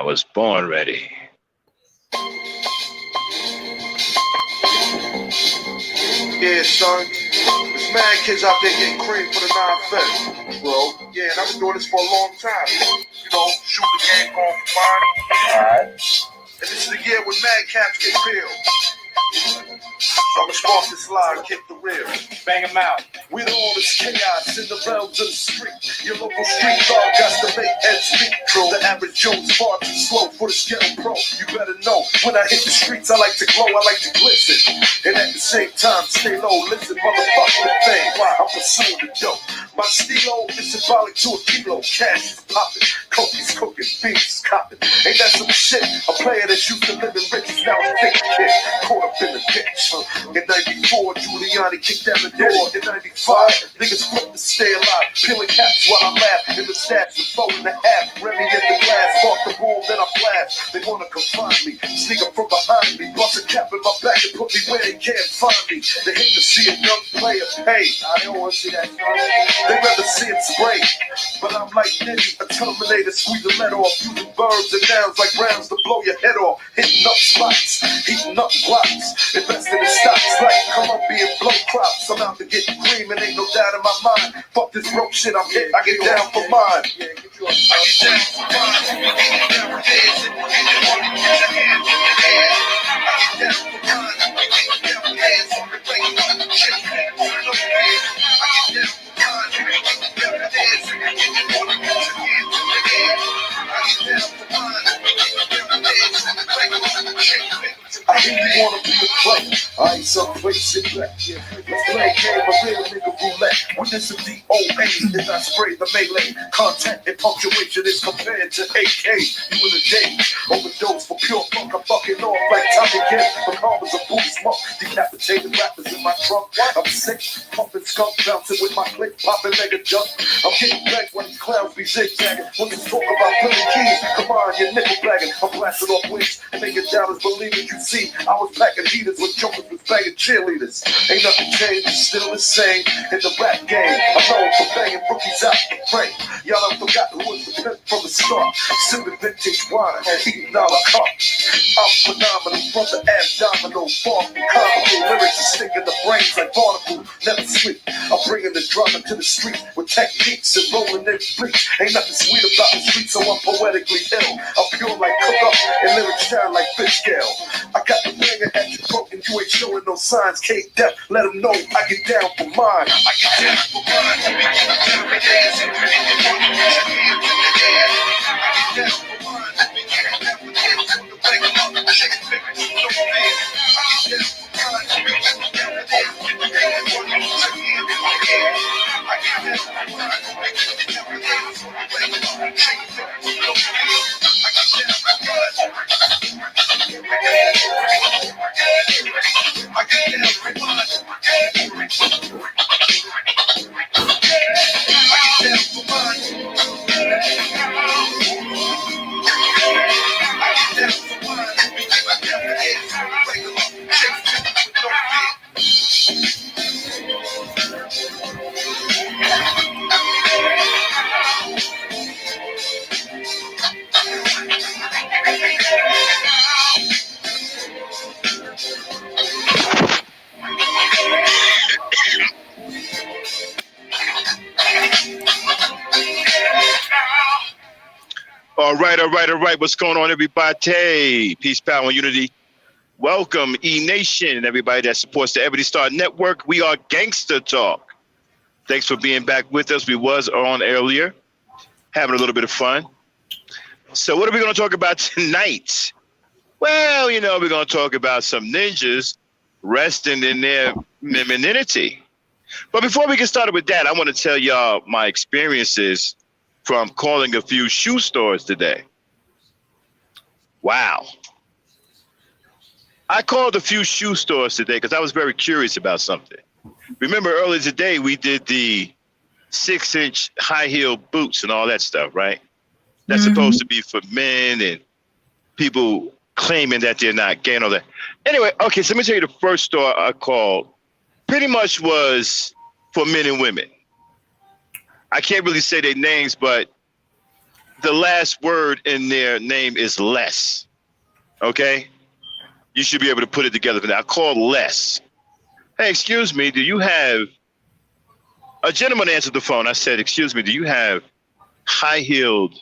I was born ready. Yeah, son. There's mad kids out there getting cream for the 9-5, bro. Yeah, and I've been doing this for a long time. You know, shoot the game going for mine. Alright. And this is the year when mad cats get peeled. So I'ma spark this line and kick the real. Bang them out. With all this chaos in the realms of the street, your local street dog got to make ends meet. The average Joe's far too slow for the scale pro. You better know, when I hit the streets, I like to glow, I like to glisten. And at the same time, stay low, listen, motherfucker, the thing. I'm pursuing the dope. My stilo is symbolic to a kilo. Cash is popping, cokies cooking, beans copping. Ain't that some shit? A player that used to live in riches, now a thick kid. Caught up in the ditch. In 94, Giuliani kicked down the door. In 95, niggas flip to stay alive. Peeling caps while I laugh. In the stats, the four and a half. Remy in the glass, off the room, then I blast. They wanna confine me, sneak up from behind me. Bust a cap in my back and put me where they can't find me. They hate to see a young player pay. I don't wanna see that. They rather see it spray. But I'm like Nitty, a Terminator, squeeze the lead off. Using birds and downs like rounds to blow your head off. Hitting up spots, heating up blocks. Investing in stocks like Colombian blow crops. I'm out to get cream and ain't no doubt in my mind. Fuck this broke shit, I'm hit, I get down for mine. I get down for mine. I get down for this. I get down for mine. I get down for this. So we're breaking up the shit. I get down for mine. I get down for this. I hear you wanna be a player. I ain't some place in black. Let's play a game of real nigga roulette. When this is DOA, as I spray the melee. Contact and punctuation is compared to AK. You in a day, overdose for pure funk. I'm fucking off like Tommy Kid. For karma's a booty smoke. Decapitated rappers in my trunk. I'm sick, pumping skunk, bouncing with my click, popping mega jump. I'm getting back when these clowns be zigzagging. When you talk about pulling keys, come on, you're nickel bagging. I'm blasting off wings and making doubters believe it. You see, I was packing heaters when jokers was banging cheerleaders. Ain't nothing changed, it's still the same in the rap game. I'm known for banging rookies out the frame. Y'all done forgot who was the pimp from the start. Sipping vintage wine, eating a la carte. I'm phenomenal from the abdominal. Far from comical lyrics that stick in the brains like barnacle. Never sleep. I'm bringing the drama to the street with techniques and rolling in bleach. Ain't nothing sweet about the street, so I'm poetically ill. I'm pure like cook up and lyrics shine like fish scale. I got the banger at your throat and you ain't showing no signs. Can't deaf, let them know I get down for mine. I get down for mine. I get down for this. I get down for mine. I get down for this. Break them up, shake it, baby. No fear. I get down for mine. I get down for this. I get down for mine. I get down for mine. Break them up, shake it, baby. No fear. I get down for mine. I get down for mine. All right. What's going on, everybody? Peace, power, and unity. Welcome, E-Nation, and everybody that supports the Ebony Star Network. We are Gangsta Talk. Thanks for being back with us. We was on earlier, having a little bit of fun. So what are we going to talk about tonight? Well, we're going to talk about some ninjas resting in their Memininity. But before we get started with that, I want to tell y'all my experiences from calling a few shoe stores today. Wow. I called a few shoe stores today because I was very curious about something. Remember earlier today, we did the 6-inch high heel boots and all that stuff, right? That's supposed to be for men and people claiming that they're not gay and all that. Anyway, okay, so let me tell you the first store I called pretty much was for men and women. I can't really say their names, but the last word in their name is Les. Okay? You should be able to put it together for that. I called Les. Hey, excuse me, do you have... A gentleman answered the phone. I said, excuse me, do you have high-heeled,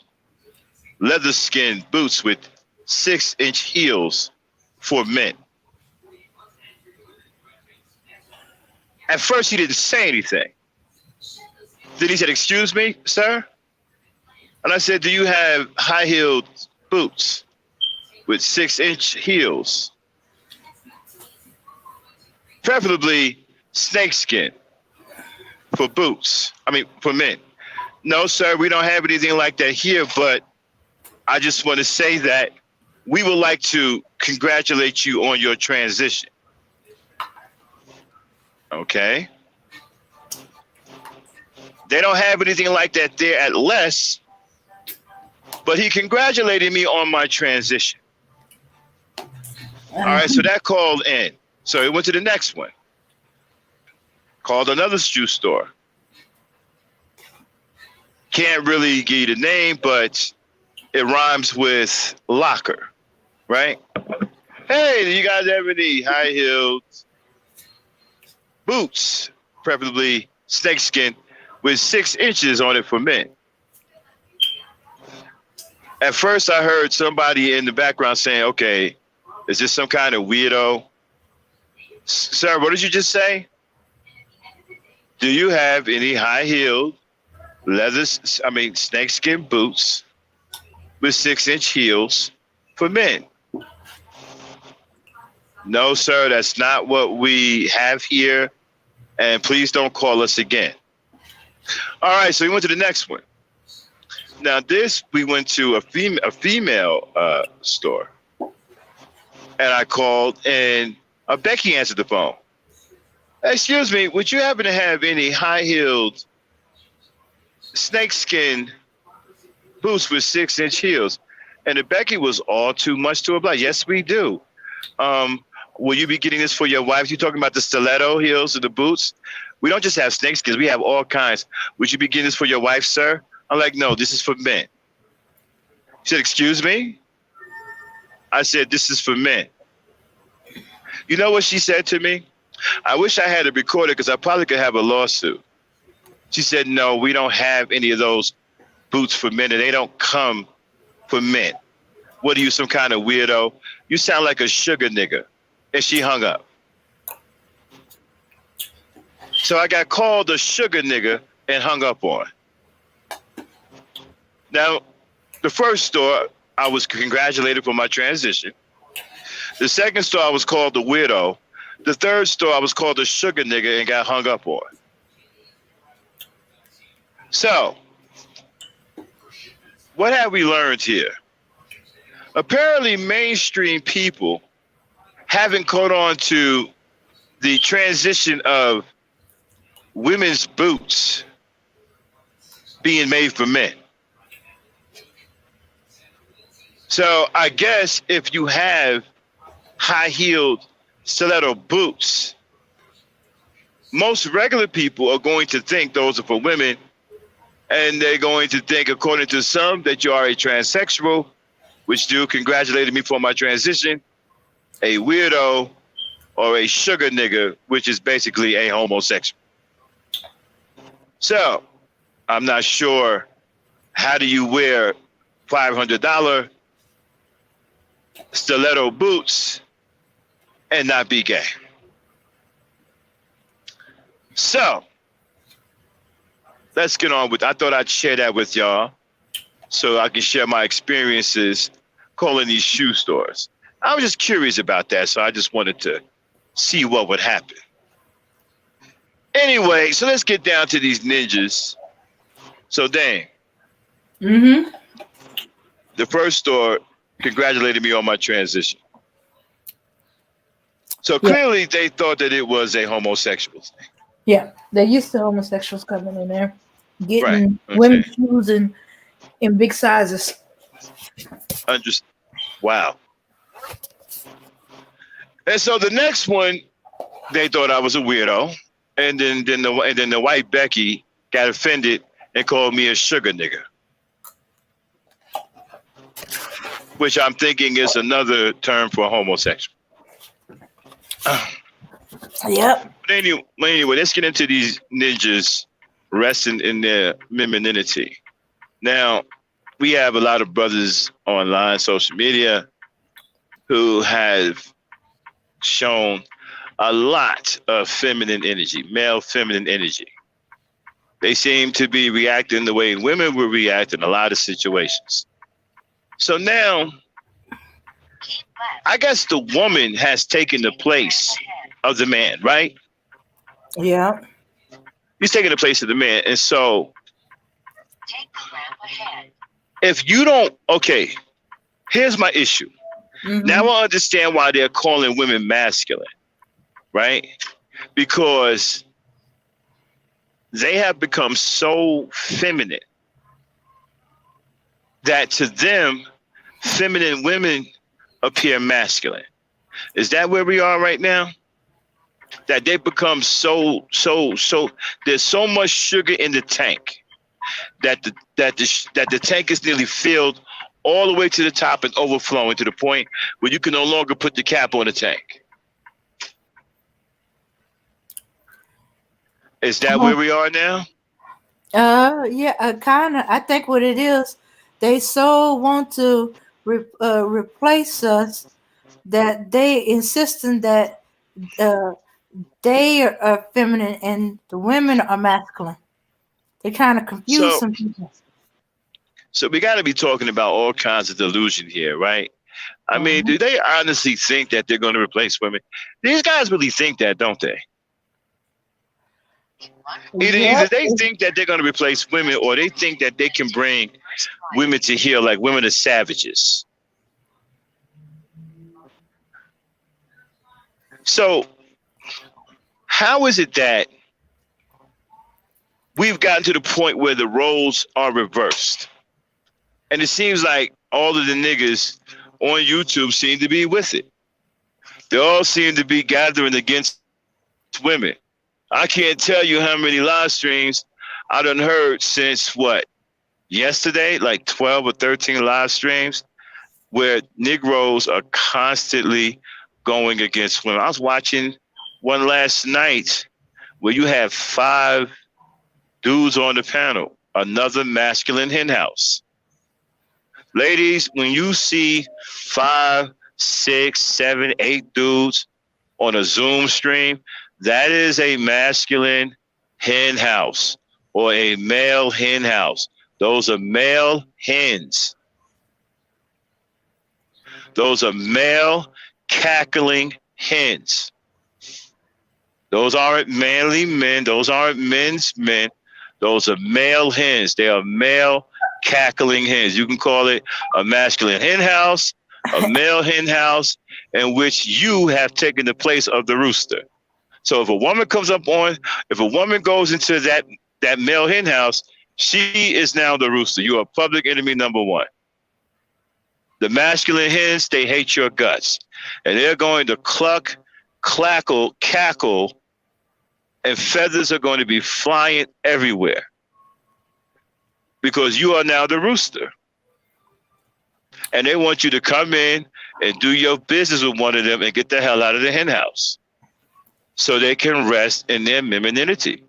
leather-skinned boots with 6-inch heels for men? At first, he didn't say anything. Then he said, excuse me, sir? And I said, do you have high-heeled boots with 6-inch heels? Preferably snakeskin for boots. I mean, for men. No, sir, we don't have anything like that here, but I just want to say that we would like to congratulate you on your transition. Okay. They don't have anything like that there at Les, but he congratulated me on my transition. All right, so that called in. So he went to the next one. Called another shoe store. Can't really give you the name, but it rhymes with locker, right? Hey, do you guys have any high-heeled boots, preferably snakeskin, with 6 inches on it for men? At first, I heard somebody in the background saying, okay, is this some kind of weirdo? Sir, what did you just say? Do you have any high-heeled snakeskin boots with 6-inch heels for men? No, sir, that's not what we have here. And please don't call us again. All right, so we went to the next one. Now we went to a female store. And I called and Becky answered the phone. Excuse me, would you happen to have any high-heeled snakeskin boots with 6-inch heels? And the Becky was all too much to oblige. Yes, we do. Will you be getting this for your wife? You talking about the stiletto heels of the boots? We don't just have snakeskins. We have all kinds. Would you be getting this for your wife, sir? I'm like, no, this is for men. She said, excuse me? I said, this is for men. You know what she said to me? I wish I had it recorded because I probably could have a lawsuit. She said, no, we don't have any of those boots for men, and they don't come for men. What are you, some kind of weirdo? You sound like a sugar nigga. And she hung up. So I got called a sugar nigga and hung up on. Now, the first store, I was congratulated for my transition. The second store, I was called a weirdo. The third store, I was called a sugar nigga and got hung up on. So, what have we learned here? Apparently, mainstream people haven't caught on to the transition of women's boots being made for men. So I guess if you have high-heeled stiletto boots, most regular people are going to think those are for women, and they're going to think, according to some, that you are a transsexual, which dude congratulated me for my transition, a weirdo, or a sugar nigga, which is basically a homosexual. So, I'm not sure, how do you wear $500 stiletto boots and not be gay? So, let's get on with, I thought I'd share that with y'all so I can share my experiences calling these shoe stores. I was just curious about that, so I just wanted to see what would happen. Anyway, so let's get down to these ninjas. So, Dane. Mm-hmm. The first store congratulated me on my transition. So clearly they thought that it was a homosexual thing. Yeah, they're used to homosexuals coming in there, getting Right. Okay. women's shoes in big sizes. Wow. And so the next one, they thought I was a weirdo, and then the white Becky got offended and called me a sugar nigga. which I'm thinking is another term for homosexual. Yep. Anyway, let's get into these ninjas resting in their femininity. Now, we have a lot of brothers online, social media, who have shown a lot of feminine energy, male feminine energy. They seem to be reacting the way women would react in a lot of situations. So now, I guess the woman has taken the place of the man, right? Yeah. He's taking the place of the man. And so, if you don't, okay, here's my issue. Mm-hmm. Now I understand why they're calling women masculine, right? Because they have become so feminine that to them, feminine women appear masculine. Is that where we are right now? That they become so there's so much sugar in the tank that the tank is nearly filled all the way to the top and overflowing to the point where you can no longer put the cap on the tank. Is that where we are now? Yeah, kind of. I think what it is, they so want to replace us that they insisting that they are feminine and the women are masculine. They're trying to confuse some people. So we got to be talking about all kinds of delusion here, right? I mean, do they honestly think that they're going to replace women? These guys really think that, don't they? Either they think that they're going to replace women, or they think that they can bring women to heel like women are savages. So how is it that we've gotten to the point where the roles are reversed? And it seems like all of the niggas on YouTube seem to be with it. They all seem to be gathering against women. I can't tell you how many live streams I done heard since yesterday, like 12 or 13 live streams where Negroes are constantly going against women. I was watching one last night where you have 5 dudes on the panel, another masculine hen house. Ladies, when you see 5, 6, 7, 8 dudes on a Zoom stream, that is a masculine hen house or a male hen house. Those are male hens. Those are male cackling hens. Those aren't manly men. Those aren't men's men. Those are male hens. They are male cackling hens. You can call it a masculine hen house, a male hen house, in which you have taken the place of the rooster. So if a woman if a woman goes into that male hen house, she is now the rooster. You are public enemy number 1. The masculine hens, they hate your guts. And they're going to cluck, clackle, cackle, and feathers are going to be flying everywhere. Because you are now the rooster. And they want you to come in and do your business with one of them and get the hell out of the hen house so they can rest in their femininity.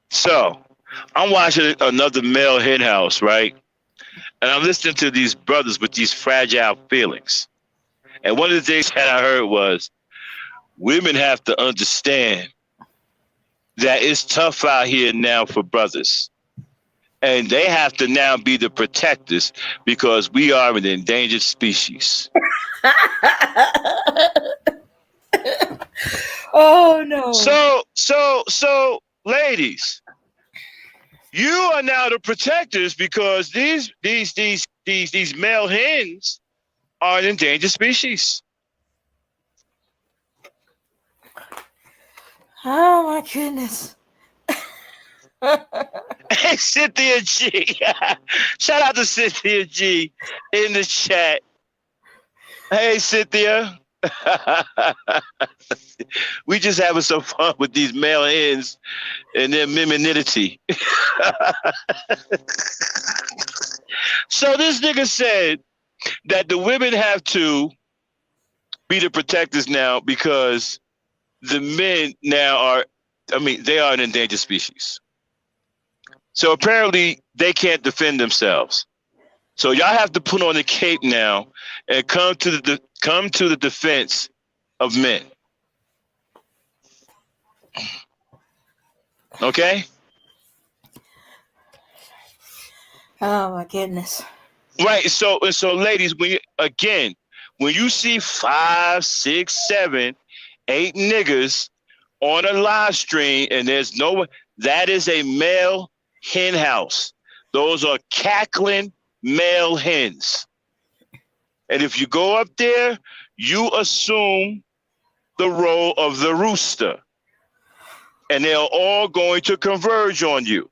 So I'm watching another male hen house, right? And I'm listening to these brothers with these fragile feelings. And one of the things that I heard was, women have to understand that it's tough out here now for brothers. And they have to now be the protectors because we are an endangered species. Oh no. So ladies, you are now the protectors because these male hens are an endangered species. Oh my goodness. Hey, Cynthia G. Shout out to Cynthia G in the chat. Hey, Cynthia. We just having some fun with these male hens and their femininity. So this nigga said that the women have to be the protectors now because the men now are, they are an endangered species. So apparently they can't defend themselves. So y'all have to put on the cape now and come to the defense of men. Okay? Oh my goodness. Right. So ladies, when you see 5, 6, 7, 8 niggas on a live stream and there's no one, that is a male hen house. Those are cackling male hens. And if you go up there, you assume the role of the rooster. And they're all going to converge on you.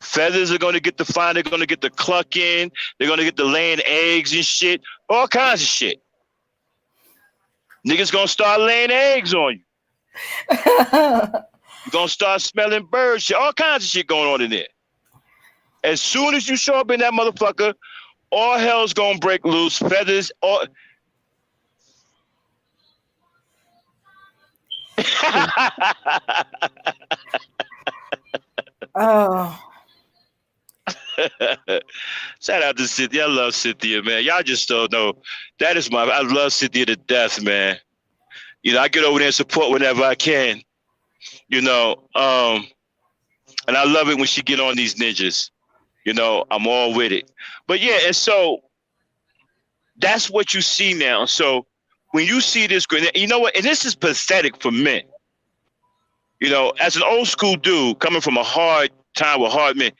Feathers are going to get the fine. They're going to get the cluck in. They're going to get the laying eggs and shit. All kinds of shit. Niggas going to start laying eggs on you. You're going to start smelling bird shit. All kinds of shit going on in there. As soon as you show up in that motherfucker, all hell's going to break loose. Feathers, all... Oh. Shout out to Cynthia. I love Cynthia, man. Y'all just don't know. I love Cynthia to death, man. I get over there and support whenever I can. And I love it when she get on these ninjas. I'm all with it. But yeah, and so that's what you see now. So when you see this, you know what? And this is pathetic for men. As an old school dude coming from a hard time with hard men,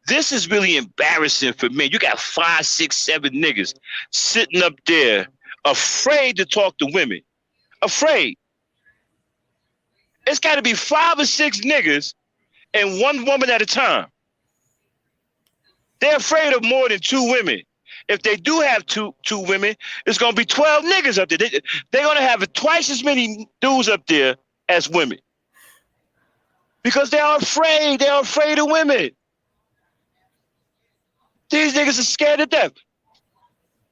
this is really embarrassing for men. You got 5, 6, 7 niggas sitting up there afraid to talk to women. Afraid. It's got to be 5 or 6 niggas and 1 woman at a time. They're afraid of more than 2 women. If they do have two women, it's going to be 12 niggas up there. They're going to have twice as many dudes up there as women. Because they are afraid. They're afraid of women. These niggas are scared to death.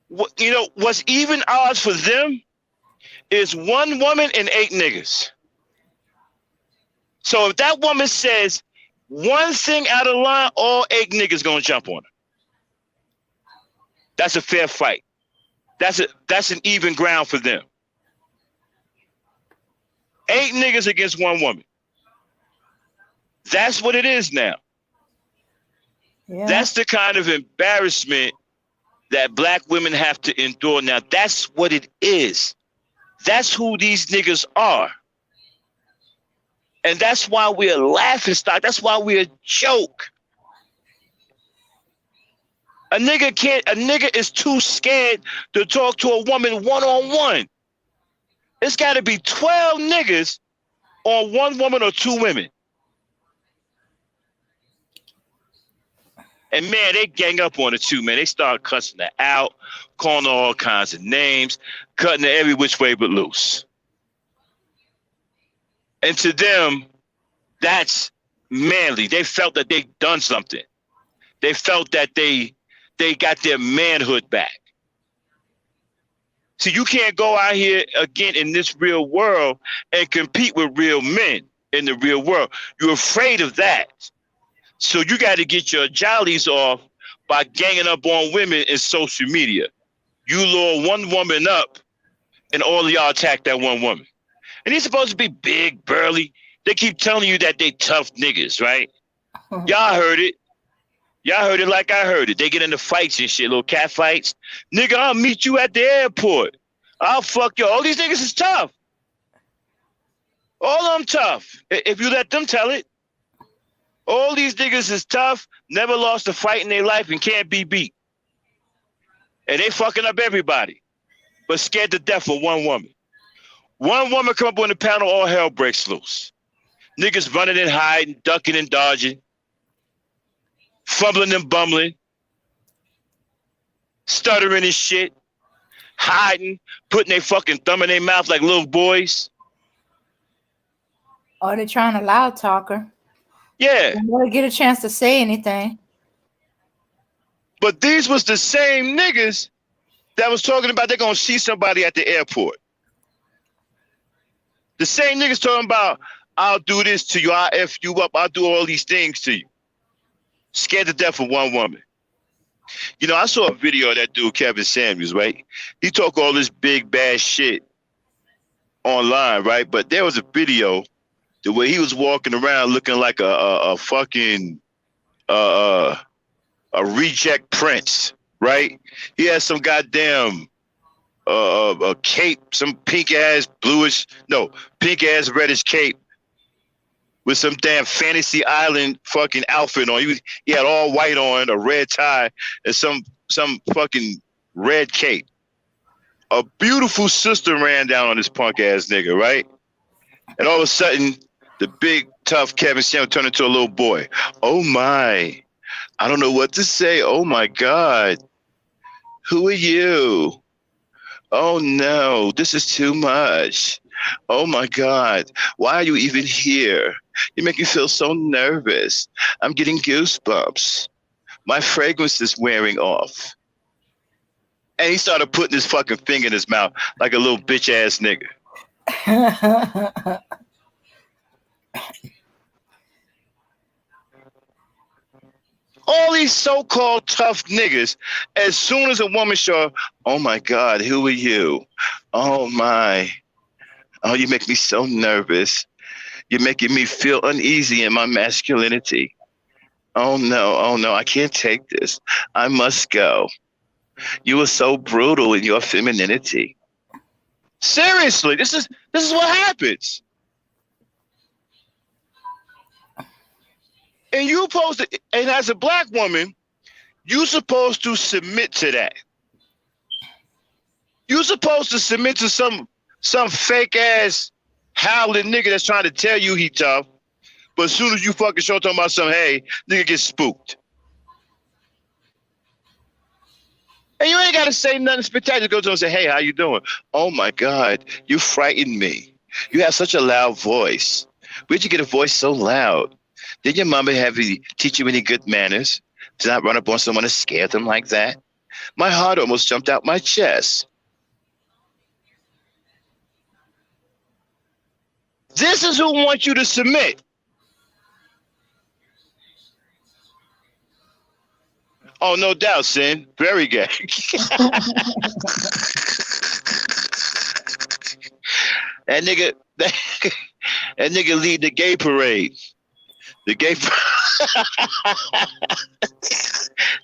What's even odds for them is 1 woman and 8 niggas. So if that woman says one thing out of line, all 8 niggas gonna jump on her. That's a fair fight. That's an even ground for them. 8 niggas against 1 woman. That's what it is now. Yeah. That's the kind of embarrassment that black women have to endure now. That's what it is. That's who these niggas are. And that's why we're a laughing stock. That's why we're a joke. A nigga is too scared to talk to a woman one-on-one. It's got to be 12 niggas on 1 woman or 2 women. And man, they gang up on it too, man. They start cussing her out, calling her all kinds of names, cutting her every which way but loose. And to them, that's manly. They felt that they done something. They felt that they got their manhood back. So you can't go out here again in this real world and compete with real men in the real world. You're afraid of that. So you got to get your jollies off by ganging up on women in social media. You lure 1 woman up and all of y'all attack that 1 woman. And he's supposed to be big, burly. They keep telling you that they tough niggas, right? Y'all heard it. Y'all heard it like I heard it. They get into fights and shit, little cat fights. Nigga, I'll meet you at the airport. I'll fuck you. All these niggas is tough. All of them tough. If you let them tell it. All these niggas is tough, never lost a fight in their life and can't be beat. And they fucking up everybody, but scared to death for 1 woman. 1 woman come up on the panel, all hell breaks loose. Niggas running and hiding, ducking and dodging, fumbling and bumbling, stuttering and shit, hiding, putting their fucking thumb in their mouth like little boys. Or they're trying to loud talk her. Yeah. Never get a chance to say anything. But these was the same niggas that was talking about they're gonna see somebody at the airport. The same niggas talking about, I'll do this to you, I'll F you up, I'll do all these things to you. Scared to death of one woman. You know, I saw a video of that dude, Kevin Samuels, right? He talk all this big bad shit online, right? But there was a video the way he was walking around looking like a fucking a reject prince, right? He had some goddamn a cape, some pink ass reddish cape with some damn Fantasy Island fucking outfit on. He had all white on, a red tie, and some fucking red cape. A beautiful sister ran down on this punk ass nigga, right? And all of a sudden, the big tough Kevin Samuels turned into a little boy. Oh my, I don't know what to say. Oh my God, who are you? Oh no, this is too much. Oh my God, why are you even here? You make me feel so nervous. I'm getting goosebumps. My fragrance is wearing off. And he started putting his fucking finger in his mouth like a little bitch ass nigga. All these so-called tough niggas, as soon as a woman show up, oh my God, who are you? Oh my. Oh, you make me so nervous. You're making me feel uneasy in my masculinity. Oh no, I can't take this. I must go. You are so brutal in your femininity. Seriously, this is what happens. And you supposed to, and as a black woman, you supposed to submit to that. You supposed to submit to some fake ass howling nigga that's trying to tell you he tough, but as soon as you fucking show talking about something, hey, nigga get spooked. And you ain't gotta say nothing spectacular. Go to him and say, hey, how you doing? Oh my God, you frightened me. You have such a loud voice. Where'd you get a voice so loud? Did your mama teach you any good manners? To not run up on someone and scare them like that? My heart almost jumped out my chest. This is who wants you to submit. Oh, no doubt, Sin. Very gay. That nigga lead the gay parade. The gay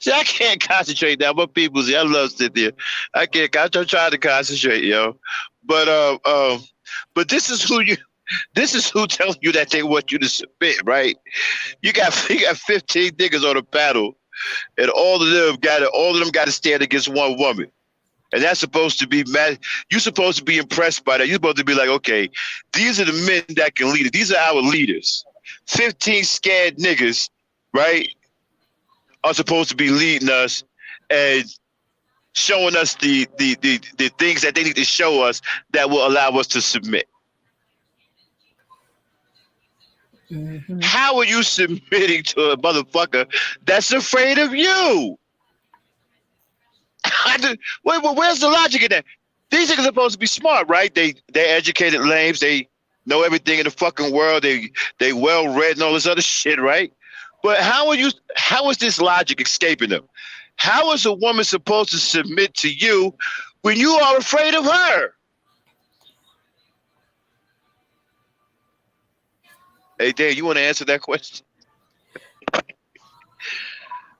See, I can't concentrate now. What people say, I love Cynthia. I'm trying to concentrate, yo. But this is who telling you that they want you to submit, right? You got 15 niggas on the battle, and all of them got to stand against one woman. And that's supposed to be mad. You're supposed to be impressed by that. You're supposed to be like, okay, these are the men that can lead it. These are our leaders. 15 scared niggas, right, are supposed to be leading us and showing us the things that they need to show us that will allow us to submit. Mm-hmm. How are you submitting to a motherfucker that's afraid of you? Where's the logic in that? These niggas are supposed to be smart, right? They're educated lames. They know everything in the fucking world. They well read and all this other shit, right? But how is this logic escaping them? How is a woman supposed to submit to you when you are afraid of her? Hey, Dan, you want to answer that question?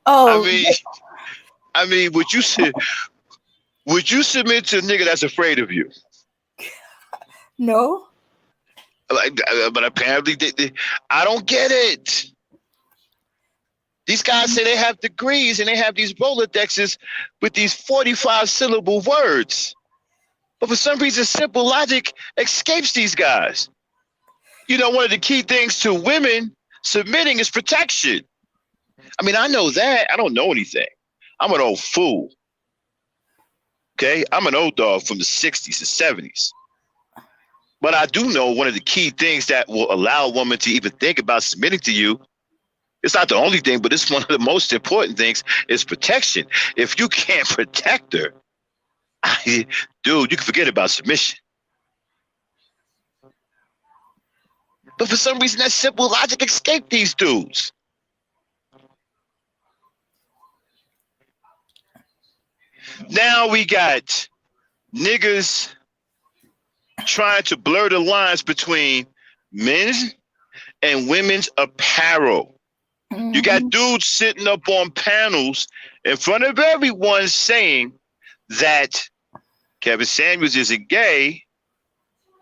Oh, I mean, would you submit to a nigga that's afraid of you? No. But apparently, I don't get it. These guys say they have degrees and they have these Rolodexes with these 45-syllable words. But for some reason, simple logic escapes these guys. You know, one of the key things to women submitting is protection. I mean, I know that. I don't know anything. I'm an old fool. Okay? I'm an old dog from the 60s and 70s. But I do know one of the key things that will allow a woman to even think about submitting to you. It's not the only thing, but it's one of the most important things is protection. If you can't protect her, Dude, you can forget about submission. But for some reason, that simple logic escaped these dudes. Now we got niggas trying to blur the lines between men's and women's apparel. You got dudes sitting up on panels in front of everyone saying that Kevin Samuels isn't gay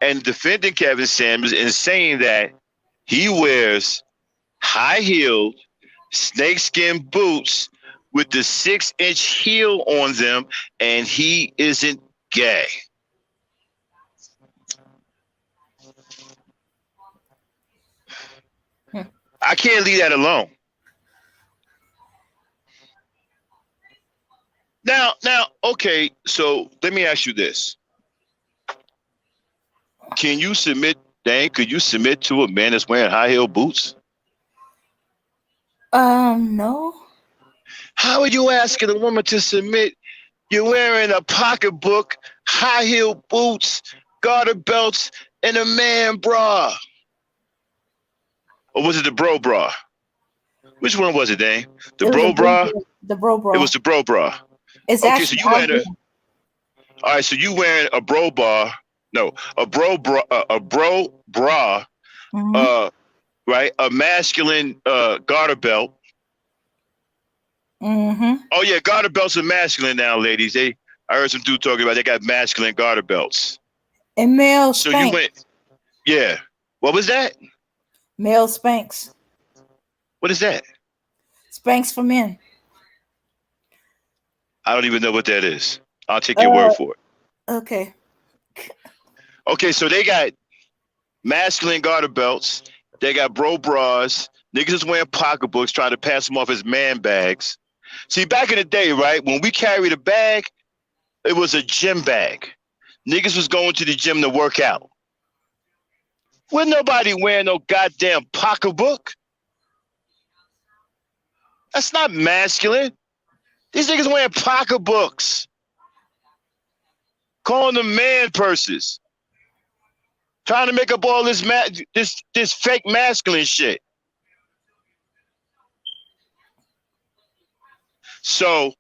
and defending Kevin Samuels and saying that he wears high-heeled snakeskin boots with the 6-inch heel on them and he isn't gay. I can't leave that alone. Now, okay, so let me ask you this. Can you submit, Dane, could you submit to a man that's wearing high-heel boots? No. How are you asking a woman to submit? You're wearing a pocketbook, high-heel boots, garter belts, and a man bra. Or was it the bro bra? Which one was it, Dane? The bro bra? The bro bra. It was the bro bra. It's okay, so you wearing all right, so you wearing a bro bra, a bro bra, right? A masculine garter belt. Oh yeah, garter belts are masculine now, ladies. I heard some dude talking about they got masculine garter belts. And male so Spanx. You went, yeah. What was that? Male Spanx. What is that? Spanx for men. I don't even know what that is. I'll take your word for it. Okay. Okay, so they got masculine garter belts. They got bro bras. Niggas is wearing pocketbooks trying to pass them off as man bags. See, back in the day, right, when we carried a bag, it was a gym bag. Niggas was going to the gym to work out. Wasn't nobody wearing no goddamn pocketbook. That's not masculine. These niggas wearing pocketbooks. Calling them man purses. Trying to make up all this this fake masculine shit. So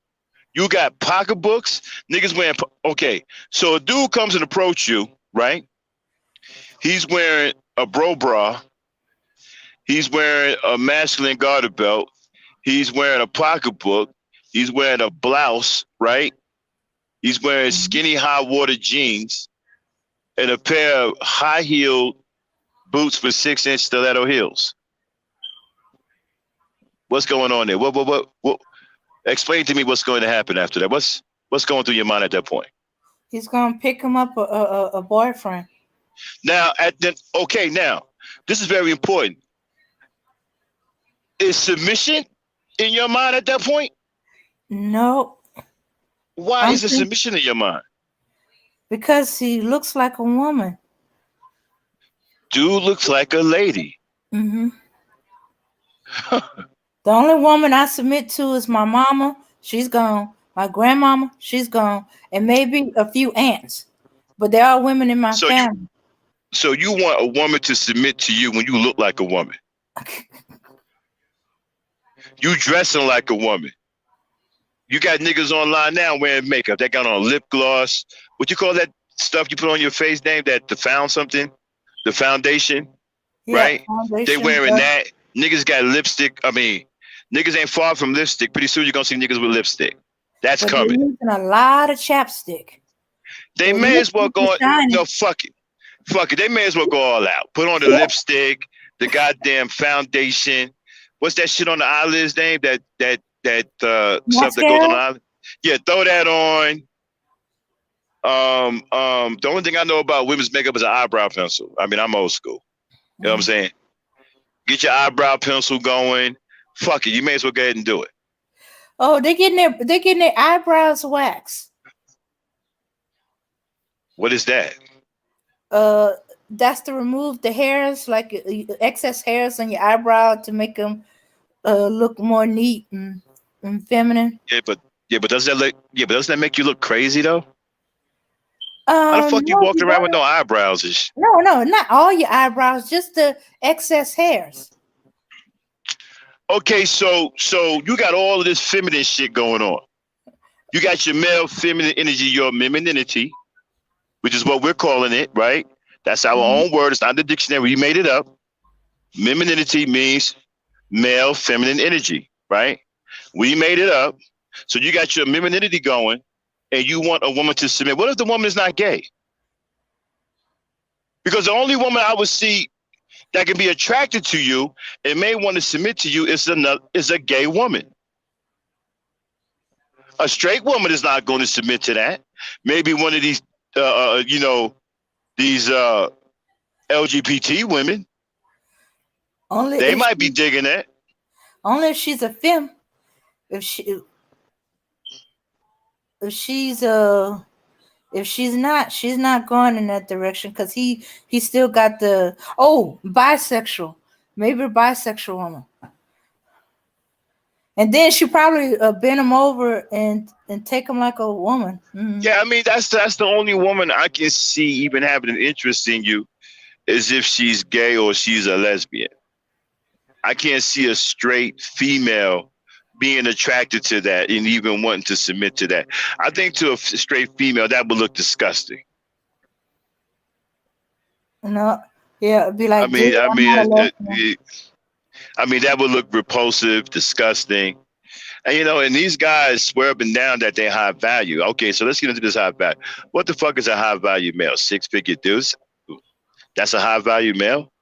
you got pocketbooks, niggas wearing, okay. So a dude comes and approach you, right? He's wearing a bro bra. He's wearing a masculine garter belt. He's wearing a pocketbook. He's wearing a blouse, right? He's wearing skinny high water jeans and a pair of high-heeled boots with 6-inch stiletto heels. What's going on there? What? Explain to me what's going to happen after that. What's going through your mind at that point? He's gonna pick him up a boyfriend. Now, now, this is very important. Is submission in your mind at that point? No. Why is the submission in your mind? Because he looks like a woman. Dude looks like a lady. The only woman I submit to is my mama. She's gone. My grandmama, she's gone. And maybe a few aunts. But there are women in my family. So you want a woman to submit to you when you look like a woman. You dressing like a woman. You got niggas online now wearing makeup. They got on lip gloss. What you call that stuff you put on your face, name? The foundation, right? Foundation, they wearing that. Niggas got lipstick. I mean, niggas ain't far from lipstick. Pretty soon you're gonna see niggas with lipstick. That's coming. They're using a lot of chapstick. They may as well go. No, fuck it. Fuck it. They may as well go all out. Put on the lipstick, the goddamn foundation. What's that shit on the eyelids name? That stuff that goes on the eyelid? Yeah, throw that on. The only thing I know about women's makeup is an eyebrow pencil. I mean, I'm old school. You know what I'm saying? Get your eyebrow pencil going. Fuck it. You may as well go ahead and do it. Oh, they're getting their eyebrows waxed. What is that? That's to remove the hairs, like excess hairs on your eyebrow to make them look more neat and feminine. Yeah, but doesn't that make you look crazy though? How the fuck you No, you walking around with don't. no eyebrows? No, not all your eyebrows, just the excess hairs. Okay, so you got all of this feminine shit going on. You got your male feminine energy, your memininity, which is what we're calling it, right? That's our Mhm. own word. It's not the dictionary. We made it up. Memininity means male feminine energy, right? We made it up. So you got your femininity going and you want a woman to submit. What if the woman is not gay? Because the only woman I would see that can be attracted to you and may want to submit to you is a gay woman. A straight woman is not going to submit to that. Maybe one of these, these LGBT women, Only they if might be she, digging that. only if she's a femme. If she, if she's a, if she's not going in that direction because he still got the bisexual, maybe a bisexual woman, and then she probably bend him over and take him like a woman. Mhm. Yeah, I mean that's the only woman I can see even having an interest in you is if she's gay or she's a lesbian. I can't see a straight female being attracted to that and even wanting to submit to that. I think to a straight female that would look disgusting. No, yeah, it'd be I like, dude, mean, I I'm mean, not a it, lesbian. it, I mean that would look repulsive, disgusting. And and these guys swear up and down that they high value. Okay, so let's get into this high value. What the fuck is a high value male? 6-figure dudes? That's a high value male?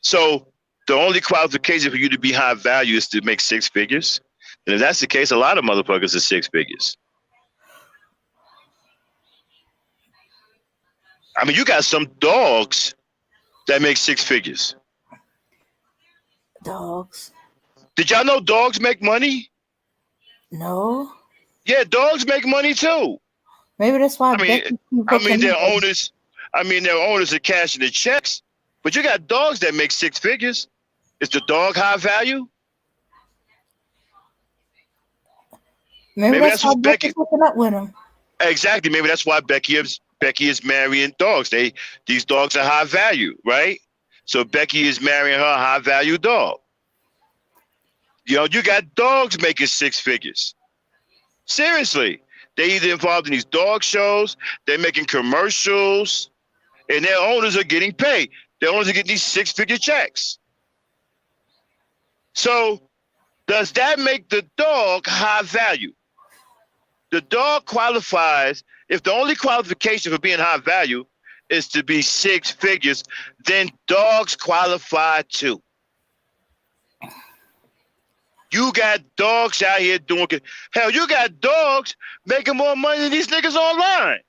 So the only qualification for you to be high value is to make 6 figures. And if that's the case, a lot of motherfuckers are 6 figures. I mean, you got some dogs that make 6 figures. Dogs. Did y'all know dogs make money? No. Yeah, dogs make money too. Maybe that's why I mean, Becky keep hooking their up. owners. Their owners are cashing the checks. But you got dogs that make 6 figures. Is the dog high value? Maybe Maybe that's that's why what Becky's Becky. hooking up with him. Exactly. Maybe that's why Becky is marrying dogs. These dogs are high value, right? So Becky is marrying her high value dog. You got dogs making 6 figures. Seriously. They either involved in these dog shows, they're making commercials, and their owners are getting paid. Their owners are getting these 6-figure checks. So does that make the dog high value? The dog qualifies, if the only qualification for being high value is to be 6 figures, then dogs qualify too. You got dogs out here doing, hell, you got dogs making more money than these niggas online.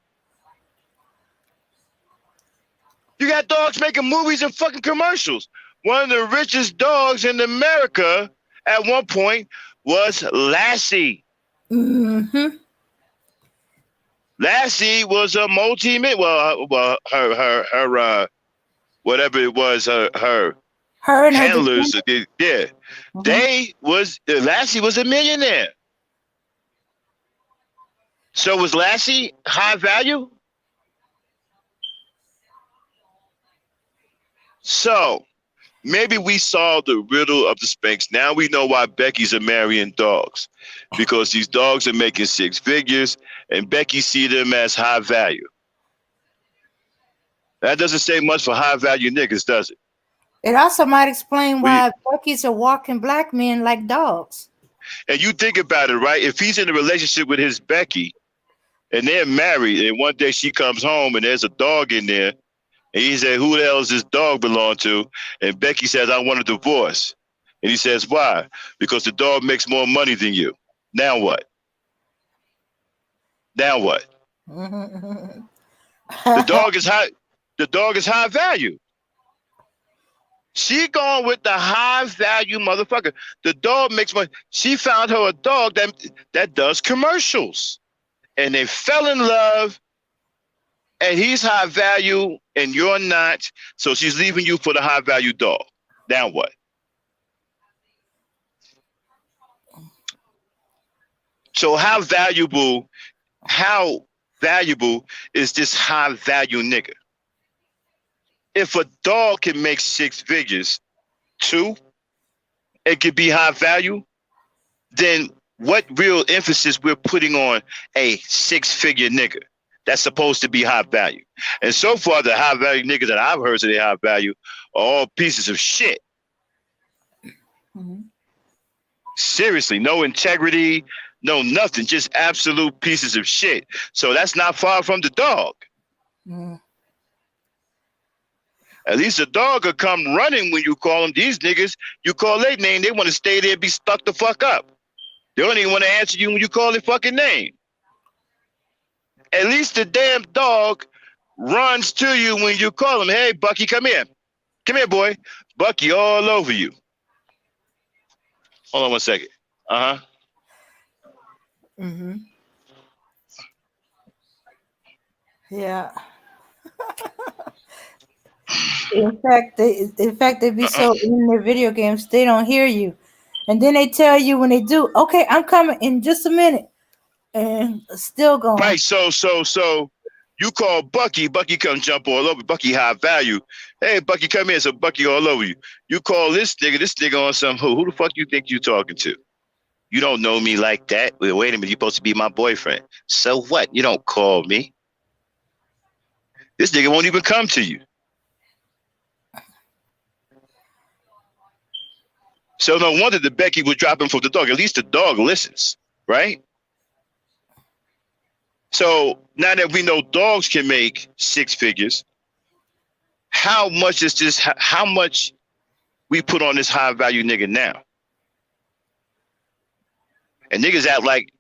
You got dogs making movies and fucking commercials. One of the richest dogs in America at one point was Lassie. Mm-hmm. Lassie was a her whatever it was, her Her and her handlers, descendants. yeah, Mm-hmm. Lassie was a millionaire. So was Lassie high value? So maybe we solved the riddle of the Spanx. Now we know why Becky's are marrying dogs, because these dogs are making 6 figures, and Becky see them as high value. That doesn't say much for high value niggas, does it? It also might explain We why Becky's are walking black men like dogs. and you think about it, right? If he's in a relationship with his Becky and they're married, and one day she comes home and there's a dog in there, and he said, "Who the hell does this dog belong to?" And Becky says, "I want a divorce." And he says, "Why?" "Because the dog makes more money than you." Now what? Now what? Mm-hmm. The dog is high. The dog is high value. She gone with the high value motherfucker. The dog makes money. She found her a dog that does commercials, and they fell in love. And he's high value, and you're not. So she's leaving you for the high value dog. Now what? So how valuable? How valuable is this high value nigga. If a dog can make 6 figures, 2, it could be high value, then what real emphasis we're putting on a 6-figure nigga that's supposed to be high value? And so far, the high value niggas that I've heard say they high value are all pieces of shit. Mm-hmm. Seriously, no integrity, no nothing, just absolute pieces of shit. So that's not far from the dog. Mm-hmm. At least the dog will come running when you call them. These niggas, you call their name, they want to stay there and be stuck the fuck up. They don't even want to answer you when you call their fucking name. At least the damn dog runs to you when you call him. Hey, Bucky, come here. Come here, boy. Bucky all over you. Hold on 1 second. Uh-huh. Mm-hmm. Yeah. In fact, they be so in their video games they don't hear you, and then they tell you when they do, okay, I'm coming in just a minute, and still going. Right. So you call Bucky. Bucky come jump all over. Bucky high value. Hey, Bucky, come here. So Bucky all over you. You call this nigga on some who? Who the fuck you think you talking to? You don't know me like that. Wait a minute. You're supposed to be my boyfriend. So what? You don't call me. This nigga won't even come to you. So no wonder the Becky was dropping for the dog. At least the dog listens, right? So now that we know dogs can make 6 figures, how much is this? How much we put on this high value nigga now? And niggas act like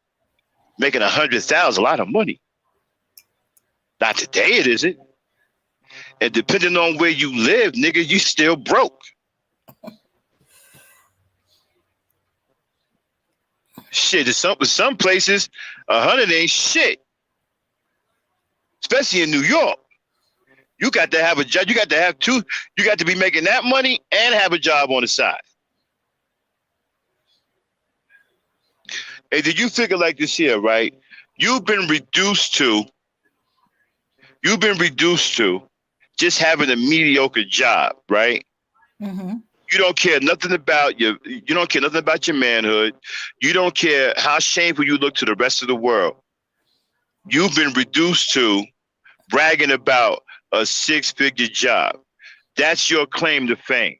making 100,000 a lot of money. Not today, it isn't. And depending on where you live, nigga, you still broke. Shit, in some places, 100 ain't shit. Especially in New York. You got to have a job. You got to have 2. You got to be making that money and have a job on the side. Hey, did you figure like this here, right? You've been reduced to just having a mediocre job, right? Mm-hmm. You don't care nothing about you don't care nothing about your manhood. You don't care how shameful you look to the rest of the world. You've been reduced to bragging about a 6-figure job. That's your claim to fame.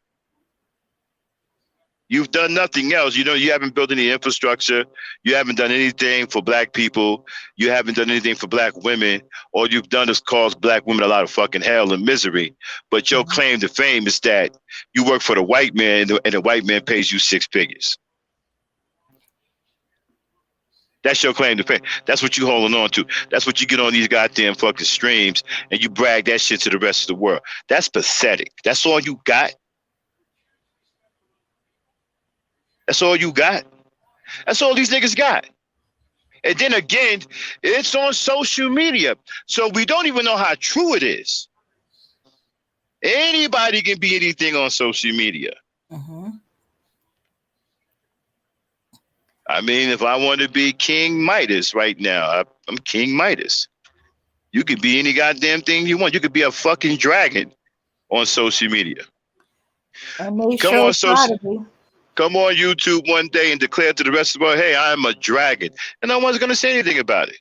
You've done nothing else. You haven't built any infrastructure. You haven't done anything for black people. You haven't done anything for black women. All you've done is cause black women a lot of fucking hell and misery. But your claim to fame is that you work for the white man and the white man pays you 6 figures. That's your claim to fame. That's what you holding on to. That's what you get on these goddamn fucking streams and you brag that shit to the rest of the world. That's pathetic. That's all you got. That's all you got. That's all these niggas got. And then again, it's on social media. So we don't even know how true it is. Anybody can be anything on social media. Mm-hmm. I mean, if I want to be King Midas right now, I'm King Midas. You could be any goddamn thing you want. You could be a fucking dragon on social media. And they Come on YouTube one day and declare to the rest of the world, hey, I'm a dragon. And no one's going to say anything about it.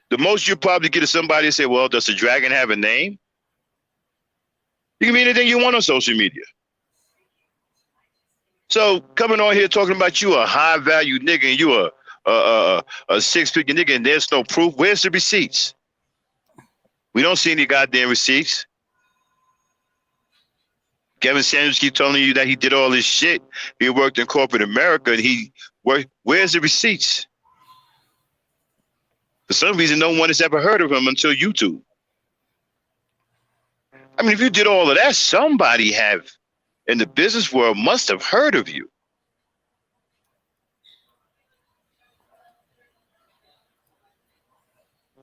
The most you probably get is somebody to say, well, does the dragon have a name? You can be anything you want on social media. So coming on here talking about you a high value nigga and you a 6-figure nigga and there's no proof. Where's the receipts? We don't see any goddamn receipts. Kevin Samuels keep telling you that he did all this shit. He worked in corporate America and he worked. Where's the receipts? For some reason, no one has ever heard of him until YouTube. I mean, if you did all of that, somebody in the business world must have heard of you.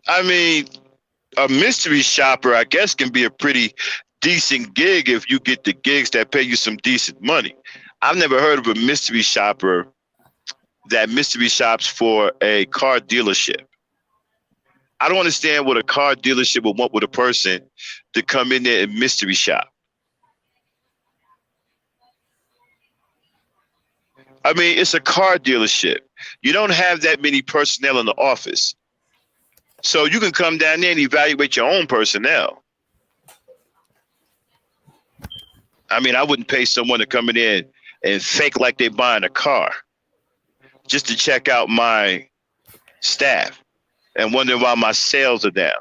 I mean, a mystery shopper, I guess, can be a pretty decent gig if you get the gigs that pay you some decent money. I've never heard of a mystery shopper that mystery shops for a car dealership. I don't understand what a car dealership would want with a person to come in there and mystery shop. I mean, it's a car dealership. You don't have that many personnel in the office. So you can come down there and evaluate your own personnel. I mean, I wouldn't pay someone to come in there and fake like they're buying a car just to check out my staff and wonder why my sales are down.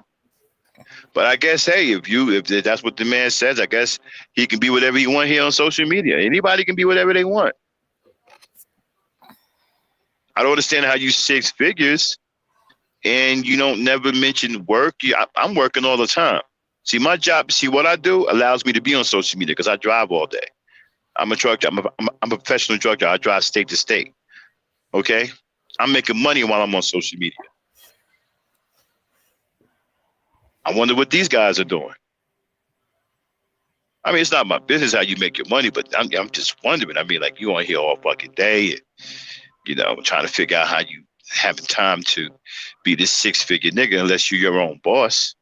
But I guess, hey, if that's what the man says, I guess he can be whatever he wants here on social media. Anybody can be whatever they want. I don't understand how you 6 figures and you don't never mention work. I'm working all the time. See, my job, what I do allows me to be on social media because I drive all day. I'm a truck driver. I'm a professional truck driver. I drive state to state. Okay? I'm making money while I'm on social media. I wonder what these guys are doing. I mean, it's not my business how you make your money, but I'm just wondering. I mean, like, you on here all fucking day and, you know, trying to figure out how you having time to be this 6-figure nigga unless you're your own boss.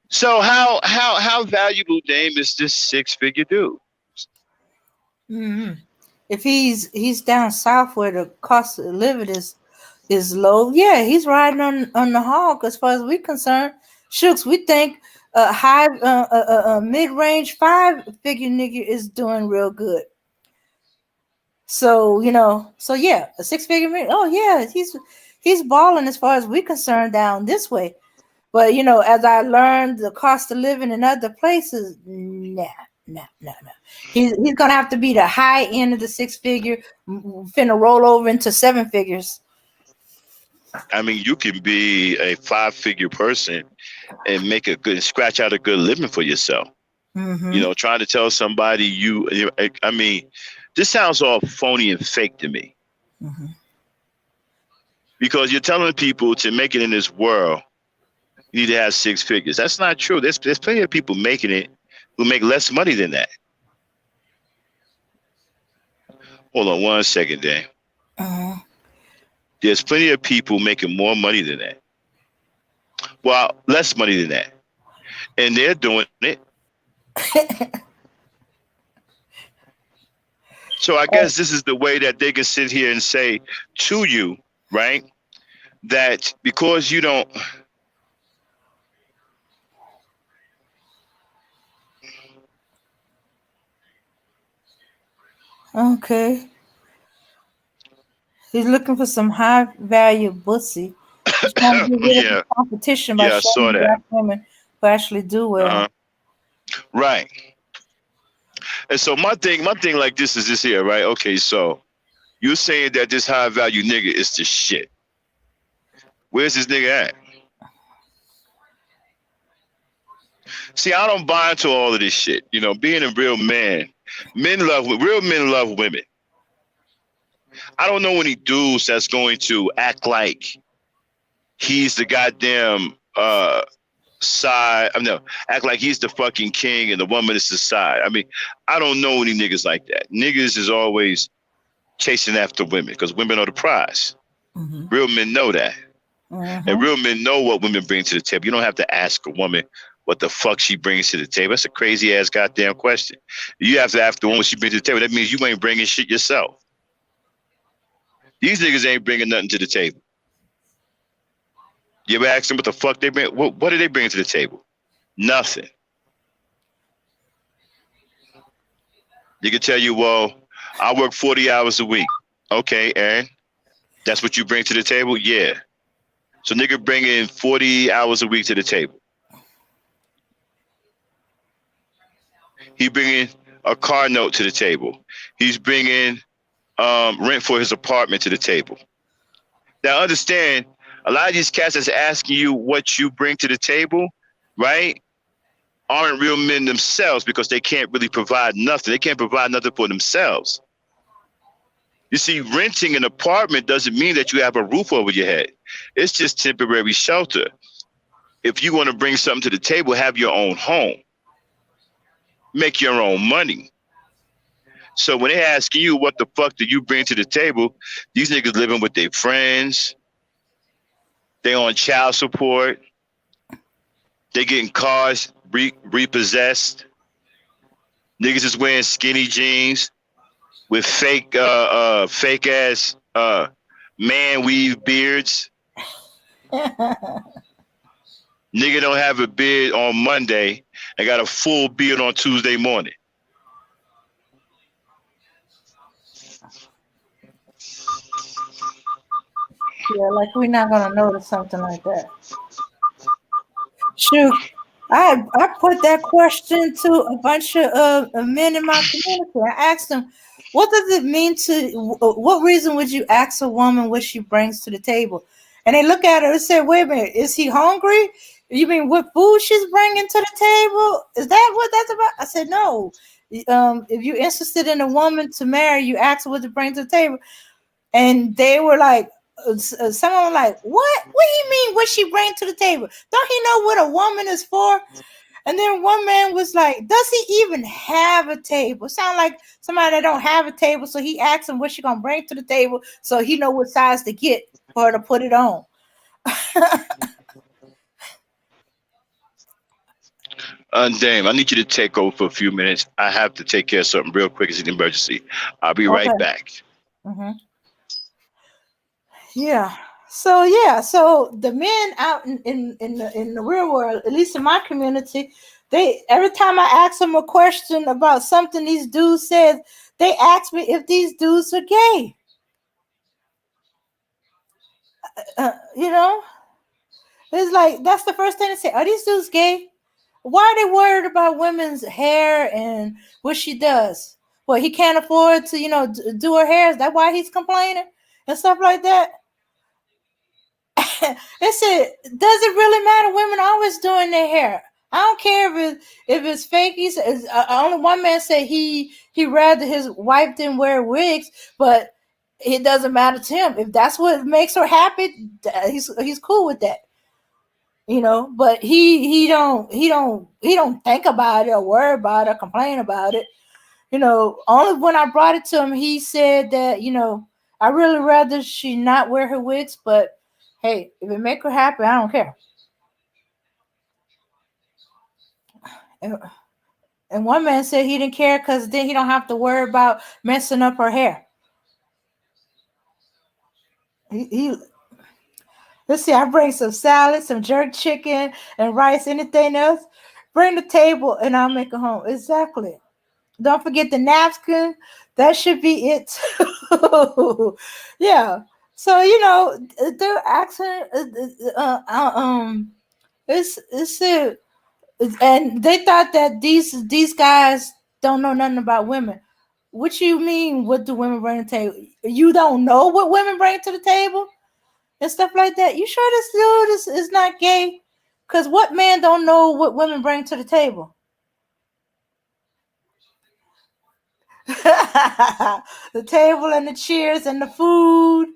So how valuable, Dame, is this 6-figure dude? Mm-hmm. If he's down south where the cost of living is low, yeah, he's riding on the hog. As far as we're concerned, Shooks, we think a high mid-range 5-figure nigga is doing real good. So yeah, a 6-figure nigga. Oh yeah, he's balling as far as we're concerned down this way. But as I learned the cost of living in other places, nah. He's gonna have to be the high end of the 6-figure, finna roll over into 7 figures. I mean, you can be a 5-figure person and make scratch out a good living for yourself. Mm-hmm. Trying to tell somebody I mean, this sounds all phony and fake to me. Mm-hmm. Because you're telling people to make it in this world, you need to have 6 figures. That's not true. There's plenty of people making it who make less money than that. Hold on 1 second, Dan. Uh-huh. There's plenty of people making more money than that. Well, less money than that. And they're doing it. So I guess this is the way that they can sit here and say to you, right, that because you don't... Okay. He's looking for some high value pussy. He's trying to get rid of the competition by showing black women who actually do well. Uh-huh. Right. And so my thing like this is this here, right? Okay, so you're saying that this high value nigga is the shit. Where's this nigga at? See, I don't buy into all of this shit. Being a real man, real men love women. I don't know any dudes that's going to act like he's the goddamn side. Act like he's the fucking king and the woman is the side. I mean, I don't know any niggas like that. Niggas is always chasing after women because women are the prize. Mm-hmm. Real men know that. Mm-hmm. And real men know what women bring to the table. You don't have to ask a woman what the fuck she brings to the table. That's a crazy ass goddamn question. You have to ask the woman what she brings to the table. That means you ain't bringing shit yourself. These niggas ain't bringing nothing to the table. You ever ask them what the fuck they bring? What do they bring to the table? Nothing. You can tell you, well, I work 40 hours a week. Okay, Aaron, that's what you bring to the table? Yeah. So nigga bringing 40 hours a week to the table. He bringing a car note to the table. He's bringing rent for his apartment to the table. Now understand, a lot of these cats that's asking you what you bring to the table, right, aren't real men themselves because they can't really provide nothing. They can't provide nothing for themselves. You see, renting an apartment doesn't mean that you have a roof over your head. It's just temporary shelter. If you want to bring something to the table, have your own home. Make your own money. So when they asking you what the fuck do you bring to the table, these niggas living with their friends, they on child support, they getting cars repossessed. Niggas is wearing skinny jeans with fake ass man weave beards. Nigga don't have a beard on Monday and got a full beard on Tuesday morning. Yeah, like we're not gonna notice something like that. Shoot, I put that question to a bunch of men in my community. I asked them, "What does it mean to? What reason would you ask a woman what she brings to the table?" And they look at her and say, "Wait a minute, is he hungry? You mean what food she's bringing to the table? Is that what that's about?" I said, "No. If you're interested in a woman to marry, you ask her what to bring to the table." And they were like, some of them were like, what do you mean what she bring to the table? Don't he know what a woman is for? And then one man was like, does he even have a table? Sound like somebody that don't have a table. So he asked him what she gonna bring to the table so he know what size to get for her to put it on. Dame, I need you to take over for a few minutes. I have to take care of something real quick. It's an emergency. I'll be right Okay. back. Mm-hmm. So the men out in the real world, at least in my community, they every time I ask them a question about something these dudes said, they ask me if these dudes are gay. You know, it's like that's the first thing they say. Are these dudes gay? Why are they worried about women's hair and what she does? Well, he can't afford to, do her hair. Is that why he's complaining and stuff like that? They said, does it really matter? Women always doing their hair. I don't care if it's fake. He says only one man said he rather his wife didn't wear wigs, but it doesn't matter to him. If that's what makes her happy, he's cool with that. But he don't think about it or worry about it or complain about it. Only when I brought it to him, he said that, I really rather she not wear her wigs, but hey, if it make her happy, I don't care. And one man said he didn't care because then he don't have to worry about messing up her hair. He Let's see, I bring some salad, some jerk chicken, and rice, anything else. Bring the table and I'll make it home. Exactly. Don't forget the napkin. That should be it too. Yeah. So they're asking. It's and they thought that these guys don't know nothing about women. What you mean? What do women bring to the table? You don't know what women bring to the table and stuff like that. You sure this dude is not gay? Because what man don't know what women bring to the table? The table and the chairs and the food.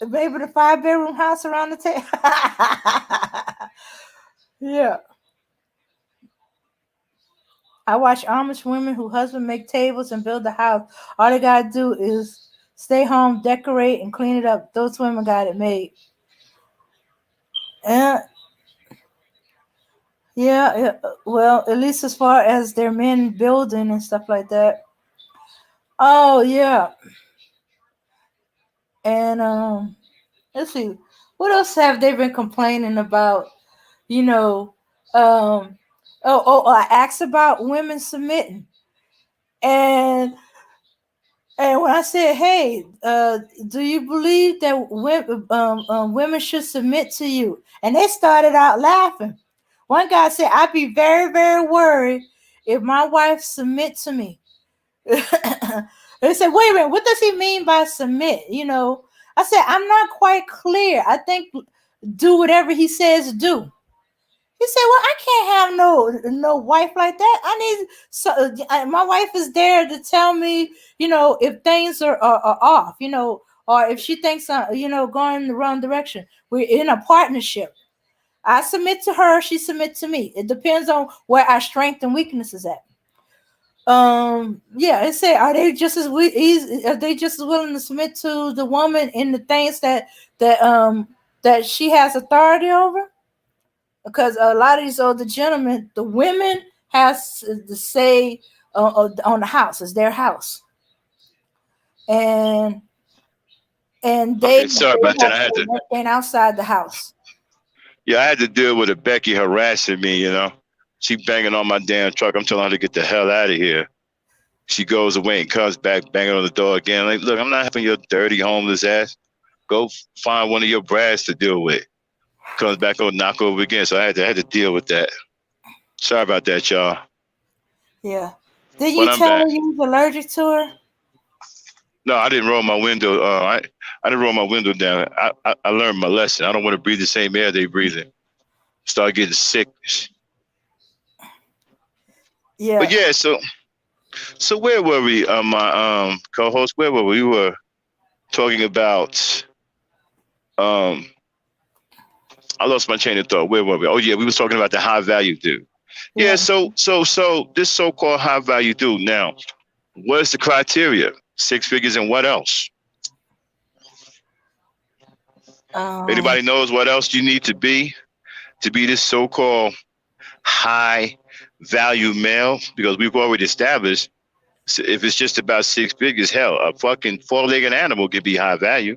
Maybe the 5-bedroom house around the table. Yeah. I watch Amish women who husband make tables and build the house. All they gotta do is stay home, decorate, and clean it up. Those women got it made. And yeah, well, at least as far as their men building and stuff like that. Oh yeah. And let's see, what else have they been complaining about? You know, I asked about women submitting, and when I said, "Hey, do you believe that women should submit to you?" and they started out laughing. One guy said, "I'd be very, very worried if my wife submit to me." They said, "Wait a minute, what does he mean by submit?" I said, "I'm not quite clear. I think do whatever he says do." He said, "Well, I can't have no wife like that. I need my wife is there to tell me, if things are off, or if she thinks going in the wrong direction. We're in a partnership. I submit to her, she submits to me. It depends on where our strength and weakness is at." Yeah, it said, are they just as willing to submit to the woman in the things that she has authority over? Because a lot of these older gentlemen, the women has to say on the house. It's their house, and they Okay, sorry about that. have I to had say to. nothing outside the house. Yeah, I had to deal with a Becky harassing me. She banging on my damn truck. I'm telling her to get the hell out of here. She goes away and comes back banging on the door again. Like, look, I'm not having your dirty homeless ass. Go find one of your brads to deal with. Comes back over, knock over again. So I had to deal with that. Sorry about that, y'all. Yeah. Did But you I'm tell back. her you was allergic to her? No, I didn't roll my window. I didn't roll my window down. I learned my lesson. I don't want to breathe the same air they breathing. Start getting sick. But Yeah. yeah, so where were we? My co-host, where were we? We were talking about um I lost my train of thought. Where were we? Oh yeah, we was talking about the high value dude. Yeah, Yeah. so this so-called high value dude. Now, what's the criteria? 6 figures and what else? Um. Anybody knows what else you need to be this so-called high value male? Because we've already established if it's just about 6 figures, hell, a fucking four-legged animal could be high value.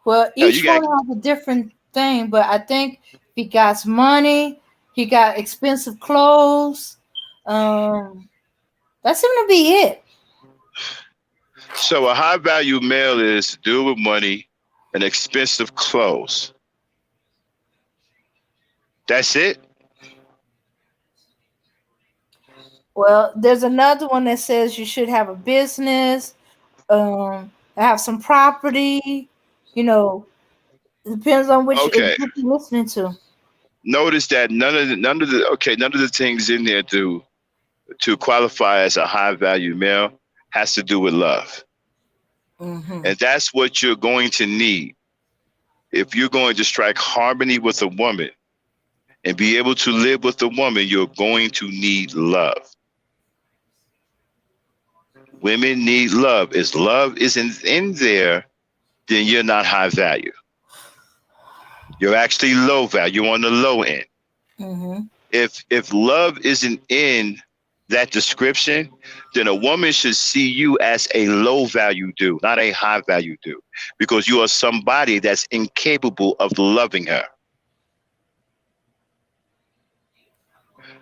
Well, Hell, you each got one has a different thing, but I think if he got money, he got expensive clothes. That seemed to be it. so a high value male is dude with money and expensive clothes. That's it. Well, there's another one that says you should have a business, have some property. You know, it depends on which Okay. what you're listening to. Notice that none of the things in there to qualify as a high value male has to do with love. Mm-hmm. And that's what you're going to need if you're going to strike harmony with a woman and be able to live with a woman. You're going to need love. Women need love. If love isn't in there, then you're not high value. You're actually low value. You're on the low end. Mm-hmm. If love isn't in that description, then a woman should see you as a low value dude, not a high value dude, because you are somebody that's incapable of loving her.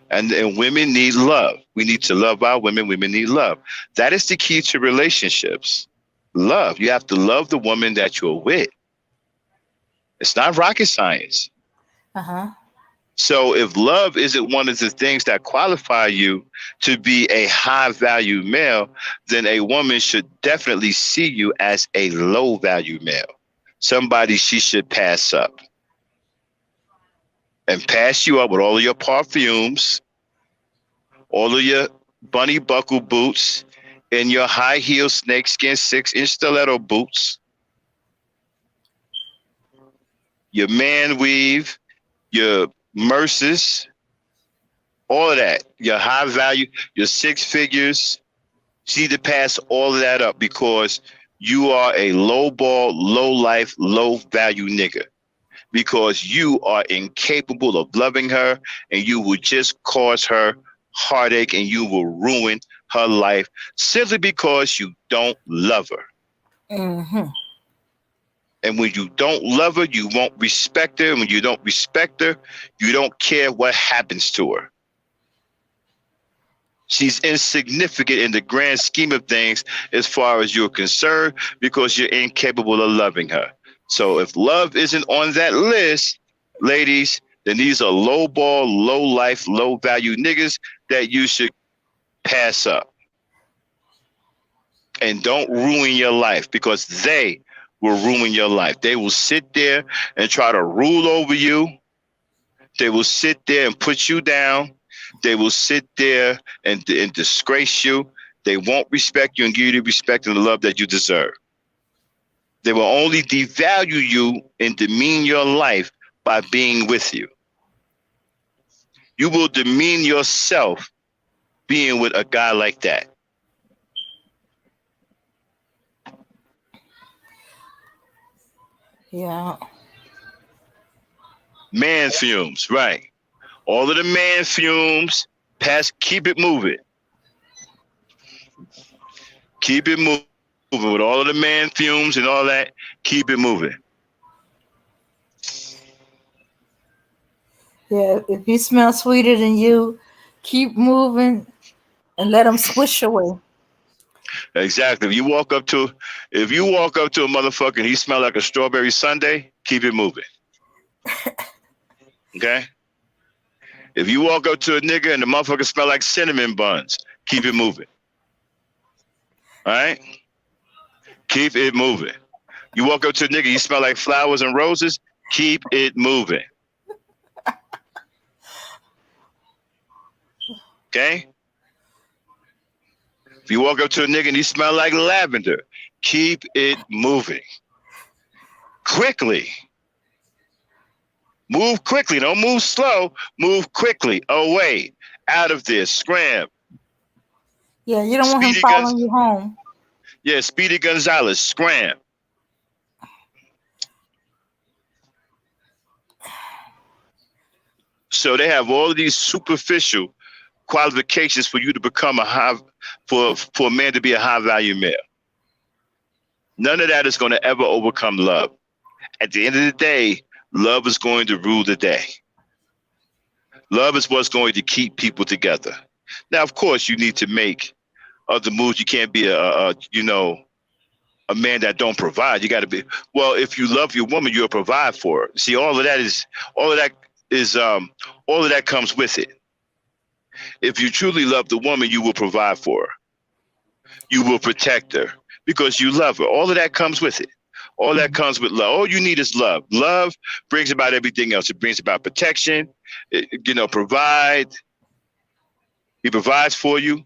And women need love. We need to love our women. Women need love. That is the key to relationships. Love. You have to love the woman that you're with. It's not rocket science. Uh-huh. So if love isn't one of the things that qualify you to be a high value male, then a woman should definitely see you as a low value male. Somebody she should pass up. And pass you up with all of your perfumes, all of your bunny buckle boots, and your high heel snakeskin 6-inch stiletto boots, your man weave, your Merces, all of that, your high value, your 6 figures. You need to pass all of that up because you are a low ball, low life, low value nigga. Because you are incapable of loving her and you will just cause her heartache and you will ruin her life simply because you don't love her. Mm-hmm. And when you don't love her, you won't respect her. And when you don't respect her, you don't care what happens to her. She's insignificant in the grand scheme of things as far as you're concerned because you're incapable of loving her. So if love isn't on that list, ladies, then these are low ball, low life, low value niggas that you should pass up. And don't ruin your life because they will ruin your life. They will sit there and try to rule over you. They will sit there and put you down. They will sit there and disgrace you. They won't respect you and give you the respect and the love that you deserve. They will only devalue you and demean your life by being with you. You will demean yourself being with a guy like that? Yeah. Man fumes, right. All of the man fumes, keep it moving. Keep it moving with all of the man fumes and all that. Keep it moving. Yeah. If he smells sweeter than you, keep moving and let him swish away. Exactly. If you walk up to a motherfucker and he smell like a strawberry sundae, keep it moving. Okay? If you walk up to a nigga and the motherfucker smell like cinnamon buns, keep it moving. All right? Keep it moving. You walk up to a nigga, you smell like flowers and roses, keep it moving. Okay? If you walk up to a nigga and he smell like lavender, keep it moving. Quickly. Move quickly. Don't move slow. Move quickly. Away. Out of this. Scram. Yeah, you don't want him Speedy following you home. Yeah, Speedy Gonzalez. Scram. So they have all of these superficial qualifications for you to become for a man to be a high value male. None of that is going to ever overcome love. At the end of the day, love is going to rule the day. Love is what's going to keep people together. Now, of course, you need to make other moves. You can't be a man that don't provide. You got to be, well, if you love your woman, you'll provide for her. See, all of that comes with it. If you truly love the woman, you will provide for her. You will protect her because you love her. All of that comes with it. All that comes with love. All you need is love. Love brings about everything else. It brings about protection. Provide. He provides for you.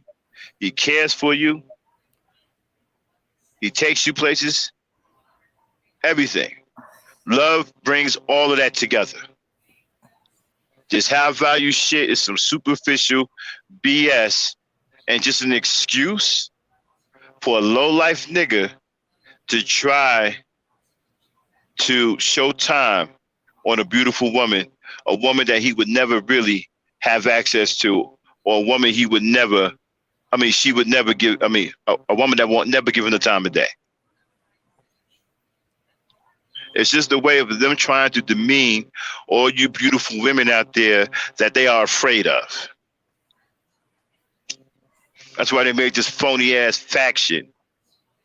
He cares for you. He takes you places. Everything. Love brings all of that together. Just high value shit is some superficial BS and just an excuse for a low life nigga to try to show time on a beautiful woman, a woman that he would never really have access to, or a woman she would never give, a woman that won't never give him the time of day. It's just a way of them trying to demean all you beautiful women out there that they are afraid of. That's why they made this phony ass faction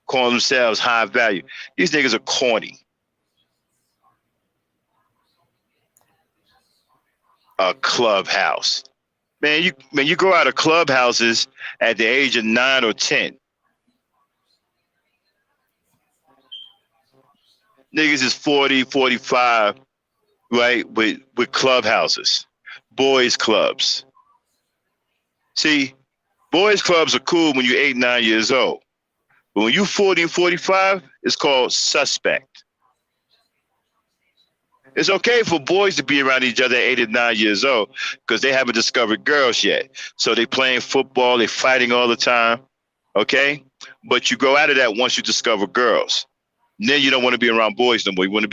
calling themselves high value. These niggas are corny. A clubhouse. Man, you grow out of clubhouses at the age of 9 or 10. Niggas is 40, 45, right, with clubhouses, boys clubs. See, boys clubs are cool when you're 8, 9 years old. But when you're 40 and 45, it's called suspect. It's okay for boys to be around each other at 8 and 9 years old because they haven't discovered girls yet. So they playing football, they fighting all the time, okay? But you go out of that once you discover girls. And then you don't want to be around boys no more. You want to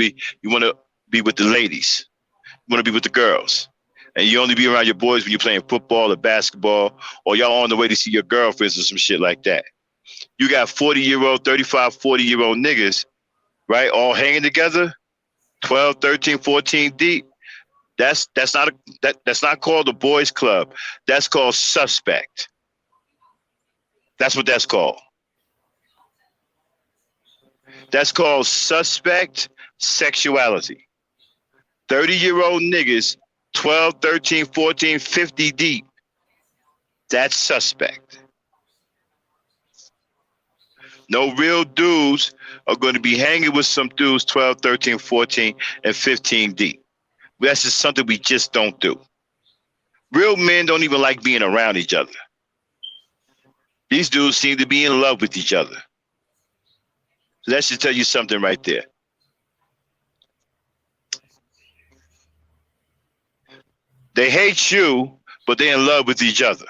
be with the ladies. You want to be with the girls. And you only be around your boys when you're playing football or basketball or y'all on the way to see your girlfriends or some shit like that. You got 40-year-old, 35, 40-year-old niggas, right, all hanging together, 12, 13, 14 deep. That's not called a boys club. That's called suspect. That's what that's called. That's called suspect sexuality. 30-year-old niggas, 12, 13, 14, 50 deep. That's suspect. No real dudes are going to be hanging with some dudes 12, 13, 14, and 15 deep. That's just something we just don't do. Real men don't even like being around each other. These dudes seem to be in love with each other. So that should tell you something right there. They hate you, but they're in love with each other.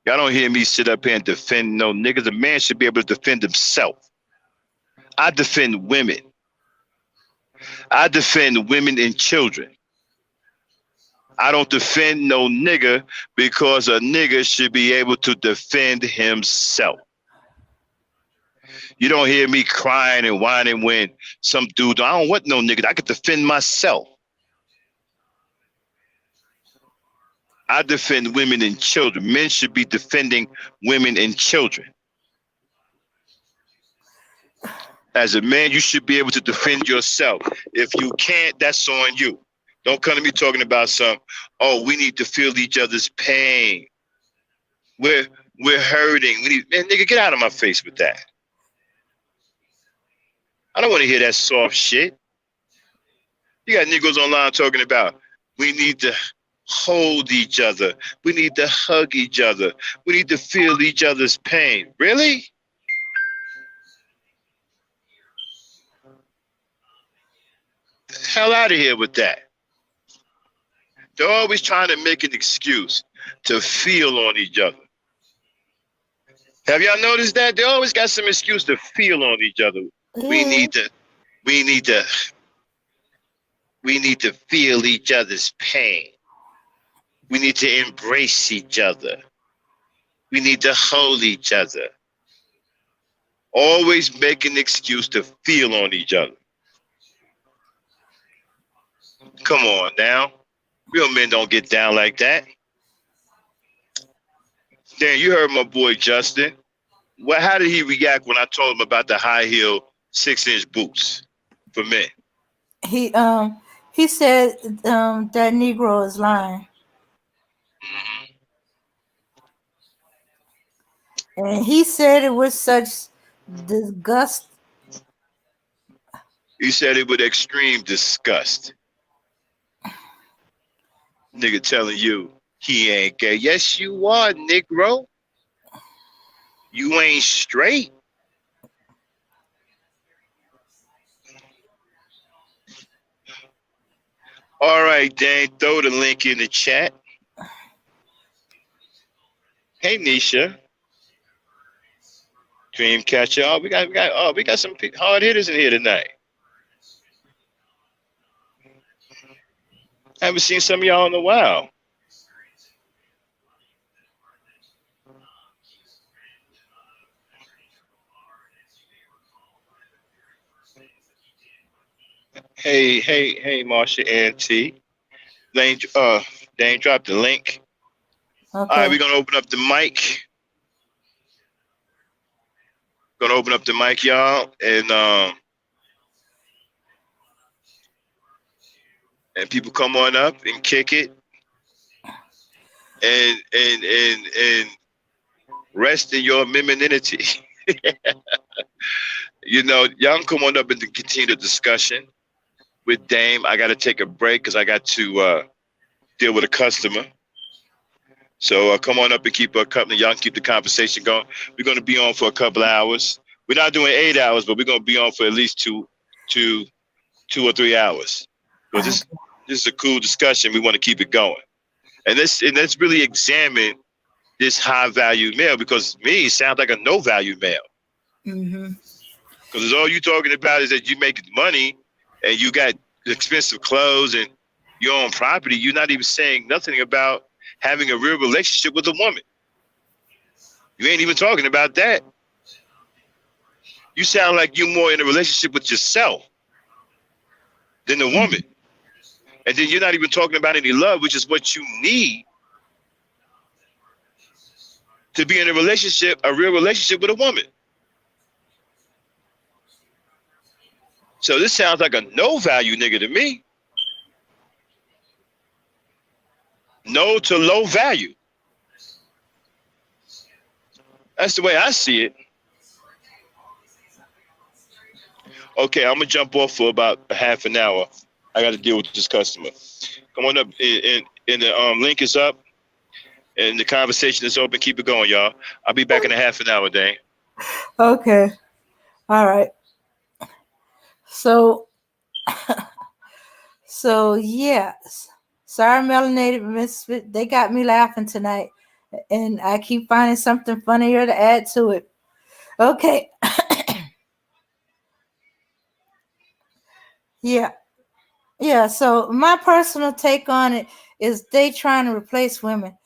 Y'all don't hear me sit up here and defend no niggas. A man should be able to defend himself. I defend women. I defend women and children. I don't defend no nigga because a nigga should be able to defend himself. You don't hear me crying and whining when some dude, I don't want no nigga. I can defend myself. I defend women and children. Men should be defending women and children. As a man, you should be able to defend yourself. If you can't, that's on you. Don't come to me talking about we need to feel each other's pain. We're hurting. Man, nigga, get out of my face with that. I don't want to hear that soft shit. You got niggas online talking about we need to hold each other. We need to hug each other. We need to feel each other's pain. Really? Hell out of here with that. They're always trying to make an excuse to feel on each other. Have y'all noticed that? They always got some excuse to feel on each other. We need to feel each other's pain. We need to embrace each other. We need to hold each other. Always make an excuse to feel on each other. Come on now. Real men don't get down like that. Dan, you heard my boy Justin. How did he react when I told him about the high heel 6-inch boots for men? He said that Negro is lying. And he said it with such disgust. He said it with extreme disgust. Nigga telling you he ain't gay. Yes, you are, Negro. You ain't straight. All right, Dan, throw the link in the chat. Hey, Nisha. Dreamcatcher. Oh, we got some hard hitters in here tonight. I haven't seen some of y'all in a while. Hey, Marsha and T. Dane dropped the link. Okay. All right, we're gonna open up the mic. Gonna open up the mic, y'all, and people come on up and kick it, and rest in your Memininity. You know, y'all come on up and continue the discussion with Dame. I got to take a break because I got to deal with a customer. So come on up and keep a company. Y'all can keep the conversation going. We're going to be on for a couple of hours. We're not doing 8 hours, but we're going to be on for at least two or 3 hours. Because this is a cool discussion. We want to keep it going. And let's really examine this high value male, because to me, it sounds like a no value male. Mm-hmm. Because all you talking about is that you make money and you got expensive clothes and your own property. You're not even saying nothing about having a real relationship with a woman. You ain't even talking about that. You sound like you're more in a relationship with yourself than the woman. And then you're not even talking about any love, which is what you need to be in a relationship, a real relationship with a woman. So this sounds like a no value nigga to me. No to low value. That's the way I see it. Okay, I'm gonna jump off for about a half an hour. I got to deal with this customer. Come on up, and the link is up, and the conversation is open. Keep it going, y'all. I'll be back in a half an hour, Dane. Okay. All right. So yes. Sorry, Melanated Misfit. They got me laughing tonight. and I keep finding something funnier to add to it. Okay. Yeah. Yeah. So my personal take on it is they trying to replace women.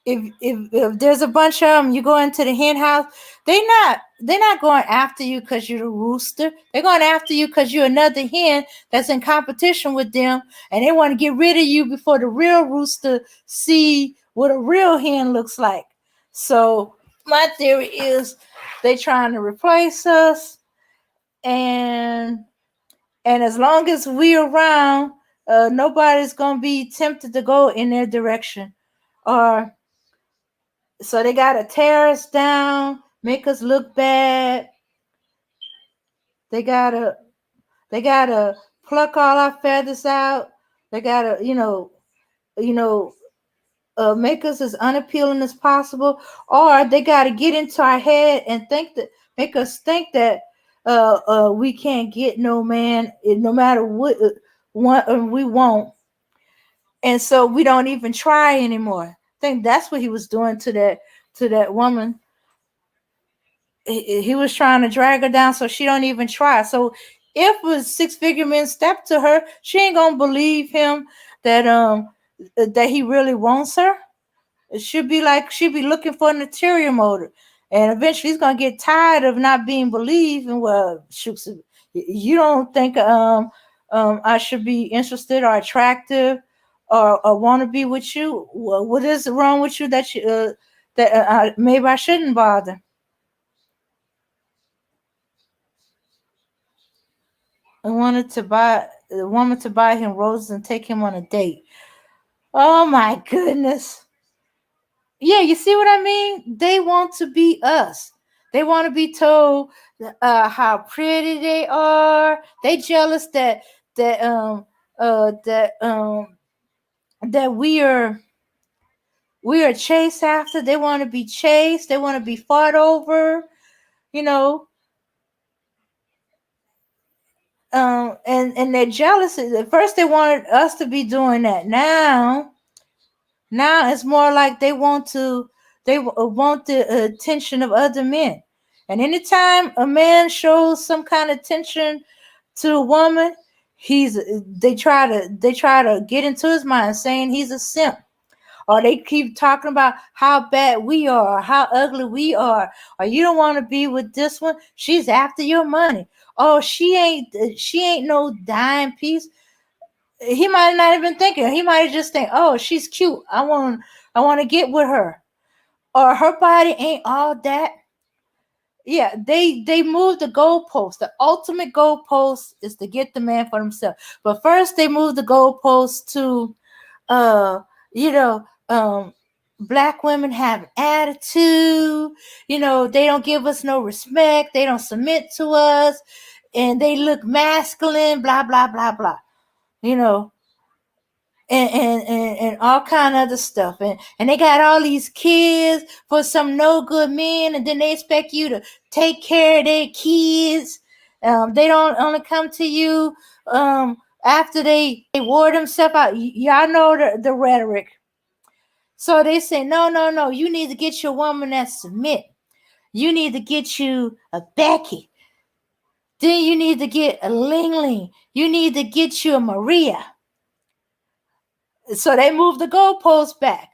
If there's a bunch of them, you go into the hen house, they're not going after you because you're the rooster. They're going after you because you're another hen that's in competition with them, and they want to get rid of you before the real rooster see what a real hen looks like. So my theory is they trying to replace us, and as long as we're around, nobody's gonna be tempted to go in their direction. Or so they gotta tear us down, make us look bad. They gotta they gotta pluck all our feathers out. They gotta, you know, make us as unappealing as possible. Or they gotta get into our head and make us think that we can't get no man, no matter what we won't, and so we don't even try anymore. I think that's what he was doing to that woman. He was trying to drag her down so she don't even try. So if a six-figure man step to her, she ain't gonna believe him that that he really wants her. It should be like she'd be looking for an ulterior motive, and eventually he's gonna get tired of not being believed. And well, shoots, you don't think I should be interested or attractive or want to be with you? Well, what is wrong with you that maybe I shouldn't bother? I wanted to buy the woman to buy him roses and take him on a date. Oh my goodness. Yeah, you see what I mean? They want to be us. They want to be told how pretty they are. They jealous that um uh that um that we are chased after. They want to be chased. They want to be fought over. You know, and they're jealous. At first, they wanted us to be doing that. Now it's more like they want the attention of other men. And anytime a man shows some kind of attention to a woman, he's they try to get into his mind saying he's a simp. Or they keep talking about how bad we are, how ugly we are, or you don't want to be with this one. She's after your money. Oh, she ain't no dime piece. He might not even think it. He might just think, oh, she's cute. I want to get with her. Or her body ain't all that. Yeah, they move the goalpost. The ultimate goalpost is to get the man for themselves. But first they move the goalpost to uh you know black women have attitude. They don't give us no respect. They don't submit to us, and they look masculine, blah blah blah blah. You know, and all kind of other stuff, and they got all these kids for some no good men, and then they expect you to take care of their kids. They don't only come to you after they wore themselves out. Y'all know the rhetoric. So they say, no, no, no, you need to get your woman that submit. You need to get you a Becky. Then you need to get a Ling Ling. You need to get you a Maria. So they move the goalposts back.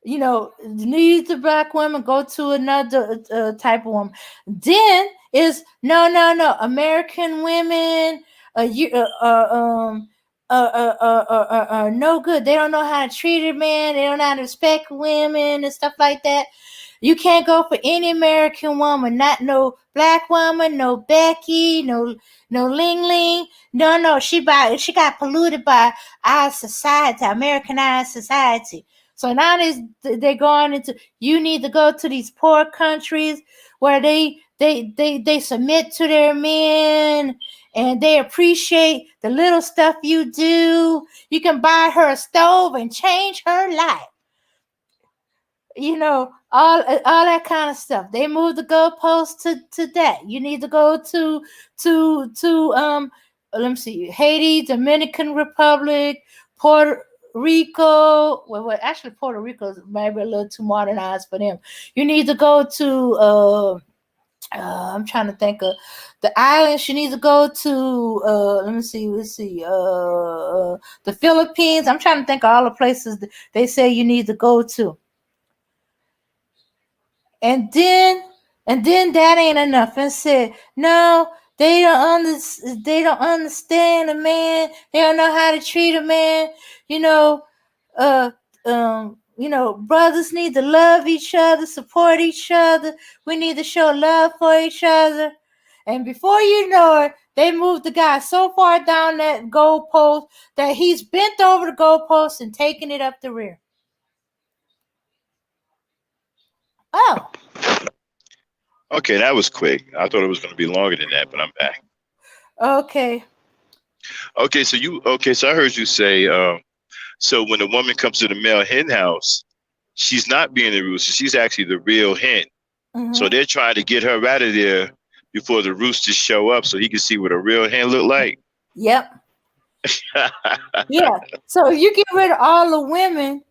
Leave the black woman, go to another type of woman. Then is no, no, no. American women, you, no good. They don't know how to treat a man. They don't know how to respect women and stuff like that. You can't go for any American woman, not no black woman, no Becky, no Ling Ling. No. She got polluted by our society, Americanized society. So now they're going into, you need to go to these poor countries where they submit to their men and they appreciate the little stuff you do. You can buy her a stove and change her life. All that kind of stuff. They move the goalposts to that. You need to go to let me see, Haiti, Dominican Republic, Puerto Rico. Well, actually, Puerto Rico is maybe a little too modernized for them. You need to go to. I'm trying to think of the islands. You need to go to. Let me see. Let's see. The Philippines. I'm trying to think of all the places that they say you need to go to. And then that ain't enough. And said, no, they don't understand a man. They don't know how to treat a man. You know, uh brothers need to love each other, support each other. We need to show love for each other. And before you know it, they moved the guy so far down that goalpost that he's bent over the goalpost and taking it up the rear. Oh. Okay, that was quick. I thought it was going to be longer than that, but I'm back. Okay. Okay, so I heard you say, so when a woman comes to the male hen house, she's not being the rooster. She's actually the real hen. Mm-hmm. So they're trying to get her out of there before the roosters show up so he can see what a real hen look like. Yep. Yeah. So if you get rid of all the women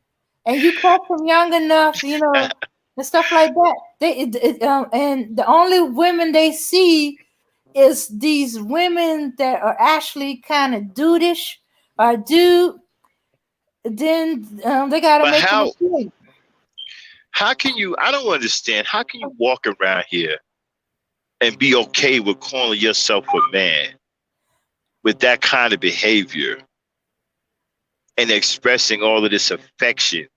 and you catch them young enough, and stuff like that, and the only women they see is these women that are actually kind of dudeish or dude. Then they gotta But make them a kid. how can you? I don't understand. How can you walk around here and be okay with calling yourself a man with that kind of behavior and expressing all of this affection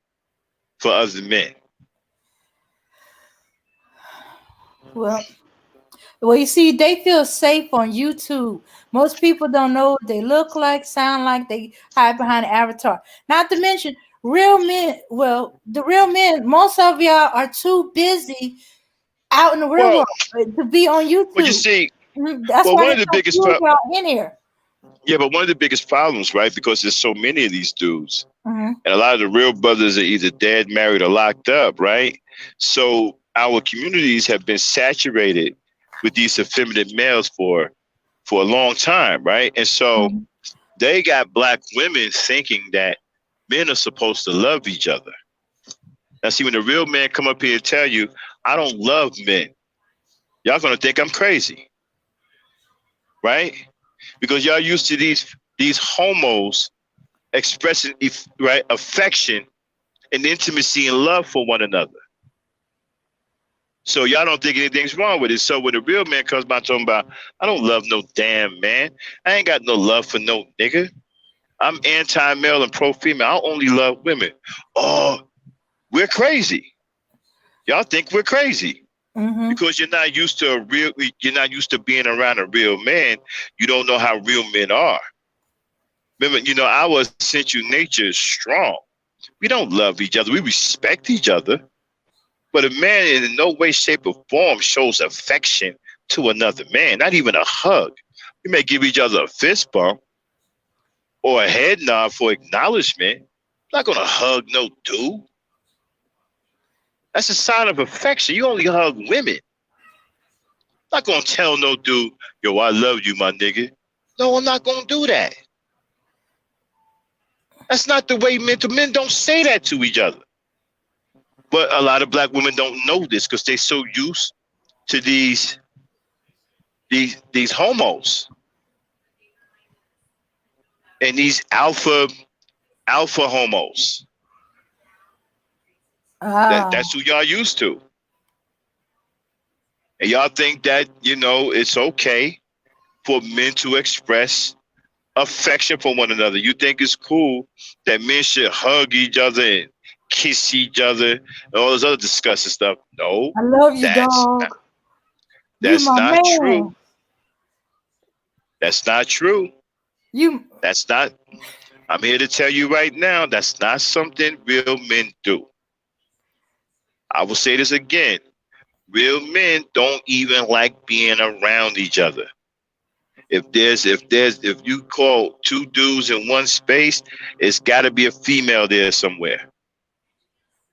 for other men? Well, you see, they feel safe on YouTube. Most people don't know what they look like, sound like. They hide behind an avatar. Not to mention, real men. Well, the real men. Most of y'all are too busy out in the real world to be on YouTube. Well, you see, that's why one of the biggest y'all in here. Yeah, but one of the biggest problems, right? Because there's so many of these dudes, Mm-hmm. and a lot of the real brothers are either dead, married, or locked up, right? So our communities have been saturated with these effeminate males for a long time, right? And so they got black women thinking that men are supposed to love each other. Now, see, when the real man come up here and tell you, I don't love men, y'all gonna think I'm crazy, right? Because y'all used to these homos expressing affection and intimacy and love for one another. So y'all don't think anything's wrong with it. So when the real man comes by talking about, I don't love no damn man. I ain't got no love for no nigga. I'm anti-male and pro-female. I only love women. Oh, we're crazy. Y'all think we're crazy. Mm-hmm. Because you're not used to being around a real man. You don't know how real men are. Remember, our essential nature is strong. We don't love each other. We respect each other. But a man in no way, shape, or form shows affection to another man, not even a hug. We may give each other a fist bump or a head nod for acknowledgement. I'm not going to hug no dude. That's a sign of affection. You only hug women. I'm not going to tell no dude, yo, I love you, my nigga. No, I'm not going to do that. That's not the way men don't say that to each other. But a lot of black women don't know this because they're so used to these homos and these alpha homos. That's who y'all used to. And y'all think that, it's okay for men to express affection for one another. You think it's cool that men should hug each other and kiss each other and all this other disgusting stuff. No. I love you, dog. That's not true. That's not true. I'm here to tell you right now, that's not something real men do. I will say this again. Real men don't even like being around each other. If you call two dudes in one space, it's got to be a female there somewhere.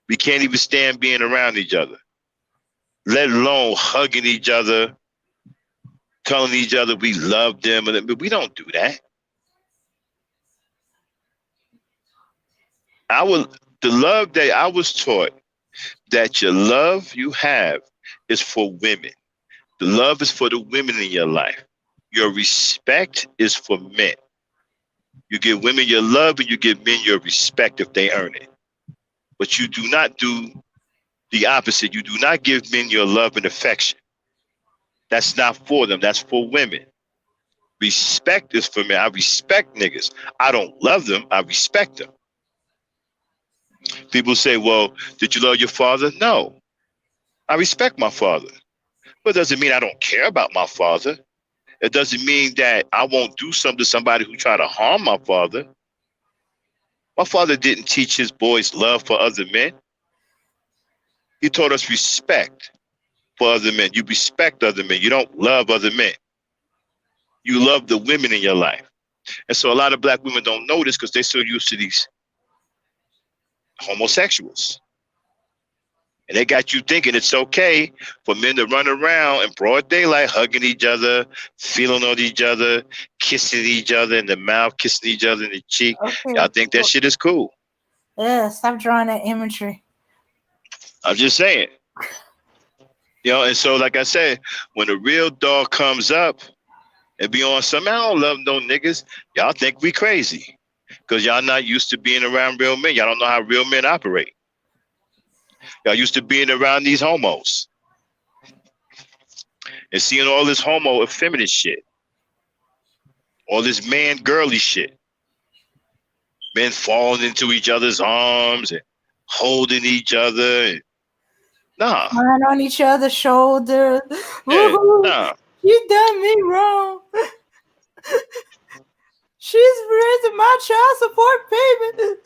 We can't even stand being around each other, let alone hugging each other, telling each other we love them. But we don't do that. The love that I was taught, that your love you have is for women. The love is for the women in your life. Your respect is for men. You give women your love and you give men your respect if they earn it. But you do not do the opposite. You do not give men your love and affection. That's not for them. That's for women. Respect is for men. I respect niggas. I don't love them. I respect them. People say, well, did you love your father? No. I respect my father. But it doesn't mean I don't care about my father. It doesn't mean that I won't do something to somebody who try to harm my father. My father didn't teach his boys love for other men. He taught us respect for other men. You respect other men. You don't love other men. You love the women in your life. And so a lot of black women don't know this because they're so used to these homosexuals. And they got you thinking it's okay for men to run around in broad daylight, hugging each other, feeling on each other, kissing each other in the mouth, kissing each other in the cheek. Okay. Y'all think that shit is cool. Yeah, stop drawing that imagery. I'm just saying. You know, and so like I said, when the real dog comes up and be on some, I don't love no niggas, y'all think we crazy. Because y'all not used to being around real men. Y'all don't know how real men operate. Y'all used to being around these homos and seeing all this homo effeminate shit, all this man girly shit, men falling into each other's arms and holding each other. And, nah, Lying on each other's shoulders. yeah, nah. You done me wrong. She's raising my child support payment.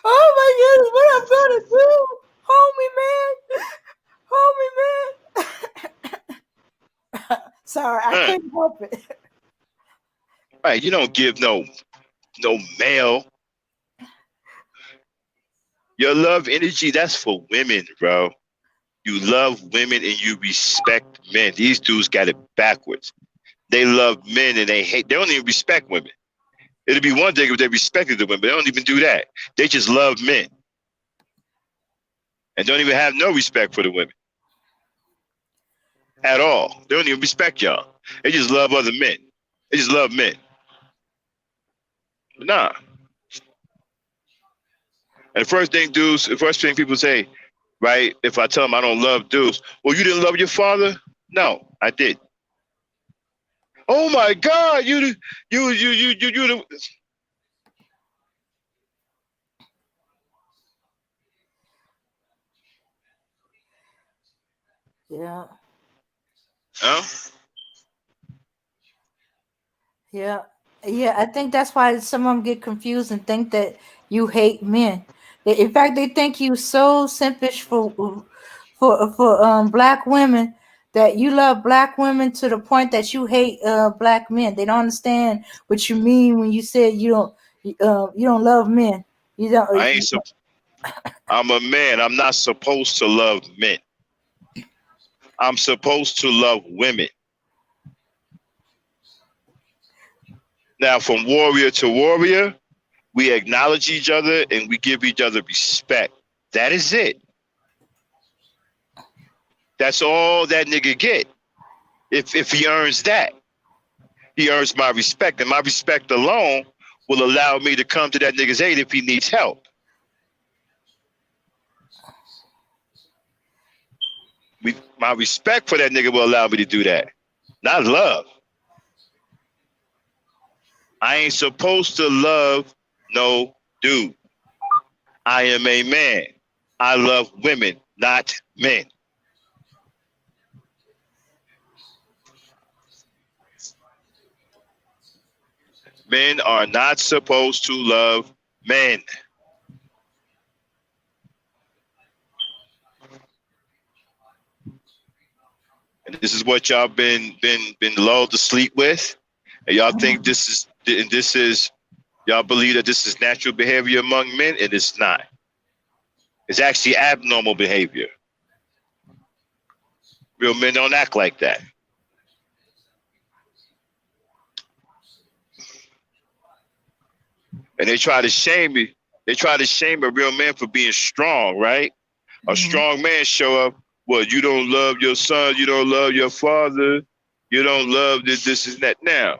Oh my goodness, what I'm gonna do? Homie man. Sorry, I couldn't help it. Right, you don't give no male. Your love energy, that's for women, bro. You love women and you respect men. These dudes got it backwards. They love men and they don't even respect women. It'd be one thing if they respected the women, but they don't even do that. They just love men. And don't even have no respect for the women. At all. They don't even respect y'all. They just love other men. They just love men. Nah. And the first thing people say, right, if I tell them I don't love dudes, well, you didn't love your father? No, I did. Oh my God, you. Yeah. Huh? Yeah. Yeah, I think that's why some of them get confused and think that you hate men. In fact, they think you so simpish for black women that you love black women to the point that you hate black men. They don't understand what you mean when you say you don't love men. You don't. I'm a man. I'm not supposed to love men. I'm supposed to love women. Now, from warrior to warrior, we acknowledge each other and we give each other respect. That is it. That's all that nigga get. If he earns that, he earns my respect. And my respect alone will allow me to come to that nigga's aid if he needs help. My respect for that nigga will allow me to do that. Not love. I ain't supposed to love no dude. I am a man. I love women, not men. Men are not supposed to love men. And this is what y'all been lulled to sleep with. And y'all think this is y'all believe that this is natural behavior among men, and it's not. It's actually abnormal behavior. Real men don't act like that. And they try to shame me. They try to shame a real man for being strong, right? A strong man show up. Well, you don't love your son. You don't love your father. You don't love this and that. Now,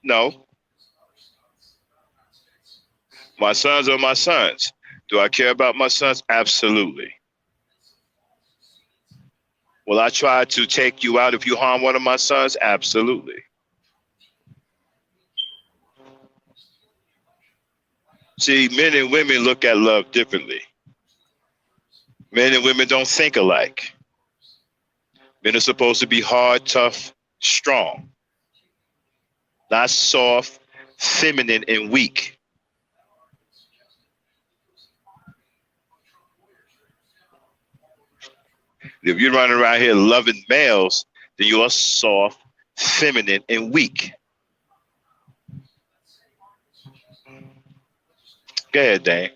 no, my sons are my sons. Do I care about my sons? Absolutely. Will I try to take you out if you harm one of my sons? Absolutely. See, men and women look at love differently. Men and women don't think alike. Men are supposed to be hard, tough, strong, not soft, feminine, and weak. If you're running around here loving males, then you are soft, feminine, and weak. Go ahead, Dan.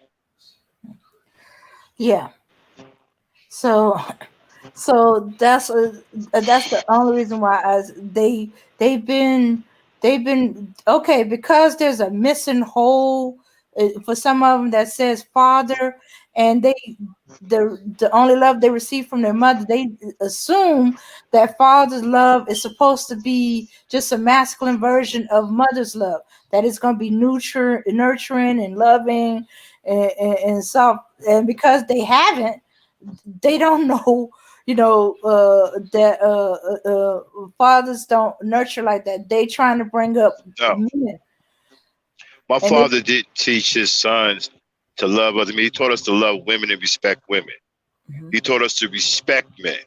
Yeah. So that's the only reason why they've been okay, because there's a missing hole for some of them that says father, and the only love they receive from their mother, they assume that father's love is supposed to be just a masculine version of mother's love, that it's going to be nurturing and loving and soft, and because they haven't, they don't know, that fathers don't nurture like that. They trying to bring up No. men. My And they, father didn't teach his sons to love other men. He taught us to love women and respect women. He taught us to respect men.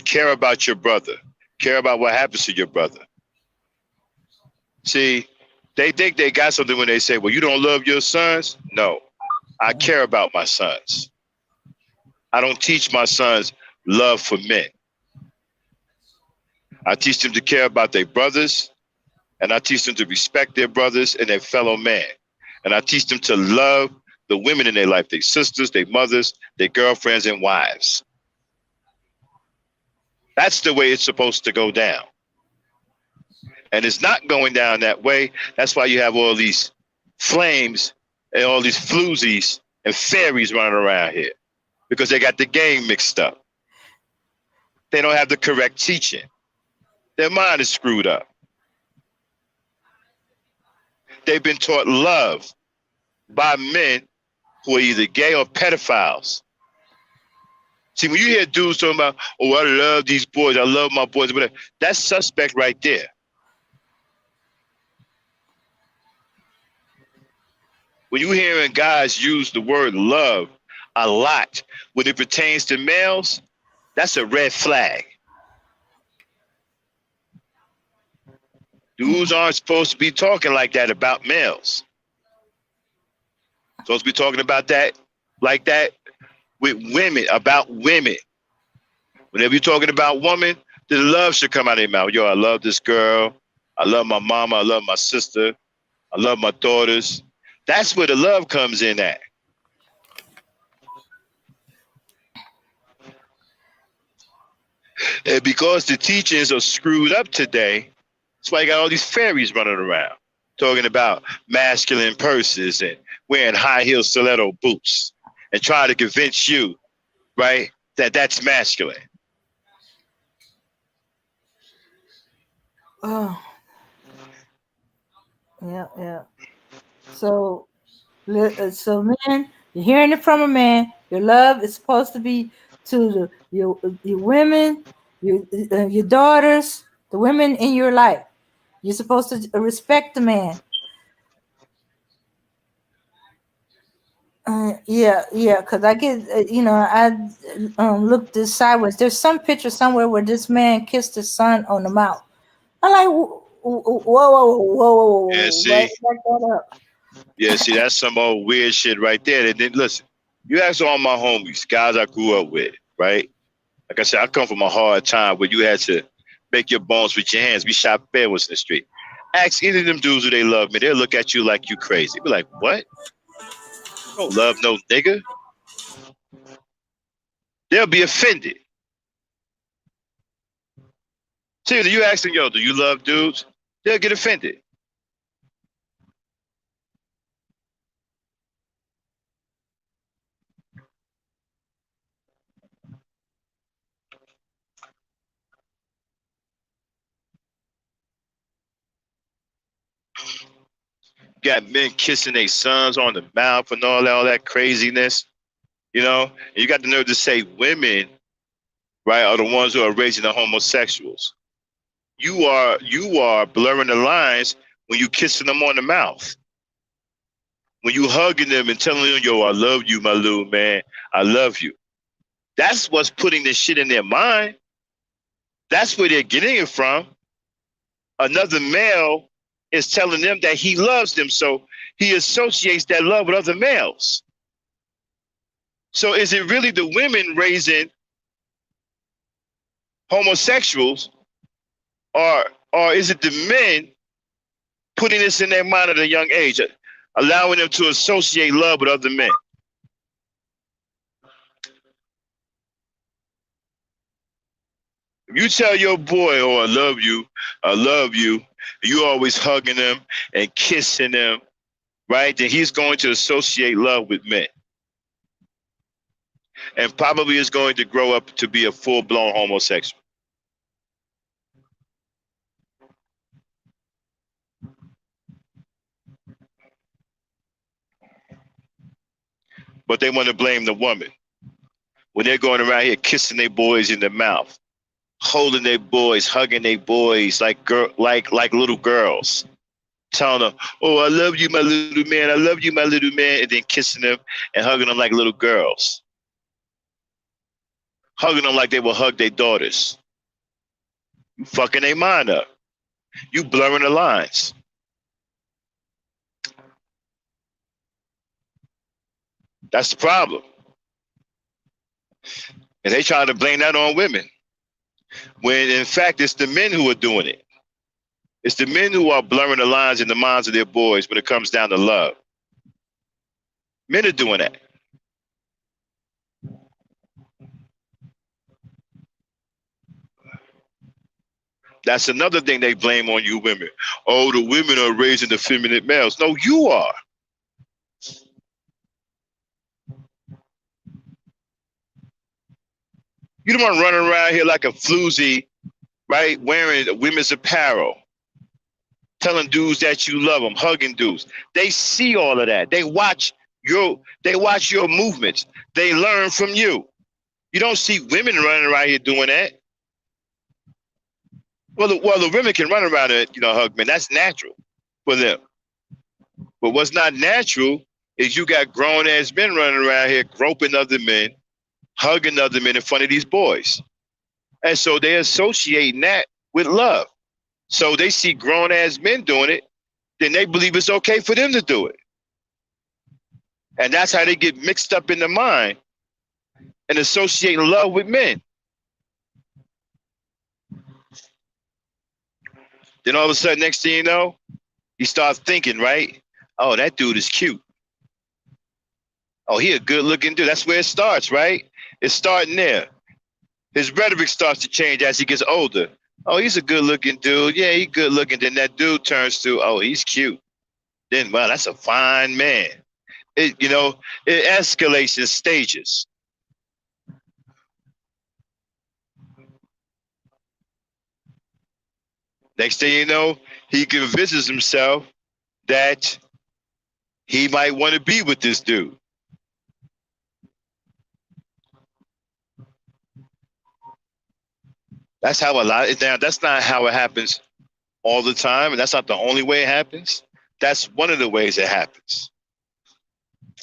Care about your brother. Care about what happens to your brother. See, they think they got something when they say, well, you don't love your sons? No, I care about my sons. I don't teach my sons love for men. I teach them to care about their brothers, and I teach them to respect their brothers and their fellow man. And I teach them to love the women in their life, their sisters, their mothers, their girlfriends and wives. That's the way it's supposed to go down. And it's not going down that way. That's why you have all these flames and all these floozies and fairies running around here, because they got the game mixed up. They don't have the correct teaching. Their mind is screwed up. They've been taught love by men who are either gay or pedophiles. See, when you hear dudes talking about, oh, I love these boys, I love my boys, whatever, that's suspect right there. When you're hearing guys use the word love a lot when it pertains to males, that's a red flag. Dudes aren't supposed to be talking like that about males. Supposed to be talking about that, like that, with women, about women. Whenever you're talking about women, the love should come out of your mouth. Yo, I love this girl. I love my mama. I love my sister. I love my daughters. That's where the love comes in at. And because the teachings are screwed up today, that's why you got all these fairies running around talking about masculine purses and wearing high heel stiletto boots and trying to convince you, right, that that's masculine. oh, yeah. So man, you're hearing it from a man. Your love is supposed to be to your women, your daughters, the women in your life. You're supposed to respect the man. Yeah, because I get, I looked this sideways. There's some picture somewhere where this man kissed his son on the mouth. I'm like, whoa, Yeah, back see? that up. Yeah, see, that's some old weird shit right there. And then listen, you ask all my homies, guys I grew up with, right? Like I said, I come from a hard time where you had to make your bones with your hands. We shot fair was in the street. Ask any of them dudes who they love me, they'll look at you like you crazy. Be like, what? You don't love no nigga? They'll be offended. Seriously, you ask them, yo, do you love dudes? They'll get offended. Got men kissing their sons on the mouth and all that craziness. You know, and you got the nerve to say women, right, are the ones who are raising the homosexuals. You are blurring the lines when you kissing them on the mouth. When you hugging them and telling them, yo, I love you, my little man. I love you. That's what's putting this shit in their mind. That's where they're getting it from. Another male is telling them that he loves them, so he associates that love with other males. So is it really the women raising homosexuals, or is it the men putting this in their mind at a young age, allowing them to associate love with other men? If you tell your boy, oh, I love you, you always hugging him and kissing him, right? Then he's going to associate love with men. And probably is going to grow up to be a full-blown homosexual. But they want to blame the woman when they're going around here kissing their boys in the mouth, holding their boys, hugging their boys like little girls, telling them, "Oh, I love you, my little man. I love you, my little man," and then kissing them and hugging them like little girls, hugging them like they will hug their daughters. You fucking their mind up. You blurring the lines. That's the problem. And they try to blame that on women, when in fact it's the men who are doing it. It's the men who are blurring the lines in the minds of their boys when it comes down to love. Men are doing that. That's another thing they blame on you women. Oh, the women are raising effeminate males. No, you are. You don't want to run around here like a floozy, right? Wearing women's apparel, telling dudes that you love them, hugging dudes. They see all of that. They watch your movements. They learn from you. You don't see women running around here doing that. Well, the women can run around and hug men. That's natural for them. But what's not natural is you got grown ass men running around here groping other men, hugging other men in front of these boys. And so they're associating that with love. So they see grown ass men doing it, then they believe it's okay for them to do it. And that's how they get mixed up in the mind and associating love with men. Then all of a sudden, next thing you know, you start thinking, right? Oh, that dude is cute. Oh, he a good looking dude. That's where it starts, right? It's starting there. His rhetoric starts to change as he gets older. Oh, he's a good looking dude. Yeah, he's good looking. Then that dude turns to, oh, he's cute. Then, well, that's a fine man. It escalates in stages. Next thing you know, he convinces himself that he might want to be with this dude. That's how that's not how it happens all the time, and that's not the only way it happens. That's one of the ways it happens.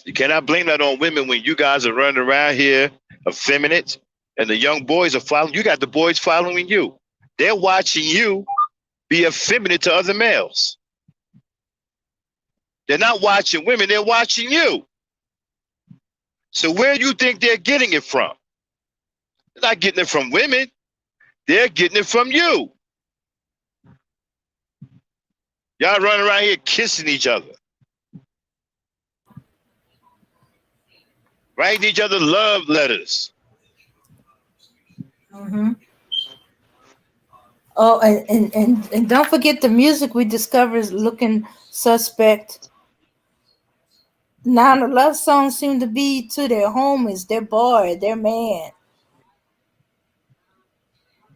You cannot blame that on women when you guys are running around here effeminate and the young boys are following. You got the boys following you. They're watching you be effeminate to other males. They're not watching women, they're watching you. So where do you think they're getting it from? They're not getting it from women. They're getting it from you. Y'all running around here kissing each other. Writing each other love letters. Mm-hmm. Oh, and don't forget the music we discovered is looking suspect. Now the love songs seem to be to their homies, their boy, their man.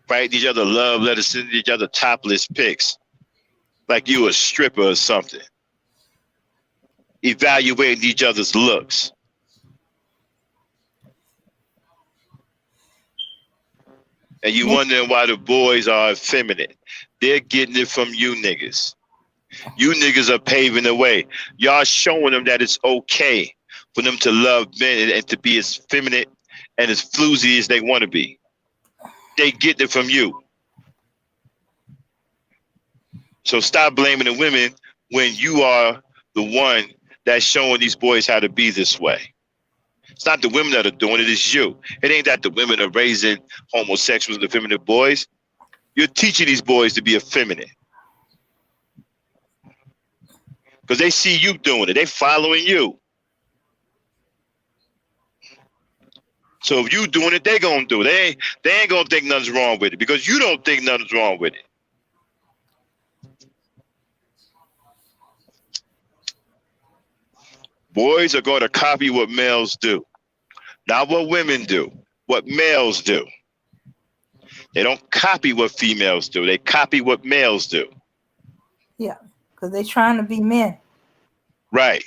Writing each other love letters, sending each other topless pics. like you a stripper or something, evaluating each other's looks. And you wondering why the boys are effeminate. They're getting it from you niggas. You niggas are paving the way. Y'all showing them that it's okay for them to love men and to be as feminine and as floozy as they want to be. They get it from you. So stop blaming the women when you are the one that's showing these boys how to be this way. It's not the women that are doing it, it's you. It ain't that the women are raising homosexuals and effeminate boys. You're teaching these boys to be effeminate. Because they see you doing it. They following you. So if you doing it, they gonna do it. They ain't gonna think nothing's wrong with it because you don't think nothing's wrong with it. Boys are going to copy what males do. Not what women do. What males do. They don't copy what females do. They copy what males do. Yeah, because they're trying to be men. Right.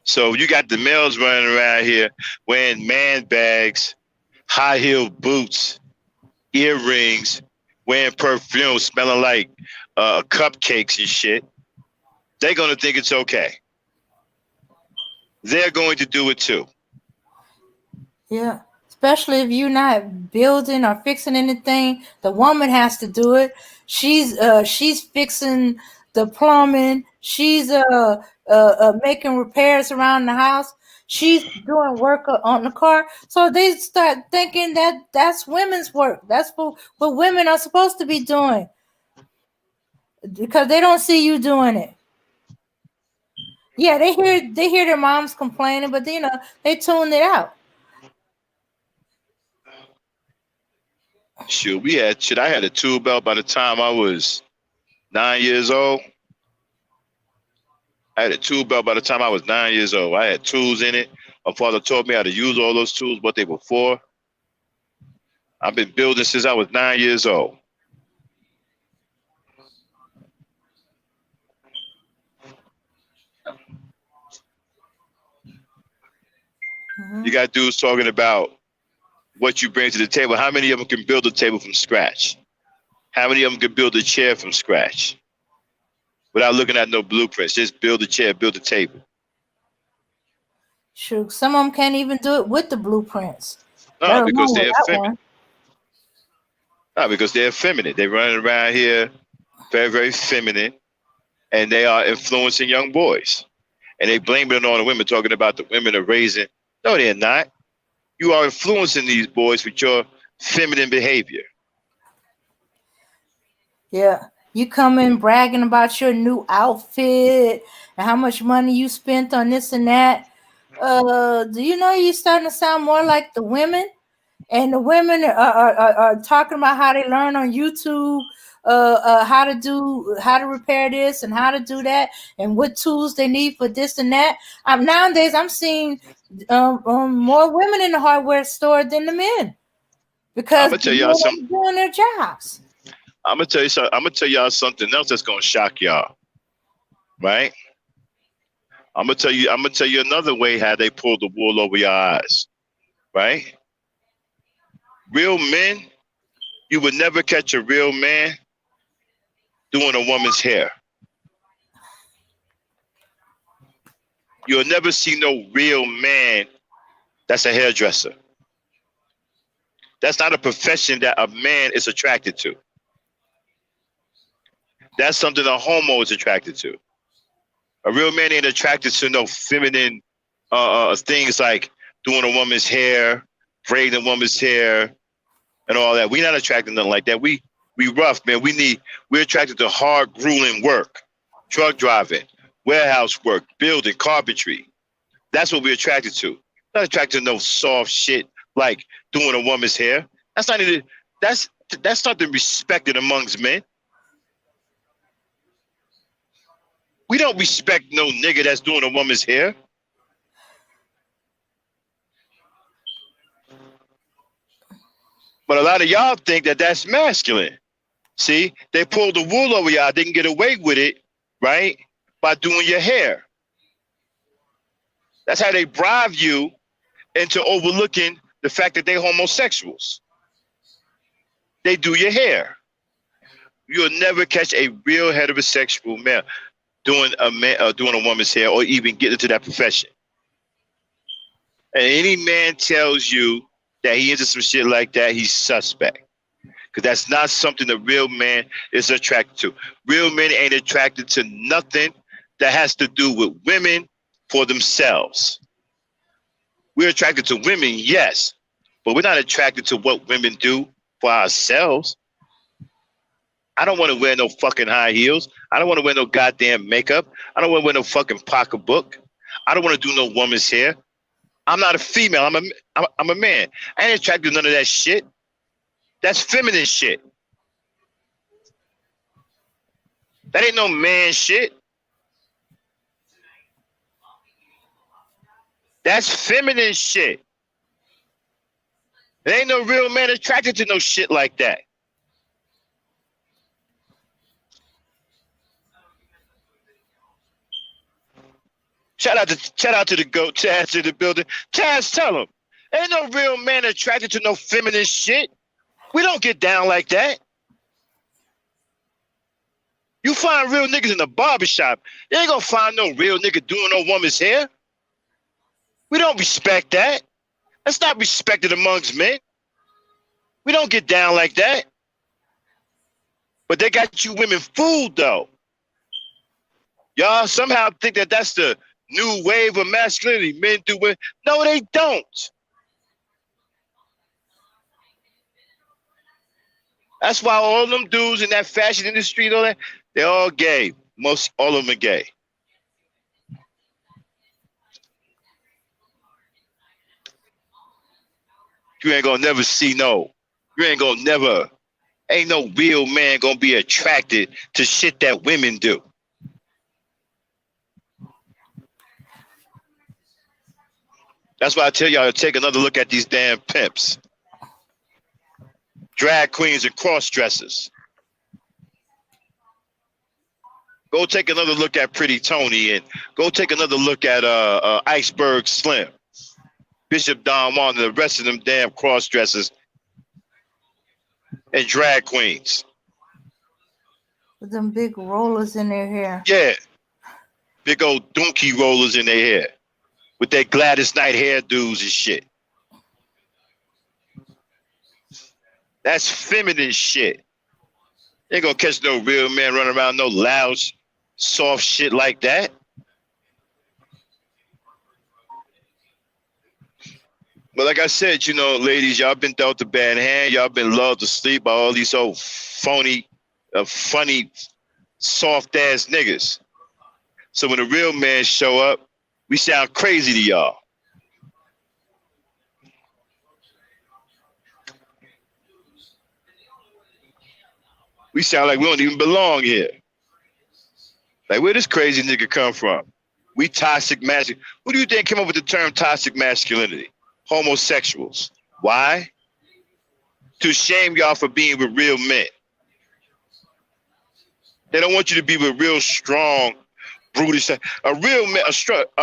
So you got the males running around here wearing man bags, high-heeled boots, earrings, wearing perfume, smelling like cupcakes and shit. They're going to think it's okay. They're going to do it too. Yeah, especially if you're not building or fixing anything, the woman has to do it. She's fixing the plumbing. She's making repairs around the house. She's doing work on the car. So they start thinking that that's women's work. That's what women are supposed to be doing because they don't see you doing it. Yeah, they hear their moms complaining, but they tune it out. Shoot, I had a tool belt by the time I was 9 years old. I had a tool belt by the time I was 9 years old. I had tools in it. My father taught me how to use all those tools, what they were for. I've been building since I was 9 years old. You got dudes talking about what you bring to the table. How many of them can build a table from scratch? How many of them can build a chair from scratch? Without looking at no blueprints, just build a chair, build a table. Sure, some of them can't even do it with the blueprints. No, because they're feminine. No, because they're feminine. They're running around here very, very feminine, and they are influencing young boys. And they blame it on all the women, talking about the women are raising. No, they're not. You are influencing these boys with your feminine behavior. Yeah. You come in bragging about your new outfit and how much money you spent on this and that. Do you know you're starting to sound more like the women? And the women are talking about how they learn on YouTube how to repair this and how to do that and what tools they need for this and that. Nowadays, I'm seeing more women in the hardware store than the men because I'm gonna tell y'all something. Doing their jobs. I'm gonna tell you something. I'm gonna tell y'all something else that's gonna shock y'all. Right? I'm gonna tell you another way how they pull the wool over your eyes. Right? Real men, you would never catch a real man doing a woman's hair. You'll never see no real man that's a hairdresser. That's not a profession that a man is attracted to. That's something a homo is attracted to. A real man ain't attracted to no feminine things like doing a woman's hair, braiding a woman's hair, and all that. We're not attracted to nothing like that. We rough, man. We're attracted to hard, grueling work, truck driving, warehouse work, building, carpentry. That's what we're attracted to. Not attracted to no soft shit like doing a woman's hair. That's not the respected amongst men. We don't respect no nigga that's doing a woman's hair. But a lot of y'all think that that's masculine. See, they pulled the wool over your eye. They can get away with it, right? By doing your hair. That's how they bribe you into overlooking the fact that they're homosexuals. They do your hair. You'll never catch a real heterosexual male doing a woman's hair or even get into that profession. And any man tells you that he into some shit like that, he's suspect. Because that's not something a real man is attracted to. Real men ain't attracted to nothing that has to do with women for themselves. We're attracted to women, yes, but we're not attracted to what women do for ourselves. I don't want to wear no fucking high heels. I don't want to wear no goddamn makeup. I don't want to wear no fucking pocketbook. I don't want to do no woman's hair. I'm not a female. I'm a man. I ain't attracted to none of that shit. That's feminine shit. That ain't no man shit. That's feminine shit. There ain't no real man attracted to no shit like that. Shout out to the GOAT, Chaz, in the building. Chaz, tell him. Ain't no real man attracted to no feminine shit. We don't get down like that. You find real niggas in the barbershop. You ain't gonna find no real nigga doing no woman's hair. We don't respect that. That's not respected amongst men. We don't get down like that. But they got you women fooled, though. Y'all somehow think that that's the new wave of masculinity. Men do it. No, they don't. That's why all them dudes in that fashion industry, all that, they're all gay. All of them are gay. You ain't gonna never see no. You ain't gonna never. Ain't no real man gonna be attracted to shit that women do. That's why I tell y'all to take another look at these damn pimps. Drag queens and cross-dressers. Go take another look at Pretty Tony and go take another look at Iceberg Slim, Bishop Don Juan, and the rest of them damn cross-dressers and drag queens. With them big rollers in their hair. Yeah. Big old donkey rollers in their hair. With their Gladys Knight hairdos and shit. That's feminine shit. You ain't gonna catch no real man running around no loud, soft shit like that. But like I said, you know, ladies, y'all been dealt a bad hand. Y'all been lulled to sleep by all these old phony, funny, soft-ass niggas. So when the real men show up, we sound crazy to y'all. We sound like we don't even belong here. Like, where this crazy nigga come from? We toxic masculinity. Who do you think came up with the term toxic masculinity? Homosexuals. Why? To shame y'all for being with real men. They don't want you to be with real strong, brutish. A real man,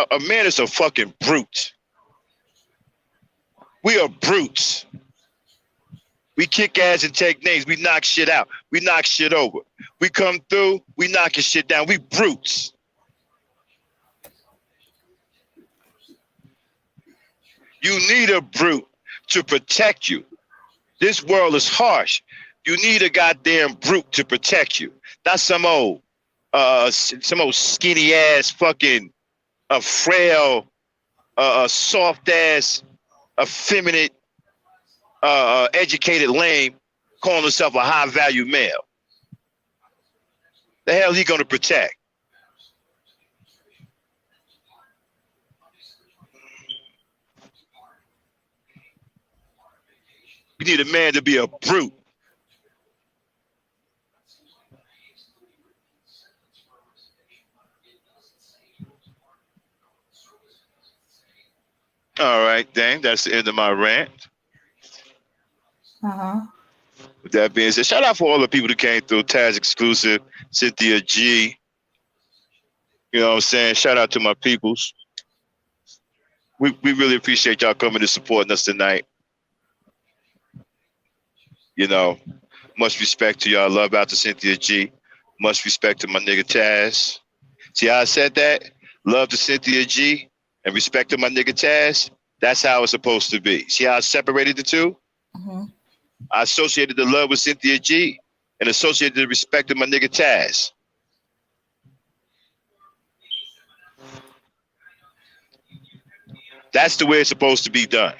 a man is a fucking brute. We are brutes. We kick ass and take names. We knock shit out. We knock shit over. We come through, we knocking shit down. We brutes. You need a brute to protect you. This world is harsh. You need a goddamn brute to protect you. Not some old skinny ass fucking frail, soft ass, effeminate, educated lame calling himself a high value male. The hell he gonna protect? You need a man to be a brute. All right, dang, that's the end of my rant. Uh-huh. that being said, shout out for all the people that came through. Taz Exclusive, Cynthia G. You know what I'm saying? Shout out to my peoples. We really appreciate y'all coming and supporting us tonight. You know, much respect to y'all. Love out to Cynthia G. Much respect to my nigga Taz. See how I said that? Love to Cynthia G and respect to my nigga Taz. That's how it's supposed to be. See how I separated the two? Mm-hmm. I associated the love with Cynthia G and associated the respect to my nigga Taz. That's the way it's supposed to be done.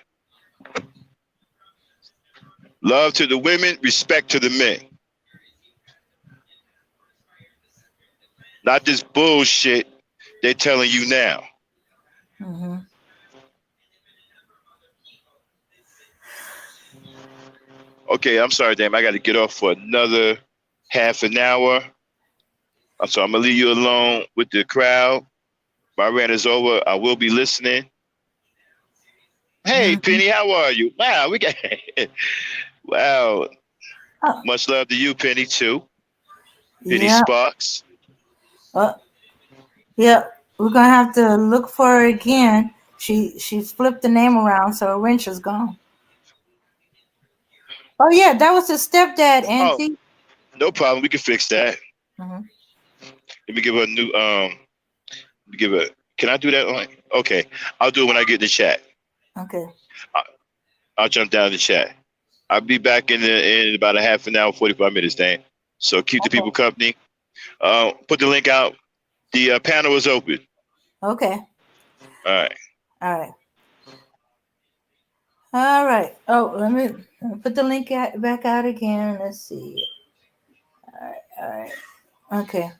Love to the women, respect to the men. Not this bullshit they're telling you now. Mm-hmm. Okay, I'm sorry, damn. I got to get off for another half an hour. So I'm going to leave you alone with the crowd. My rant is over. I will be listening. Hey, Mm-hmm. Penny, how are you? Wow, we got... wow. Oh, Much love to you, Penny, too. Penny yeah. Sparks. Yeah. We're gonna have to look for her again. She's flipped the name around, so her wrench is gone. Oh yeah, that was his stepdad, Oh, Auntie. no problem. We can fix that. Mm-hmm. Let me give her a new... Let me give her... Can I do that? Okay. I'll do it when I get in the chat. Okay. I'll jump down in the chat. I'll be back in about a half an hour, 45 minutes, Dan. So keep the people company. Put the link out. The panel is open. Okay. All right. All right. All right. Oh, let me put the link back out again. Let's see. All right. All right. Okay.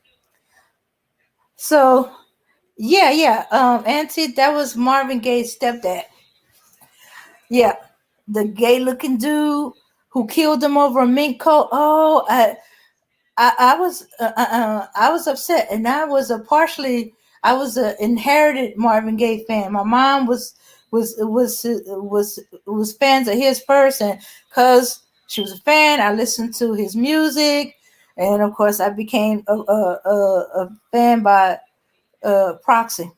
So, yeah. Auntie, that was Marvin Gaye's stepdad. Yeah, the gay-looking dude who killed him over a mink coat. Oh, I was upset, and I was a inherited Marvin Gaye fan. My mom was fans of his person because she was a fan. I listened to his music, and of course, I became a fan by proxy,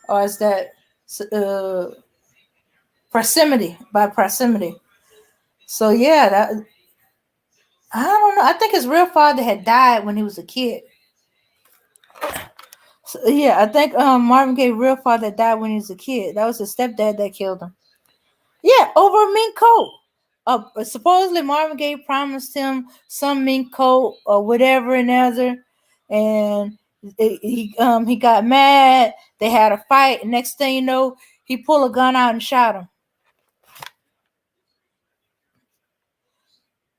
or is that proximity by proximity? So yeah, I don't know. I think his real father had died when he was a kid. So, yeah, I think Marvin Gaye's real father died when he was a kid. That was his stepdad that killed him. Yeah, over a mink coat. Supposedly Marvin Gaye promised him some mink coat or whatever and other, and he got mad. They had a fight. Next thing you know, he pulled a gun out and shot him.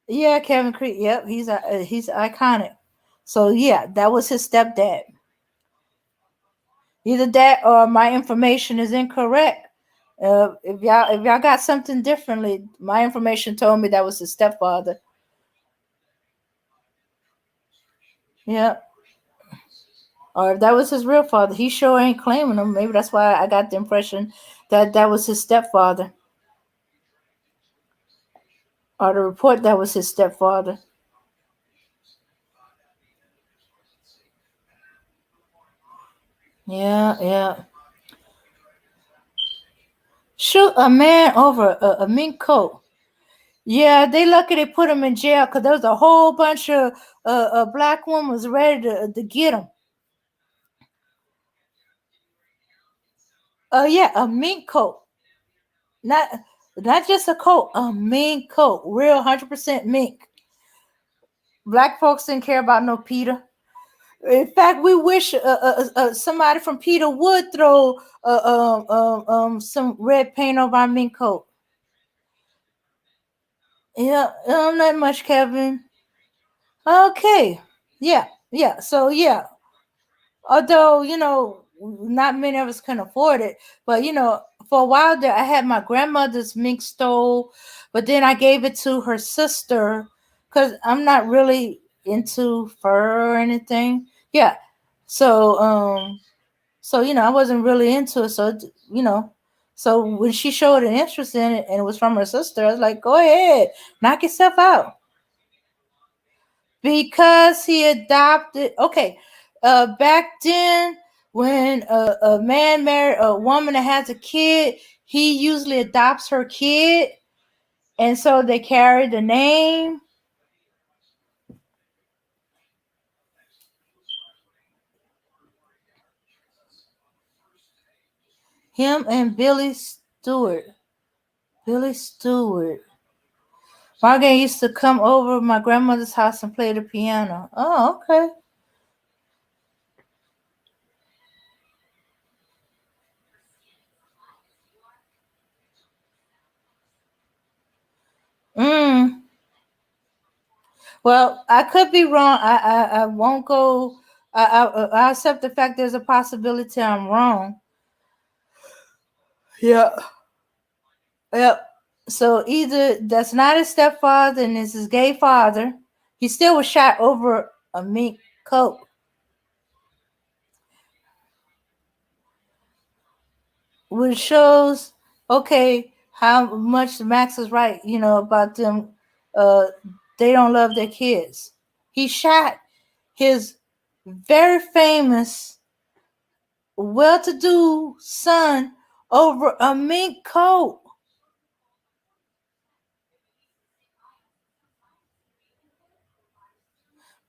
Yeah, Kevin Creed. Yep, he's iconic. So yeah, that was his stepdad. Either that or my information is incorrect. If y'all got something differently, my information told me that was his stepfather. Yeah. Or if that was his real father, he sure ain't claiming him. Maybe that's why I got the impression that that was his stepfather. Or the report that was his stepfather. Yeah. Shoot a man over a mink coat. Yeah, they lucky they put him in jail because there was a whole bunch of black women was ready to get him. Yeah, a mink coat. Not just a coat, a mink coat. Real 100% mink. Black folks didn't care about no Peter. In fact, we wish somebody from Peter would throw some red paint over our mink coat. Yeah, not much, Kevin. Okay. Yeah. So yeah, although not many of us can afford it, but for a while there I had my grandmother's mink stole, but then I gave it to her sister because I'm not really into fur or anything. Yeah, so I wasn't really into it. So when she showed an interest in it and it was from her sister, I was like, go ahead, knock yourself out. Because he adopted. Okay, back then, when a man married a woman that has a kid, he usually adopts her kid, and so they carry the name. Him and Billy Stewart. Billy Stewart. Marvin Gaye used to come over my grandmother's house and play the piano. Oh, okay. Mm. Well, I could be wrong. I won't go. I accept the fact there's a possibility I'm wrong. Yeah. Yep. So either that's not his stepfather and it's his gay father. He still was shot over a mink coat. Which shows, okay, how much Max is right, about them. Uh, they don't love their kids. He shot his very famous, well-to-do son over a mink coat.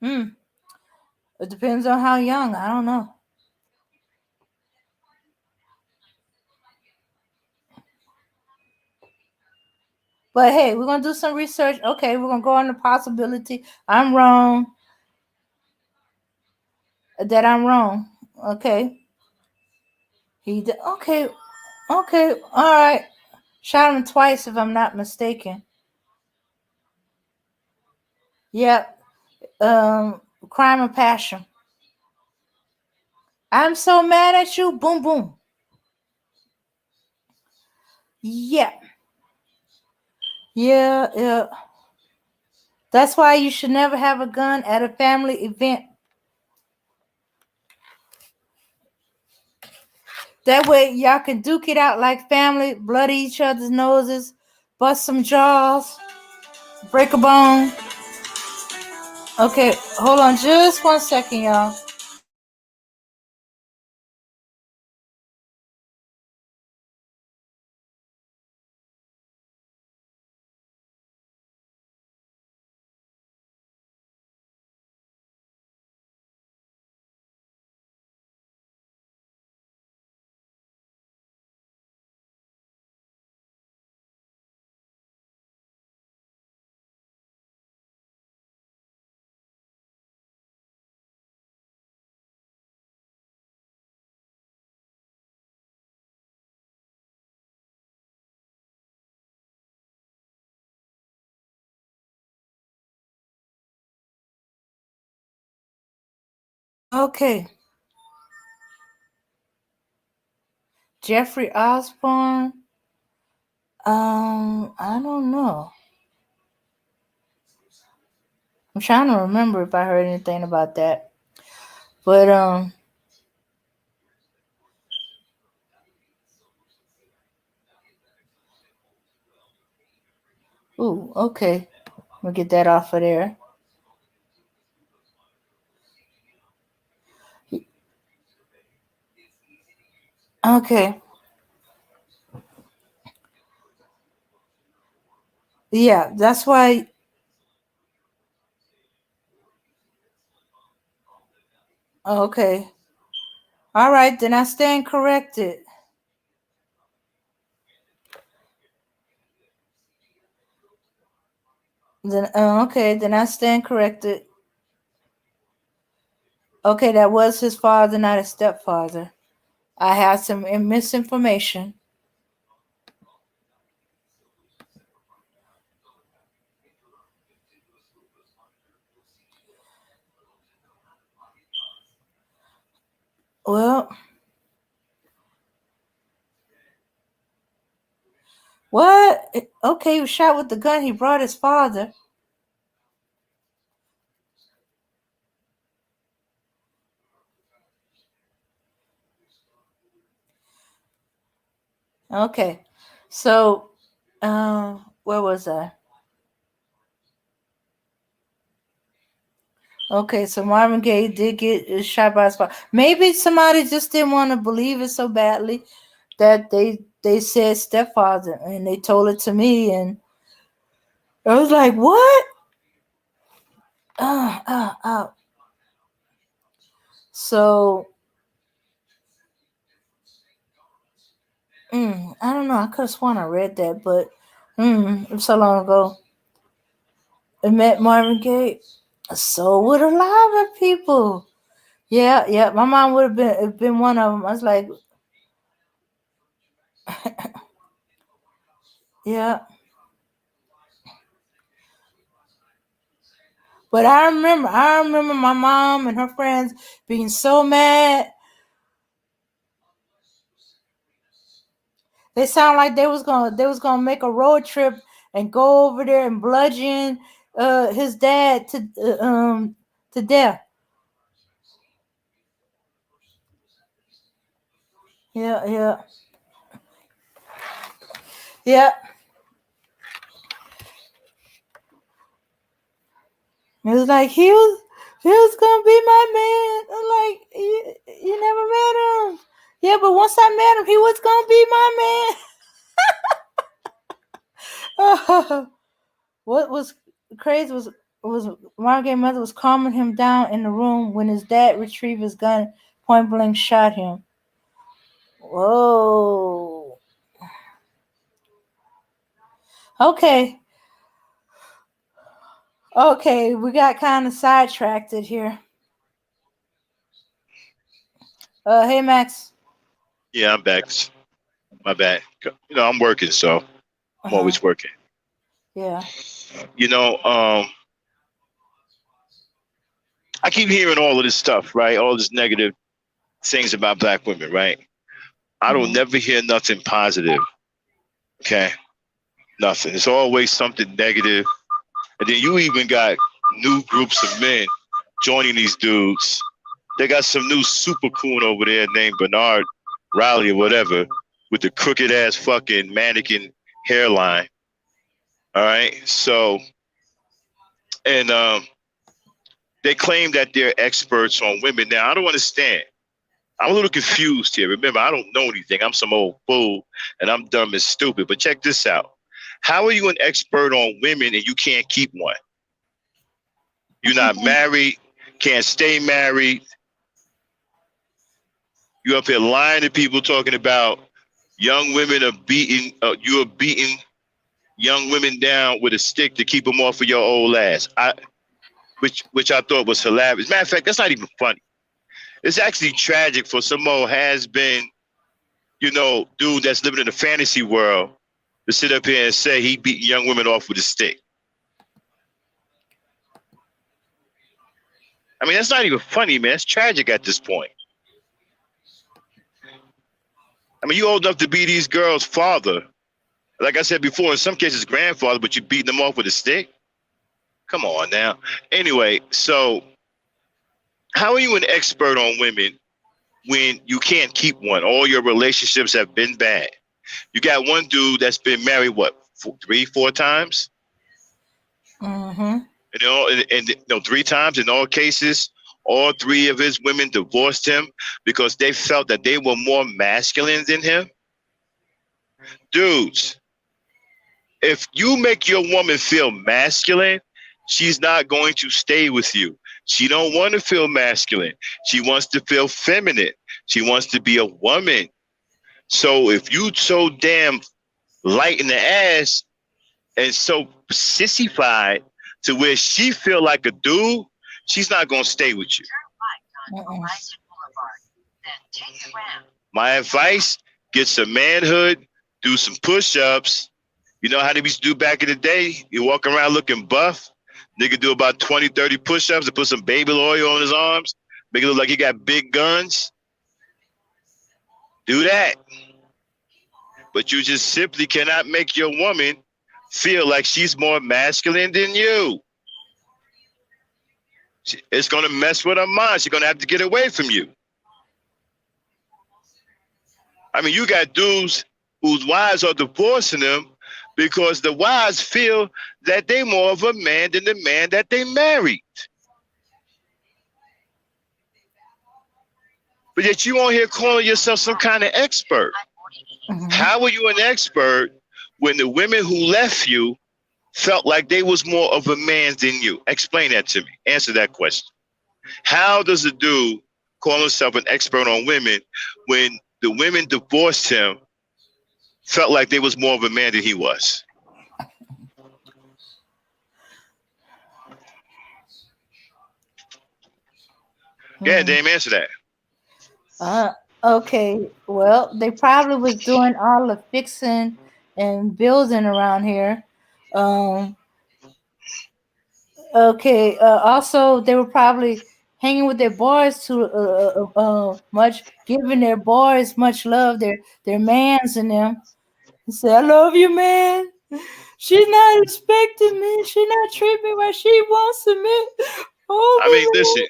Hmm. It depends on how young. I don't know. But hey, we're gonna do some research. Okay, we're gonna go on the possibility I'm wrong. That I'm wrong. Okay. He did. Okay. Okay. All right. Shot him twice, if I'm not mistaken. Yep. Crime of passion. I'm so mad at you. Boom, boom. Yeah. Yeah. Yeah. That's why you should never have a gun at a family event. That way y'all can duke it out like family, bloody each other's noses, bust some jaws, break a bone. Okay, hold on just 1 second, y'all. Okay. Jeffrey Osborne. I don't know. I'm trying to remember if I heard anything about that. But ooh, okay. We'll get that off of there. Okay. Yeah, that's why. Okay. All right, then I stand corrected. Then okay, then I stand corrected. Okay, that was his father, not his stepfather. I had some misinformation. Well, what? Okay, he was shot with the gun. He brought his father. Okay, so where was I? Okay, so Marvin Gaye did get shot by his father. Maybe somebody just didn't want to believe it so badly that they said stepfather and they told it to me, and I was like, what? Uh. So I don't know. I could have sworn I read that, but it was so long ago. I met Marvin Gaye. So would a lot of people. Yeah. My mom would have been one of them. I was like, yeah. But I remember my mom and her friends being so mad. They sound like they was gonna make a road trip and go over there and bludgeon his dad to death. Yeah. Yeah. It was like he was gonna be my man. I'm like, you never met him. Yeah, but once I met him, he was gonna be my man. What was crazy was Marvin Gaye's mother was calming him down in the room when his dad retrieved his gun, point blank shot him. Whoa. Okay. Okay, we got kind of sidetracked here. Hey Max. Yeah, I'm back. My bad. I'm working, so I'm always working. Yeah. I keep hearing all of this stuff, right? All this negative things about black women, right? I don't never hear nothing positive. Okay, nothing. It's always something negative. And then you even got new groups of men joining these dudes. They got some new super coon over there named Bernard Riley or whatever with the crooked ass fucking mannequin hairline. All right. So, and they claim that they're experts on women. Now, I don't understand. I'm a little confused here. Remember, I don't know anything. I'm some old fool and I'm dumb and stupid. But check this out. How are you an expert on women and you can't keep one? You're not married, can't stay married. You up here lying to people talking about young women are beating, you are beating young women down with a stick to keep them off of your old ass. Which I thought was hilarious. Matter of fact, that's not even funny. It's actually tragic for some old has-been, dude that's living in a fantasy world to sit up here and say he beat young women off with a stick. I mean, that's not even funny, man. It's tragic at this point. I mean, you old enough to be these girls' father. Like I said before, in some cases, grandfather, but you beating them off with a stick? Come on now. Anyway, so how are you an expert on women when you can't keep one? All your relationships have been bad. You got one dude that's been married, what, 4 times? Mm-hmm. And 3 times in all cases, all 3 of his women divorced him because they felt that they were more masculine than him. Dudes, if you make your woman feel masculine, she's not going to stay with you. She don't want to feel masculine. She wants to feel feminine. She wants to be a woman. So if you so damn light in the ass and so sissified to where she feel like a dude, she's not going to stay with you. My advice, get some manhood, do some push-ups. You know how they used to do back in the day? You walk around looking buff. Nigga do about 20, 30 push-ups and put some baby oil on his arms. Make it look like he got big guns. Do that. But you just simply cannot make your woman feel like she's more masculine than you. It's going to mess with her mind. She's going to have to get away from you. I mean, you got dudes whose wives are divorcing them because the wives feel that they're more of a man than the man that they married. But yet you on here calling yourself some kind of expert. How were you an expert when the women who left you felt like they was more of a man than you? Explain that to me. Answer that question. How does a dude call himself an expert on women when the women divorced him felt like they was more of a man than he was? Yeah, Dame, answer that. Okay. Well, they probably was doing all the fixing and building around here. Um. Okay. Also, they were probably hanging with their boys too much, giving their boys much love. Their mans and them. And say, "I love you, man. She's not respecting me. She not treating me like she wants me. I mean, Oh, listen.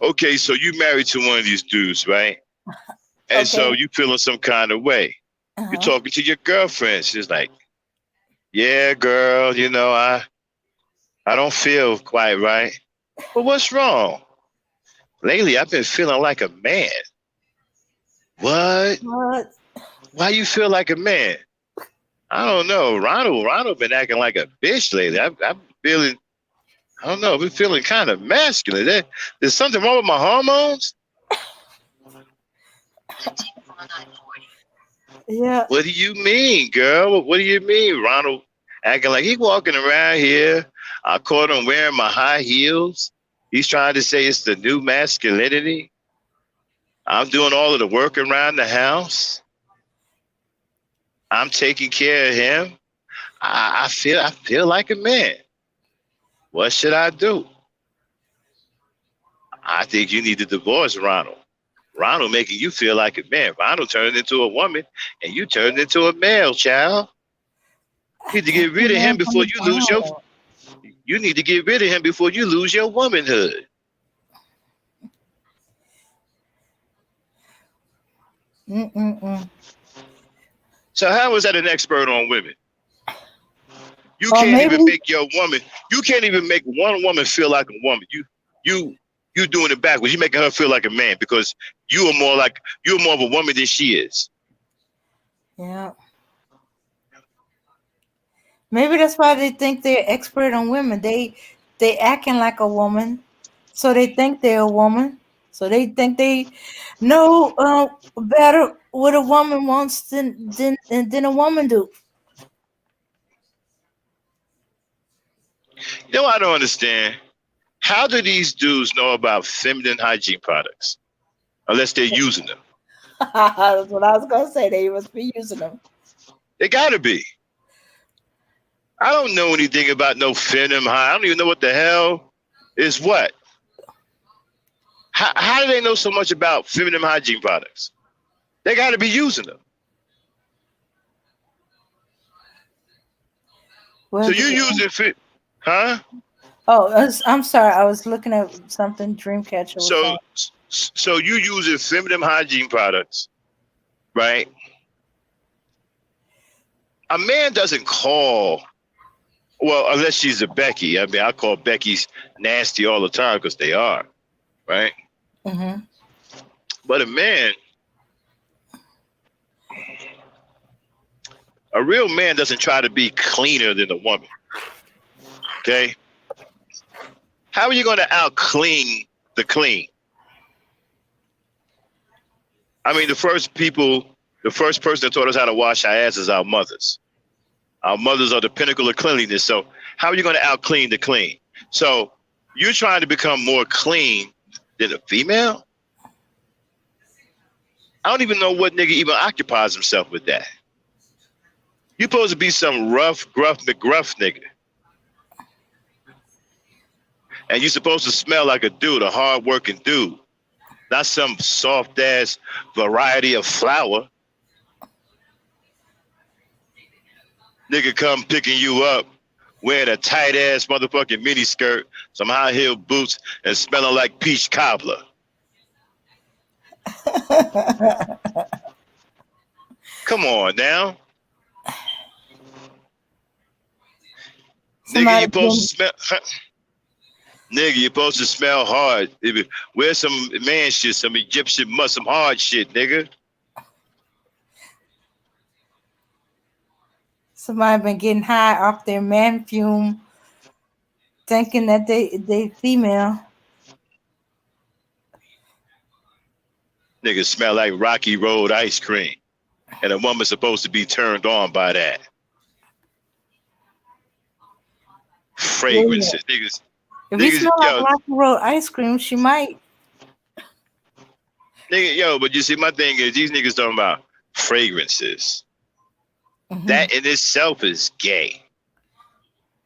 Okay, so you married to one of these dudes, right? And okay. so you feeling some kind of way. You're talking to your girlfriend. She's like, "Yeah, girl, I don't feel quite right." But what's wrong? Lately, I've been feeling like a man. What? What? Why you feel like a man? I don't know. Ronald been acting like a bitch lately. I'm feeling, I don't know, I've been feeling kind of masculine. There's something wrong with my hormones? Yeah. What do you mean, girl? What do you mean? Ronald acting like he walking around here. I caught him wearing my high heels. He's trying to say it's the new masculinity. I'm doing all of the work around the house. I'm taking care of him. I feel like a man. What should I do? I think you need to divorce Ronald. Ronald making you feel like a man. Ronald turned into a woman and you turned into a male, child. You need to get rid of him before you lose you need to get rid of him before you lose your womanhood. So how is that an expert on women? You can't even make your woman. You can't even make one woman feel like a woman. You doing it backwards. You making her feel like a man because you're more of a woman than she is. Yeah. Maybe that's why they think they're expert on women. They acting like a woman, so they think they're a woman. So they think they know better what a woman wants than a woman do. You know what I don't understand? How do these dudes know about feminine hygiene products unless they're using them? That's what I was gonna say. They must be using them. They gotta be. I don't know anything about no feminine. I don't even know what the hell is what. How do they know so much about feminine hygiene products? They got to be using them. Well, so you using fit, huh? Oh, I'm sorry. I was looking at something Dreamcatcher was saying. So you using feminine hygiene products, right? A man doesn't call, well, unless she's a Becky. I mean, I call Becky's nasty all the time because they are, right? Mm-hmm. But a real man doesn't try to be cleaner than a woman. Okay? How are you going to out clean the clean? I mean, the first person that taught us how to wash our asses is our mothers. Our mothers are the pinnacle of cleanliness. So how are you going to out clean the clean? So you're trying to become more clean than a female? I don't even know what nigga even occupies himself with that. You're supposed to be some rough, gruff, McGruff nigga. And you're supposed to smell like a dude, a hard-working dude. Not some soft-ass variety of flower. Nigga come picking you up, wearing a tight-ass motherfucking miniskirt, some high-heel boots, and smelling like peach cobbler. Come on now. Nigga, you supposed to smell... Nigga, you're supposed to smell hard. Wear some man shit, some Egyptian must, some hard shit, nigga. Somebody been getting high off their man fume, thinking that they female. Niggas smell like Rocky Road ice cream. And a woman's supposed to be turned on by that. Fragrances. If you smell like Rocky Road ice cream, she might. Nigga, yo, but you see, my thing is, these niggas talking about fragrances. Mm-hmm. That in itself is gay.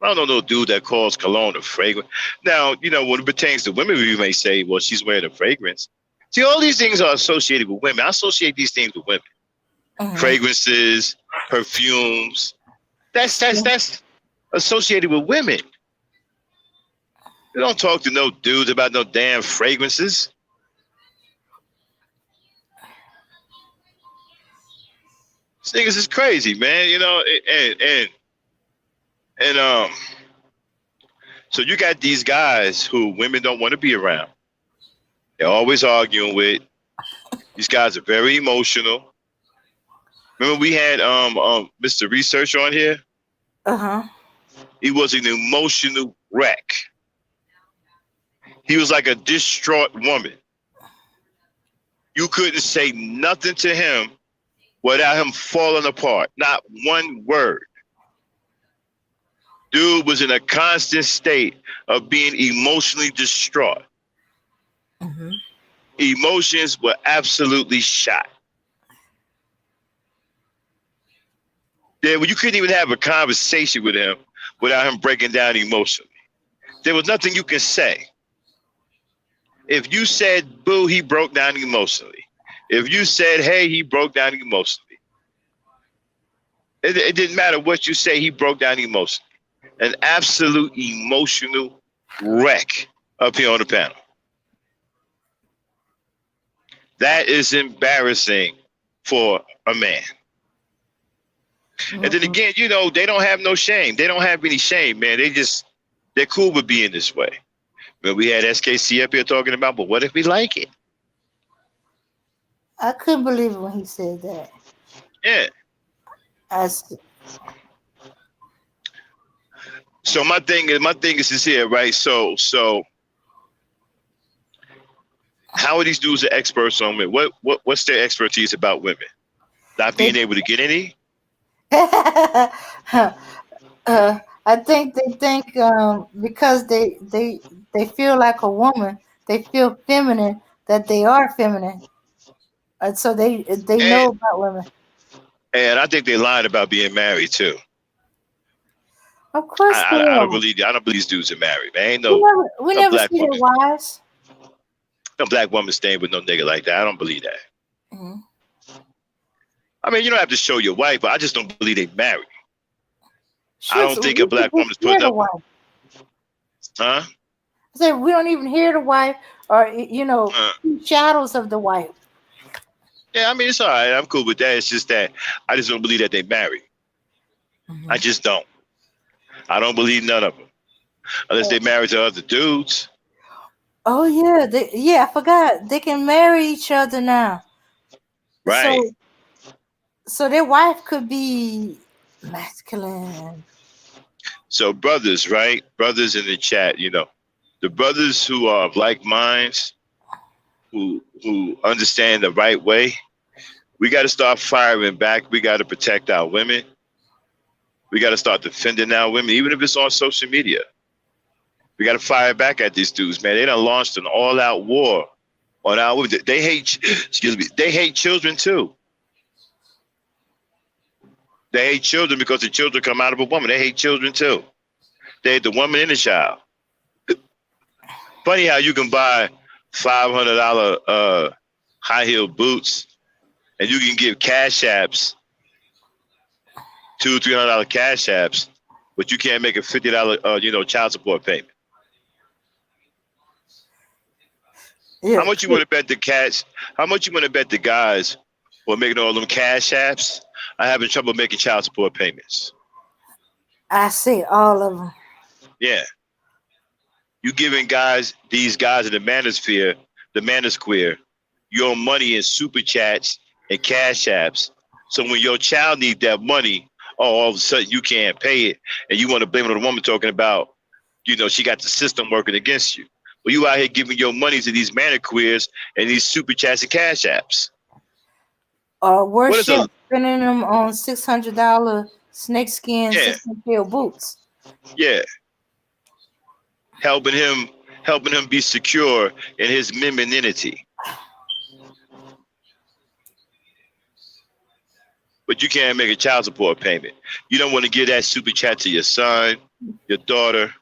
I don't know no dude that calls cologne a fragrance. Now, you know, when it pertains to women, we may say, well, she's wearing a fragrance. See, all these things are associated with women. I associate these things with women. Mm-hmm. Fragrances, perfumes. That's associated with women. You don't talk to no dudes about no damn fragrances. This niggas is crazy, man. You know, and so you got these guys who women don't want to be around. They're always arguing with. These guys are very emotional. Remember we had Mr. Research on here? Uh-huh. He was an emotional wreck. He was like a distraught woman. You couldn't say nothing to him without him falling apart. Not one word. Dude was in a constant state of being emotionally distraught. Mm-hmm. Emotions were absolutely shot. Yeah, well, you couldn't even have a conversation with him without him breaking down emotionally. There was nothing you can say. If you said boo, he broke down emotionally. If you said hey, he broke down emotionally. It didn't matter what you say, he broke down emotionally. An absolute emotional wreck up here on the panel. That is embarrassing for a man. Mm-hmm. And then again, you know, they don't have no shame. They don't have any shame, man. They're cool with being this way. But we had SKC up here talking about, but what if we like it? I couldn't believe it when he said that. Yeah. So my thing is this here, right? So how are these dudes are experts on women? What's their expertise about women? Not being able to get any? I think they think because they feel like a woman, they feel feminine, that they are feminine, and so they know about women. And I think they lied about being married too. Of course, I don't believe these dudes are married, man. Ain't no. We never see their wives. No black woman staying with no nigga like that. I don't believe that. Mm-hmm. I mean, you don't have to show your wife, but I just don't believe they married. Sure, I don't think a black woman's putting up. Huh? I said we don't even hear the wife, or shadows of the wife. Yeah, I mean it's all right. I'm cool with that. It's just that I just don't believe that they married. Mm-hmm. I just don't. I don't believe none of them, unless they're married to other dudes. Oh yeah, I forgot they can marry each other now. Right. So their wife could be masculine. So brothers, right? Brothers in the chat, you know, the brothers who are of like minds, who understand the right way, we got to start firing back. We got to protect our women. We got to start defending our women, even if it's on social media. We got to fire back at these dudes, man. They done launched an all-out war on our women. They hate, they hate children too. They hate children because the children come out of a woman. They hate children too. They hate the woman and the child. Funny how you can buy $500 high-heel boots and you can give cash apps, $200-$300 cash apps, but you can't make a $50 child support payment. Yeah. How much you want to bet the cats? How much you want to bet the guys who are making all them cash apps are having trouble making child support payments? I see all of them. Yeah. You giving these guys in the manosphere, your money in super chats and cash apps. So when your child needs that money, all of a sudden you can't pay it, and you want to blame it on the woman talking about, she got the system working against you. Well, you out here giving your money to these manospheres and these super chats and cash apps. Worse yet, spending them on $600 snakeskin Yeah. 16 boots. Yeah. Helping him be secure in his Memininity. But you can't make a child support payment. You don't want to give that super chat to your son, your daughter.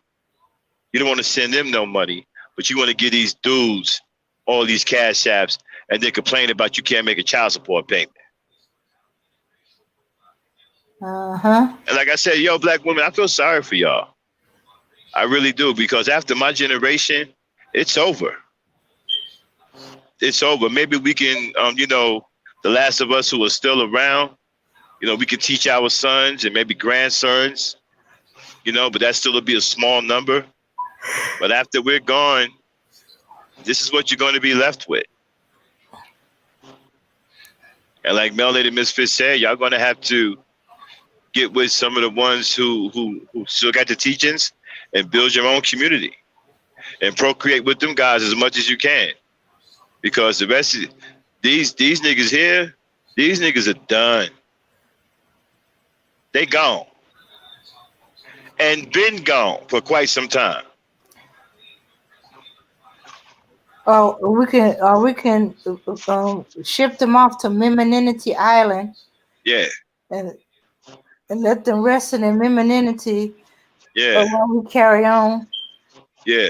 You don't want to send them no money, but you want to give these dudes all these cash apps and then complain about you can't make a child support payment. And like I said, black women, I feel sorry for y'all. I really do, because after my generation, it's over. It's over. Maybe we can, the last of us who are still around, we can teach our sons and maybe grandsons, but that still will be a small number. But after we're gone, this is what you're going to be left with. And like Melanated Misfit said, y'all going to have to get with some of the ones who still got the teachings and build your own community and procreate with them guys as much as you can. Because the rest of these niggas here, these niggas are done. They gone. And been gone for quite some time. Oh, we can ship them off to Memininity Island. Yeah. And let them rest in their Memininity. Yeah. While we carry on. Yeah.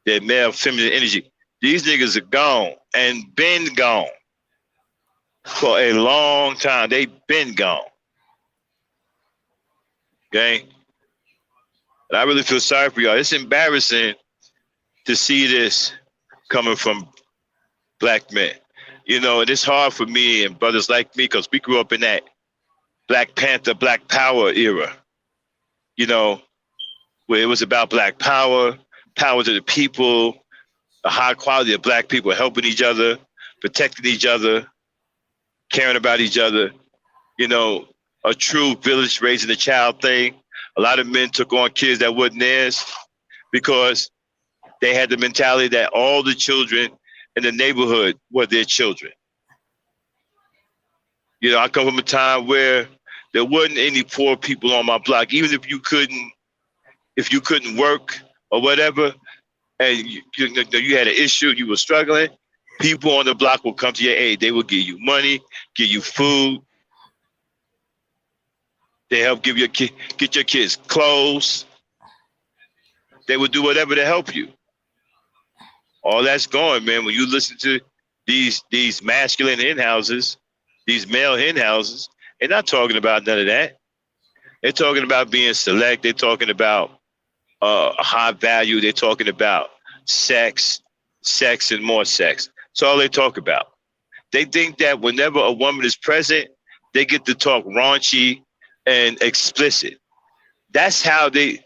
That male feminine energy. These niggas are gone and been gone for a long time. They been gone. Okay? And I really feel sorry for y'all. It's embarrassing to see this coming from black men. And it's hard for me and brothers like me because we grew up in that Black Panther, Black Power era. Where it was about Black power, power to the people, a high quality of black people helping each other, protecting each other, caring about each other. A true village raising a child thing. A lot of men took on kids that wasn't theirs because they had the mentality that all the children in the neighborhood were their children. I come from a time where there wasn't any poor people on my block. Even if you couldn't work or whatever, and you had an issue, you were struggling, people on the block will come to your aid. They will give you money, give you food. They help get your kids clothes. They will do whatever to help you. All that's going, man. When you listen to these masculine hen houses, these male hen houses, they're not talking about none of that. They're talking about being select. They're talking about high value. They're talking about sex, and more sex. That's all they talk about. They think that whenever a woman is present, they get to talk raunchy and explicit. That's how they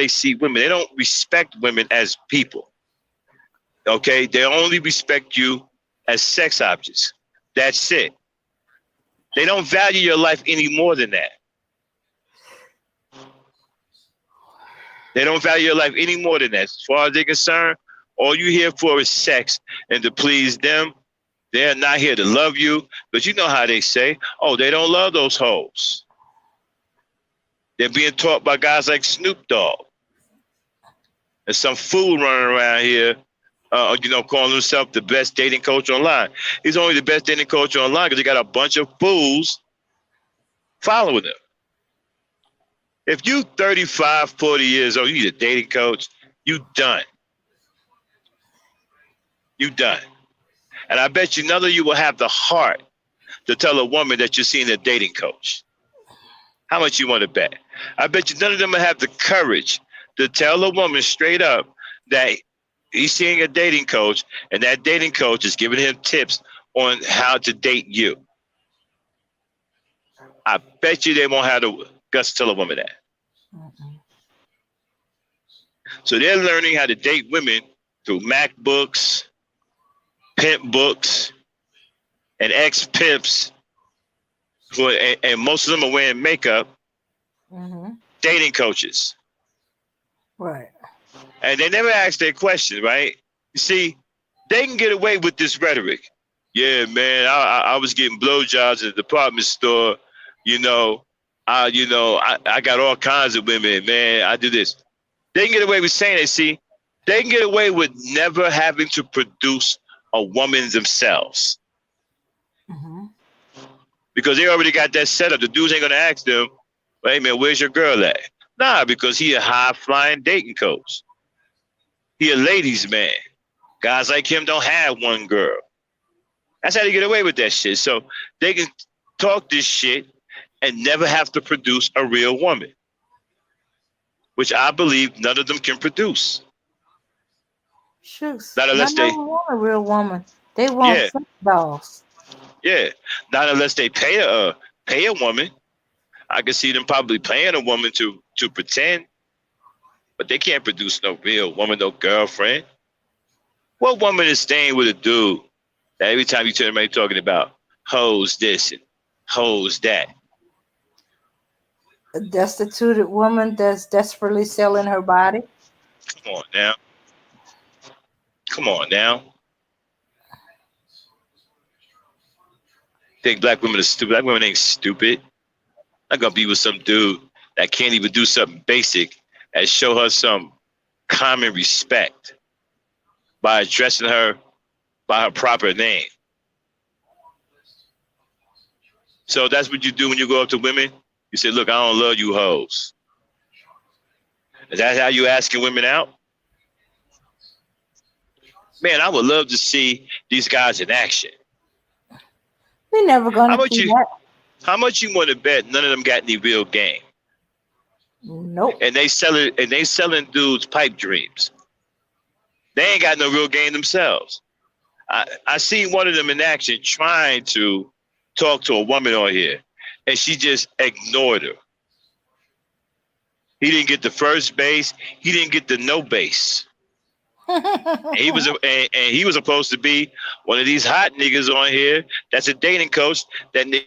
see women. They don't respect women as people. Okay? They only respect you as sex objects. That's it. They don't value your life any more than that. They don't value your life any more than that. As far as they're concerned, all you're here for is sex and to please them. They're not here to love you. But you know how they say, oh, they don't love those hoes. They're being taught by guys like Snoop Dogg. And some fool running around here, calling himself the best dating coach online. He's only the best dating coach online because he got a bunch of fools following him. If you 35, 40 years old, you need a dating coach, you done. You done. And I bet you none of you will have the heart to tell a woman that you're seeing a dating coach. How much you want to bet? I bet you none of them will have the courage to tell a woman straight up that he's seeing a dating coach and that dating coach is giving him tips on how to date you. I bet you they won't have the guts to tell a woman that. So they're learning how to date women through MacBooks, pimp books, and ex-pimps, and most of them are wearing makeup, dating coaches. Right. And they never ask their question, right? You see, they can get away with this rhetoric. Yeah, man, I was getting blowjobs at the department store. I got all kinds of women, man. I do this. They can get away with saying it. See, they can get away with never having to produce a woman themselves. Because they already got that set up. The dudes ain't going to ask them, hey, man, where's your girl at? Nah, because he a high-flying dating coach. He a ladies' man. Guys like him don't have one girl. That's how they get away with that shit. So they can talk this shit and never have to produce a real woman, which I believe none of them can produce. Shucks. Not unless they want a real woman. They want sex dolls. Yeah, not unless they pay a woman. I can see them probably paying a woman to pretend, but they can't produce no real woman, no girlfriend. What woman is staying with a dude that every time you turn around talking about hoes this and hoes that? A destitute woman that's desperately selling her body. Come on now. Come on now. Think black women are stupid. Black women ain't stupid. Not gonna be with some dude that can't even do something basic and show her some common respect by addressing her by her proper name. So that's what you do when you go up to women. You say, look, I don't love you hoes. Is that how you asking women out? Man, I would love to see these guys in action. We're never gonna see that. How much you want to bet none of them got any real game? Nope. And they selling dudes pipe dreams. They ain't got no real game themselves. I seen one of them in action trying to talk to a woman on here, and she just ignored her. He didn't get the first base. He didn't get the no base. And he was supposed to be one of these hot niggas on here. That's a dating coach that niggas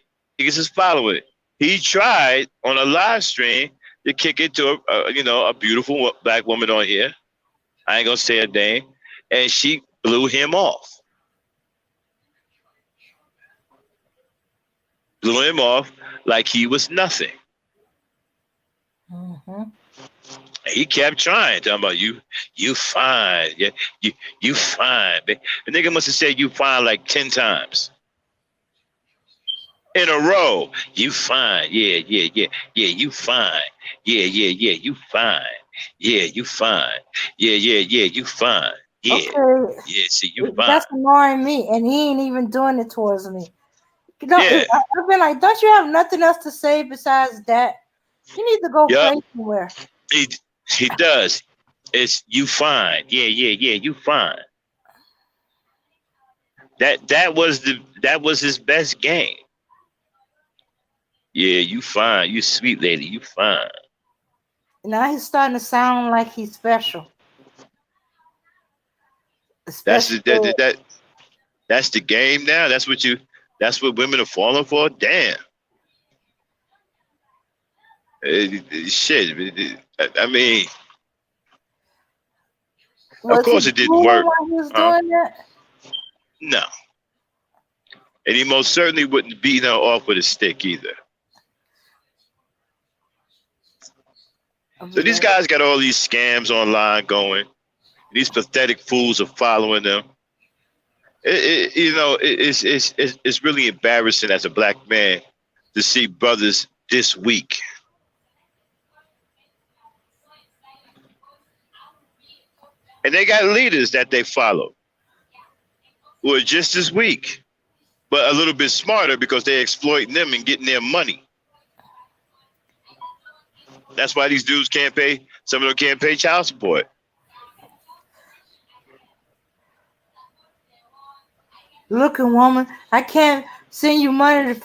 is following. He tried on a live stream to kick it to a beautiful black woman on here. I ain't gonna say her name, and she blew him off. Blew him off like he was nothing. He kept trying, talking about you fine, yeah, you fine. The nigga must have said you fine like 10 times in a row. You fine, yeah, you fine, yeah, you fine, yeah, you fine, yeah, you fine, yeah, okay. Yeah, see, you fine. That's annoying me, and he ain't even doing it towards me. Yeah. I've been like, don't you have nothing else to say besides that? You need to go play somewhere. He does. It's you fine. Yeah, you fine. That was his best game. Yeah, you fine. You sweet lady. You fine. Now he's starting to sound like he's special. That's the game now. That's what women are falling for. Damn. Shit. I mean, of course it didn't work. He was doing that? No. And he most certainly wouldn't beat her off with a stick either. So these guys got all these scams online going. These pathetic fools are following them. It's really embarrassing as a black man to see brothers this weak. And they got leaders that they follow who are just as weak, but a little bit smarter because they're exploiting them and getting their money. That's why these dudes some of them can't pay child support. Looking woman, I can't send you money to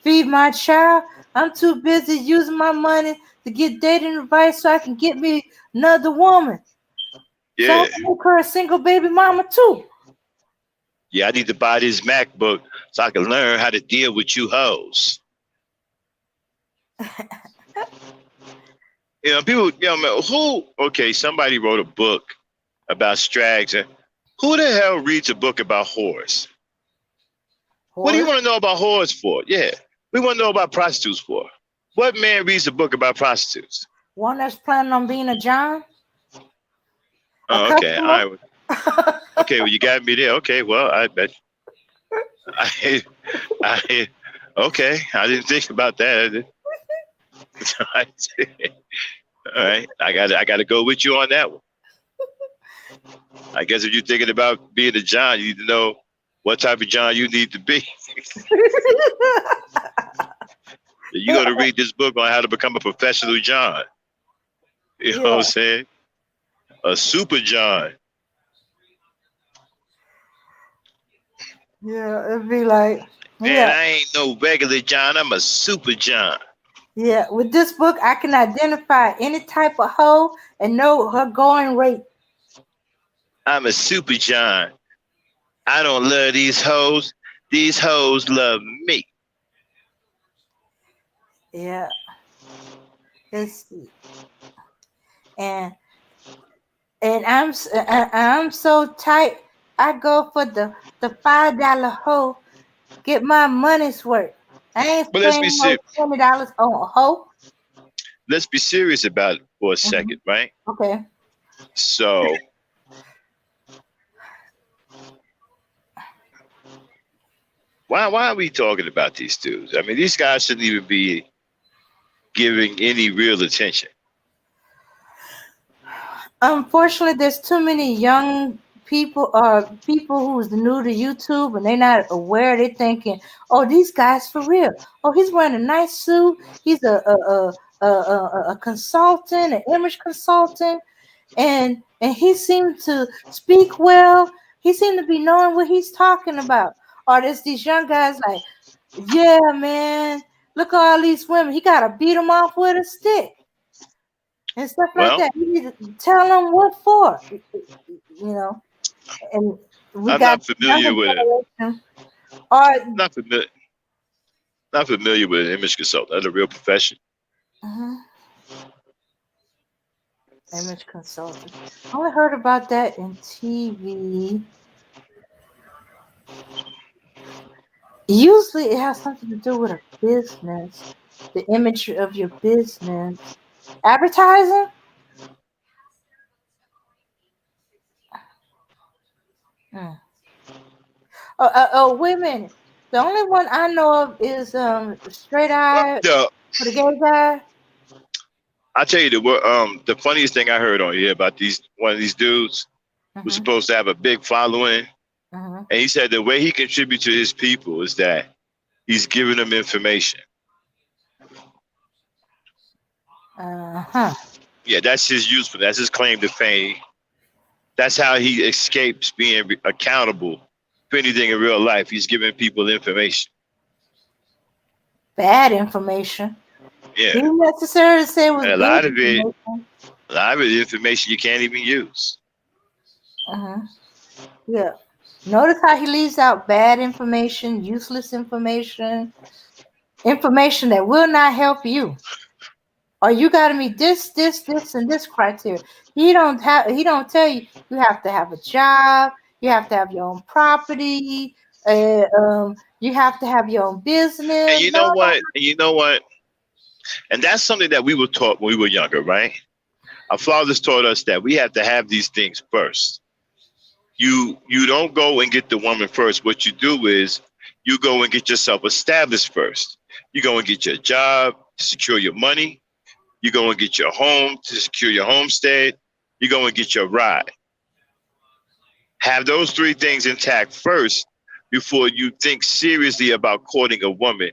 feed my child. I'm too busy using my money to get dating advice so I can get me another woman. So I Yeah. can make her a single baby mama too. Yeah, I need to buy this MacBook so I can learn how to deal with you hoes. People, man, okay, somebody wrote a book about Strags. Who the hell reads a book about whores? What do you Whore. want to know about whores for? Yeah, we want to know about prostitutes for. What man reads a book about prostitutes? One that's planning on being a John, a Oh, okay, all customer. right. Okay, well, you got me there. Okay, well, I bet. I okay, I didn't think about that. All right, I got to go with you on that one. I guess if you're thinking about being a John, you need to know what type of John you need to be. You got to read this book on how to become a professional John. You know what I'm saying? A super John. Yeah, it'd be like, Man, yeah, I ain't no regular John. I'm a super John. yeah. With this book, I can identify any type of hoe and know her going rate. I'm a super John. I don't love these hoes. These hoes love me. Yeah, it's and I'm so tight. I go for the $5 hoe. Get my money's worth. I ain't But spending no $20 on a hoe. let's be serious about it for a second, right? Okay. So why are we talking about these dudes? I mean, these guys shouldn't even be giving any real attention. Unfortunately, there's too many young people or people who's new to YouTube and they're not aware. They're thinking, "Oh, these guys for real. Oh, he's wearing a nice suit. He's a consultant, an image consultant, and he seemed to speak well. He seemed to be knowing what he's talking about." Or there's these young guys like, "Yeah, man, look at all these women. He gotta beat them off with a stick." And stuff like Well, that. You need to tell them what for, And we I'm got not familiar younger with generation. Or not familiar not familiar with an image consultant. That's a real profession. image consultant. I only heard about that in TV. Usually, it has something to do with a business, the image of your business, advertising. Hmm. Wait a minute. The only one I know of is Straight Eye No, for the gay guy. I tell you the funniest thing I heard on here about one of these dudes was Mm-hmm. supposed to have a big following, Mm-hmm. and he said the way he contributes to his people is that he's giving them information. Uh-huh. Yeah, that's his usefulness. That's his claim to fame. That's how he escapes being accountable for anything in real life. He's giving people information. Bad information. Yeah, He didn't necessarily say it was and a good lot of it information. information you can't even use. Uh-huh. Yeah. Notice how he leaves out bad information, useless information, information that will not help you. Or you got to meet this, and this criteria. He don't tell you you have to have a job, you have to have your own property, you have to have your own business. And you know what? And you know what? And that's something that we were taught when we were younger, right? Our fathers taught us that we have to have these things first. You don't go and get the woman first. What you do is you go and get yourself established first. You go and get your job to secure your money. You go and get your home to secure your homestead. You go and get your ride. Have those three things intact first before you think seriously about courting a woman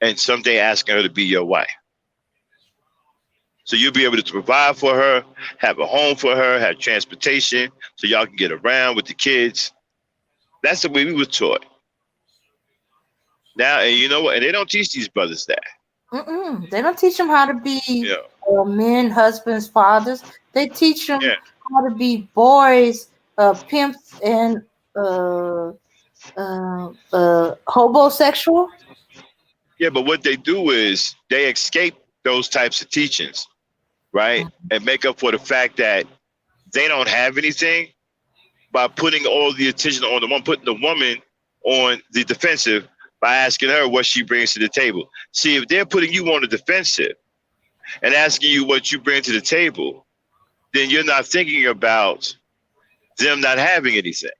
and someday asking her to be your wife. So you'll be able to provide for her, have a home for her, have transportation, so y'all can get around with the kids. That's the way we were taught. Now, and you know what? And they don't teach these brothers that. Mm-mm. They don't teach them how to be Yeah, men, husbands, fathers. They teach yeah, them how to be boys, pimps, and uh, homosexual. yeah. But what they do is they escape those types of teachings, right, and make up for the fact that they don't have anything by putting all the attention on the one, putting the woman on the defensive by asking her what she brings to the table. See, if they're putting you on the defensive and asking you what you bring to the table, then you're not thinking about them not having anything.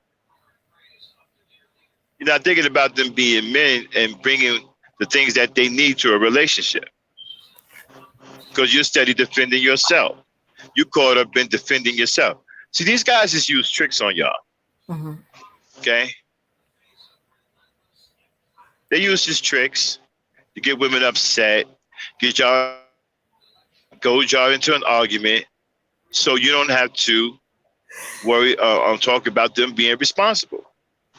You're not thinking about them being men and bringing the things that they need to a relationship because you're steady defending yourself. You caught up in defending yourself. See, these guys just use tricks on y'all. Mm-hmm. Okay, they use these tricks to get women upset, get y'all goad y'all into an argument, so you don't have to worry or talk about them being responsible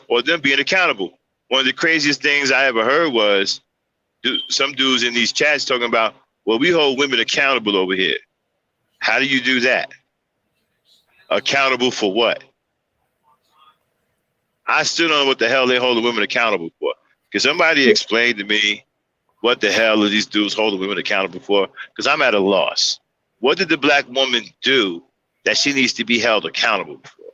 or them being accountable. One of the craziest things I ever heard was some dudes in these chats talking about, well, we hold women accountable over here. How do you do that? Accountable for what? I still don't know what the hell they hold the women accountable for. Can somebody explain to me what the hell are these dudes holding women accountable for? Because I'm at a loss. What did the black woman do that she needs to be held accountable for?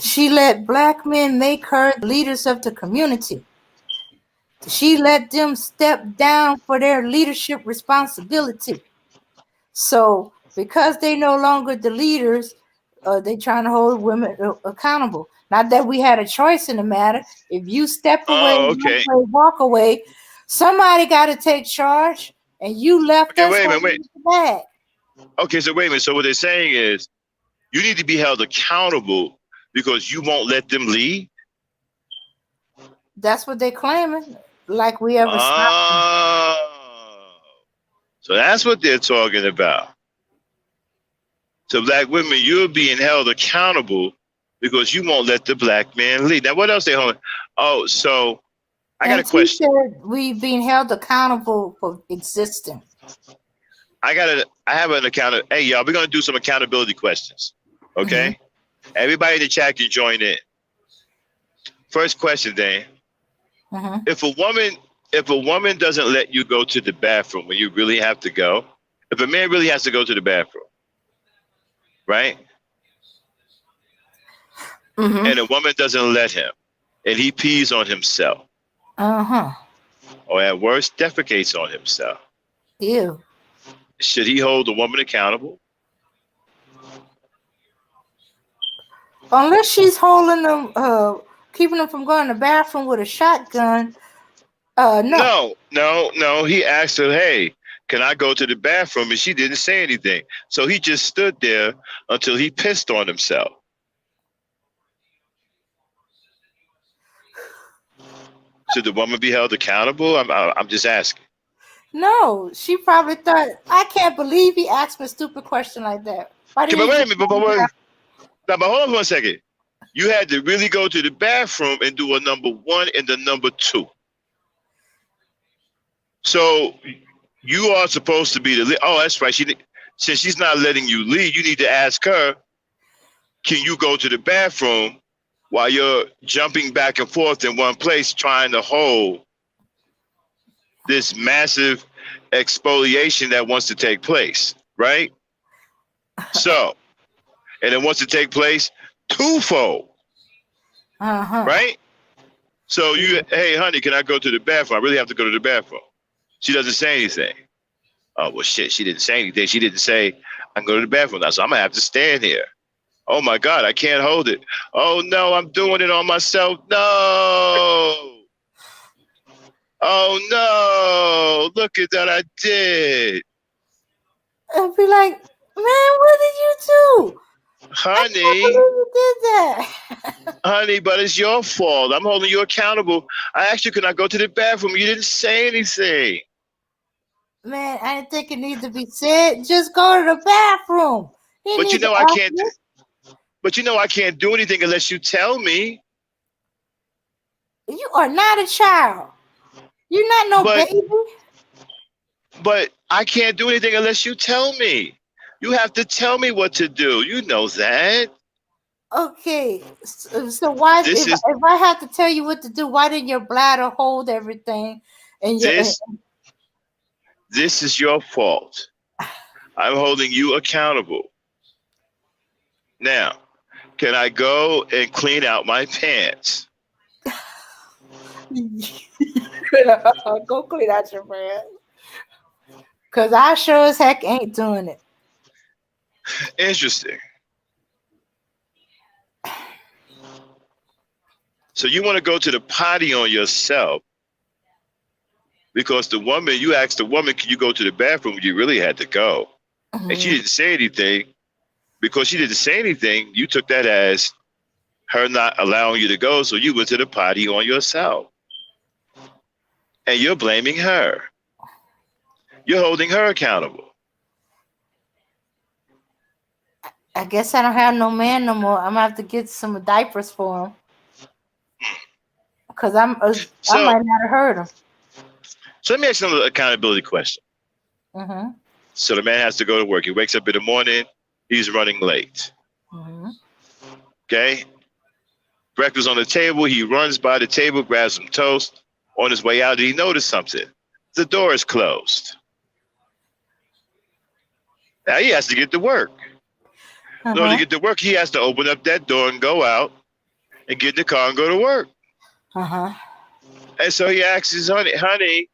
She let black men make her the leaders of the community. She let them step down for their leadership responsibility. So, because they no longer the leaders, they trying to hold women accountable. Not that we had a choice in the matter. If you step away, Oh, okay. walk away, somebody got to take charge, and you left Okay, us wait a minute, wait. holding the bag. Okay, so wait a minute. So what they're saying is you need to be held accountable because you won't let them lead? That's what they're claiming. Like we ever stopped. Oh. So that's what they're talking about. So black women, you're being held accountable because you won't let the black man lead. Now, what else they holding? Oh, so I got a And she question. said we've been held accountable for existing. I have an account. Hey, y'all, we're gonna do some accountability questions. Okay, everybody in the chat can join in. First question, Dan. Mm-hmm. If a woman doesn't let you go to the bathroom when you really have to go, if a man really has to go to the bathroom, right? Mm-hmm. And a woman doesn't let him, and he pees on himself, Uh-huh. or at worst, defecates on himself. Ew. Should he hold the woman accountable? Unless she's holding them, keeping them from going to the bathroom with a shotgun. No. No. He asked her, "Hey, can I go to the bathroom?" And she didn't say anything. So he just stood there until he pissed on himself. Should the woman be held accountable? I'm just asking. No. She probably thought, I can't believe he asked me a stupid question like that. Why Okay, did but he wait a just minute. But hold on for a second. You had to really go to the bathroom and do a number one and the number two. So you are supposed to be the lead. Oh, that's right. Since she's not letting you lead, you need to ask her, can you go to the bathroom while you're jumping back and forth in one place trying to hold this massive exfoliation that wants to take place, right? So, and it wants to take place twofold, Uh-huh. right? So hey, honey, can I go to the bathroom? I really have to go to the bathroom. She doesn't say anything. Oh, well, shit, she didn't say anything. She didn't say, I can go to the bathroom now, so I'm going to have to stand here. Oh, my God, I can't hold it. Oh, no, I'm doing it on myself. No. Oh, no. Look at that, I did. And be like, man, what did you do? I can't Honey, believe you did that. honey, but it's your fault. I'm holding you accountable. I asked you, can I go to the bathroom? You didn't say anything. Man, I didn't think it needs to be said. Just go to the bathroom. He But you needs to know I ask can't. you. But you know I can't do anything unless you tell me. You are not a child. You're not no But baby. But I can't do anything unless you tell me. You have to tell me what to do. You know that. Okay, so why, This is if I have to tell you what to do, why didn't your bladder hold everything? And your this this is your fault. I'm holding you accountable. Now, can I go and clean out my pants? go clean out your pants. Cause I sure as heck ain't doing it. Interesting. So you want to go to the potty on yourself because you asked the woman, can you go to the bathroom? You really had to go. And she didn't say anything. Because she didn't say anything, you took that as her not allowing you to go. So you went to the potty on yourself. And you're blaming her. You're holding her accountable. I guess I don't have no man no more. I'm gonna have to get some diapers for him. Cause I might not have heard him. So let me ask you another accountability question. Mm-hmm. So the man has to go to work. He wakes up in the morning. He's running late. Mm-hmm. Okay. Breakfast on the table. He runs by the table, grabs some toast. On his way out, he noticed something. The door is closed. Now he has to get to work. In order to get to work, he has to open up that door and go out and get in the car and go to work. And so he asks his honey,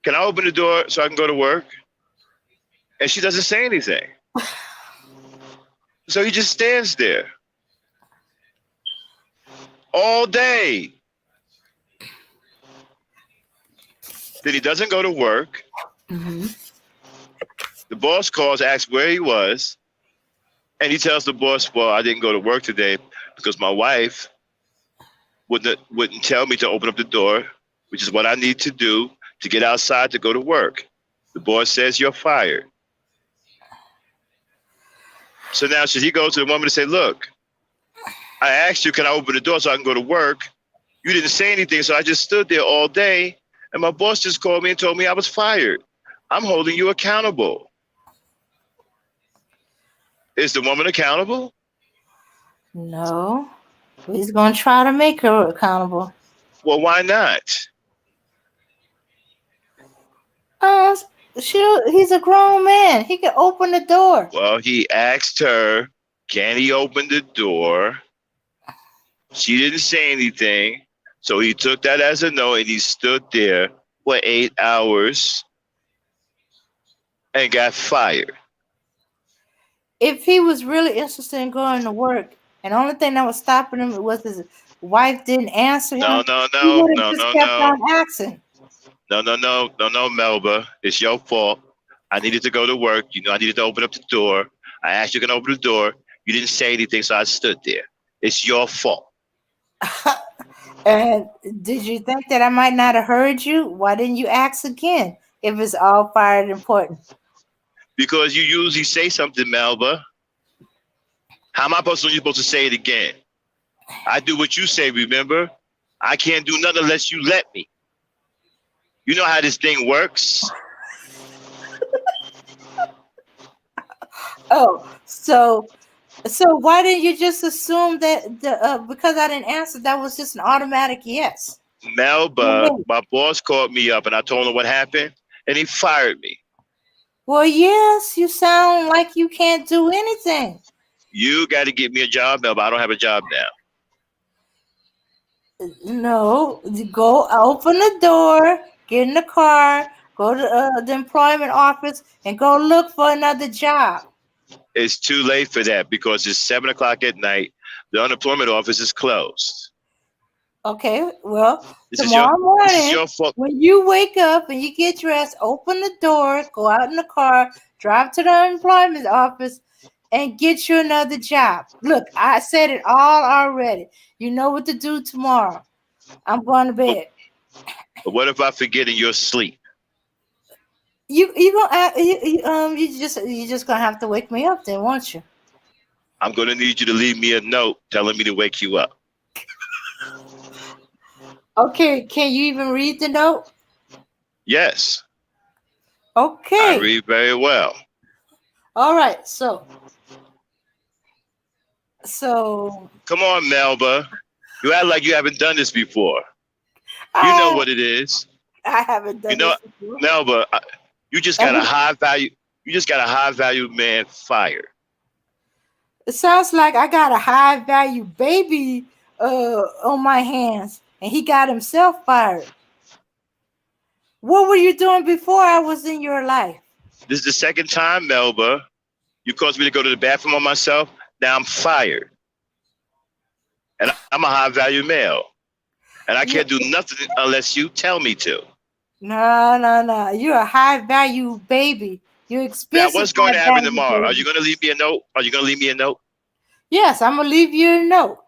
can I open the door so I can go to work? And she doesn't say anything. So he just stands there all day. Then he doesn't go to work. Mm-hmm. The boss calls, asks where he was. And he tells the boss, well, I didn't go to work today because my wife wouldn't tell me to open up the door, which is what I need to do to get outside to go to work. The boss says you're fired. So now should he go to the woman and say, look, I asked you, can I open the door so I can go to work? You didn't say anything, so I just stood there all day, and my boss just called me and told me I was fired. I'm holding you accountable. Is the woman accountable? No. He's going to try to make her accountable. Well, why not? He's a grown man. He can open the door. Well, he asked her, can he open the door? She didn't say anything. So he took that as a no, and he stood there for 8 hours and got fired. If he was really interested in going to work, and the only thing that was stopping him was his wife didn't answer him. No, on asking. No, Melba. It's your fault. I needed to go to work. You know, I needed to open up the door. I asked you to open the door. You didn't say anything, so I stood there. It's your fault. And did you think that I might not have heard you? Why didn't you ask again if it's all fired important? Because you usually say something, Melba. How am I supposed to say it again? I do what you say, remember? I can't do nothing unless you let me. You know how this thing works. Oh, so why didn't you just assume that because I didn't answer, that was just an automatic yes? Melba, my boss called me up and I told him what happened and he fired me. Well, yes, you sound like you can't do anything. You got to get me a job, Melba. I don't have a job now. No, go open the door, get in the car, go to the employment office, and go look for another job. It's too late for that because it's 7 o'clock at night. The unemployment office is closed. Okay, well, tomorrow morning, when you wake up and you get dressed, open the door, go out in the car, drive to the unemployment office, and get you another job. Look, I said it all already. You know what to do tomorrow. I'm going to bed. But what if I forget and you're asleep? You just gonna have to wake me up then, won't you? I'm gonna need you to leave me a note telling me to wake you up. Okay, can you even read the note? Yes. Okay. I read very well. All right. So Come on, Melba. You act like you haven't done this before. You know I what it is. I haven't You done know, this before. Melba. You just got a And high value. You just got a high value man fired. it sounds like I got a high value baby on my hands, and he got himself fired. What were you doing before I was in your life? This is the second time, Melba. You caused me to go to the bathroom on myself. Now I'm fired, and I'm a high value male, and I You, can't do nothing unless you tell me to. no. You're a high value baby. You're Now, expensive what's going high to happen value tomorrow? Are you baby. going to leave me a note? Are you going to leave me a note? Yes, I'm gonna leave you a note.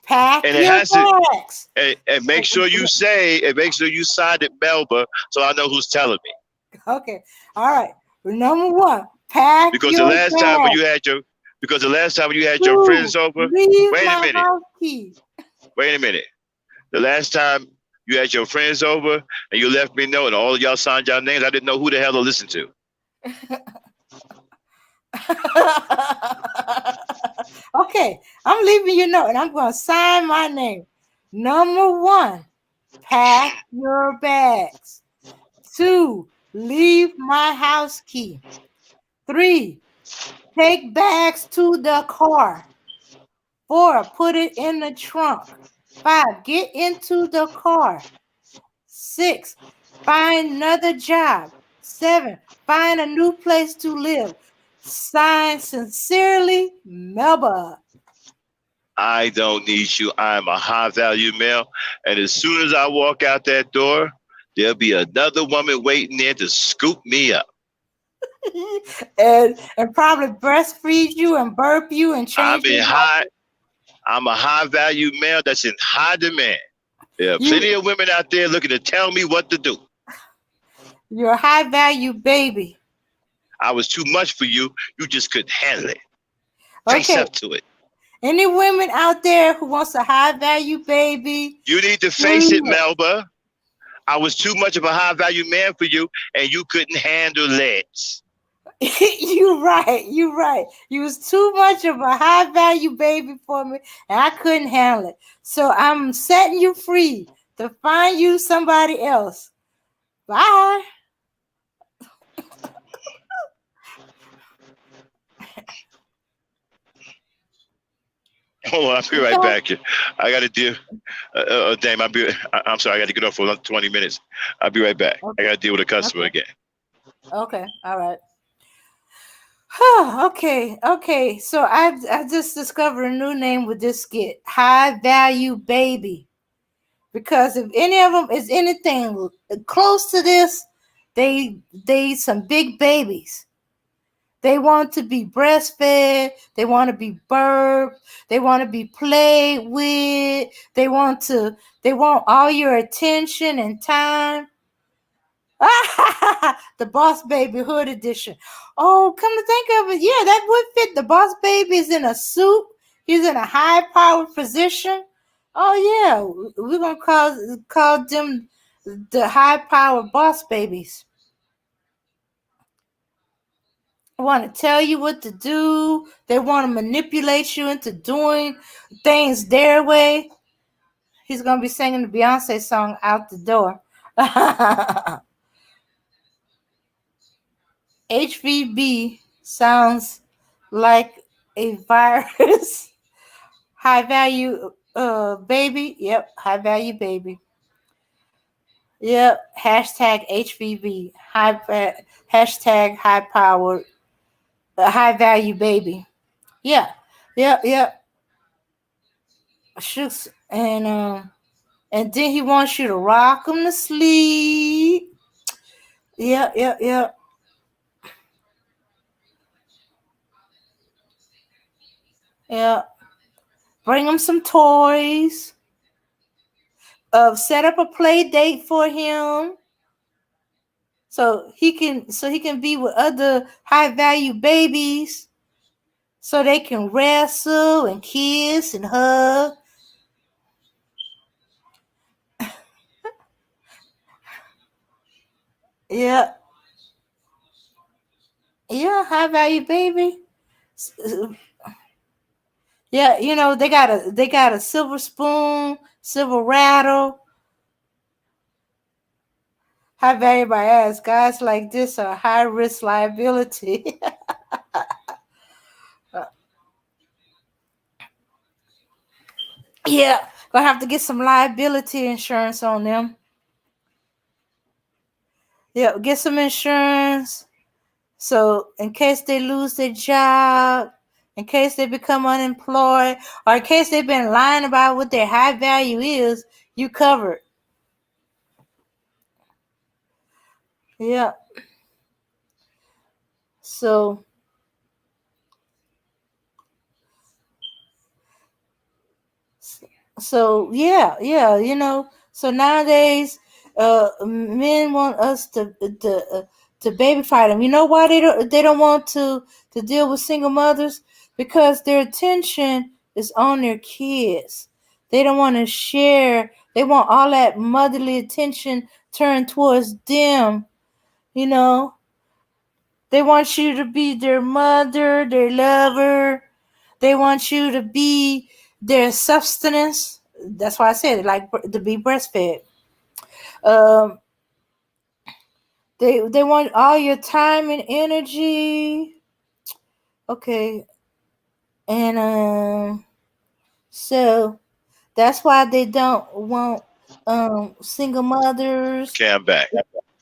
Pack And it your has to, bags. and make sure you say, and make sure you sign it, Melba, so I know who's telling me. Okay. All right. Number one, pack Because the your last time when bags. you had your, because the last time when you had your friends Two, over, leave wait a my minute, house key. wait a minute. The last time you had your friends over and you left me a note and all of y'all signed your names, I didn't know who the hell to listen to. Okay, I'm leaving you a note and I'm going to sign my name. Number one, pack your bags. 2, leave my house key. 3, take bags to the car. 4, put it in the trunk. 5, get into the car. 6, find another job. 7, find a new place to live. Signed sincerely, Melba. I don't need you. I'm a high value male. And as soon as I walk out that door, there'll be another woman waiting there to scoop me up. and probably breastfeed you and burp you and I'm change in your high, I'm a high value male that's in high demand. There are plenty you of women out there looking to tell me what to do. you're a high value baby. I was too much for you. You just couldn't handle it. Face Okay. up to it. Any women out there who wants a high value baby? You need to face it, Melba. I was too much of a high value man for you, and you couldn't handle it. You're right. You're right. You was too much of a high value baby for me, and I couldn't handle it. So I'm setting you free to find you somebody else. Bye. Hold on, I'll be right back. I got to deal. Dame, I'm sorry, I got to get off for another 20 minutes. I'll be right back. I got to deal with a customer again. Okay. All right. Okay. So I just discovered a new name with this skit. High value baby. Because if any of them is anything close to this, they some big babies. They want to be breastfed. They want to be burped. They want to be played with. They want all your attention and time. The Boss Baby Hood Edition. Oh, come to think of it, yeah, that would fit. The Boss Baby is in a suit. He's in a high-powered position. Oh yeah, we're gonna call them the high-powered Boss Babies. Want to tell you what to do. They want to manipulate you into doing things their way. He's gonna be singing the Beyonce song out the door. HVB sounds like a virus. High value baby. Yep, high value baby. Yep, hashtag HVB. Hashtag high powered high value baby. Yeah. Yep. Shooks and then he wants you to rock him to sleep. Yep. Yeah. Bring him some toys. Set up a play date for him so he can be with other high value babies so they can wrestle and kiss and hug. Yeah. Yeah, high value baby. Yeah, they got a silver spoon, silver rattle. High value by ass. Guys like this are high risk liability. Yeah, gonna have to get some liability insurance on them. Yeah, get some insurance. So in case they lose their job, in case they become unemployed, or in case they've been lying about what their high value is, you covered. Yeah. So so yeah. So nowadays, men want us to baby fight them. You know why they don't want to deal with single mothers? Because their attention is on their kids. They don't want to share. They want all that motherly attention turned towards them. You know, they want you to be their mother, their lover. They want you to be their substance. That's why I said it, like to be breastfed. Um, they want all your time and energy. Okay, and so that's why they don't want single mothers, Okay, I'm back.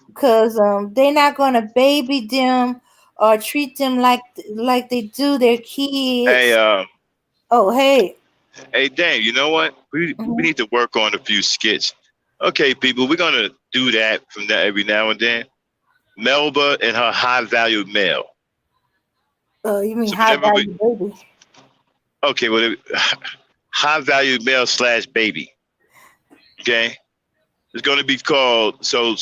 because they're not gonna baby them or treat them like they do their Hey, kids. Oh, hey. hey, Dame, you know what? We Mhm. need to work on a few skits. Okay, people, we're gonna do that from that every now and then. Melba and her high valued male. You mean So high whenever we value baby? okay, well, high valued male slash baby. Okay, it's gonna be called. So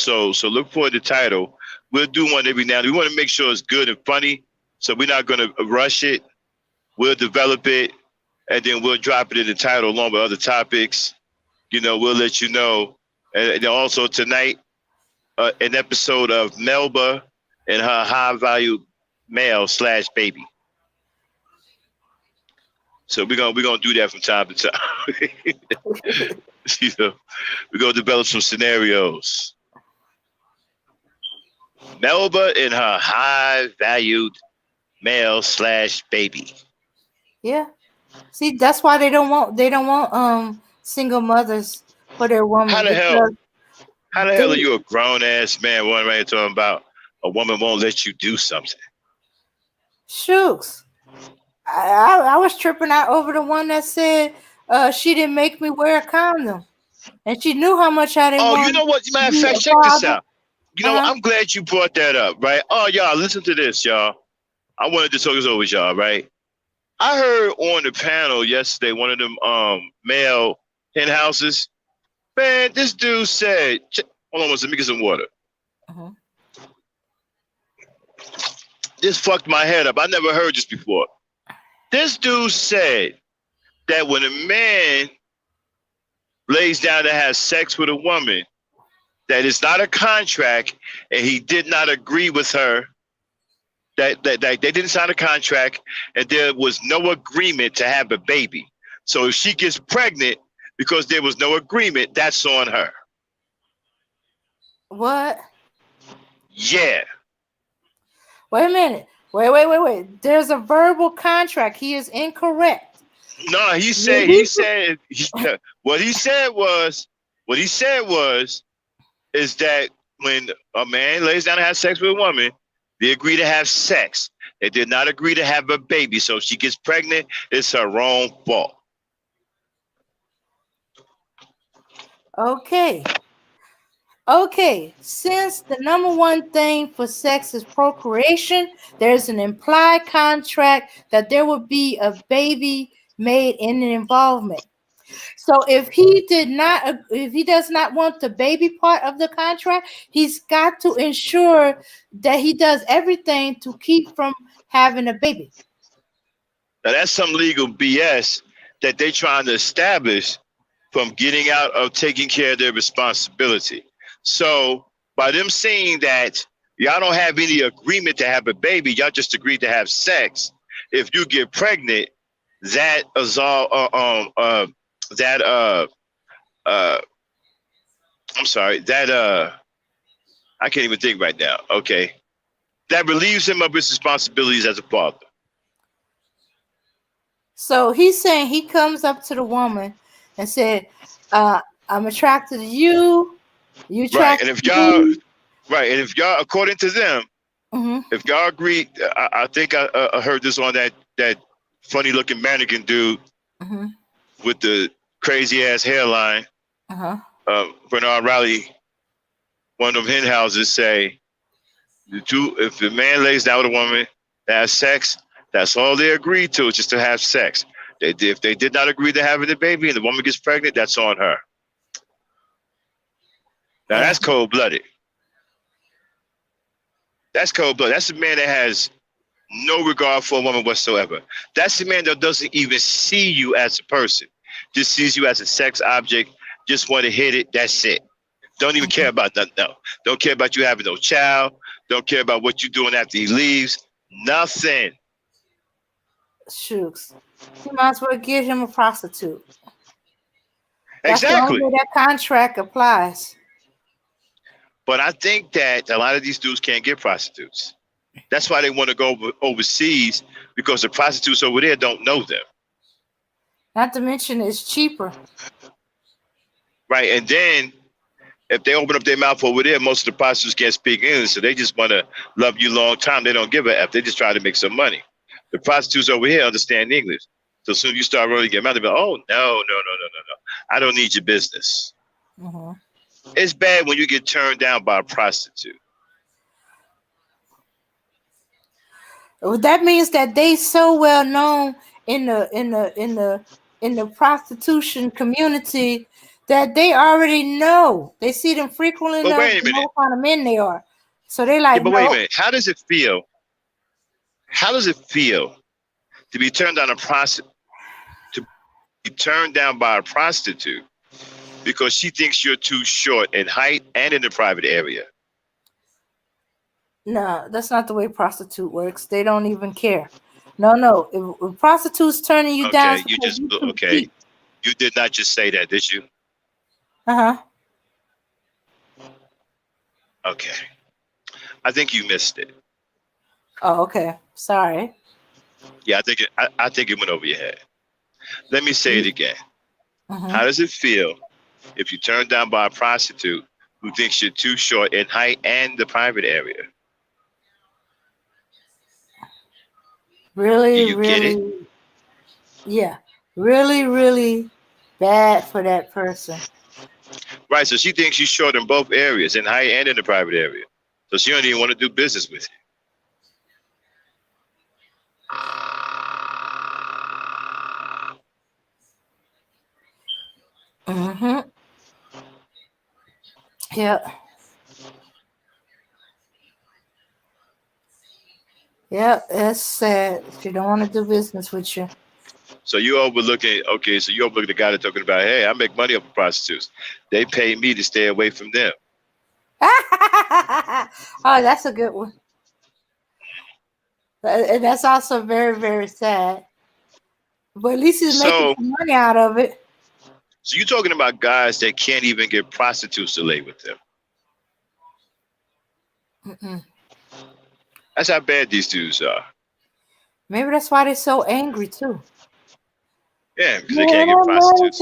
look for the title. We'll do one every now and then. We want to make sure it's good and funny. So we're not gonna rush it. We'll develop it, and then we'll drop it in the title along with other topics. We'll let you know. And then also tonight, an episode of Melba and her high value male slash baby. So we're gonna do that from time to time. We're gonna develop some scenarios. Melba and her high valued male slash baby. Yeah. See, that's why they don't want single mothers for their How woman, the hell? because How the they hell are you a grown ass man? One right talking about a woman won't let you do something. shooks. I was tripping out over the one that said she didn't make me wear a condom, and she knew how much I didn't Oh, you want know what? to Matter of be fact, a check this father. out. Uh-huh. I'm glad you brought that up, right? Oh, y'all, listen to this, y'all. I wanted to talk this over with y'all, right? I heard on the panel yesterday, one of them male hen houses. Man, this dude said, hold on, let me get some water. Uh-huh. This fucked my head up. I never heard this before. This dude said that when a man lays down to have sex with a woman, that it's not a contract, and he did not agree with her. That they didn't sign a contract, and there was no agreement to have a baby. So if she gets pregnant because there was no agreement, that's on her. What? Yeah. Wait a minute. Wait. There's a verbal contract. He is incorrect. No, what he said was is that when a man lays down to have sex with a woman, they agree to have sex. They did not agree to have a baby. So if she gets pregnant, it's her own fault. Okay. Okay, since the number one thing for sex is procreation, there's an implied contract that there will be a baby made in an involvement. So if he does not want the baby part of the contract, he's got to ensure that he does everything to keep from having a baby. Now that's some legal BS that they're trying to establish from getting out of taking care of their responsibility. So by them saying that, Y'all don't have any agreement to have a baby. Y'all just agreed to have sex. If you get pregnant, that is all. That I'm sorry. That I can't even think right now. Okay, that relieves him of his responsibilities as a father. So he's saying he comes up to the woman and said, I'm attracted to you. You Right, attracted and if to y'all, me. right, and if y'all, according to them, Mm-hmm. if y'all agree, I think I heard this on that funny looking mannequin dude Mm-hmm. with the crazy ass hairline. Uh-huh. Bernard Riley, one of them hen houses, say if the man lays down with a woman that has sex, that's all they agreed to, just to have sex. If they did not agree to having the baby and the woman gets pregnant, that's on her. Now Yeah. that's cold blooded. That's cold blooded. That's a man that has no regard for a woman whatsoever. That's the man that doesn't even see you as a person, just sees you as a sex object. Just want to hit it. That's it. Don't even care about nothing else. Don't care about you having no child. Don't care about what you're doing after he leaves. Nothing. Shooks. You might as well give him a prostitute. That's the only Exactly. way that contract applies. But I think that a lot of these dudes can't get prostitutes. That's why they want to go overseas, because the prostitutes over there don't know them. Not to mention it's cheaper. Right. And then if they open up their mouth over there, most of the prostitutes can't speak English, so they just want to love you long time. They don't give a F. They just try to make some money. The prostitutes over here understand English. So soon you start really getting mad, they'll be like, oh, no. I don't need your business. Mm-hmm. It's bad when you get turned down by a prostitute. That means that they so well known in the prostitution community that they already know. They see them frequently But enough wait a to know minute. what kind of men they are. So they Yeah, like, but wait a no. minute. How does it feel? How does it feel to be turned down to be turned down by a prostitute because she thinks you're too short in height and in the private area? No, that's not the way prostitute works. They don't even care. No. If prostitutes turning you down, Okay, it's because you too okay. cheap. You did not just say that, did you? Uh-huh. Okay. I think you missed it. Oh, okay. Sorry. Yeah, I think it went over your head. Let me say it again. Mm-hmm. How does it feel if you're turned down by a prostitute who thinks you're too short in height and the private area? Really, Do you get it? really, yeah. Really, really bad for that person. Right, so she thinks you're short in both areas, in height and in the private area. So she don't even want to do business with you. Mm-hmm. Yeah. Yeah, it's sad. She don't want to do business with you. So you're overlooking the guy that's talking about, hey, I make money off of prostitutes. They pay me to stay away from them. Oh, that's a good one. And that's also very, very sad. But at least he's making some money out of it. So you're talking about guys that can't even get prostitutes to lay with them. Mm-mm. That's how bad these dudes are. Maybe that's why they're so angry too. Yeah, because they can't get prostitutes.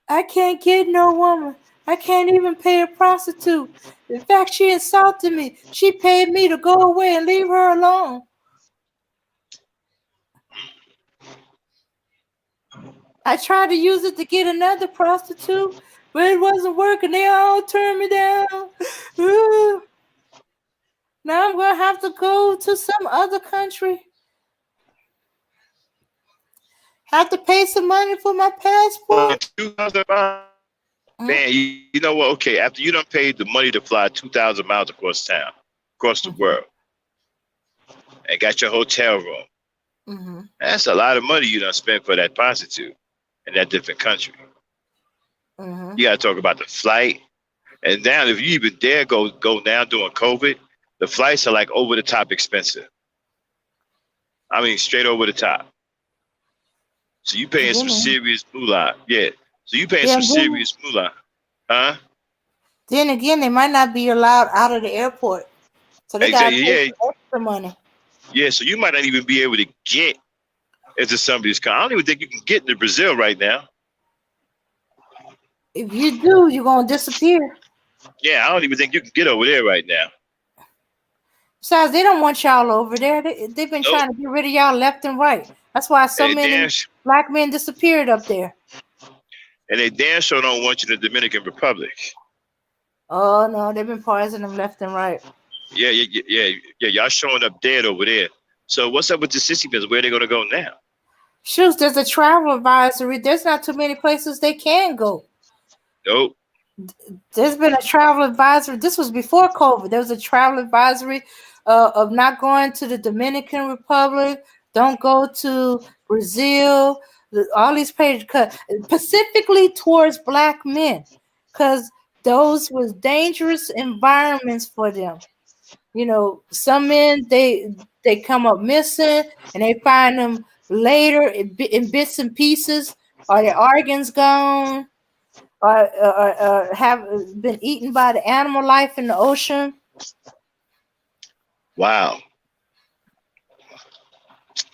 I can't get no woman. I can't even pay a prostitute. In fact, she insulted me. She paid me to go away and leave her alone. I tried to use it to get another prostitute, but it wasn't working. They all turned me down. Now I'm going to have to go to some other country. Have to pay some money for my passport. Man, you know what? Okay, after you done paid the money to fly 2,000 miles across town, across the world, and got your hotel room, Mm-hmm. that's a lot of money you done spent for that prostitute in that different country. Mm-hmm. You got to talk about the flight, And now, if you even dare go now during COVID, the flights are like over the top expensive. I mean, straight over the top. So you paying some serious moolah. Yeah. So you paying some serious moolah. Huh? Then again, they might not be allowed out of the airport. So they got to pay extra money. Yeah, so you might not even be able to get into some of these countries. I don't even think you can get into Brazil right now. If you do, you're going to disappear. Yeah, I don't even think you can get over there right now. Besides, they don't want y'all over there. They've been trying to get rid of y'all left and right. That's why so many black men disappeared up there. And they damn sure don't want you in the Dominican Republic. Oh, no, they've been poisoning them left and right. Yeah, y'all showing up dead over there. So what's up with the sissy pins? Where are they going to go now? Shoot, there's a travel advisory. There's not too many places they can go. Nope. There's been a travel advisory. This was before COVID. There was a travel advisory of not going to the Dominican Republic. Don't go to Brazil. All these pages specifically towards black men, because those was dangerous environments for them. You know, some men they come up missing and they find them later in bits and pieces, or their organs gone, or have been eaten by the animal life in the ocean. Wow.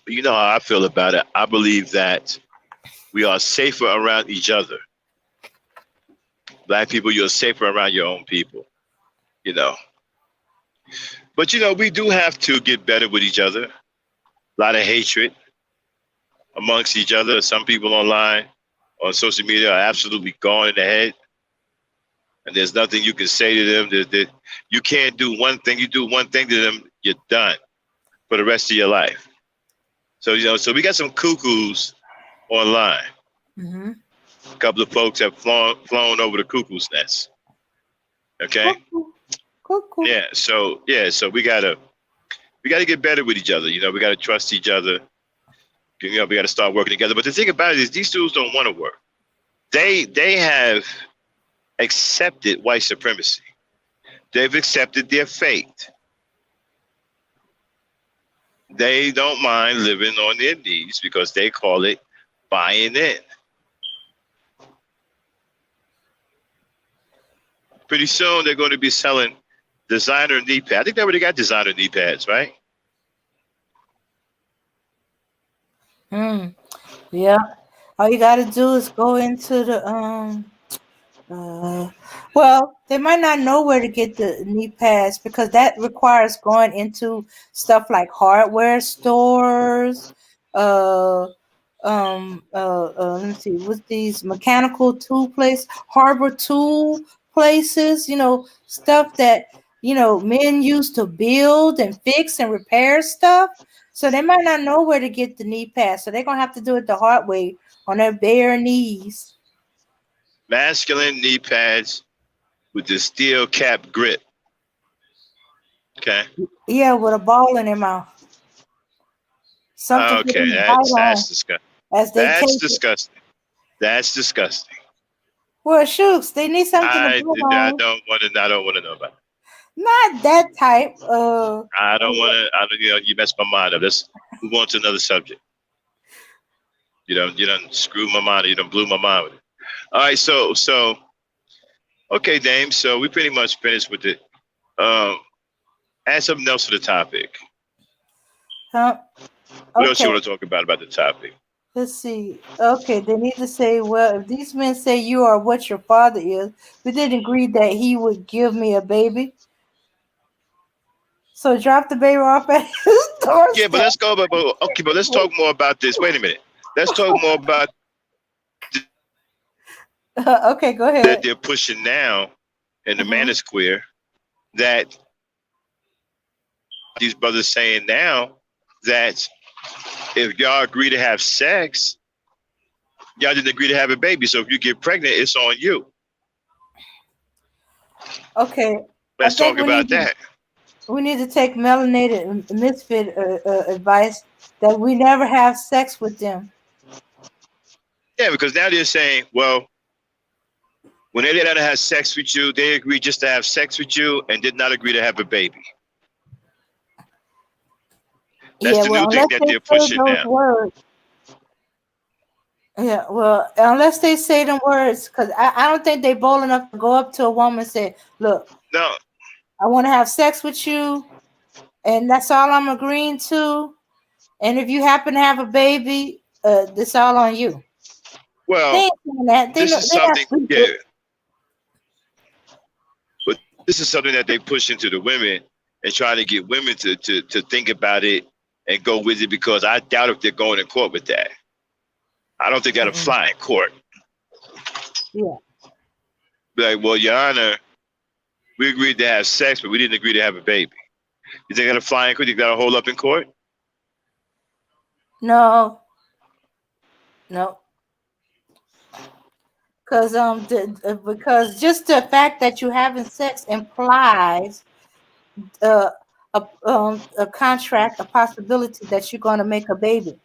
You know how I feel about it. I believe that we are safer around each other. Black people, you're safer around your own people, you know. But, you know, we do have to get better with each other. A lot of hatred amongst each other. Some people online on social media are absolutely gone in the head. And there's nothing you can say to them. You can't do one thing. You do one thing to them, you're done for the rest of your life. So, you know, so we got some cuckoos online. Mm-hmm. A couple of folks have flown over the cuckoo's nest. Okay. Cuckoo. Yeah. So we gotta get better with each other. You know, we gotta trust each other. You know, we gotta start working together. But the thing about it is, these dudes don't want to work. They have accepted white supremacy. They've accepted their fate. They don't mind living on their knees because they call it buying in. Pretty soon they're going to be selling designer knee pads. I think they already got designer knee pads, right? Yeah. All you got to do is go into the well, they might not know where to get the knee pads because that requires going into stuff like hardware stores. Let me see, with these mechanical tool places, harbor tool places, you know, stuff that, you know, men use to build and fix and repair stuff. So they might not know where to get the knee pads. So they're going to have to do it the hard way on their bare knees. Masculine knee pads with the steel cap grip. Okay. Yeah, with a ball in their mouth. Something okay, that's disgusting. That's disgusting. That's disgusting. Well, shoots, they need something to put on. I don't want to know about it. Not that type. I don't want to. You know, you messed my mind up. Let's move on to another subject. You don't screw my mind. You don't blew my mind with it. All right, so okay, Dame. So we pretty much finished with it. Add something else to the topic. Huh? What else you want to talk about the topic? Let's see. Okay, they need to say, well, if these men say you are what your father is, we didn't agree that he would give me a baby. So drop the baby off at his doorstep. Yeah, but let's go. But let's talk more about this. Wait a minute. Let's talk more about. Okay, go ahead. That they're pushing now in the manosphere, that these brothers saying now that if y'all agree to have sex, y'all didn't agree to have a baby. So if you get pregnant, it's on you. Okay. Let's talk about that. We need to take melanated misfit advice that we never have sex with them. Yeah, because now they're saying, well, When they let her have sex with you, they agree just to have sex with you and did not agree to have a baby. That's Yeah, the new well, thing unless that they they're say pushing those now. words. Yeah, well, unless they say them words, because I don't think they bold enough to go up to a woman and say, "Look, No, I want to have sex with you, and that's all I'm agreeing to. And if you happen to have a baby, that's all on you." They well, ain't saying that. They this know is they're not something. stupid. Yeah, but this is something that they push into the women and try to get women to think about it and go with it because I doubt if they're going to court with that. I don't think that'll Mm-mm. fly in court. Yeah. Be like, well, Your Honor, we agreed to have sex, but we didn't agree to have a baby. You think that'll fly in court? You think that'll hold up in court? No. No. Because just the fact that you having sex implies uh, a contract, a possibility that you're going to make a baby.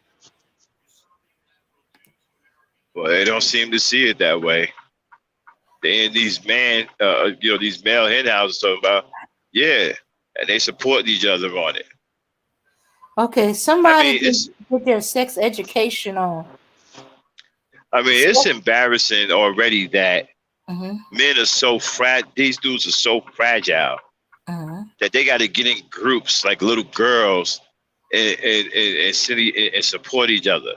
Well, they don't seem to see it that way. They in these these male hen houses talking about, yeah, and they support each other on it. Okay, I somebody mean, it's did their sex education on. it's embarrassing already that Mm-hmm, men are so these dudes are so fragile mm-hmm. that they got to get in groups like little girls and support each other.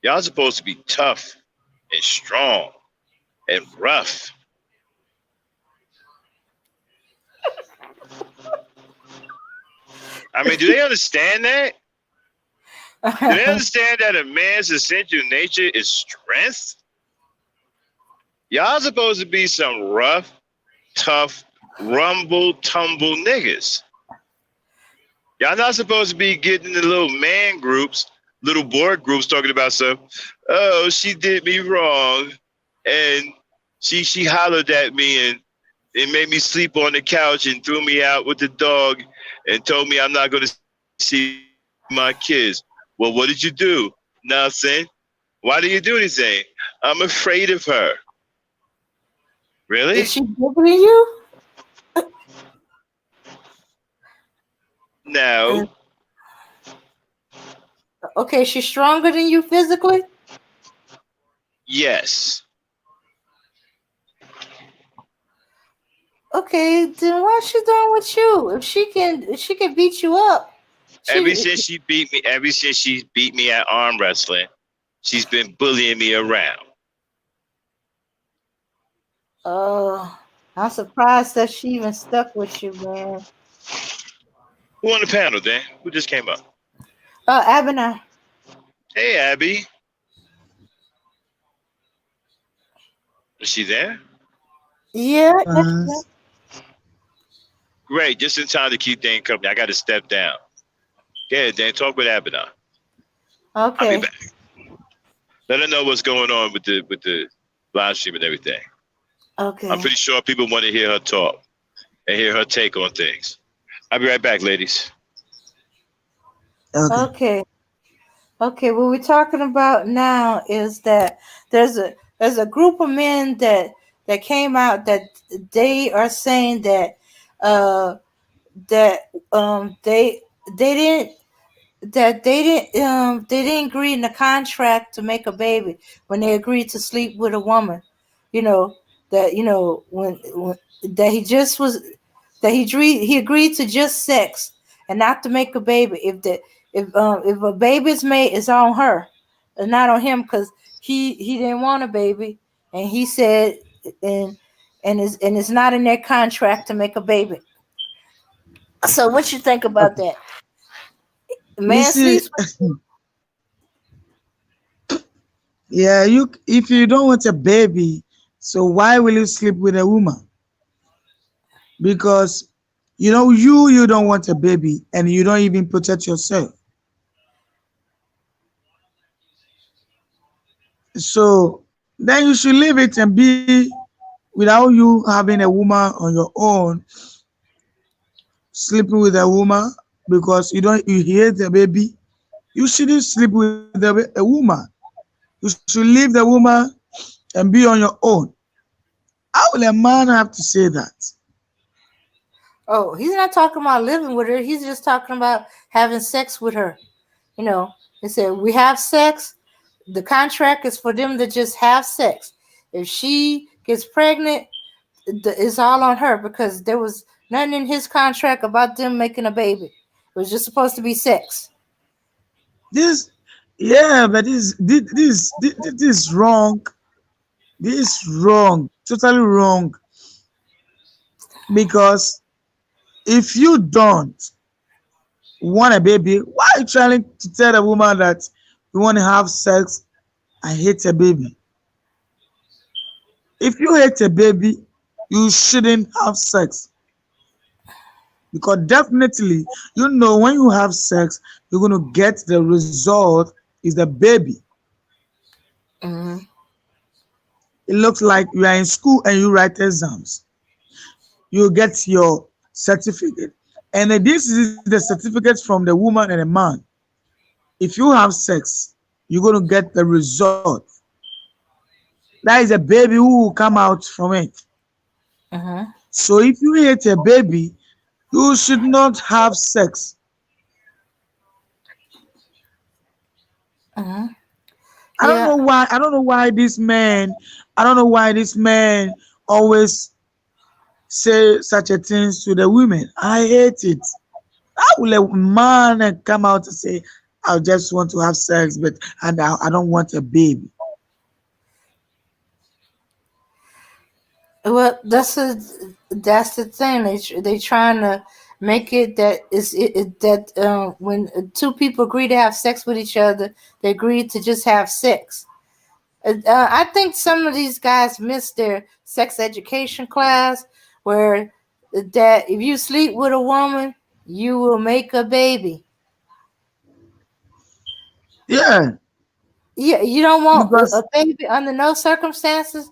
Y'all supposed to be tough and strong and rough. I mean, do they understand that? Do they understand that a man's essential nature is strength? Y'all supposed to be some rough, tough, rumble, tumble niggas. Y'all not supposed to be getting in the little man groups, little boy groups talking about stuff. Oh, she did me wrong. And she hollered at me and it made me sleep on the couch and threw me out with the dog and told me I'm not going to see my kids. Well, what did you do? Nothing. Why did you do anything? I'm afraid of her. Really? Is she bigger than you? Uh, No. okay, she's stronger than you physically. Yes. Okay, then what's she doing with you? If she can beat you up, Ever she. since she beat me at arm wrestling, she's been bullying me around. Oh, I'm surprised that she even stuck with you, man. Who on the panel, Dan? Who just came up? Oh, Ebony. Hey, Abby. Is she there? Yeah. Great. Just in time to keep Dan company. I got to step down. Yeah, Dan, talk with Abaddon. I'll be Okay. back. Let her know what's going on with the live stream and everything. Okay. I'm pretty sure people want to hear her talk and hear her take on things. I'll be right back, ladies. Okay. Okay. What we're talking about now is that there's a group of men that came out that they are saying that uh that they didn't they didn't agree in the contract to make a baby when they agreed to sleep with a woman. You know that when that he just was that he agreed to just sex and not to make a baby. If a baby's made, it's on her, and not on him because he didn't want a baby, and he said and it's not in their contract to make a baby. So what you think about Okay. that? You Man see, sleeps with yeah, you if you don't want a baby, so why will you sleep with a woman? Because you don't want a baby and you don't even protect yourself. So then you should leave it and be without you having a woman on your own, sleeping with a woman because you hate a baby. You shouldn't sleep with a woman. You should leave the woman and be on your own. will a man have to say that? Oh, he's not talking about living with her. He's just talking about having sex with her. You know, they said we have sex. The contract is for them to just have sex. If she gets pregnant, it's all on her because there was nothing in his contract about them making a baby. It was just supposed to be sex. This, yeah, but this is wrong. This is wrong, totally wrong. Because if you don't want a baby, why are you trying to tell a woman that you want to have sex and hate a baby? If you hate a baby, you shouldn't have sex. Because definitely, when you have sex, you're going to get the result is the baby. Mm-hmm. It looks like you are in school and you write exams. You get your certificate. And this is the certificate from the woman and the man. If you have sex, you're going to get the result. That is a baby who will come out from it. Mm-hmm. So if you hate a baby, you should not have sex. Mm-hmm. I don't Yeah. know why. I don't know why this man. I don't know why this man always say such a things to the women. I hate it. How will a man come out and say, "I just want to have sex, but and I don't want a baby"? Well, that's the thing. They trying to make it that that when two people agree to have sex with each other, they agree to just have sex. I think some of these guys miss their sex education class, where that if you sleep with a woman, you will make a baby. Yeah, Yeah, you don't want a because baby under no circumstances.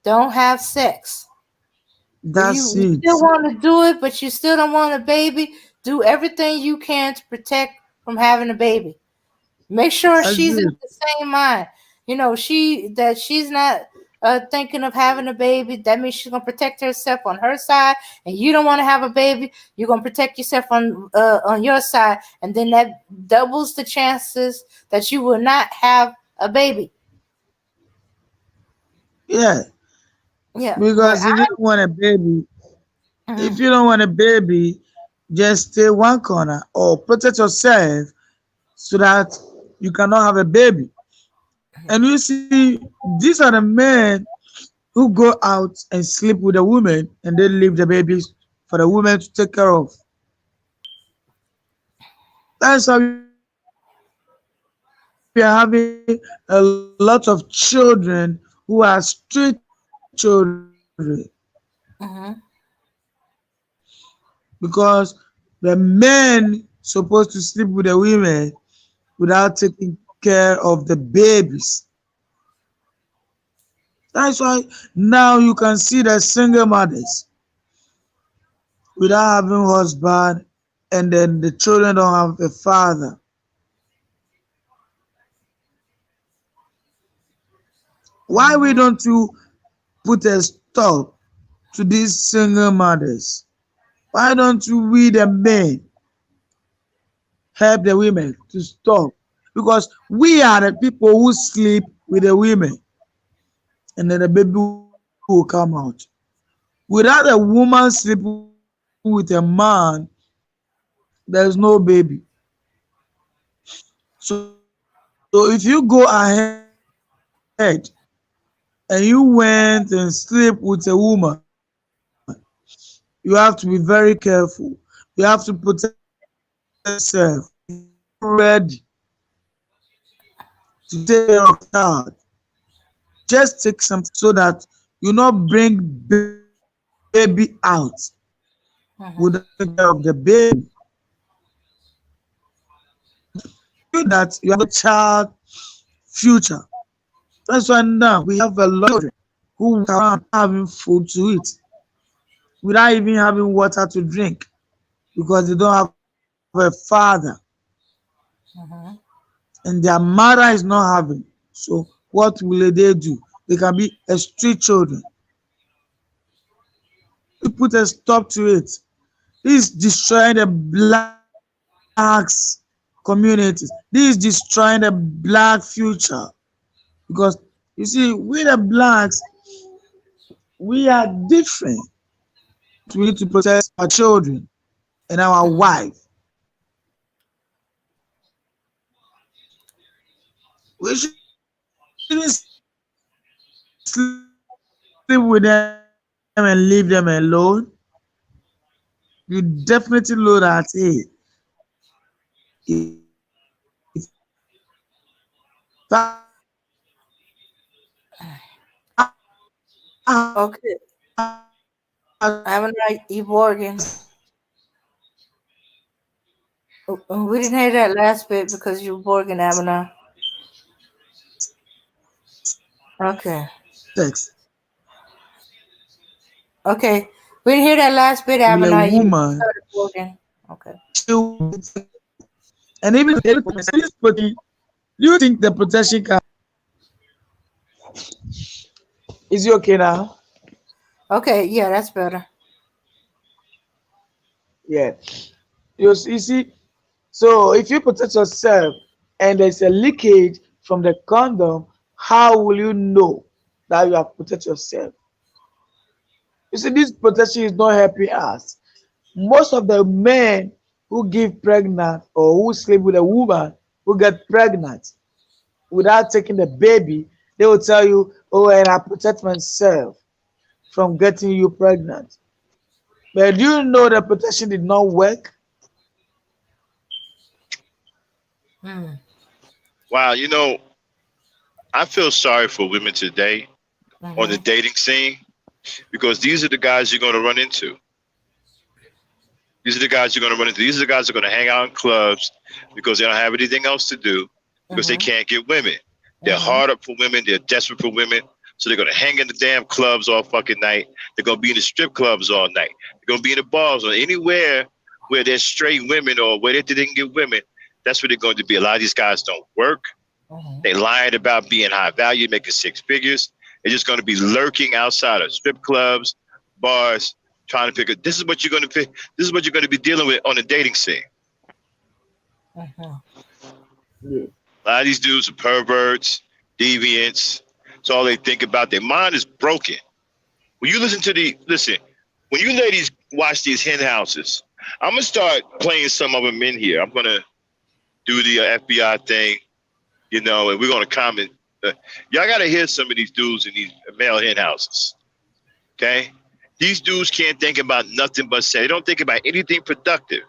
Don't have sex. If that's you it. still want to do it, but you still don't want a baby, do everything you can to protect from having a baby. Make sure That's she's in it. the same mind. She's not thinking of having a baby. That means she's gonna protect herself on her side, and you don't want to have a baby. You're gonna protect yourself on your side, and then that doubles the chances that you will not have a baby. Yeah, Yeah, but because if you don't want a baby, if I. you don't want a baby, just stay one corner or protect yourself so that you cannot have a baby. And you see, these are the men who go out and sleep with a woman and they leave the babies for the woman to take care of. That's how we are having a lot of children who are street children Mhm. because the men supposed to sleep with the women without taking care of the babies. That's why now you can see the single mothers without having husband and then the children don't have a father. Why we Mhm. don't you put a stop to these single mothers? Why don't you we the men help the women to stop? Because we are the people who sleep with the women and then the baby will come out. Without a woman sleeping with a man, there's no baby. So if you go ahead and you went and sleep with a woman, you have to be very careful. You have to protect yourself. You have to be very ready to take care of the child. Just take some time so that you not bring baby out without taking care of the Mhm. baby. Because if you do that, you have no child future. That's why now we have a lot of children who walk around having food to eat without even having water to drink because they don't have a father Mhm. and their mother is not having. So what will they do? They can be a street children. put a stop to it. This is destroying the blacks communities. This is destroying the black future. Because you see, we the blacks, we are different. We need to protect our children and our wife. We shouldn't sleep with them and leave them alone. You definitely know that, hey, if Okay. I'm like Eborgan. We didn't hear that last bit because you were Borgin, Abner. Okay. sex Okay. We didn't hear that last bit, with a Abner. You woman, started Borgin. Okay. and even this protection, do you think the protection can? Is it okay now? Okay. Yeah, that's better. Yeah. You see, so if you protect yourself and there's a leakage from the condom, how will you know that you have protected yourself? You see, this protection is not helping us. Most of the men who give pregnant or who sleep with a woman who get pregnant without taking the baby, they will tell you, oh, and I protect myself from getting you pregnant. But do you know the protection did not work? Mm. Wow, I feel sorry for women today on the Mm-hmm. dating scene because these are the guys you're going to run into. These are the guys you're going to run into. These are the guys that are going to hang out in clubs because they don't have anything else to do because they Mm-hmm. can't get women. They're Mm-hmm. hard up for women. They're desperate for women. So they're going to hang in the damn clubs all fucking night. They're going to be in the strip clubs all night. They're going to be in the bars or anywhere where there's straight women or where they didn't get women. That's where they're going to be. A lot of these guys don't work. Mm-hmm. They lying about being high value, making six figures. They're just going to be lurking outside of strip clubs, bars, trying to figure. This is what you're going to pick. This is what you're going to be dealing with on the dating scene. Mm-hmm. Yeah. A lot of these dudes are perverts, deviants. That's all they think about. Their mind is broken. When you listen, when you ladies watch these hen houses, I'm gonna start playing some of them in here. I'm gonna do the FBI thing, and we're gonna comment. Y'all gotta hear some of these dudes in these male hen houses. Okay, these dudes can't think about nothing but sex. They don't think about anything productive.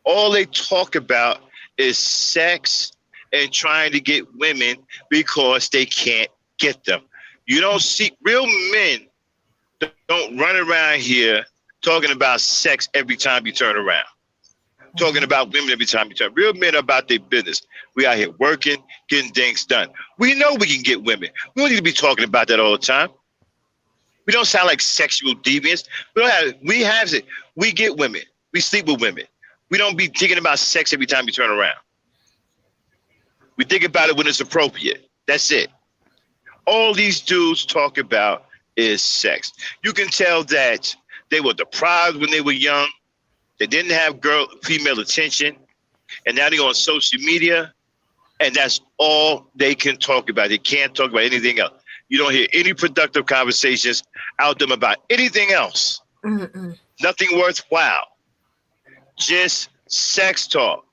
All they talk about is sex and trying to get women because they can't get them. You don't see real men don't run around here talking about sex every time you turn around. Talking about women every time you turn. Real men are about their business. We out here working, getting things done. We know we can get women. We don't need to be talking about that all the time. We don't sound like sexual deviants. We have it. We get women. We sleep with women. We don't be thinking about sex every time we turn around. We think about it when it's appropriate. That's it. All these dudes talk about is sex. You can tell that they were deprived when they were young. They didn't have female attention. And now they're on social media. And that's all they can talk about. They can't talk about anything else. You don't hear any productive conversations out them about anything else. Mm-mm. Nothing worthwhile. Just sex talk.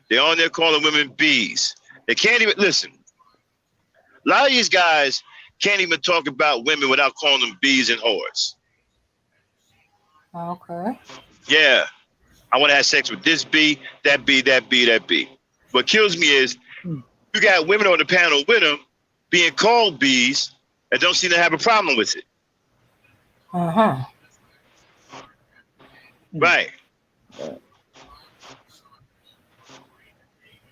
They're on there calling women bees. They can't even listen. A lot of these guys can't even talk about women without calling them bees and whores. Okay. Yeah, I want to have sex with this bee, that bee, that bee, that bee. What kills me is you got women on the panel with them being called bees and don't seem to have a problem with it. Uh-huh. Right.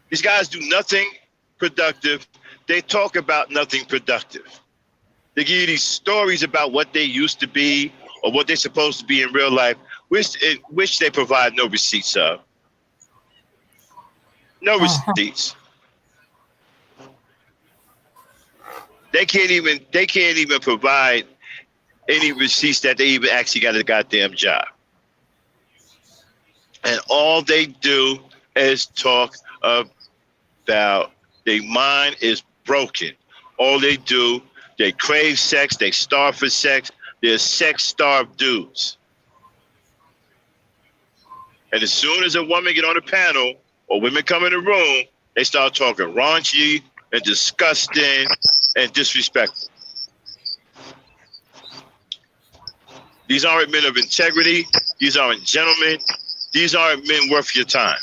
These guys do nothing productive. They talk about nothing productive. They give you these stories about what they used to be or what they're supposed to be in real life, which they provide no receipts of. No Uh-huh. receipts. They can't even provide any receipts that they even actually got a goddamn job. And all they do is talk about their mind is broken. All they do, they crave sex, they starve for sex, they're sex-starved dudes. And as soon as a woman get on the panel or women come in the room, they start talking raunchy and disgusting and disrespectful. These aren't men of integrity. These aren't gentlemen. These aren't men worth your time.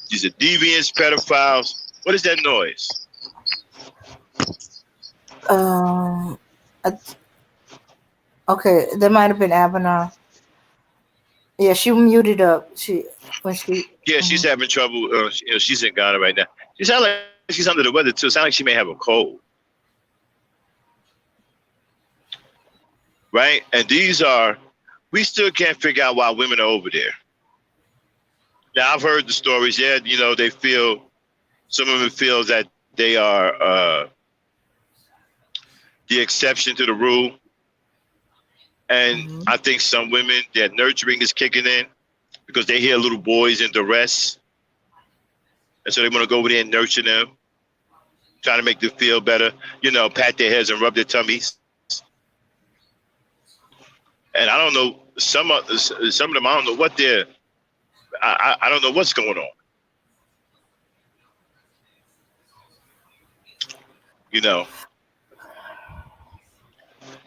These are deviants, pedophiles. What is that noise? I- okay, that might have been Abner. Yeah, she muted up. Yeah, she's having trouble. She's in Ghana right now. She sounds like she's under the weather too. Sounds like she may have a cold. Right? And we still can't figure out why women are over there. Now, I've heard the stories. Yeah, some of them feel that they are the exception to the rule. And I think some women, their nurturing is kicking in because they hear little boys in duress. And so they want to go over there and nurture them, trying to make them feel better, pat their heads and rub their tummies. And I don't know, some of them, I don't know what I don't know what's going on. And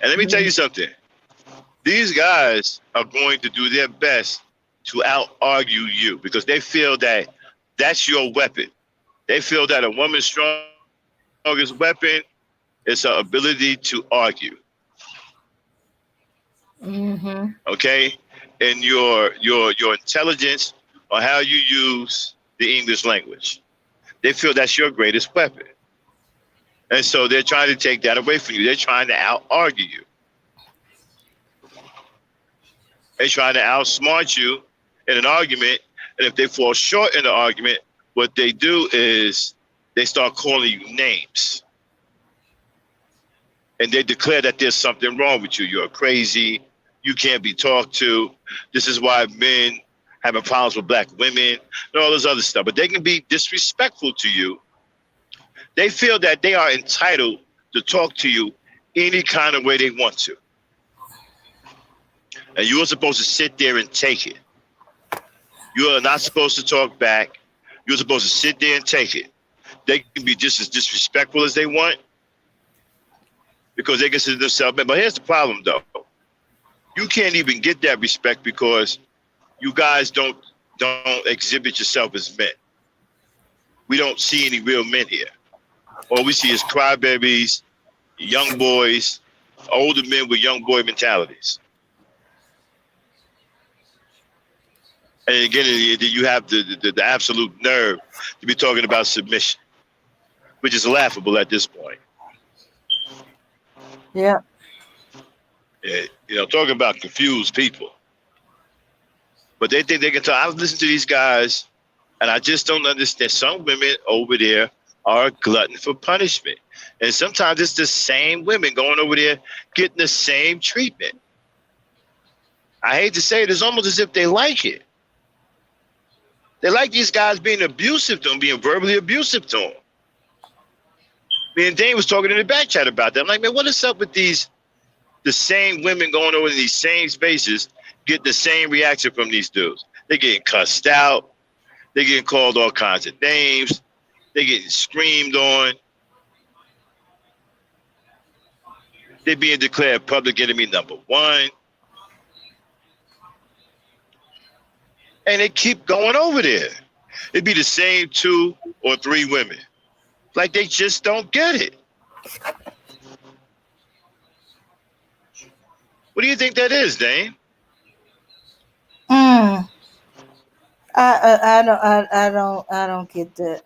let me tell you something. These guys are going to do their best to out-argue you because they feel that that's your weapon. They feel that a woman's strongest weapon is her ability to argue. Okay? And your intelligence or how you use the English language. They feel that's your greatest weapon. And so they're trying to take that away from you. They're trying to out-argue you. They're trying to outsmart you in an argument. And if they fall short in the argument, what they do is they start calling you names. And they declare that there's something wrong with you. You're crazy. You can't be talked to. This is why men having problems with black women and all this other stuff. But they can be disrespectful to you. They feel that they are entitled to talk to you any kind of way they want to. And you are supposed to sit there and take it. You are not supposed to talk back. You're supposed to sit there and take it. They can be just as disrespectful as they want because they consider themselves men. But here's the problem, though. You can't even get that respect because you guys don't exhibit yourself as men. We don't see any real men here. All we see is crybabies, young boys, older men with young boy mentalities. And again, you have the absolute nerve to be talking about submission, which is laughable at this point. Yeah. Talking about confused people. But they think they can talk. I listen to these guys, and I just don't understand. Some women over there are a glutton for punishment. And sometimes it's the same women going over there getting the same treatment. I hate to say it, it's almost as if they like it. They like these guys being abusive to them, being verbally abusive to them. Me and Dane was talking in the back chat about that. I'm like, man, what is up with the same women going over to these same spaces, get the same reaction from these dudes? They're getting cussed out. They're getting called all kinds of names. They're getting screamed on. They're being declared public enemy number one. And they keep going over there. It'd be the same 2 or 3 women. Like they just don't get it. What do you think that is, Dane? I don't get that.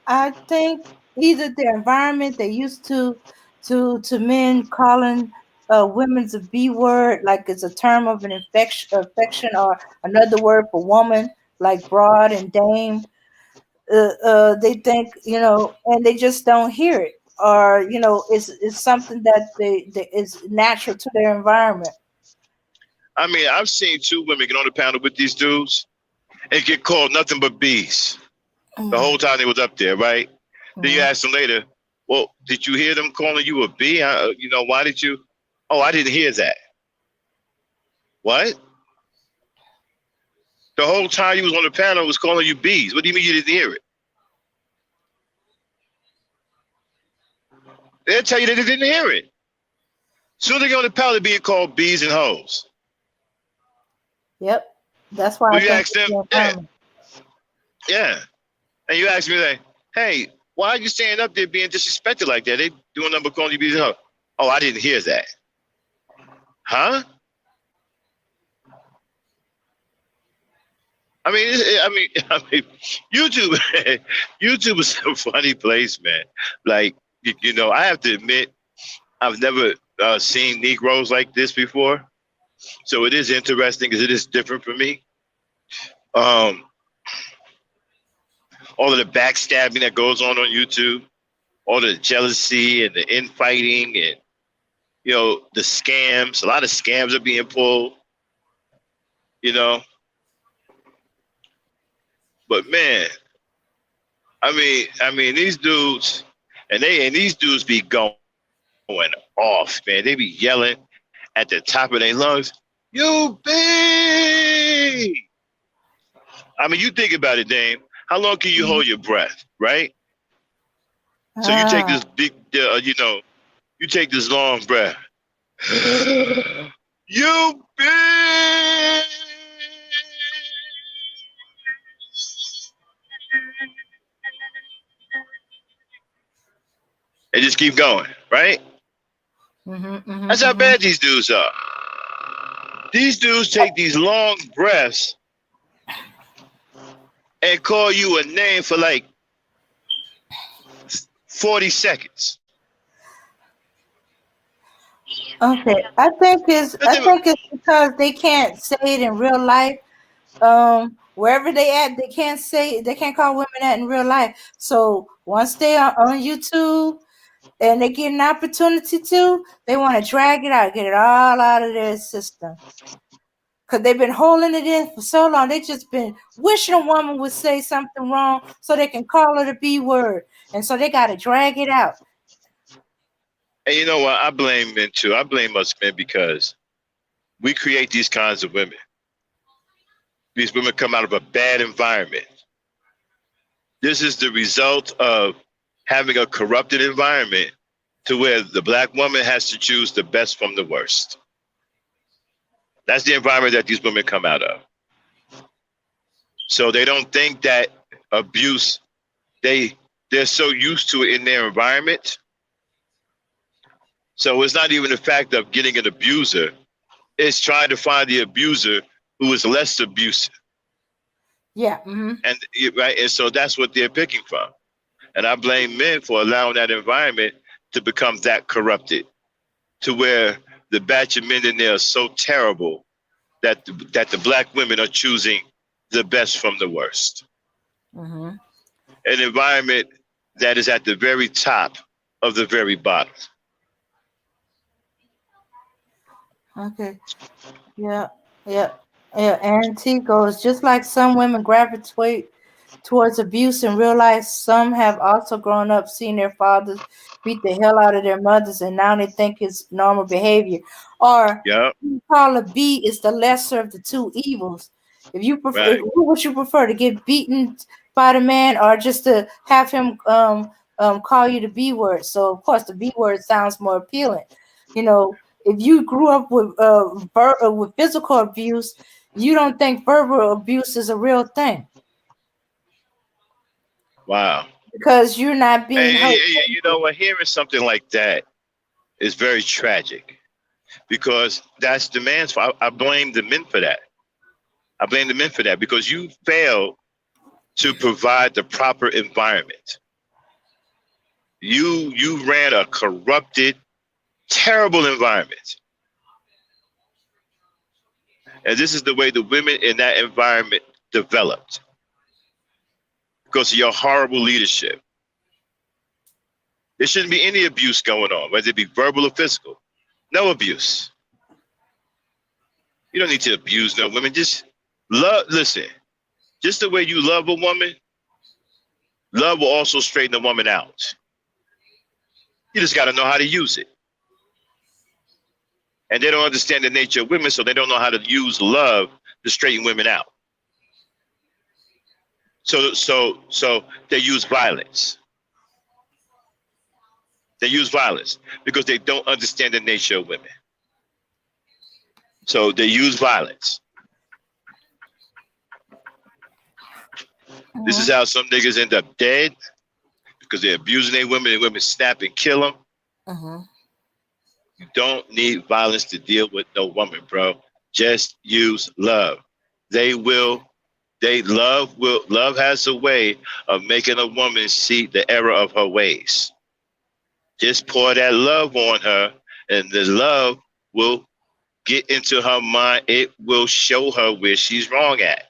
I think either the environment they used to men calling women's a B word, like it's a term of an affection, or another word for woman, like broad and dame. they think, and they just don't hear it, or it's something that they is natural to their environment. I mean, I've seen two women get on the panel with these dudes and get called nothing but bees the whole time they was up there, right? Then you ask them later, well, did you hear them calling you a bee? Why did you? Oh, I didn't hear that. What? The whole time you was on the panel was calling you bees. What do you mean you didn't hear it? They'll tell you that they didn't hear it. Soon as they get on the panel, they're being called bees and hoes. Yep, that's why Well, you ask them, yeah. And you ask me like, hey, why are you standing up there being disrespected like that? They doing number calling you bees and hoes. Oh, I didn't hear that. Huh? I mean, YouTube, YouTube is a funny place, man. Like, I have to admit, I've never seen Negroes like this before, so it is interesting because it is different for me. All of the backstabbing that goes on YouTube, all the jealousy and the infighting, and the scams. A lot of scams are being pulled. But man, I mean these dudes, and these dudes be going off, man. They be yelling at the top of their lungs, "You be!" I mean, you think about it, Dame. How long can you hold your breath, right? So you take this big, you take this long breath. You be! And just keep going, right? That's how bad these dudes are. These dudes take these long breaths and call you a name for like 40 seconds. Okay, I think it's because they can't say it in real life. Wherever they at, they can't call women that in real life. So once they are on YouTube and they get an opportunity to, they want to drag it out, get it all out of their system. Because they've been holding it in for so long. They just been wishing a woman would say something wrong so they can call her the B word. And so they got to drag it out. And you know what? I blame men too. I blame us men because we create these kinds of women. These women come out of a bad environment. This is the result of having a corrupted environment to where the black woman has to choose the best from the worst. That's the environment that these women come out of. So they don't think that abuse, they're so used to it in their environment. So it's not even the fact of getting an abuser. It's trying to find the abuser who is less abusive. Yeah. And right, and so that's what they're picking from. And I blame men for allowing that environment to become that corrupted, to where the batch of men in there are so terrible that the black women are choosing the best from the worst. An environment that is at the very top of the very bottom. Okay. Yeah. And T goes, just like some women gravitate towards abuse in real life, some have also grown up seeing their fathers beat the hell out of their mothers, and now they think it's normal behavior. Or you call a B is the lesser of the two evils. If you prefer, who would you prefer, to get beaten by the man, or just to have him call you the B word? So of course the B word sounds more appealing. If you grew up with physical abuse, you don't think verbal abuse is a real thing. Wow. Because you're not being hurt. You know what? Hearing something like that is very tragic, because that's the man's fault. I blame the men for that. I blame the men for that because you fail to provide the proper environment. You ran a corrupted, terrible environment. And this is the way the women in that environment developed. because of your horrible leadership. There shouldn't be any abuse going on, whether it be verbal or physical. No abuse. You don't need to abuse no women. Just love. Listen, just the way you love a woman, love will also straighten a woman out. You just got to know how to use it. And they don't understand the nature of women, so they don't know how to use love to straighten women out. So they use violence. They use violence because they don't understand the nature of women. So they use violence. This is how some niggas end up dead because they're abusing their women and women snap and kill them. You don't need violence to deal with no woman, bro. Just use love. Love has a way of making a woman see the error of her ways. Just pour that love on her, and the love will get into her mind. It will show her where she's wrong at.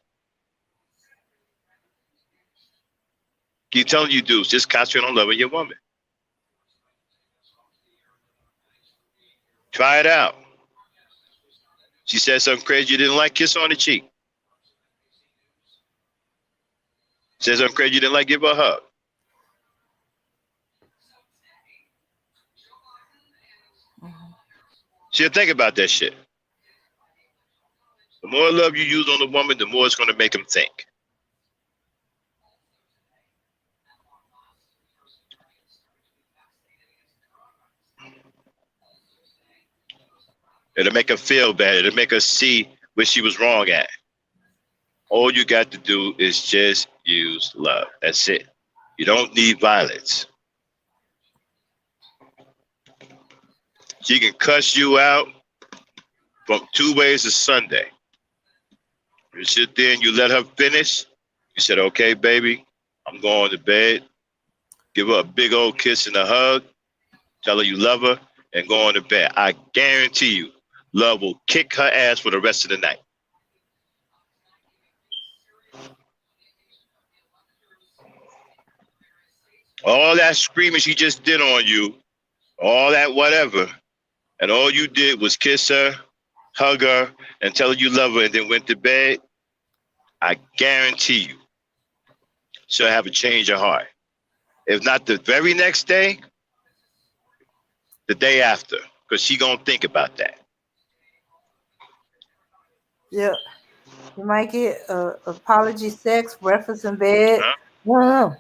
Keep telling you dudes, just concentrate on loving your woman. Try it out. She said something crazy you didn't like, kiss her on the cheek. Said something crazy you didn't like, give her a hug. She'll think about that shit. The more love you use on the woman, the more it's going to make them think. It'll make her feel bad. It'll make her see where she was wrong at. All you got to do is just use love. That's it. You don't need violence. She can cuss you out from 2 ways to Sunday. You sit there and you let her finish. You said, okay, baby, I'm going to bed. Give her a big old kiss and a hug. Tell her you love her and go on to bed. I guarantee you, love will kick her ass for the rest of the night. All that screaming she just did on you, all that whatever, and all you did was kiss her, hug her, and tell her you love her and then went to bed, I guarantee you she'll have a change of heart. If not the very next day, the day after, because she gonna think about that. Yeah. You might get apology sex, breakfast in bed. You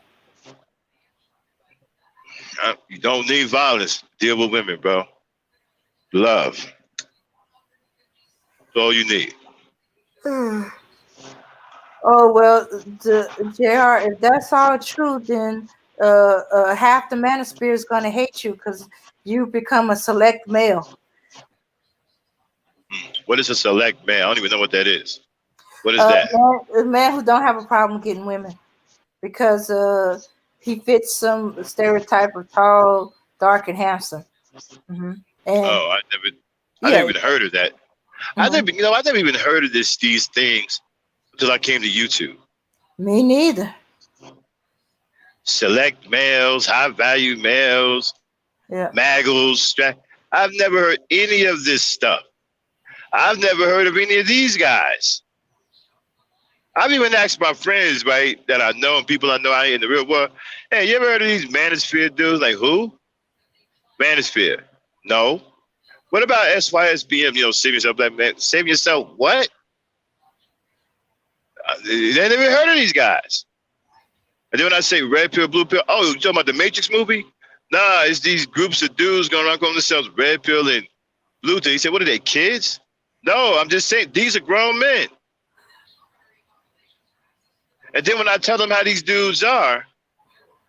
don't need violence. Deal with women, bro. Love. That's all you need. Oh, well, JR, if that's all true, then half the manosphere is going to hate you because you become a select male. What is a select man? I don't even know what that is. What is that? A man who don't have a problem getting women because he fits some stereotype of tall, dark, and handsome. And, I never even heard of that. I never even heard of these things until I came to YouTube. Me neither. Select males, high value males, maggles. I've never heard any of this stuff. I've never heard of any of these guys. I've even asked my friends, right, that I know and people I know out here in the real world, hey, you ever heard of these manosphere dudes? Like, who? Manosphere. No. What about SYSBM, save yourself, black man? Save yourself what? They never heard of these guys. And then when I say red pill, blue pill, oh, you talking about the Matrix movie? Nah, it's these groups of dudes going around calling themselves red pill and blue pill. He said, what are they, kids? No, I'm just saying, these are grown men. And then when I tell them how these dudes are,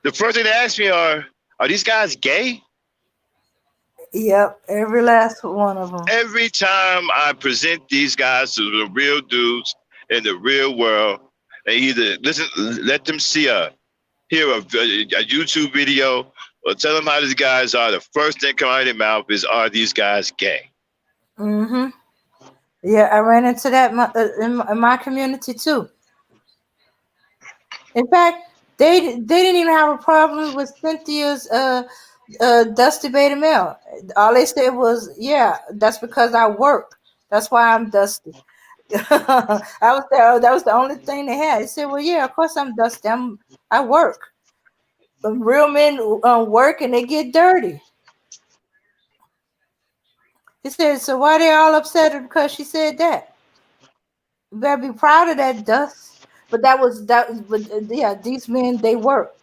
the first thing they ask me are these guys gay? Yep, every last one of them. Every time I present these guys to the real dudes in the real world, they either let them hear a YouTube video or tell them how these guys are, the first thing come out of their mouth is, are these guys gay? Yeah, I ran into that in my community too. In fact, They didn't even have a problem with Cynthia's Dusty Beta Male. All they said was, "Yeah, that's because I work. That's why I'm dusty." That was the only thing they had. They said, "Well, yeah, of course I'm dusty. I work. Real men work and they get dirty." He said, "So why they all upset because she said that? You better be proud of that dust." But but yeah, these men they work,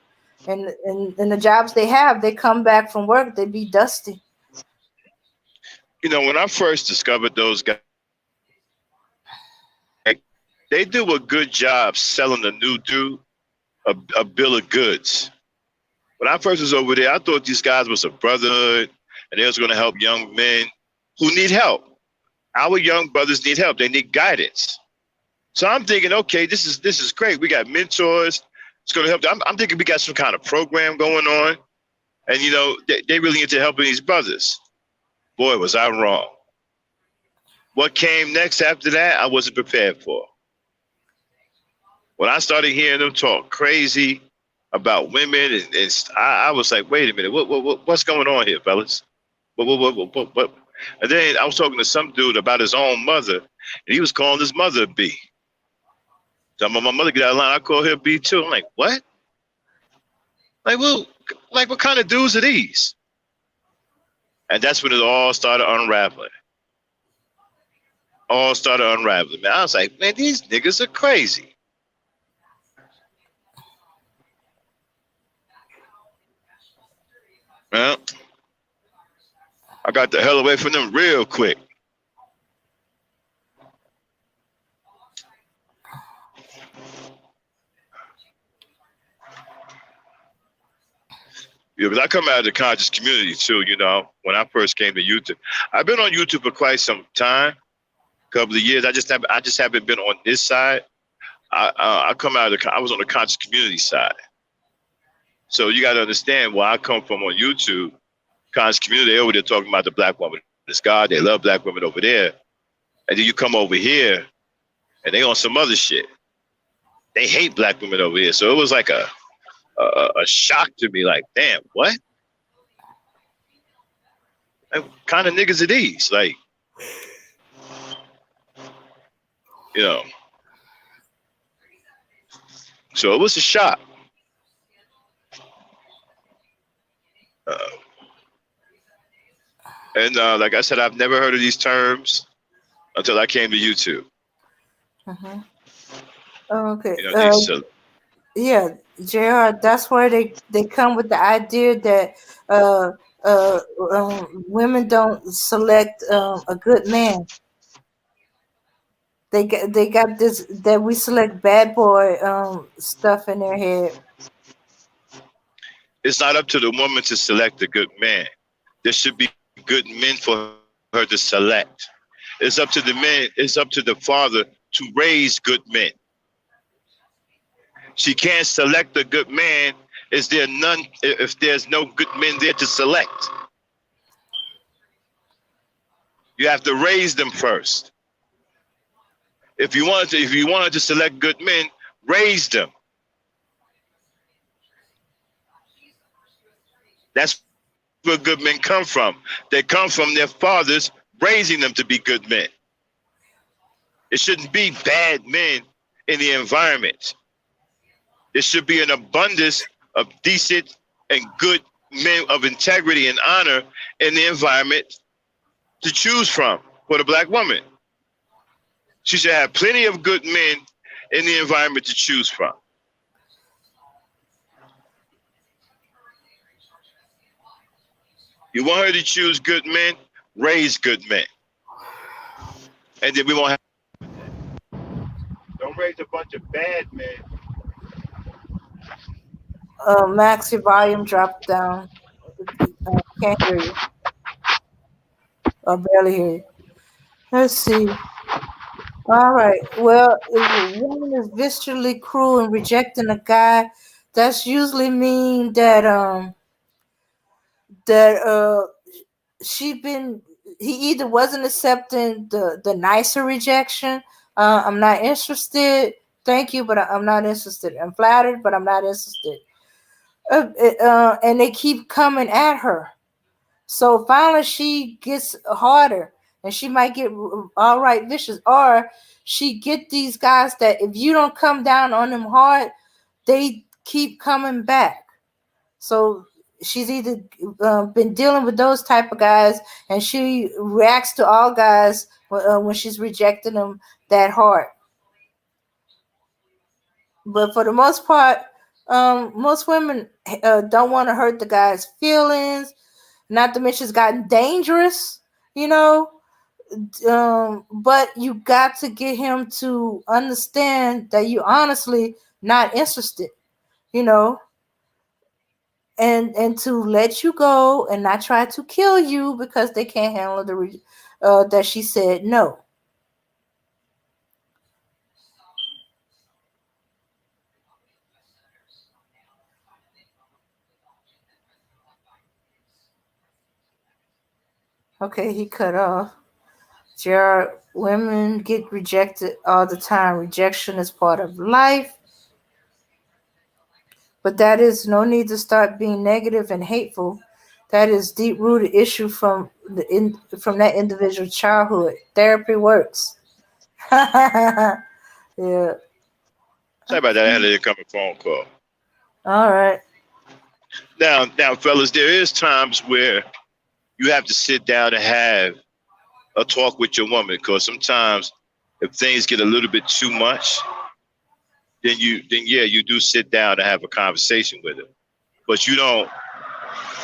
and the jobs they have, they come back from work, they be dusty. When I first discovered those guys, they do a good job selling the new dude a bill of goods. When I first was over there, I thought these guys was a brotherhood and they was going to help young men who need help. Our young brothers need help. They need guidance. So I'm thinking, okay, this is great. We got mentors. It's going to help. I'm thinking we got some kind of program going on. And, they really into helping these brothers. Boy, was I wrong. What came next after that, I wasn't prepared for. When I started hearing them talk crazy about women, and I was like, wait a minute, what's going on here, fellas? What? And then I was talking to some dude about his own mother, and he was calling his mother a B. So my mother get out of line, I call her B too. I'm like, what? What kind of dudes are these? And that's when it all started unraveling. Man, I was like, man, these niggas are crazy. Well, I got the hell away from them real quick. Yeah, but I come out of the conscious community too, when I first came to YouTube. I've been on YouTube for quite some time, a couple of years. I just haven't been on this side. I was on the conscious community side. So you got to understand where I come from on YouTube. Conscious community, they over there talking about the black woman is God. They love black women over there. And then you come over here and they on some other shit. They hate black women over here. So it was like a shock to me, like, damn, what? Like, what kind of niggas are these? Like, so it was a shock. And like I said, I've never heard of these terms until I came to YouTube. Uh-huh. Okay. Yeah, JR, that's where they come with the idea that women don't select a good man. They got this that we select bad boy stuff in their head. It's not up to the woman to select a good man. There should be good men for her to select. It's up to the men. It's up to the father to raise good men. She can't select a good man. Is there none? If there's no good men there to select, you have to raise them first. If you wanted to select good men, raise them. That's where good men come from. They come from their fathers raising them to be good men. It shouldn't be bad men in the environment. There should be an abundance of decent and good men of integrity and honor in the environment to choose from for the black woman. She should have plenty of good men in the environment to choose from. You want her to choose good men, raise good men. And then we won't have. Don't raise a bunch of bad men. Max, your volume dropped down. Can't hear you. I barely hear you. Let's see. All right. Well, if a woman is viscerally cruel and rejecting a guy, that's usually mean that that he either wasn't accepting the nicer rejection. I'm not interested thank you, but I'm not interested. I'm flattered, but I'm not interested. And they keep coming at her. So finally she gets harder, and she might get all right vicious, or she get these guys that if you don't come down on them hard, they keep coming back. So she's either been dealing with those type of guys, and she reacts to all guys when she's rejecting them that hard. But for the most part, most women don't want to hurt the guy's feelings. Not to mention it's gotten dangerous, you know. But you got to get him to understand that you honestly not interested, you know, and to let you go and not try to kill you because they can't handle that she said no. Okay, he cut off. Gerard, women get rejected all the time. Rejection is part of life. But that is no need to start being negative and hateful. That is deep-rooted issue from from that individual childhood. Therapy works. Yeah. Sorry about that. I had an incoming phone call. All right. Now, fellas, there is times where you have to sit down and have a talk with your woman, because sometimes if things get a little bit too much, then you do sit down and have a conversation with her. But you don't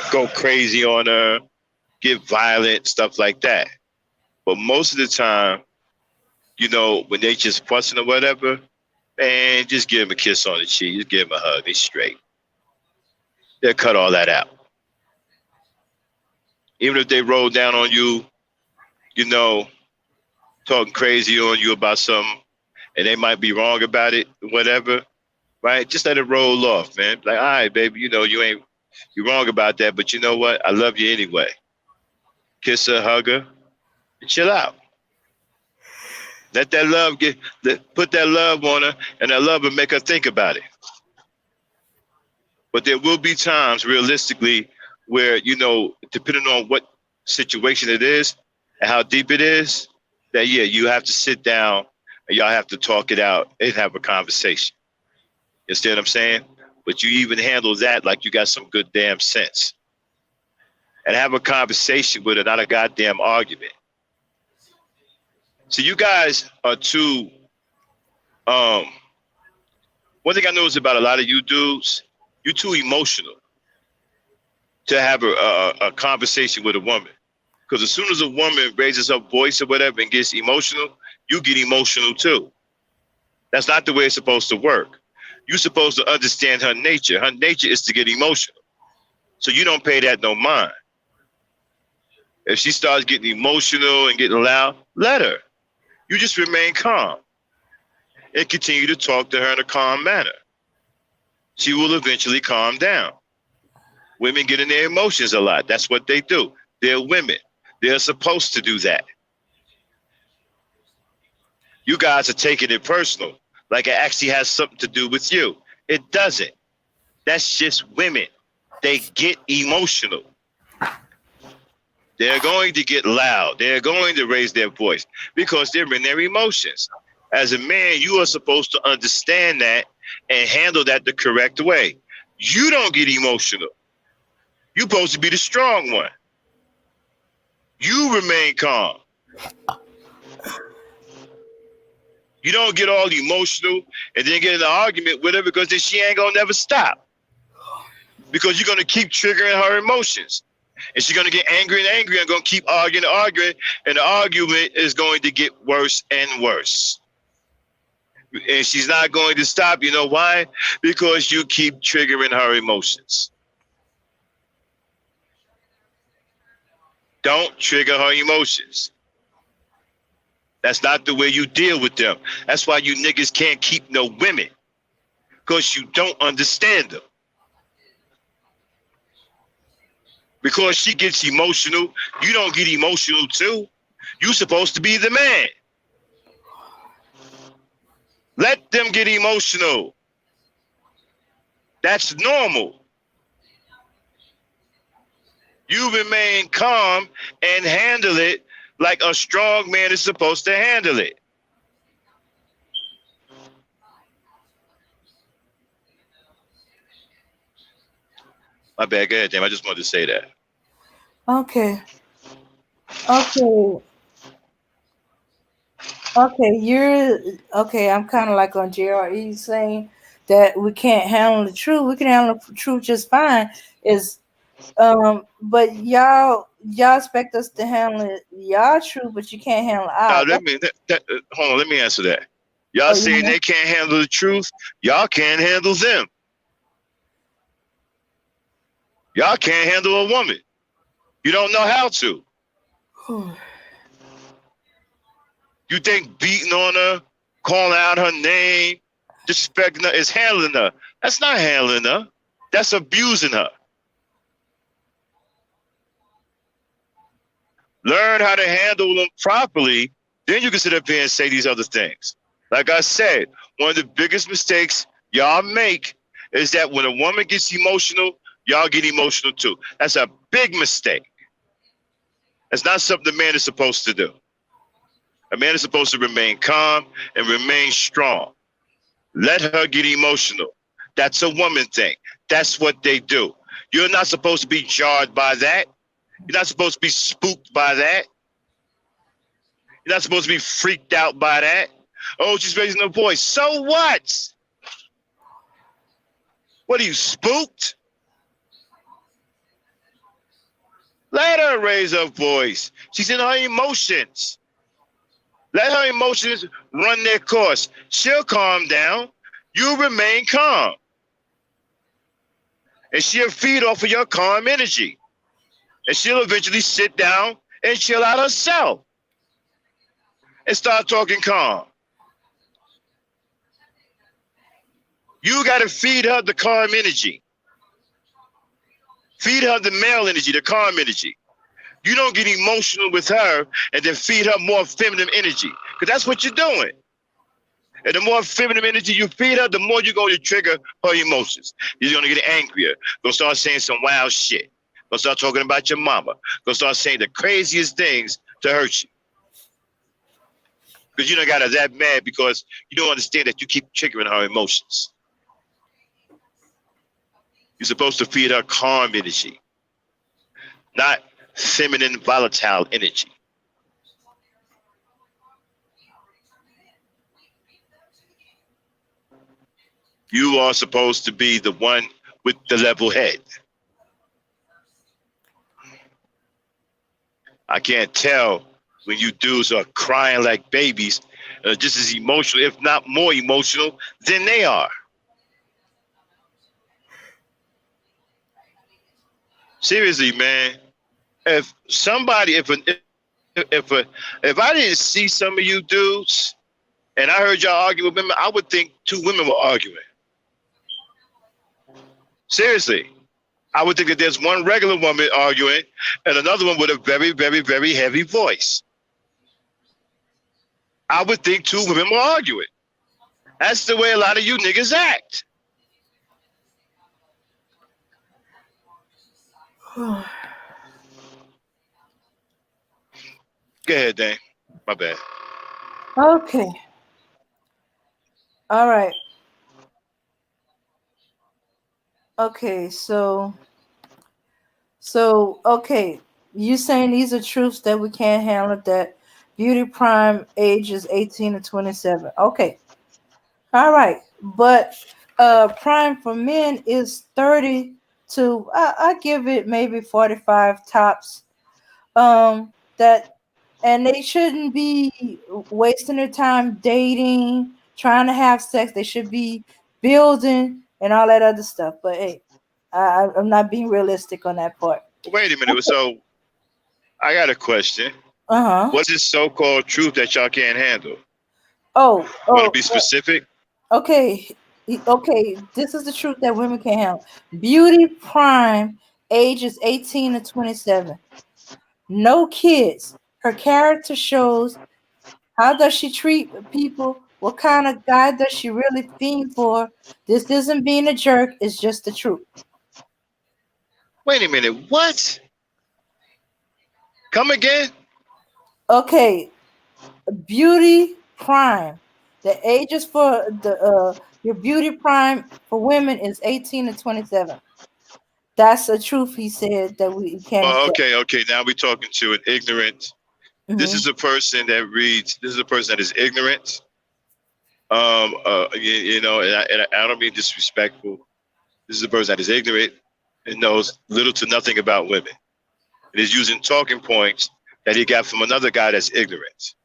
go crazy on her, get violent, stuff like that. But most of the time, you know, when they just fussing or whatever, man, just give them a kiss on the cheek, just give them a hug, they straight. They'll cut all that out. Even if they roll down on you, you know, talking crazy on you about something, and they might be wrong about it, whatever, right? Just let it roll off, man. Like, all right, baby, you know, you're wrong about that, but you know what? I love you anyway. Kiss her, hug her, and chill out. Let that love put that love on her, and that love will make her think about it. But there will be times, realistically, where, you know, depending on what situation it is and how deep it is, that, yeah, you have to sit down and y'all have to talk it out and have a conversation. You understand what I'm saying? But you even handle that like you got some good damn sense. And have a conversation with her, not a goddamn argument. So you guys are too, one thing I notice about a lot of you dudes, you're too emotional to have a conversation with a woman. Because as soon as a woman raises her voice or whatever and gets emotional, you get emotional too. That's not the way it's supposed to work. You're supposed to understand her nature. Her nature is to get emotional. So you don't pay that no mind. If she starts getting emotional and getting loud, let her. You just remain calm and continue to talk to her in a calm manner. She will eventually calm down. Women get in their emotions a lot. That's what they do. They're women. They're supposed to do that. You guys are taking it personal, like it actually has something to do with you. It doesn't. That's just women. They get emotional. They're going to get loud. They're going to raise their voice because they're in their emotions. As a man, you are supposed to understand that and handle that the correct way. You don't get emotional. You're supposed to be the strong one. You remain calm. You don't get all emotional and then get in an argument with her, because then she ain't gonna never stop. Because you're gonna keep triggering her emotions. And she's gonna get angry and gonna keep arguing, and the argument is going to get worse and worse. And she's not going to stop. You know why? Because you keep triggering her emotions. Don't trigger her emotions. That's not the way you deal with them. That's why you niggas can't keep no women, because you don't understand them. Because she gets emotional, you don't get emotional too. You're supposed to be the man. Let them get emotional. That's normal. You remain calm and handle it like a strong man is supposed to handle it. My bad. Go ahead, Jim. I just wanted to say that. Okay. Okay. Okay. You're okay. I'm kind of like on JRE saying that we can't handle the truth. We can handle the truth just fine. Is but y'all expect us to handle it y'all truth, but you can't handle Now ours. hold on. Let me answer that. Y'all Oh, you saying know? they can't handle the truth. Y'all can't handle them. Y'all can't handle a woman. You don't know how to. You think beating on her, calling out her name, disrespecting her is handling her. That's not handling her. That's abusing her. Learn how to handle them properly. Then you can sit up here and say these other things. Like I said, one of the biggest mistakes y'all make is that when a woman gets emotional, y'all get emotional too. That's a big mistake. That's not something a man is supposed to do. A man is supposed to remain calm and remain strong. Let her get emotional. That's a woman thing. That's what they do. You're not supposed to be jarred by that. You're not supposed to be spooked by that. You're not supposed to be freaked out by that. Oh, she's raising her voice. So what? What are you, spooked? Let her raise her voice. She's in her emotions. Let her emotions run their course. She'll calm down. You remain calm. And she'll feed off of your calm energy. And she'll eventually sit down and chill out herself and start talking calm. You got to feed her the calm energy. Feed her the male energy, the calm energy. You don't get emotional with her and then feed her more feminine energy, because that's what you're doing. And the more feminine energy you feed her, the more you're going to trigger her emotions. You're going to get angrier. Going to start saying some wild shit. Going to start talking about your mama. Going to start saying the craziest things to hurt you. Because you don't got her that mad because you don't understand that you keep triggering her emotions. You're supposed to feed her calm energy, not feminine volatile energy. You are supposed to be the one with the level head. I can't tell when you dudes are crying like babies, just as emotional, if not more emotional, than they are. Seriously, man. If somebody, if a, if I didn't see some of you dudes and I heard y'all argue with women, I would think two women were arguing. Seriously. I would think that there's one regular woman arguing and another one with a very, very, very heavy voice. I would think two women were arguing. That's the way a lot of you niggas act. Go ahead, Dan. My bad. Okay. All right. Okay. Okay. You saying these are truths that we can't handle, that beauty prime age is 18 to 27. Okay. All right. But prime for men is 30 to I give it maybe 45 tops. That and they shouldn't be wasting their time dating, trying to have sex. They should be building and all that other stuff. But hey, I'm not being realistic on that part. Wait a minute. So I got a question. Uh-huh. What's this so-called truth that y'all can't handle? Oh, You want to oh, be specific? okay. Okay, this is the truth that women can't handle. Beauty prime ages 18 to 27. No kids. Her character shows how does she treat people What kind of guy does she really fiend for? This isn't being a jerk, it's just the truth. Wait a minute, what? Come again? Okay, beauty prime. The ages for your beauty prime for women is 18 to 27. That's the truth, he said, that we can't Well, accept. okay. Now we're talking to an ignorant. This Mhm. is a person that reads. This is a person that is ignorant. And I don't mean disrespectful. This is a person that is ignorant and knows little to nothing about women. And is using talking points that he got from another guy that's ignorant.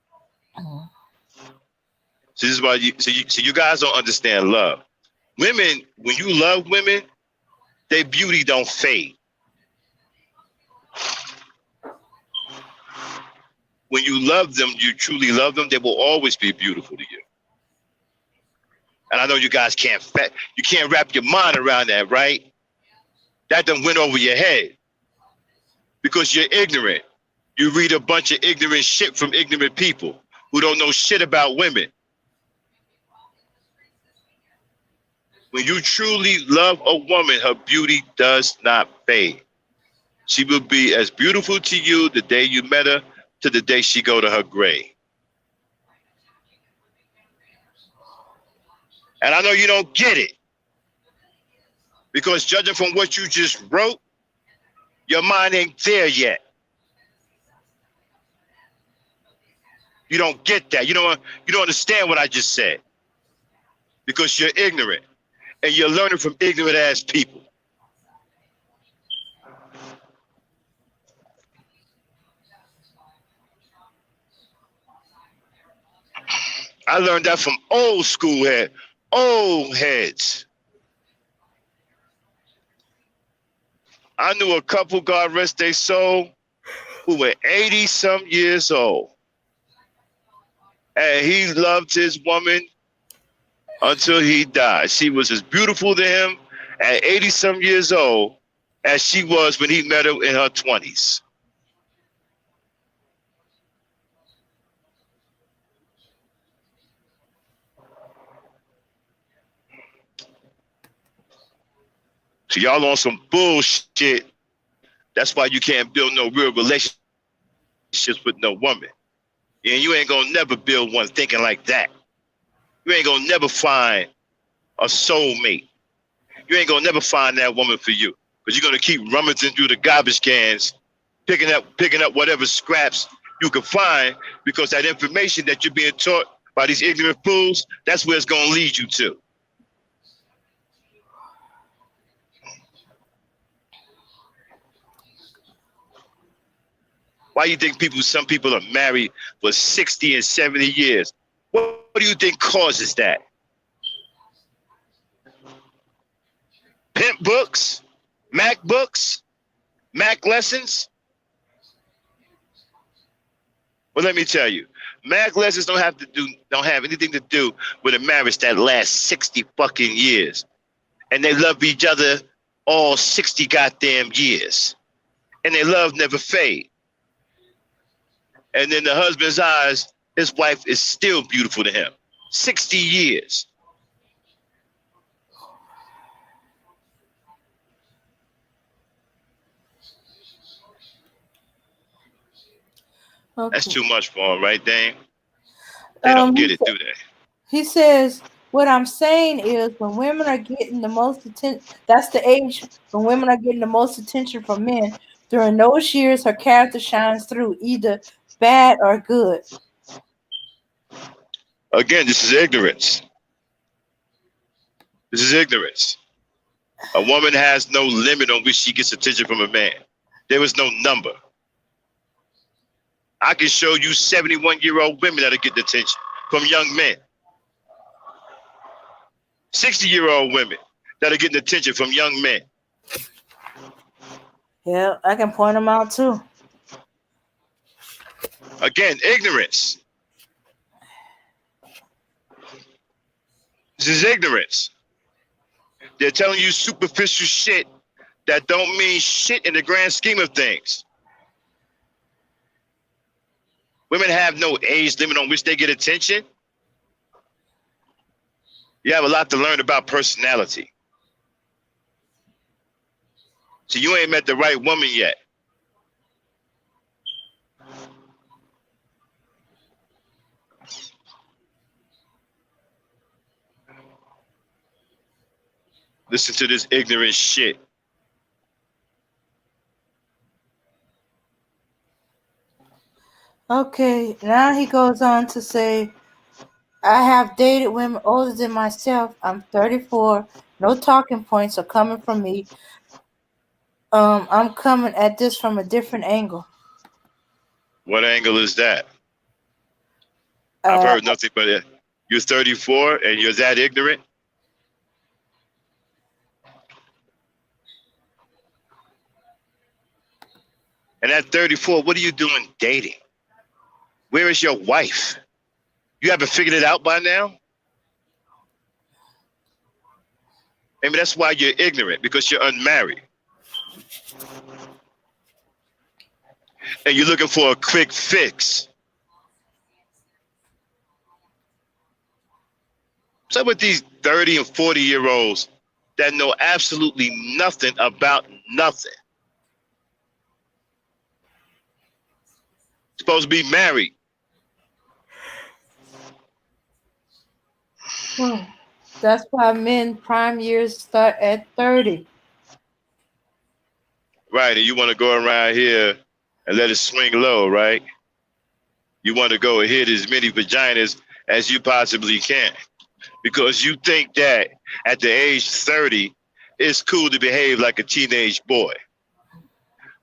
So this is why you guys don't understand love. Women, when you love women, their beauty don't fade. When you love them, you truly love them, they will always be beautiful to you. And I know you guys can't wrap your mind around that, right? That done went over your head because you're ignorant. You read a bunch of ignorant shit from ignorant people who don't know shit about women. When you truly love a woman, her beauty does not fade. She will be as beautiful to you the day you met her to the day she go to her grave. And I know you don't get it because judging from what you just wrote, your mind ain't there yet. You don't get that. You don't understand what I just said because you're ignorant and you're learning from ignorant ass people. I learned that from old heads. I knew a couple, God rest their soul, who were 80 some years old. And he loved his woman until he died. She was as beautiful to him at 80 some years old as she was when he met her in her 20s. So y'all on some bullshit. That's why you can't build no real relationships with no woman. And you ain't gonna never build one thinking like that. You ain't gonna never find a soulmate. You ain't gonna never find that woman for you. Because you're gonna keep rummaging through the garbage cans, picking up whatever scraps you can find, because that information that you're being taught by these ignorant fools, that's where it's gonna lead you to. Why do you think some people are married for 60 and 70 years? What do you think causes that? Pimp books? Mac books? Mac lessons? Well, let me tell you, Mac lessons don't have anything to do with a marriage that lasts 60 fucking years. And they love each other all 60 goddamn years. And their love never fades. And in the husband's eyes, his wife is still beautiful to him. 60 years. Okay. That's too much for him, right, Dane? They don't get it, do they? He says, what I'm saying is when women are getting the most attention, that's the age when women are getting the most attention from men. During those years, her character shines through, either bad or good. Again, this is ignorance. This is ignorance. A woman has no limit on which she gets attention from a man. There is no number. I can show you 71-year-old women that are getting attention from young men. 60-year-old women that are getting attention from young men. Yeah, I can point them out too. Again, ignorance. This is ignorance. They're telling you superficial shit that don't mean shit in the grand scheme of things. Women have no age limit on which they get attention. You have a lot to learn about personality. So you ain't met the right woman yet. Listen to this ignorant shit. Okay, now he goes on to say, I have dated women older than myself. I'm 34. No talking points are coming from me. I'm coming at this from a different angle. What angle is that? I've Uh, heard nothing but it. You're 34 and you're that ignorant? And at 34, what are you doing dating? Where is your wife? You haven't figured it out by now? Maybe that's why you're ignorant, because you're unmarried. And you're looking for a quick fix. So with these 30 and 40-year-olds that know absolutely nothing about nothing. Supposed to be married. That's why men prime years start at 30. Right, and you want to go around here and let it swing low, right? You want to go and hit as many vaginas as you possibly can. Because you think that at the age 30, it's cool to behave like a teenage boy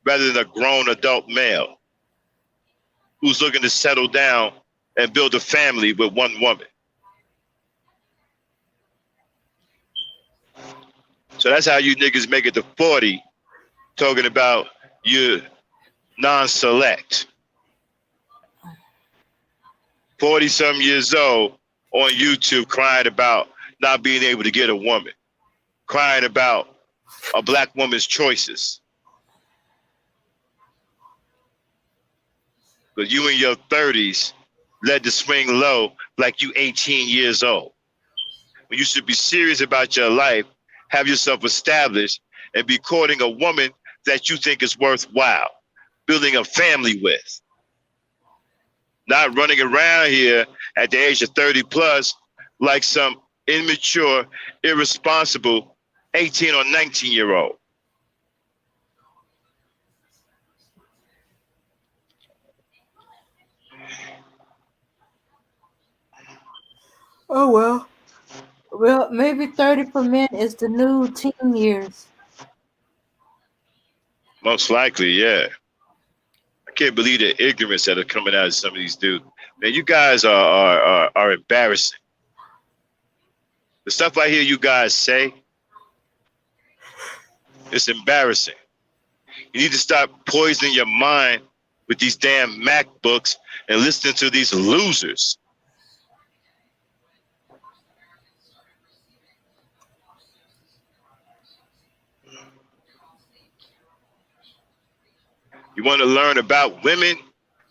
rather than a grown adult male who's looking to settle down and build a family with one woman. So that's how you niggas make it to 40, talking about you non-select. 40-some years old on YouTube crying about not being able to get a woman, crying about a black woman's choices. But you in your 30s let the swing low like you 18 years old. When you should be serious about your life, have yourself established, and be courting a woman that you think is worthwhile, building a family with. Not running around here at the age of 30 plus like some immature, irresponsible 18 or 19-year-old. Oh, well. Well, maybe 30 for men is the new teen years. Most likely, yeah. I can't believe the ignorance that are coming out of some of these dudes. Man, you guys are embarrassing. The stuff I hear you guys say, it's embarrassing. You need to stop poisoning your mind with these damn MacBooks and listening to these losers. You want to learn about women?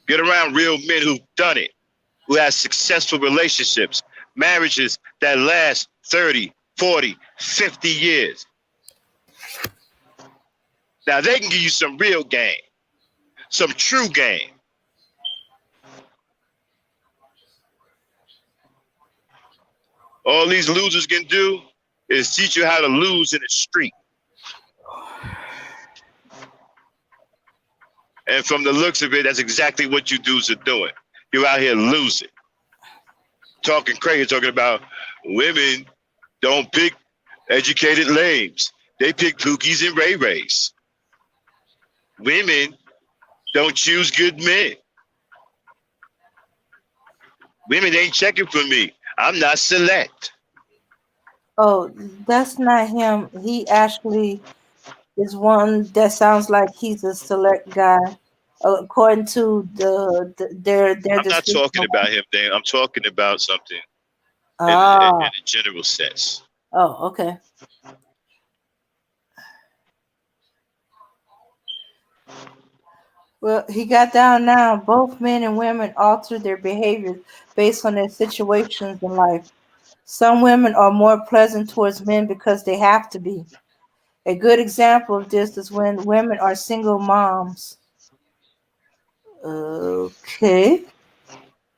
Get around real men who've done it, who have successful relationships, marriages that last 30, 40, 50 years. Now they can give you some real game, some true game. All these losers can do is teach you how to lose in the street. And from the looks of it, that's exactly what you dudes are doing. You're out here losing. Talking crazy, talking about women don't pick educated lames. They pick Pookies and Ray Rays. Women don't choose good men. Women ain't checking for me. I'm not select. Oh, that's not him. He actually is one that sounds like he's a select guy, according to their I'm not talking description. about him, Dan. I'm talking about something in Ah, a general sense. oh, okay. Well, he got down now. Both men and women alter their behaviors based on their situations in life. Some women are more pleasant towards men because they have to be. A good example of this is when women are single moms. Okay.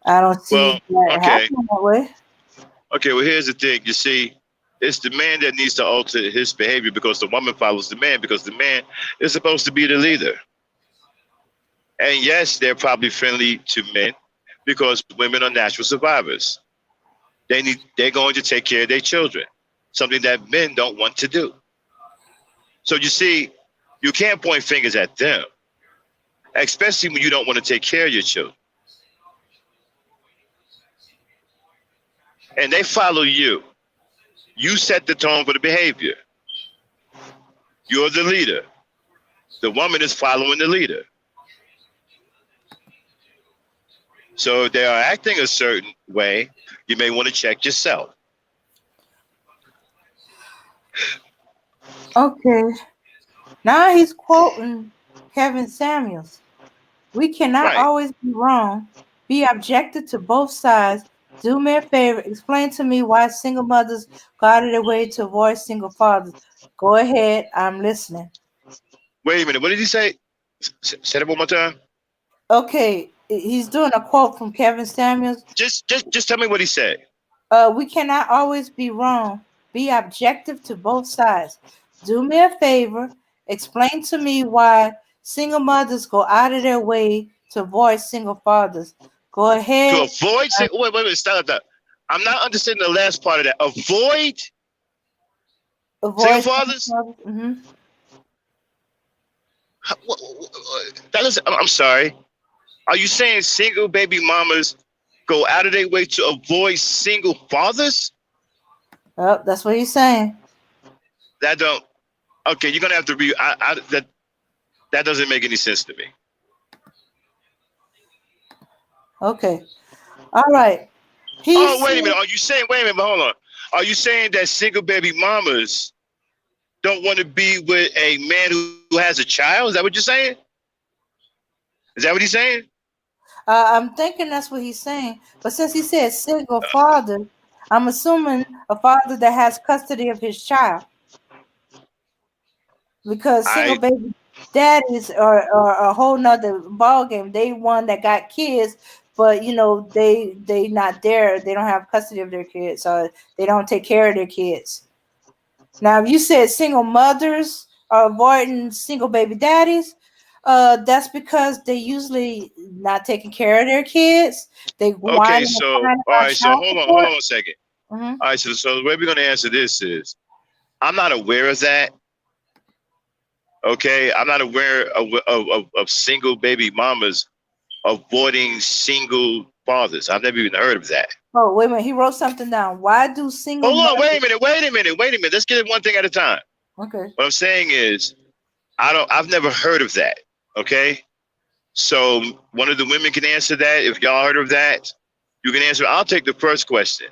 I don't see Well, that okay. happening that way. Okay, well, here's the thing. You see, it's the man that needs to alter his behavior because the woman follows the man because the man is supposed to be the leader. And yes, they're probably friendly to men because women are natural survivors. They're going to take care of their children, something that men don't want to do. So you see, you can't point fingers at them, especially when you don't want to take care of your children. And they follow you. You set the tone for the behavior. You're the leader. The woman is following the leader. So if they are acting a certain way, you may want to check yourself. Okay. Now he's quoting Kevin Samuels. We cannot Right. always be wrong. Be objective to both sides. Do me a favor. Explain to me why single mothers go out of their way to avoid single fathers. Go ahead. I'm listening. Wait a minute. What did he say? Say it one more time. Okay. He's doing a quote from Kevin Samuels. Just tell me what he said. We cannot always be wrong. Be objective to both sides. Do me a favor. Explain to me why single mothers go out of their way to avoid single fathers. Go To ahead. avoid wait, stop that. I'm not understanding the last part of that. Avoid single Avoid single fathers? fathers. Mm-hmm. That is, I'm sorry. Are you saying single baby mamas go out of their way to avoid single fathers? Oh, that's what he's saying. That don't. Okay, you're gonna have to read. That doesn't make any sense to me. Okay. All right. Oh, He's wait a minute. Are you saying? Wait a minute. Hold on. Are you saying that single baby mamas don't want to be with a man who has a child? Is that what you're saying? Is that what he's saying? I'm thinking that's what he's saying. But since he said single father, I'm assuming a father that has custody of his child. Because single I baby daddies are a whole nother ball game. They one that got kids, but they not there. They don't have custody of their kids, so they don't take care of their kids. Now, if you said single mothers are avoiding single baby daddies, that's because they usually not taking care of their kids. They okay. whining and So crying all about right. So child hold support. on a second. Mm-hmm. All right. So the way we're gonna answer this is, I'm not aware of that. Okay, I'm not aware of single baby mamas avoiding single fathers. I've never even heard of that. Oh, wait a minute. He wrote something down. Why do single Hold on, mothers? wait a minute. Let's get it one thing at a time. Okay. What I'm saying is, I've never heard of that. Okay, so one of the women can answer that. If y'all heard of that, you can answer. I'll take the first question.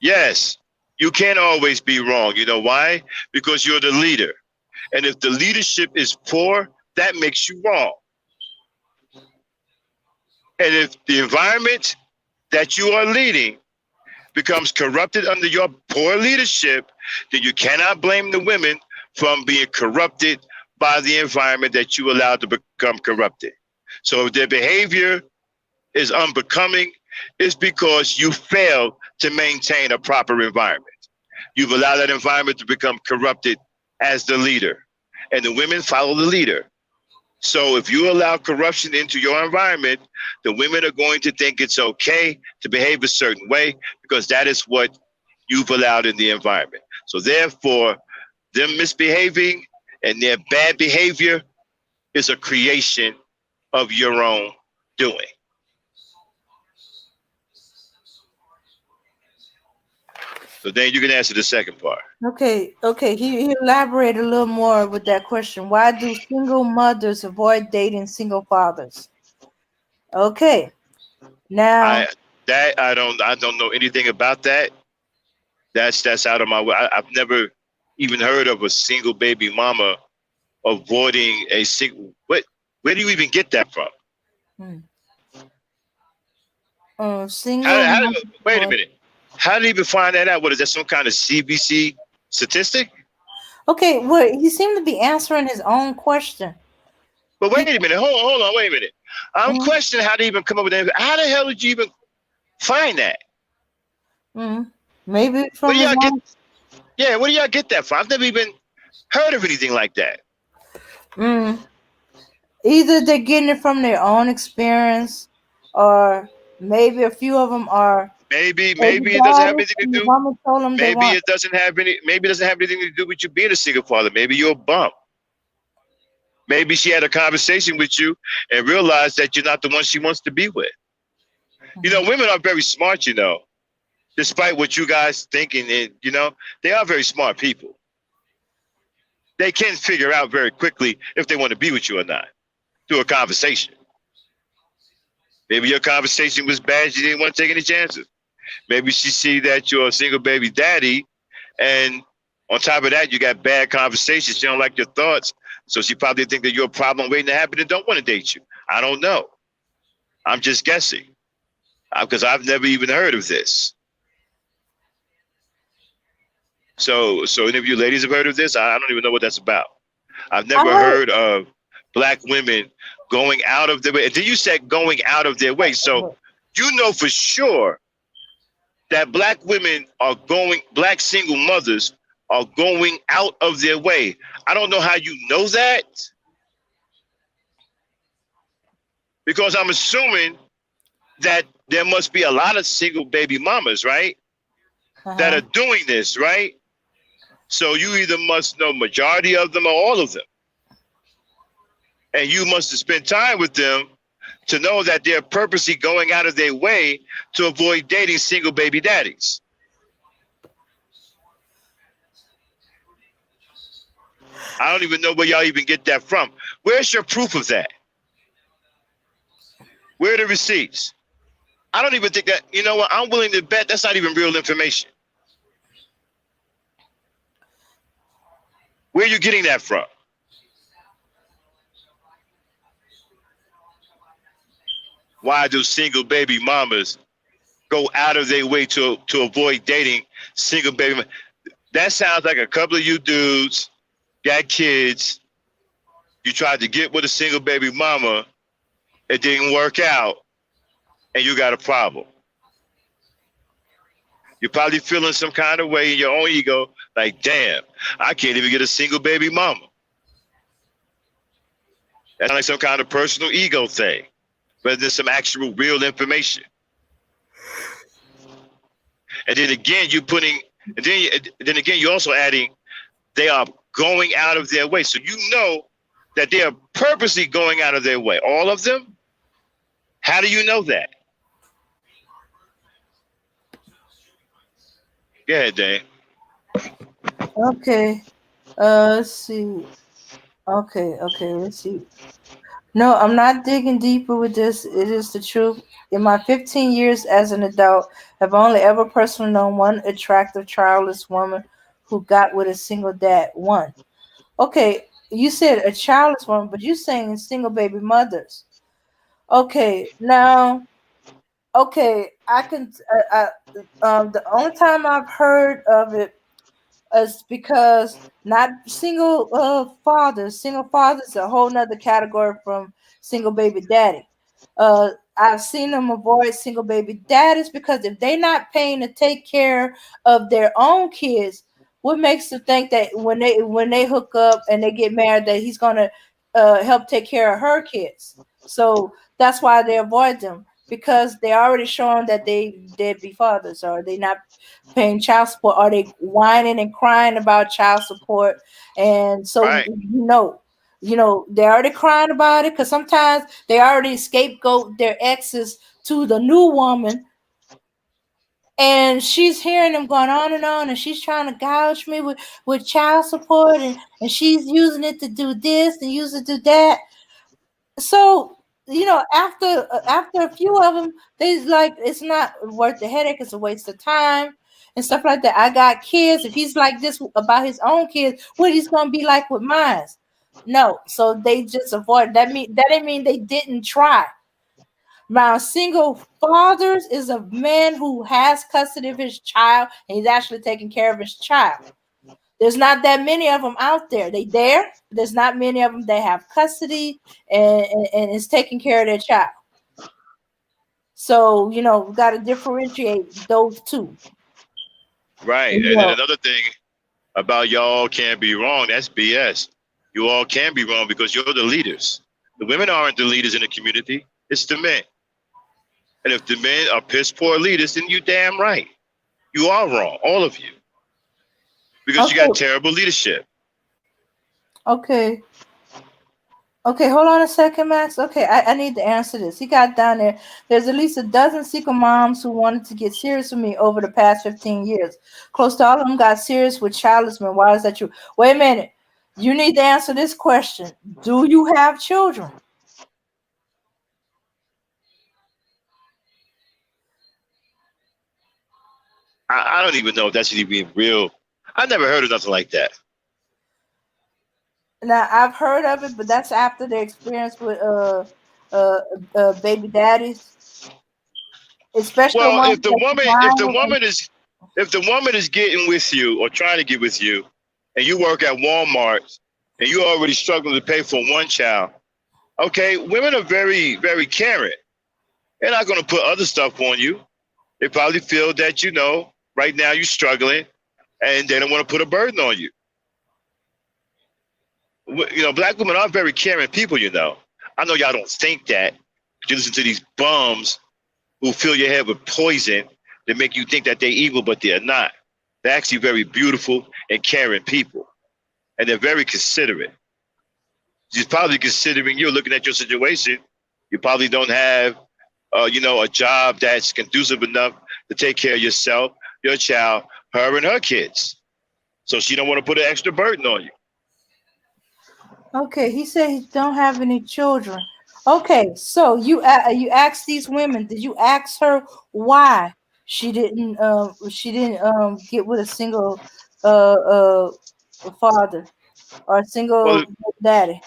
Yes, you can't always be wrong. You know why? Because you're the leader, and if the leadership is poor, that makes you wrong. And if the environment that you are leading becomes corrupted under your poor leadership, then you cannot blame the women from being corrupted by the environment that you allowed to become corrupted. So if their behavior is unbecoming, it's because you failed to maintain a proper environment. You've allowed that environment to become corrupted as the leader, and the women follow the leader. So if you allow corruption into your environment, the women are going to think it's okay to behave a certain way because that is what you've allowed in the environment. So therefore, them misbehaving and their bad behavior is a creation of your own doing. So then you can answer the second part. Okay. He elaborated a little more with that question. Why do single mothers avoid dating single fathers? Okay. Now, I don't know anything about that. That's out of my way. I've never even heard of a single baby mama avoiding a single. What? Where do you even get that from? single How, mothers wait a avoid. minute. How did he even find that out? What is that? Some kind of CBC statistic? Okay, well, he seemed to be answering his own question. But wait a minute. Hold on. Wait a minute. I'm Mhm. questioning how to even come up with that. How the hell did you even find that? Maybe Where from do his y'all get? own. Yeah, where do y'all get that from? I've never even heard of anything like that. Mm, Either they're getting it from their own experience, or maybe a few of them are baby Maybe it doesn't have daddies, anything to and the do. mama told them they want. Maybe it doesn't have anything to do with you being a single father. Maybe you're a bum. Maybe she had a conversation with you and realized that you're not the one she wants to be with. You know, women are very smart, you know, despite what you guys thinking, and you know, they are very smart people. They can figure out very quickly if they want to be with you or not through a conversation. Maybe your conversation was bad, you didn't want to take any chances. Maybe she see that you're a single baby daddy, and on top of that, you got bad conversations. She don't like your thoughts, so she probably think that you're a problem waiting to happen and don't want to date you. I don't know. I'm just guessing because I've never even heard of this. So any of you ladies have heard of this? I don't even know what that's about. I've I never heard. heard of black women going out of their way. And then you said going out of their way. So you know for sure that black single mothers are going out of their way. I don't know how you know that, because I'm assuming that there must be a lot of single baby mamas, right? That are doing this, right? So you either must know majority of them or all of them. And you must have spent time with them to know that they're purposely going out of their way to avoid dating single baby daddies. I don't even know where y'all even get that from. Where's your proof of that? Where are the receipts? I don't even think that, you know what, I'm willing to bet that's not even real information. Where are you getting that from? Why do single baby mamas go out of their way to avoid dating single baby? That sounds like a couple of you dudes got kids. You tried to get with a single baby mama. It didn't work out, and you got a problem. You're probably feeling some kind of way in your own ego, like, damn, I can't even get a single baby mama. That's like some kind of personal ego thing, rather than some actual real information. And then again, you're also adding, they are going out of their way. So you know that they are purposely going out of their way. All of them? How do you know that? Go ahead, Dan. Okay. Let's see. Okay. Let's see. No, I'm not digging deeper with this. It is the truth. In my 15 years as an adult, I've only ever personally known one attractive, childless woman who got with a single dad. One. Okay, you said a childless woman, but you're saying single baby mothers. Okay, now, okay, I can. The only time I've heard of it is because not single fathers. Single fathers is a whole nother category from single baby daddy. I've seen them avoid single baby daddies because if they're not paying to take care of their own kids, what makes them think that when they hook up and they get married that he's gonna help take care of her kids? So that's why they avoid them, because they already shown that they deadbeat fathers, or they not paying child support, or they whining and crying about child support. And so Right. they're already crying about it because sometimes they already scapegoat their exes to the new woman, and she's hearing them going on, and she's trying to gouge me with child support, and she's using it to do this and use it to do that. So after a few of them, they like, it's not worth the headache, it's a waste of time and stuff like that. I got kids. If he's like this about his own kids, what he's gonna be like with mine? No. So they just avoid that. That didn't mean they didn't try. Now, single fathers is a man who has custody of his child and he's actually taking care of his child. There's not that many of them out there. There's not many of them that have custody and is taking care of their child. So, we got to differentiate those two. Right. And then another thing about y'all can't be wrong, that's BS. You all can be wrong because you're the leaders. The women aren't the leaders in the community. It's the men. And if the men are piss poor leaders, then you damn right. You are wrong, all of you. Because you got terrible leadership. Okay. Okay, hold on a second, Max. Okay, I need to answer this. He got down there. There's at least a dozen single moms who wanted to get serious with me over the past 15 years. Close to all of them got serious with childless men. Why is that true? Wait a minute. You need to answer this question. Do you have children? I don't even know if that's even real. I never heard of nothing like that. Now, I've heard of it, but that's after the experience with baby daddies. Especially if the woman is getting with you or trying to get with you, and you work at Walmart and you're already struggling to pay for one child, okay, women are very, very caring. They're not going to put other stuff on you. They probably feel that, right now you're struggling and they don't want to put a burden on you. Black women are very caring people, I know y'all don't think that. You listen to these bums who fill your head with poison that make you think that they're evil, but they're not. They're actually very beautiful and caring people. And they're very considerate. She's probably considering you, looking at your situation. You probably don't have, a job that's conducive enough to take care of yourself, your child, her and her kids. So she don't want to put an extra burden on you. Okay, he said he don't have any children. Okay, so you asked these women. Did you ask her why she didn't get with a single father or a single daddy?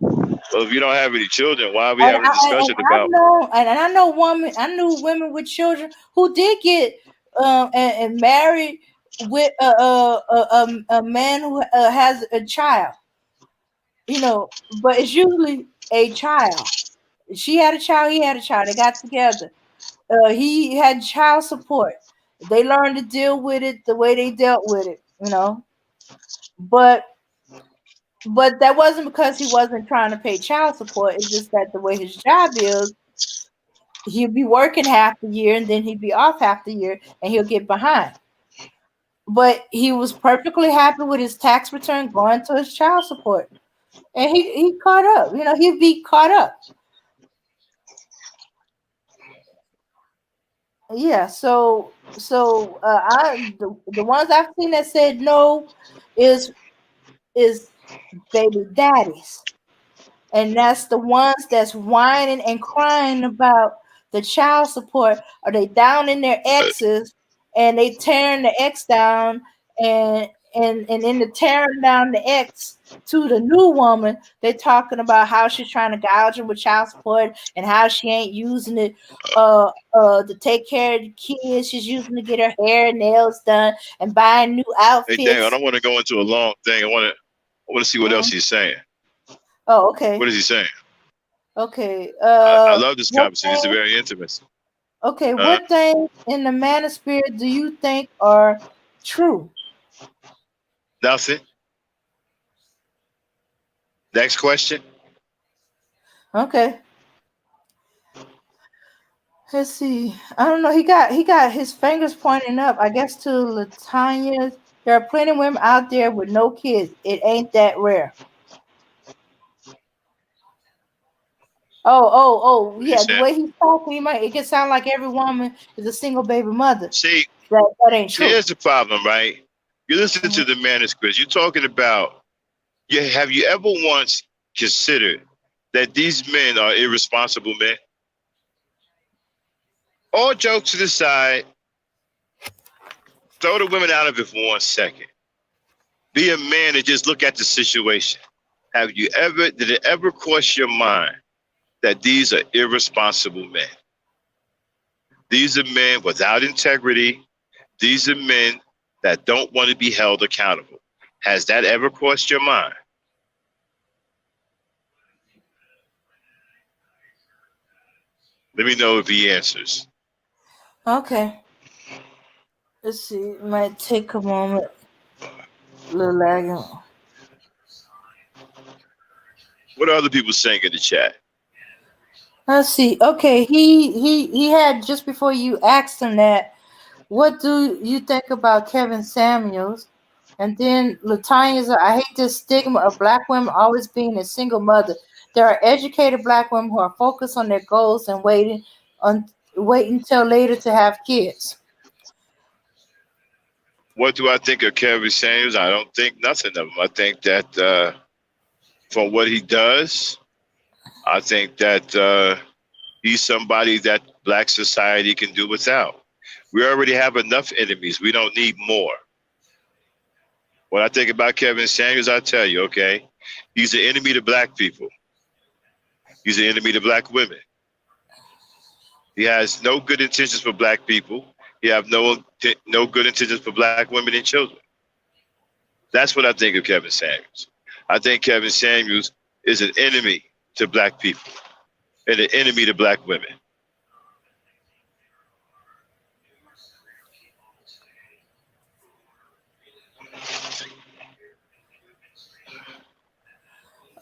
Well, if you don't have any children, why are we having a discussion about? I knew women with children who did get and married with a man who has a child. But it's usually a child. She had a child, he had a child. They got together. He had child support. They learned to deal with it the way they dealt with it, But that wasn't because he wasn't trying to pay child support. It's just that the way his job is, he'll be working half the year and then he'd be off half the year and he'll get behind. But he was perfectly happy with his tax return going to his child support. And he caught up. He'd be caught up. Yeah, so the ones I've seen that said no is baby daddies. And that's the ones that's whining and crying about the child support. Are they down in their exes and they tearing the ex down and in the tearing down the ex to the new woman, they're talking about how she's trying to gouge him with child support and how she ain't using it to take care of the kids. She's using to get her hair and nails done and buying new outfits. Hey, Dan, I don't want to go into a long thing. I want to see what else he's saying. Oh, okay. What is he saying? Okay. I love this conversation. It's very intimate. Okay, what things in the manosphere do you think are true? Nothing. Next question. Okay. Let's see. I don't know. He got his fingers pointing up. I guess to Latanya. There are plenty of women out there with no kids. It ain't that rare. Oh, yeah. The way he's talking, it can sound like every woman is a single baby mother. See, that ain't true. Here's the problem, right? You listen to the manuscripts. You're talking about, have you ever once considered that these men are irresponsible men? All jokes to the side, throw the women out of it for 1 second. Be a man and just look at the situation. Did it ever cross your mind that these are irresponsible men? These are men without integrity. These are men that don't want to be held accountable. Has that ever crossed your mind? Let me know if he answers. Okay. Let's see. It might take a moment. A little lagging. What are other people saying in the chat? Let's see. Okay, he had just before you asked him that, what do you think about Kevin Samuels? And then Latanya said, I hate this stigma of black women always being a single mother. There are educated black women who are focused on their goals and wait until later to have kids. What do I think of Kevin Samuels? I don't think nothing of him. I think that from what he does, I think that he's somebody that black society can do without. We already have enough enemies. We don't need more. When I think about Kevin Samuels, I tell you, okay, he's an enemy to black people. He's an enemy to black women. He has no good intentions for black people. He has no good intentions for black women and children. That's what I think of Kevin Samuels. I think Kevin Samuels is an enemy to black people and an enemy to black women.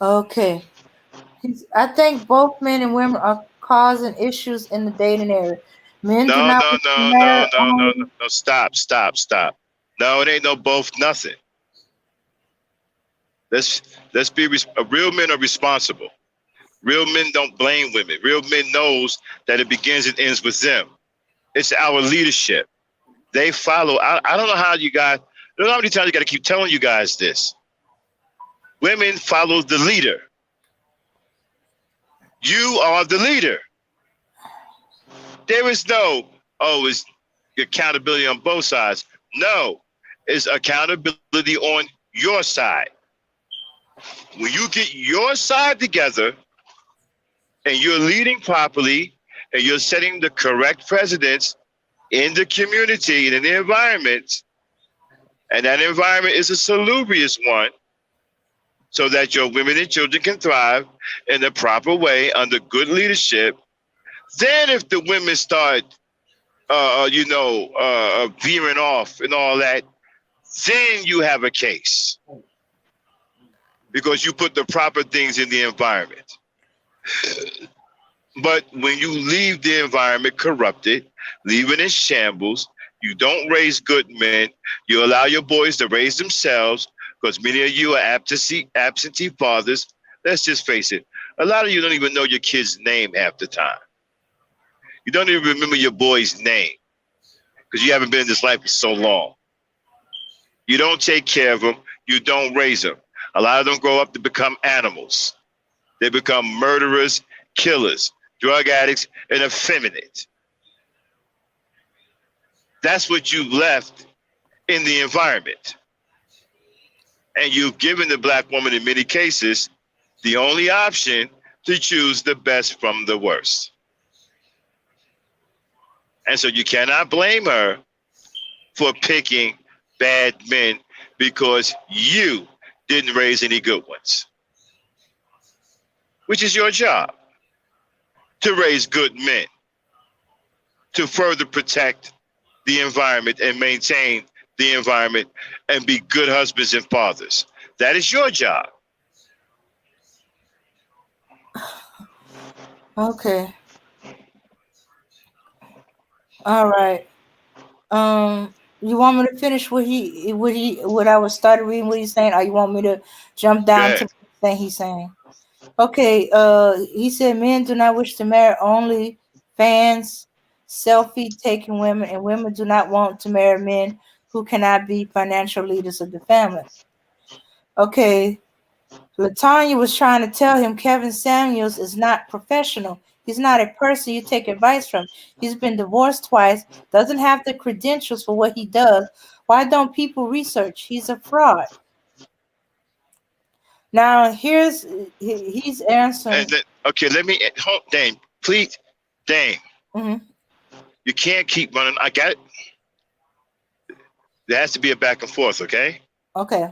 Okay. I think both men and women are causing issues in the dating area. Men do No, not no, wish to no, marry no, no, no, only. no. Stop. No, it ain't no both nothing. Let's be real men are responsible. Real men don't blame women. Real men knows that it begins and ends with them. It's our leadership. They follow. I don't know how you guys. I don't know how many times you got to keep telling you guys this. Women follow the leader. You are the leader. There is no, it's accountability on both sides. No, it's accountability on your side. When you get your side together and you're leading properly and you're setting the correct precedents in the community and in the environment, and that environment is a salubrious one, so that your women and children can thrive in the proper way under good leadership. Then if the women start, veering off and all that, then you have a case. Because you put the proper things in the environment. But when you leave the environment corrupted, leave it in shambles, you don't raise good men, you allow your boys to raise themselves, because many of you are absentee fathers. Let's just face it. A lot of you don't even know your kid's name half the time. You don't even remember your boy's name because you haven't been in this life for so long. You don't take care of them. You don't raise them. A lot of them grow up to become animals. They become murderers, killers, drug addicts, and effeminate. That's what you've left in the environment. And you've given the black woman, in many cases, the only option to choose the best from the worst. And so you cannot blame her for picking bad men because you didn't raise any good ones, which is your job, to raise good men, to further protect the environment and maintain the environment and be good husbands and fathers. That is your job. Okay. All right. You want me to finish what I was started reading what he's saying, or you want me to jump down to the thing he's saying? Okay. He said men do not wish to marry only fans, selfie taking women, and women do not want to marry men who cannot be financial leaders of the family. Okay. Latanya was trying to tell him Kevin Samuels is not professional. He's not a person you take advice from. He's been divorced twice, doesn't have the credentials for what he does. Why don't people research? He's a fraud. Now, he's answering. Okay, let me, Dame, please, Dame. Mm-hmm. You can't keep running. I got it. There has to be a back and forth, okay? Okay.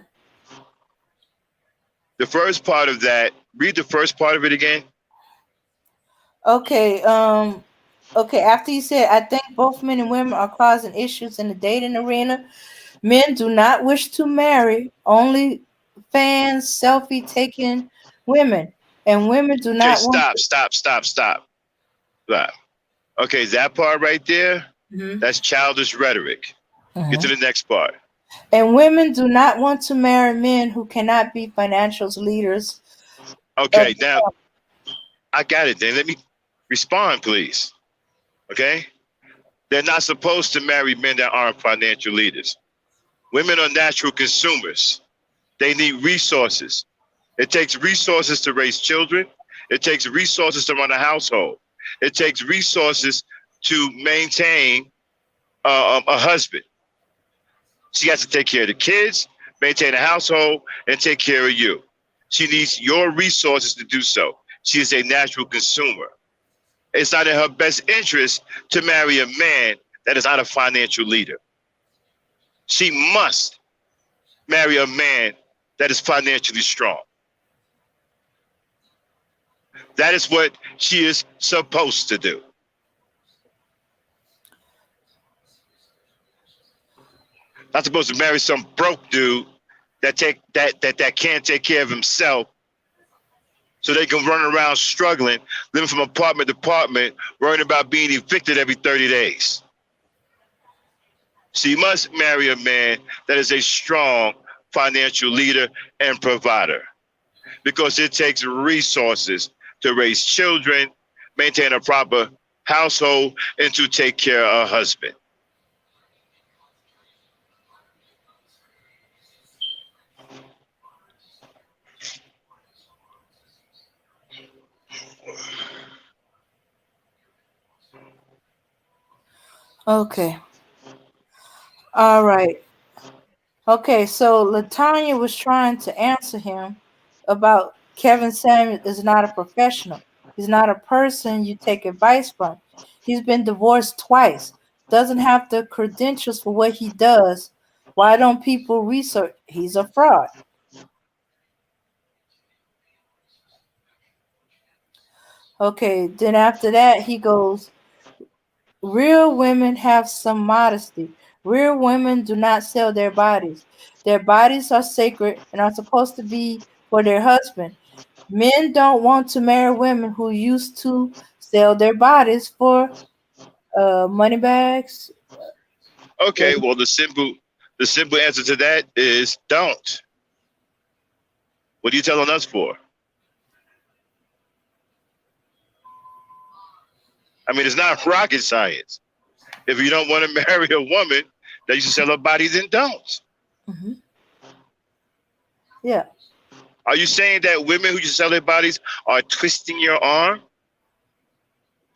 The first part of that, read the first part of it again. Okay. Okay. After you said, I think both men and women are causing issues in the dating arena. Men do not wish to marry only fans, selfie taking women, and women do Okay, not want. stop. Okay, that part right there, that's childish rhetoric. Get to the next part. And women do not want to marry men who cannot be financial leaders. Okay, now I got it. Then let me respond, please. Okay, they're not supposed to marry men that aren't financial leaders. Women are natural consumers. They need resources. It takes resources to raise children. It takes resources to run a household. It takes resources to maintain a husband. She has to take care of the kids, maintain a household, and take care of you. She needs your resources to do so. She is a natural consumer. It's not in her best interest to marry a man that is not a financial leader. She must marry a man that is financially strong. That is what she is supposed to do. Not supposed to marry some broke dude that can't take care of himself, so they can run around struggling, living from apartment to apartment, worrying about being evicted every 30 days. She must marry a man that is a strong financial leader and provider, because it takes resources to raise children, maintain a proper household, and to take care of a husband. Okay. All right. Okay, so Latanya was trying to answer him about Kevin Samuels is not a professional. He's not a person you take advice from. He's been divorced twice. Doesn't have the credentials for what he does. Why don't people research? He's a fraud. Okay, then after that he goes, real women have some modesty. Real women do not sell their bodies. Their bodies are sacred and are supposed to be for their husband. Men don't want to marry women who used to sell their bodies for money bags. Okay, well the simple answer to that is don't. What are you telling us for? I mean, it's not rocket science. If you don't want to marry a woman that you should sell her body, then don't. Mm-hmm. Yeah. Are you saying that women who sell their bodies are twisting your arm?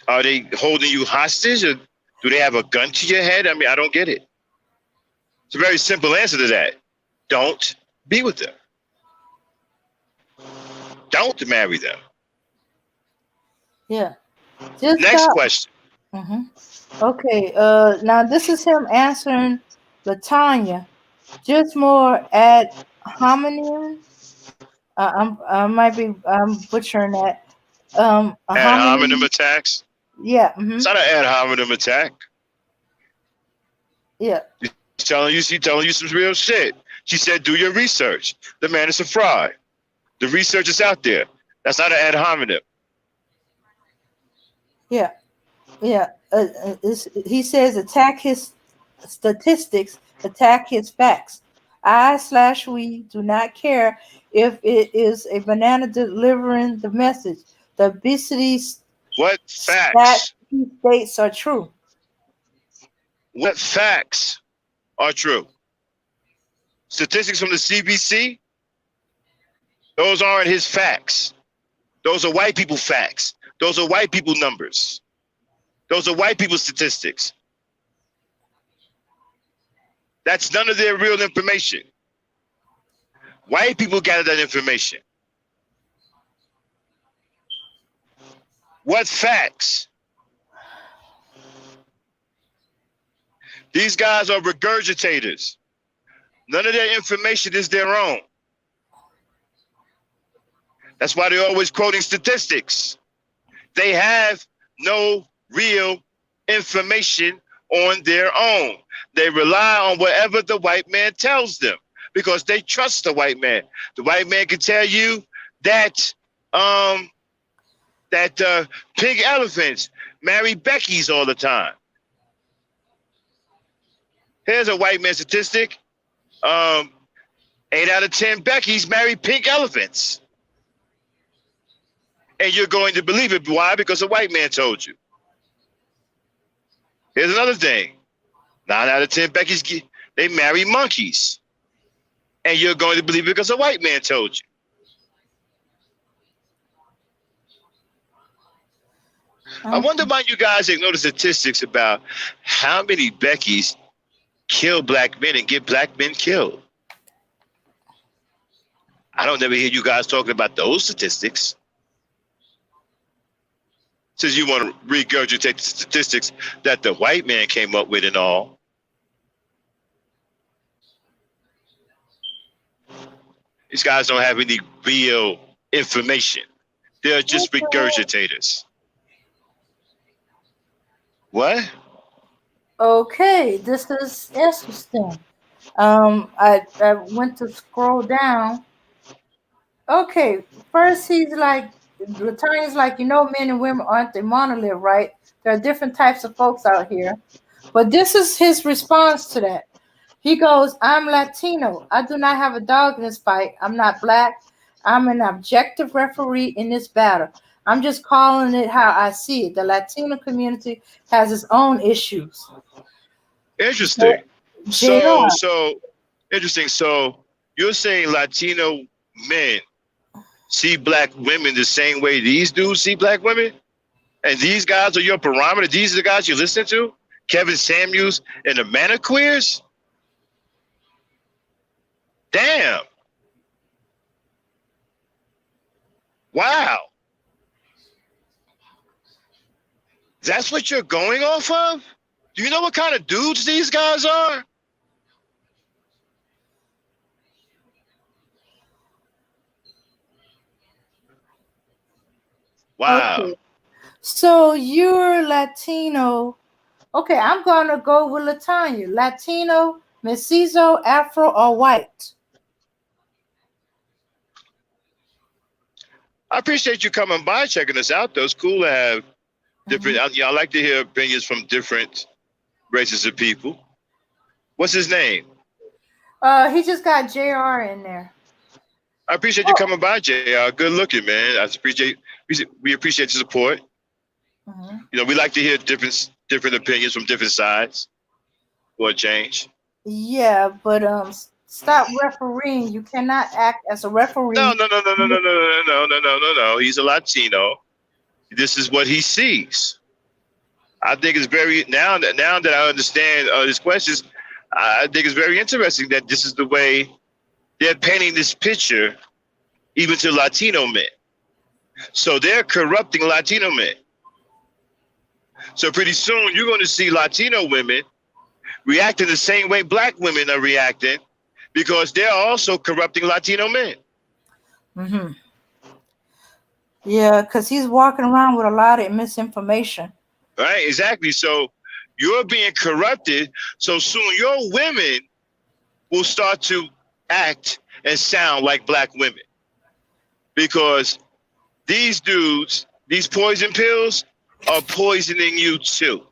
Are they holding you hostage? Or do they have a gun to your head? I mean, I don't get it. It's a very simple answer to that. Don't be with them. Don't marry them. Yeah. Just Next question. Mm-hmm. Okay. Now this is him answering Latanya. Just more ad hominem. I'm butchering that. A Ad hominem hominem. attacks. Yeah. Mm-hmm. It's not an ad hominem attack. Yeah. She's telling you some real shit. She said, do your research. The man is a fraud. The research is out there. That's not an ad hominem. Yeah. Yeah. He says attack his statistics, attack his facts. We do not care if it is a banana delivering the message. The obesity What that facts? he states are true. What facts are true? Statistics from the CBC? Those aren't his facts. Those are white people facts. Those are white people numbers. Those are white people statistics. That's none of their real information. White people gather that information. What facts? These guys are regurgitators. None of their information is their own. That's why they're always quoting statistics. They have no real information on their own. They rely on whatever the white man tells them because they trust the white man. The white man can tell you that pink elephants marry Beckys all the time. Here's a white man statistic. 8 out of 10 Beckys marry pink elephants. And you're going to believe it. Why? Because a white man told you. Here's another thing. 9 out of 10 Beckys, they marry monkeys. And you're going to believe it because a white man told you. I wonder why you guys ignore the statistics about how many Beckys kill black men and get black men killed. I don't never hear you guys talking about those statistics. Since you want to regurgitate the statistics that the white man came up with and all. These guys don't have any real information. They're just regurgitators. What? Okay, this is interesting. I went to scroll down. Okay, first he's like, Latania's like, you know, men and women aren't the monolith, right? There are different types of folks out here. But this is his response to that. He goes, I'm Latino. I do not have a dog in this fight. I'm not black. I'm an objective referee in this battle. I'm just calling it how I see it. The Latino community has its own issues. Interesting. JR. So interesting. So you're saying Latino men see black women the same way these dudes see black women? And these guys are your barometer? These are the guys you listen to? Kevin Samuels and the Maniqueers? Damn. Wow. That's what you're going off of? Do you know what kind of dudes these guys are? Wow. Okay. So you're Latino. Okay, I'm gonna go with Latanya. Latino, mestizo, Afro, or white? I appreciate you coming by, checking us out, though. It's cool to have different. I like to hear opinions from different races of people. What's his name? He just got JR in there. I appreciate you coming by, JR. Good looking, man. We appreciate your support. You know, we like to hear different opinions from different sides for a change. Yeah, but stop refereeing. You cannot act as a referee. No. He's a Latino. This is what he sees. I think it's very now that I understand his questions. I think it's very interesting that this is the way they're painting this picture, even to Latino men. So they're corrupting Latino men. So pretty soon you're going to see Latino women reacting the same way black women are reacting because they're also corrupting Latino men. Yeah, because he's walking around with a lot of misinformation. Right, exactly. So you're being corrupted. So soon your women will start to act and sound like black women because these dudes, these poison pills are poisoning you too.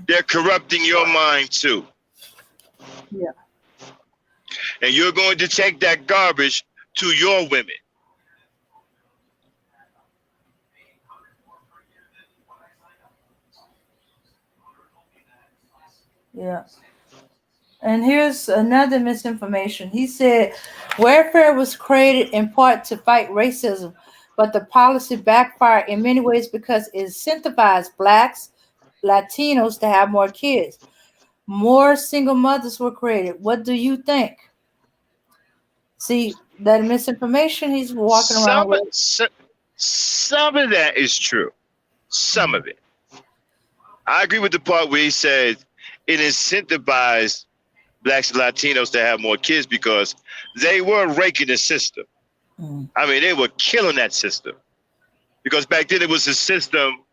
They're corrupting your mind too. Yeah. And you're going to take that garbage to your women. Yeah. And here's another misinformation. He said welfare was created in part to fight racism, but the policy backfired in many ways because it incentivized blacks, Latinos to have more kids. More single mothers were created. What do you think? See, that misinformation he's walking around with. Some of that is true. Some of it. I agree with the part where he said it incentivized blacks and Latinos to have more kids because they were raking the system. I mean, they were killing that system because back then it was a system.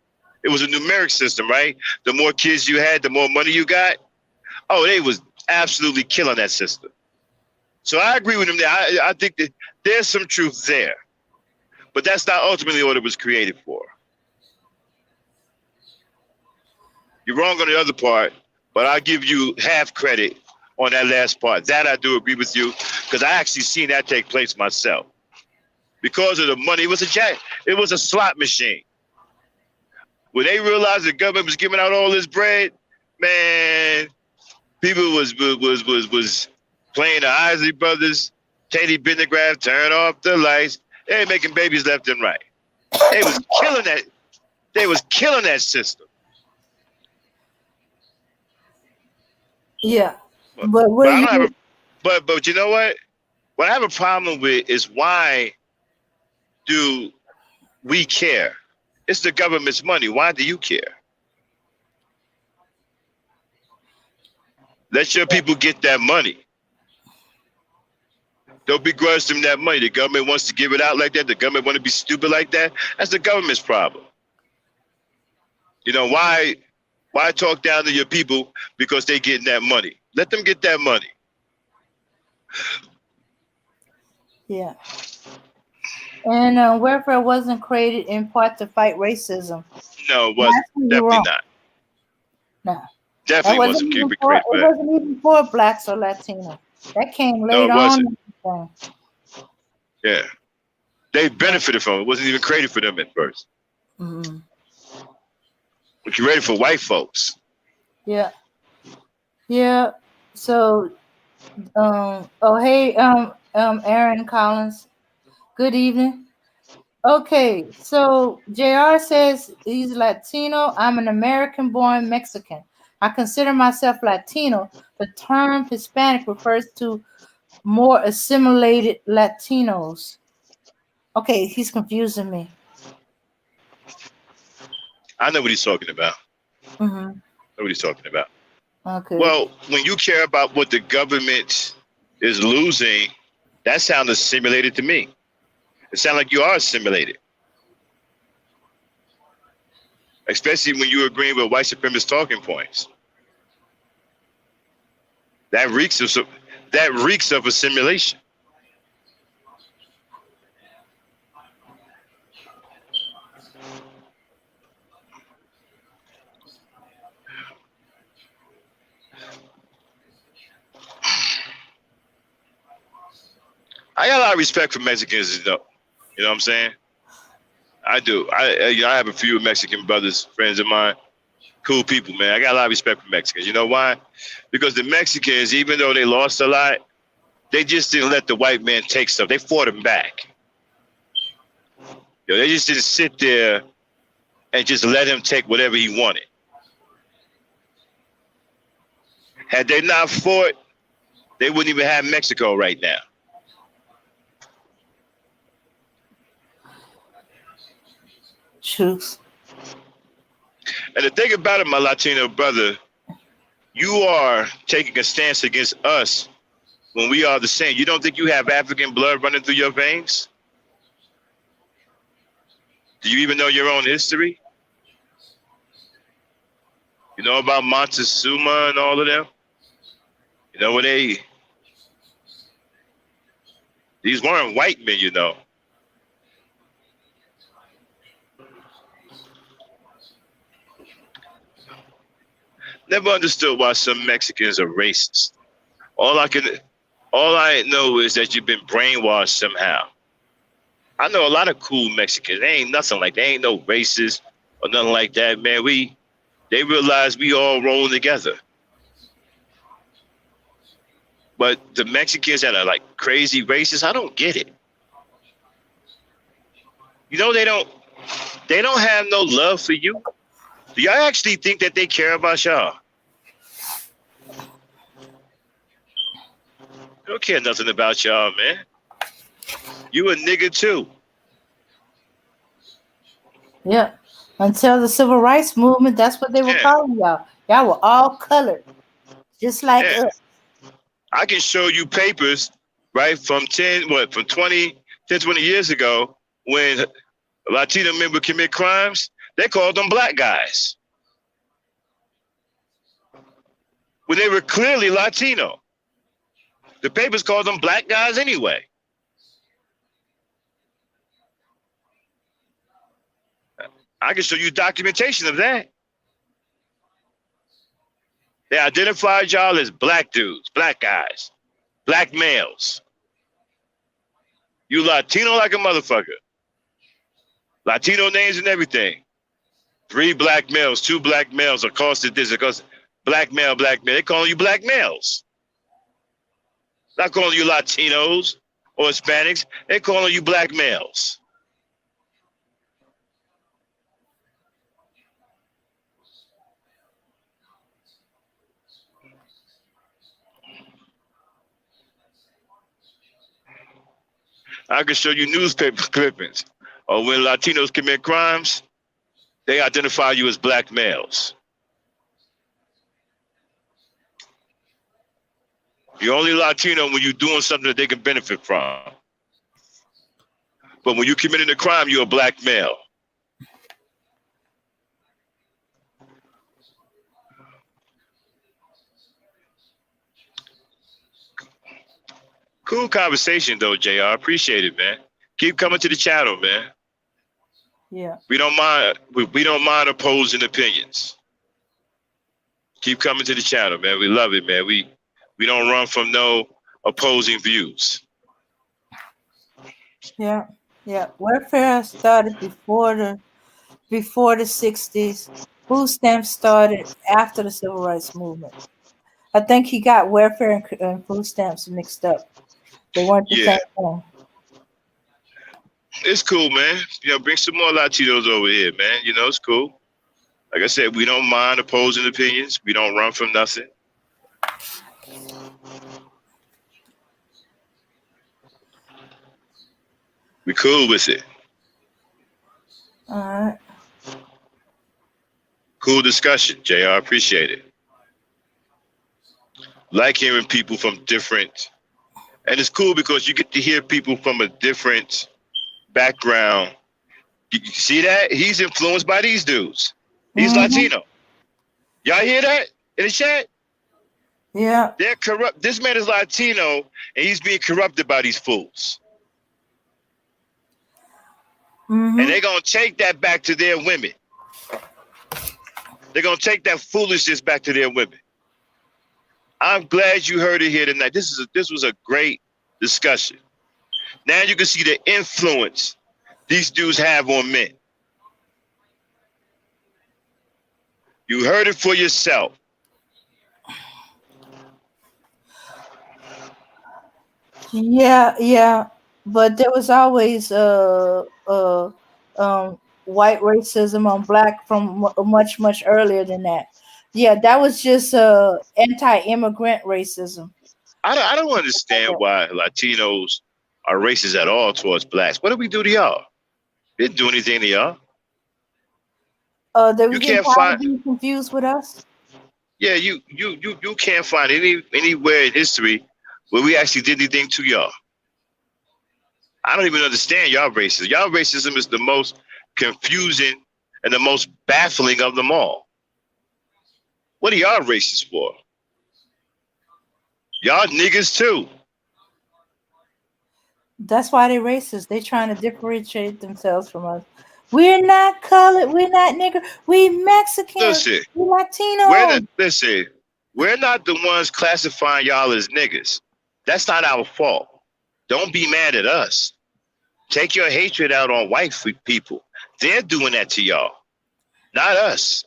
It was a numeric system, right? The more kids you had, the more money you got. Oh, they was absolutely killing that system. So I agree with him there. I think that there's some truth there, but that's not ultimately what it was created for. You're wrong on the other part, but I'll give you half credit on that last part. That I do agree with you because I actually seen that take place myself. Because of the money, it was a slot machine. When they realized the government was giving out all this bread, man, people was playing the Isley Brothers, Teddy Pendergrass, turn off the lights. They were making babies left and right. They was killing that. They was killing that system. Yeah, But what I do don't have you? but you know what? What I have a problem with is why do we care? It's the government's money. Why do you care? Let your people get that money. Don't begrudge them that money. The government wants to give it out like that. The government want to be stupid like that. That's the government's problem. You know, why talk down to your people because they getting that money? Let them get that money. Yeah. And welfare wasn't created in part to fight racism. No, it wasn't. You're Definitely wrong. not. No, Definitely wasn't even created for, for it that. wasn't even for blacks or Latinos. That came No, later it wasn't. on. Yeah. They benefited from it. It wasn't even created for them at first. Mm-hmm. But you ready for white folks? Yeah. Yeah. So, hey, Aaron Collins. Good evening. Okay, so JR says he's Latino. I'm an American-born Mexican. I consider myself Latino. The term Hispanic refers to more assimilated Latinos. Okay, he's confusing me. I know what he's talking about. Mm-hmm. I know what he's talking about. Okay. Well, when you care about what the government is losing, that sounds assimilated to me. It sounds like you are assimilated. Especially when you're agreeing with white supremacist talking points. That reeks of assimilation. I got a lot of respect for Mexicans, though. You know what I'm saying? I do. I have a few Mexican brothers, friends of mine, cool people, man. I got a lot of respect for Mexicans. You know why? Because the Mexicans, even though they lost a lot, they just didn't let the white man take stuff. They fought him back. They just didn't sit there and just let him take whatever he wanted. Had they not fought, they wouldn't even have Mexico right now. Truth. And the thing about it, my Latino brother, you are taking a stance against us when we are the same. You don't think you have African blood running through your veins? Do you even know your own history? You know about Montezuma and all of them? You know, these weren't white men, you know. Never understood why some Mexicans are racist. All I know is that you've been brainwashed somehow. I know a lot of cool Mexicans. They ain't nothing like, they ain't no racist or nothing like that, man. They realize we all roll together. But the Mexicans that are like crazy racist, I don't get it. You know, they don't have no love for you. Do y'all actually think that they care about y'all? They don't care nothing about y'all, man. You a nigga too. Yeah. Until the civil rights movement, that's what they were Yeah, calling y'all. Y'all were all colored, just like yeah. us. I can show you papers, right, from 20 years ago when Latino men would commit crimes, they called them black guys. When they were clearly Latino. The papers called them black guys anyway. I can show you documentation of that. They identified y'all as black dudes, black guys, black males. You Latino like a motherfucker. Latino names and everything. 3 black males, 2 black males, accosted this, accosted black male, black male. They calling you black males. Not calling you Latinos or Hispanics. They calling you black males. I can show you newspaper clippings of when Latinos commit crimes, they identify you as black males. You're only Latino when you're doing something that they can benefit from. But when you're committing a crime, you're a black male. Cool conversation though, JR. Appreciate it, man. Keep coming to the channel, man. Yeah. We don't mind. We don't mind opposing opinions. Keep coming to the channel, man. We love it, man. We don't run from no opposing views. Yeah. Yeah. Welfare started before the 60s. Food stamps started after the civil rights movement. I think he got welfare and food stamps mixed up. They weren't the same thing. It's cool, man. You know, bring some more Latinos over here, man. You know, it's cool. Like I said, we don't mind opposing opinions. We don't run from nothing. We cool with it. All right. Cool discussion, JR. Appreciate it. Like hearing people from different, and it's cool because you get to hear people from a different background. You see that? He's influenced by these dudes. He's Latino. Y'all hear that in the chat? Yeah. They're corrupt. This man is Latino, and he's being corrupted by these fools. And they're going to take that back to their women. They're going to take that foolishness back to their women. I'm glad you heard it here tonight. This was a great discussion. Now you can see the influence these dudes have on men. You heard it for yourself. Yeah. But there was always white racism on black from much earlier than that. Yeah, that was just anti-immigrant racism. I don't understand why Latinos are racist at all towards blacks. What did we do to y'all? Didn't do anything to y'all. They You was can't being confused with us. Yeah, you can't find anywhere in history where we actually did anything to y'all. I don't even understand y'all racism. Y'all racism is the most confusing and the most baffling of them all. What are y'all racist for? Y'all niggas too. That's why they racist. They trying to differentiate themselves from us. We're not colored. We're not nigger. We Mexican. Listen, we Latino. We're not the ones classifying y'all as niggas. That's not our fault. Don't be mad at us. Take your hatred out on white people. They're doing that to y'all, not us.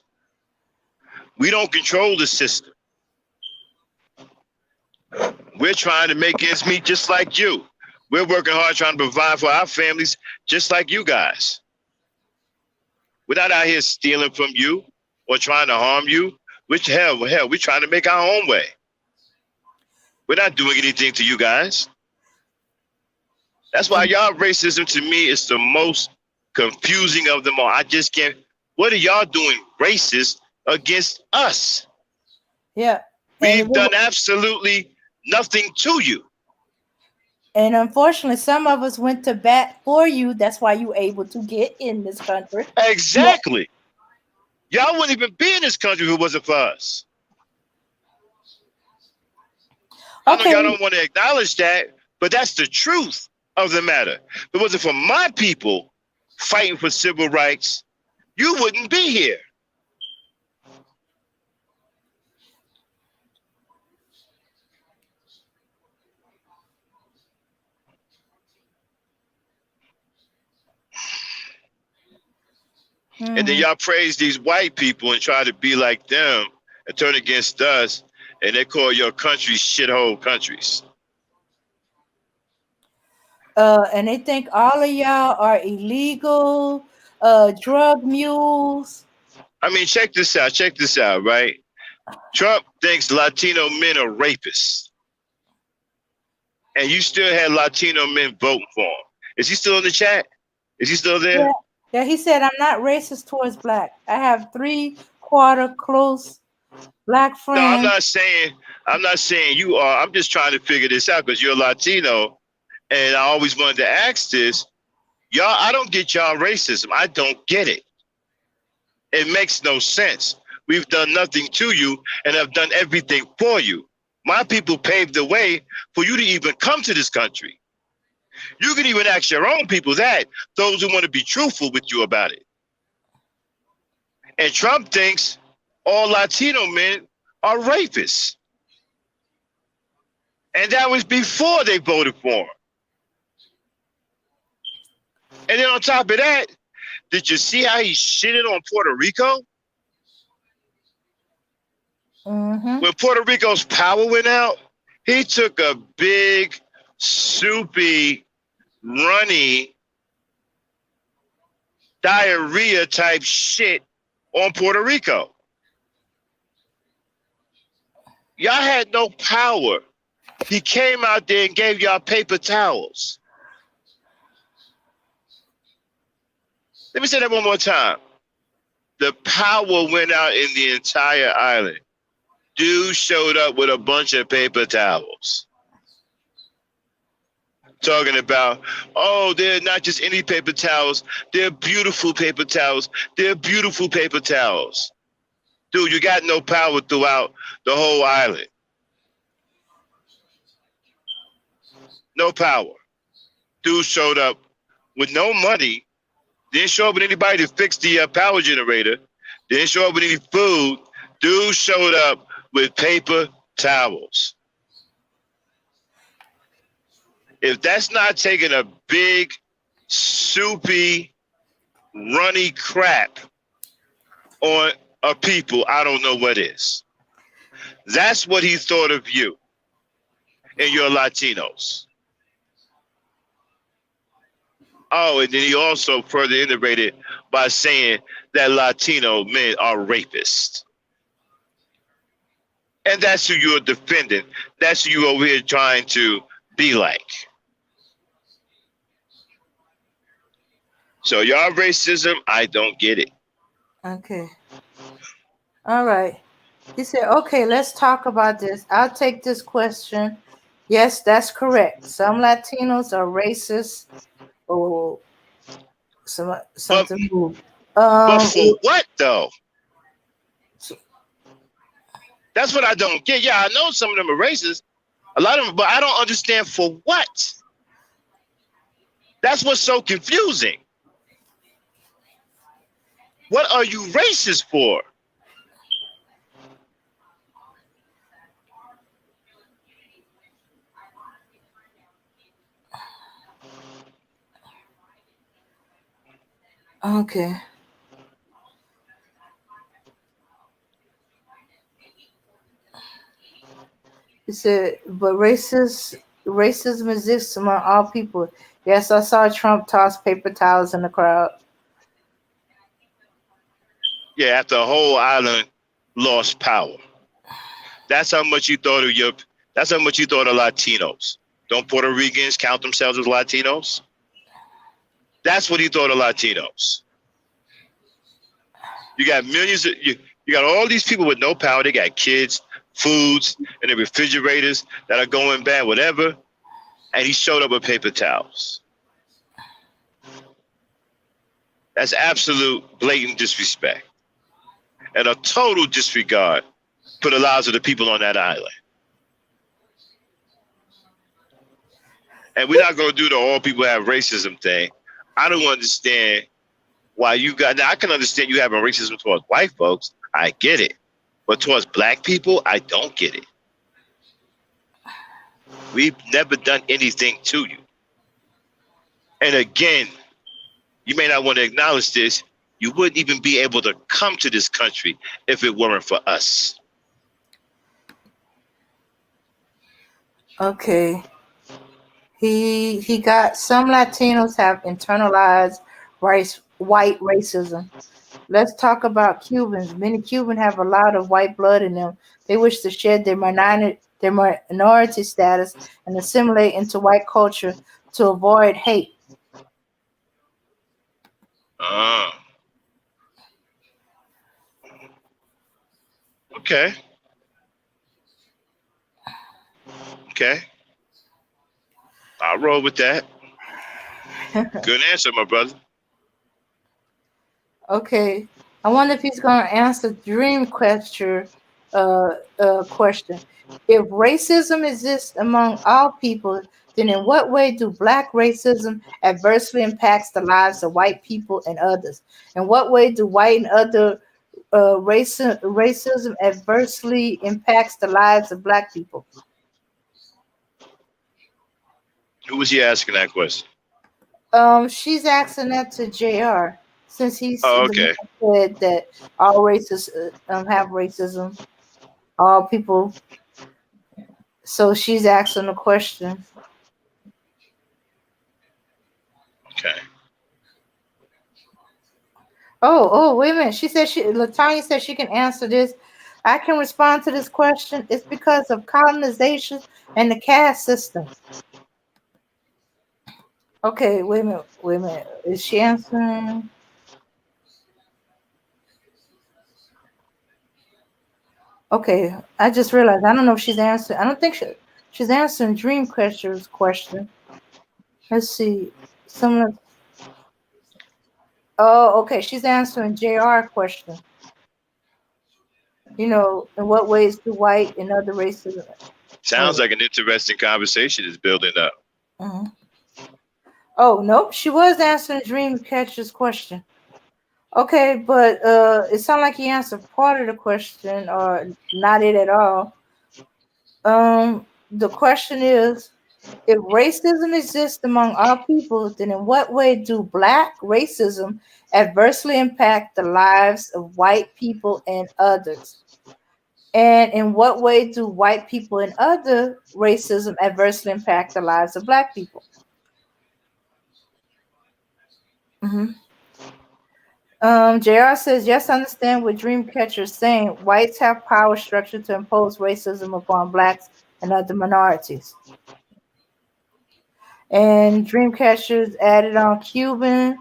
We don't control the system. We're trying to make ends meet just like you. We're working hard trying to provide for our families just like you guys. We're not out here stealing from you or trying to harm you. Which hell, we're trying to make our own way. We're not doing anything to you guys. That's why y'all racism to me is the most confusing of them all. I just can't. What are y'all doing racist against us? Yeah. We've done absolutely nothing to you. And unfortunately, some of us went to bat for you. That's why you were able to get in this country. Exactly. Y'all wouldn't even be in this country if it wasn't for us. I know y'all don't want to acknowledge that, but that's the truth of the matter. If it wasn't for my people fighting for civil rights, you wouldn't be here. And then y'all praise these white people and try to be like them and turn against us, and they call your countries shithole countries. And they think all of y'all are illegal, drug mules. I mean, check this out. Check this out, right? Trump thinks Latino men are rapists. And you still had Latino men voting for him. Is he still in the chat? Is he still there? Yeah, he said, I'm not racist towards black. I have 3/4 close black friends. No, I'm not saying you are. I'm just trying to figure this out because you're Latino. And I always wanted to ask this. Y'all, I don't get y'all racism. I don't get it. It makes no sense. We've done nothing to you and have done everything for you. My people paved the way for you to even come to this country. You can even ask your own people that, those who want to be truthful with you about it. And Trump thinks all Latino men are rapists. And that was before they voted for him. And then on top of that, did you see how he shitted on Puerto Rico? When Puerto Rico's power went out, he took a big, soupy, runny, diarrhea type shit on Puerto Rico. Y'all had no power. He came out there and gave y'all paper towels. Let me say that one more time. The power went out in the entire island. Dude showed up with a bunch of paper towels. Talking about, oh, they're not just any paper towels. They're beautiful paper towels. They're beautiful paper towels. Dude, you got no power throughout the whole island. No power. Dude showed up with no money. Didn't show up with anybody to fix the power generator. Didn't show up with any food. Dude showed up with paper towels. If that's not taking a big, soupy, runny crap on a people, I don't know what is. That's what he thought of you and your Latinos. Oh, and then he also further iterated by saying that Latino men are rapists. And that's who you're defending. That's who you over here trying to be like. So y'all racism, I don't get it. Okay. All right. He said, okay, let's talk about this. I'll take this question. Yes, that's correct. Some Latinos are racist. Or something. But for what though? That's what I don't get. Yeah, I know some of them are racist. A lot of them, but I don't understand for what. That's what's so confusing. What are you racist for? Okay. He said, but racism exists among all people. Yes, I saw Trump toss paper towels in the crowd. Yeah, after the whole island lost power. That's how much you thought of that's how much you thought of Latinos. Don't Puerto Ricans count themselves as Latinos? That's what he thought of Latinos. You got millions of you got all these people with no power. They got kids, foods, and the refrigerators that are going bad, whatever. And he showed up with paper towels. That's absolute blatant disrespect and a total disregard for the lives of the people on that island. And we're not going to do the all people have racism thing. I don't understand why you got. Now I can understand you having racism towards white folks. I get it. But towards black people, I don't get it. We've never done anything to you. And again, you may not want to acknowledge this. You wouldn't even be able to come to this country if it weren't for us. Okay. He got some Latinos have internalized white racism. Let's talk about Cubans. Many Cubans have a lot of white blood in them. They wish to shed their minority status and assimilate into white culture to avoid hate. Okay. Okay. I'll roll with that. Good answer, my brother. Okay. I wonder if he's going to answer Dream question. Question. If racism exists among all people, then in what way do black racism adversely impacts the lives of white people and others? In what way do white and other racism adversely impacts the lives of black people? Who was he asking that question? She's asking that to JR since he's Oh, the okay. one said that all races have racism, all people. So she's asking the question. Okay. Oh, wait a minute. She said Latanya said she can answer this. I can respond to this question. It's because of colonization and the caste system. Okay, wait a minute. Is she answering? Okay, I just realized I don't know if she's answering. I don't think she's answering Dream Crusher's question. Let's see. Oh, okay. She's answering JR question. In what ways do white and other races? Sounds like an interesting conversation is building up. Uh-huh. Oh, nope. She was answering Dreamcatcher's question. Okay, but it sounded like he answered part of the question or not it at all. The question is, if racism exists among all people, then in what way do black racism adversely impact the lives of white people and others? And in what way do white people and other racism adversely impact the lives of black people? Mm-hmm. JR says, yes, I understand what Dreamcatcher is saying. Whites have power structure to impose racism upon blacks and other minorities. And Dreamcatcher's added on Cuban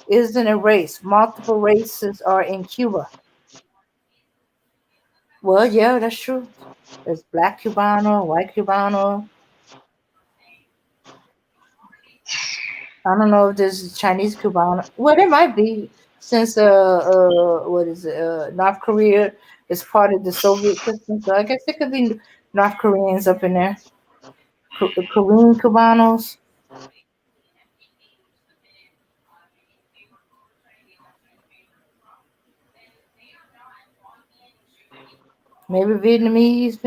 isn't a race. Multiple races are in Cuba. Well, yeah, that's true. There's black Cubano, white Cubano. I don't know if there's Chinese Cubano. Well, there might be, since what is it? North Korea is part of the Soviet system, so I guess there could be North Koreans up in there. Korean Cubanos. Maybe Vietnamese.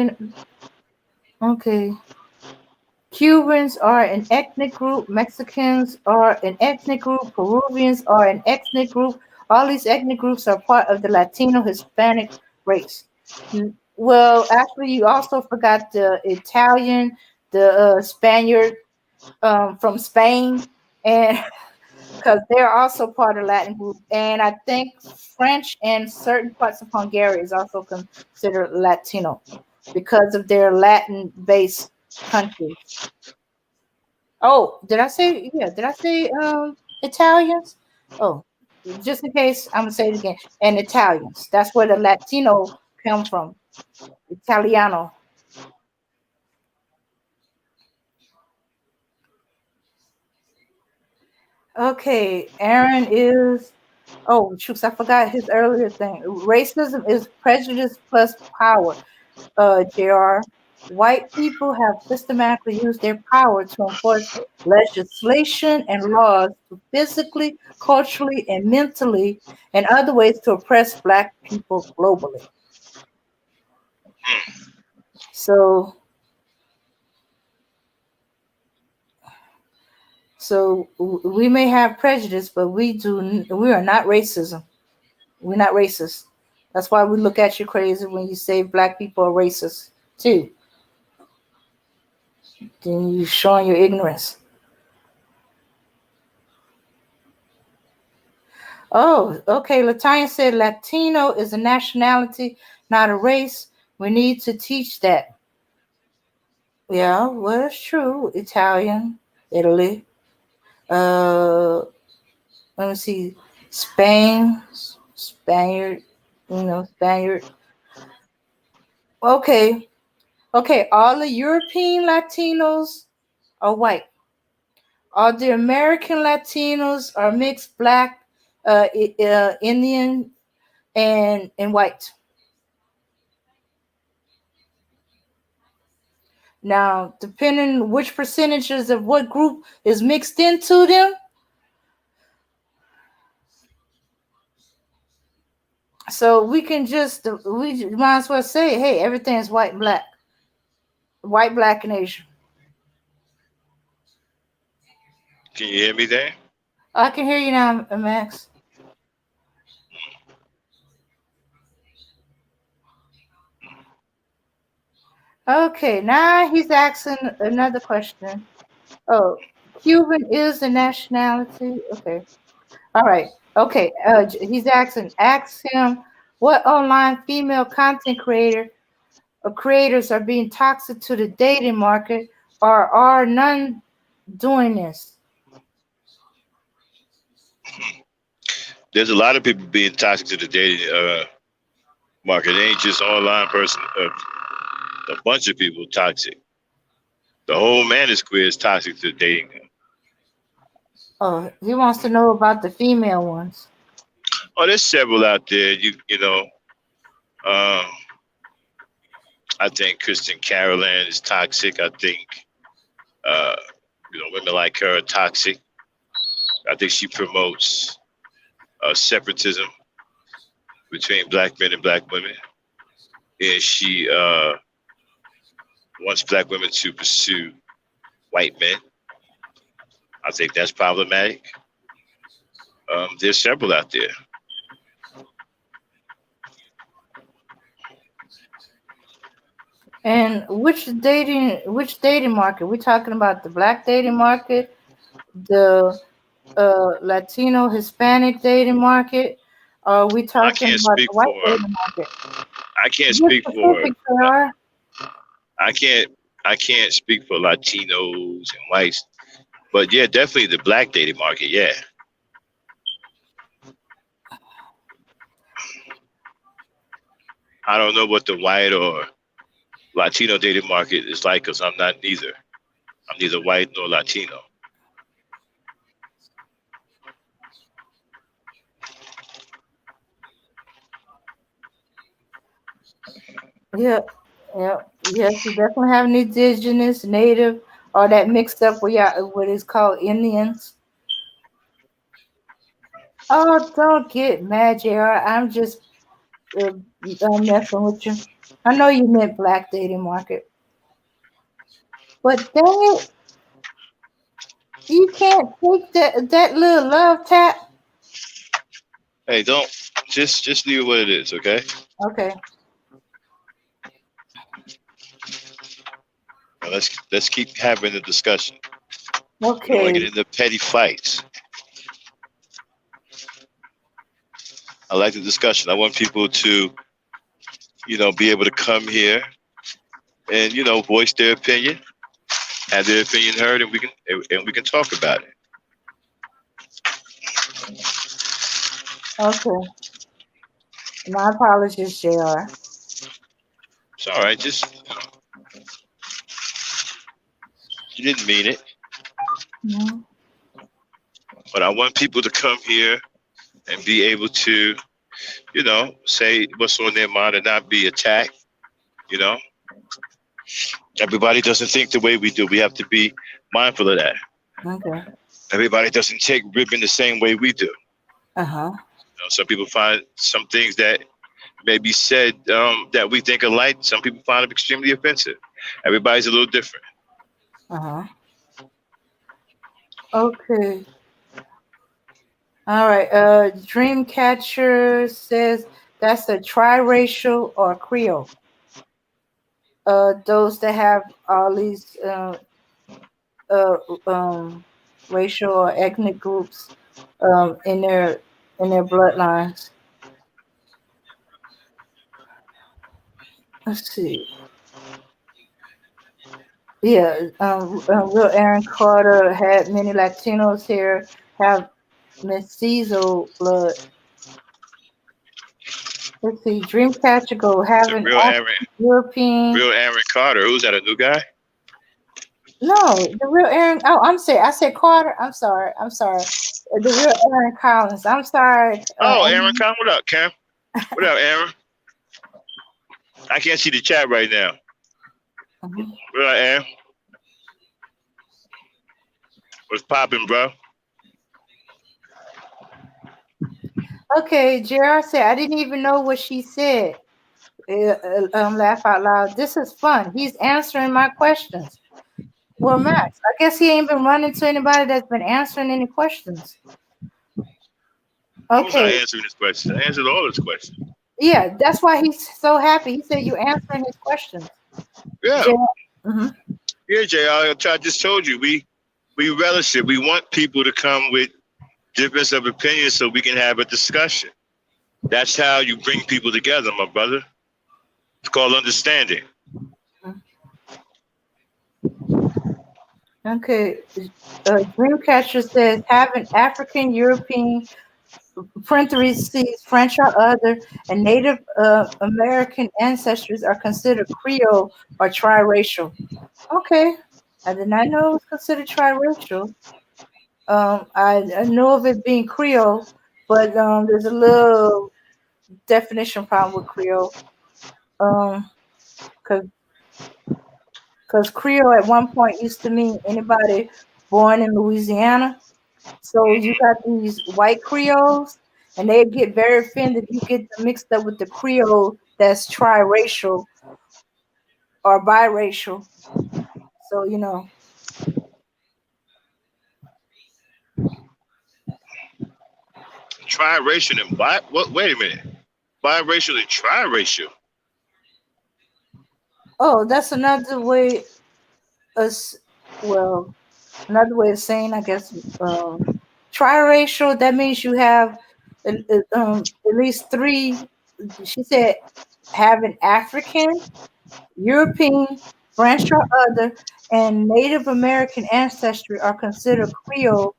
Okay. Cubans are an ethnic group. Mexicans are an ethnic group. Peruvians are an ethnic group. All these ethnic groups are part of the Latino Hispanic race. Well, actually, you also forgot the Italian, the Spaniard from Spain, and because they're also part of Latin group. And I think French and certain parts of Hungary is also considered Latino because of their Latin-based countries. Oh, did I say Italians? Oh. just in case, I'm gonna say it again. And Italians. That's where the Latino come from. Italiano. Okay, Aaron is. Oh, shoots! I forgot his earlier thing. Racism is prejudice plus power. Jr. White people have systematically used their power to enforce legislation and laws to physically, culturally, and mentally, and other ways to oppress Black people globally. So, we may have prejudice, but we are not racism. We're not racist. That's why we look at you crazy when you say Black people are racist too. Then you showing your ignorance. Oh, okay. Latanya said Latino is a nationality, not a race. We need to teach that. Yeah, well, it's true. Italian, Italy. Uh, Let me see. Spain, Spaniard. Spaniard. Okay, okay. All the European Latinos are white. All the American Latinos are mixed black, Indian, and white. Now, depending which percentages of what group is mixed into them, so we might as well say, hey, everything is white, black, and Asian. Can you hear me there? I can hear you now, Max. Okay, now he's asking another question. Oh, Cuban is a nationality. Okay, all right. Okay, he's asking, ask him what online female content creators are being toxic to the dating market, or are none doing this? There's a lot of people being toxic to the dating market. It ain't just online person. A bunch of people toxic. The whole manosphere is toxic to dating. Oh, he wants to know about the female ones. Oh, there's several out there. You know, um, I think Kristen Carolan is toxic. I think women like her are toxic. I think she promotes separatism between black men and black women, and she wants black women to pursue white men. I think that's problematic. There's several out there. And which dating market? We're talking about the black dating market, the Latino Hispanic dating market, or are we I talking can't about speak the white for. dating market? I can't Be speak for. specific, sir. I can't. I can't speak for Latinos and whites, but yeah, definitely the black dating market. Yeah, I don't know what the white or Latino dating market is like because I'm not neither. I'm neither white nor Latino. Yeah, yeah, yes, we definitely have an indigenous, native, or that mixed up with what is called Indians. Oh, don't get mad, JR. I'm just messing with you. I know you meant black dating market, but dang it, you can't take that little love tap. Hey, don't just leave it what it is, okay? Okay, Now let's keep having the discussion. We don't want to okay. get into petty fights. I like the discussion. I want people to, be able to come here and voice their opinion, have their opinion heard, and we can talk about it. Okay. My apologies, JR. It's all right. Just you didn't mean it, Mhm. but I want people to come here and be able to, say what's on their mind and not be attacked. You know, everybody doesn't think the way we do. We have to be mindful of that. Okay. Everybody doesn't take ribbon the same way we do. Uh-huh. Some people find some things that may be said that we think are light. Some people find them extremely offensive. Everybody's a little different. Uh-huh. Okay. All right. Dreamcatcher says that's a triracial or Creole. Those that have all these uh, um, racial or ethnic groups in their bloodlines. Let's see. Yeah, Real Aaron Carter had many Latinos here have mestizo blood. Let's see. Dreamcatcher go It's have a an real Aaron, European. real Aaron Carter. Who's that? A new guy? No, the real Aaron. Oh, I'm sorry. I said Carter. I'm sorry. I'm sorry. The real Aaron Collins. I'm sorry. Oh, Aaron, come. What up, Cam? What up, Aaron? I can't see the chat right now. Mhm. What up, Aaron? What's popping, bro? Okay, JR said I didn't even know what she said. Laugh out loud. This is fun. He's answering my questions. Well, Max, I guess he ain't been running to anybody that's been answering any questions. I was not Okay, answering this question. I answered all his questions. yeah, that's why he's so happy. He said you answering his questions. Yeah, Mm-hmm. yeah, JR. I just told you we relish it. We want people to come with difference of opinion so we can have a discussion. That's how you bring people together, my brother. It's called understanding. Okay, Dreamcatcher says having African, European, parentheses, French or other, and Native American ancestries are considered Creole or triracial. Okay, I did not know it was considered triracial. I know of it being Creole, but there's a little definition problem with Creole. Because Creole at one point used to mean anybody born in Louisiana. So you got these white Creoles, and they get very offended if you get them mixed up with the Creole that's triracial or biracial. So Triracial and what? Wait a minute. Biracial and triracial. oh, that's another way. Us well, another way of saying, I guess, triracial. That means you have at least three. She said having African, European, French or other, and Native American ancestry are considered Creole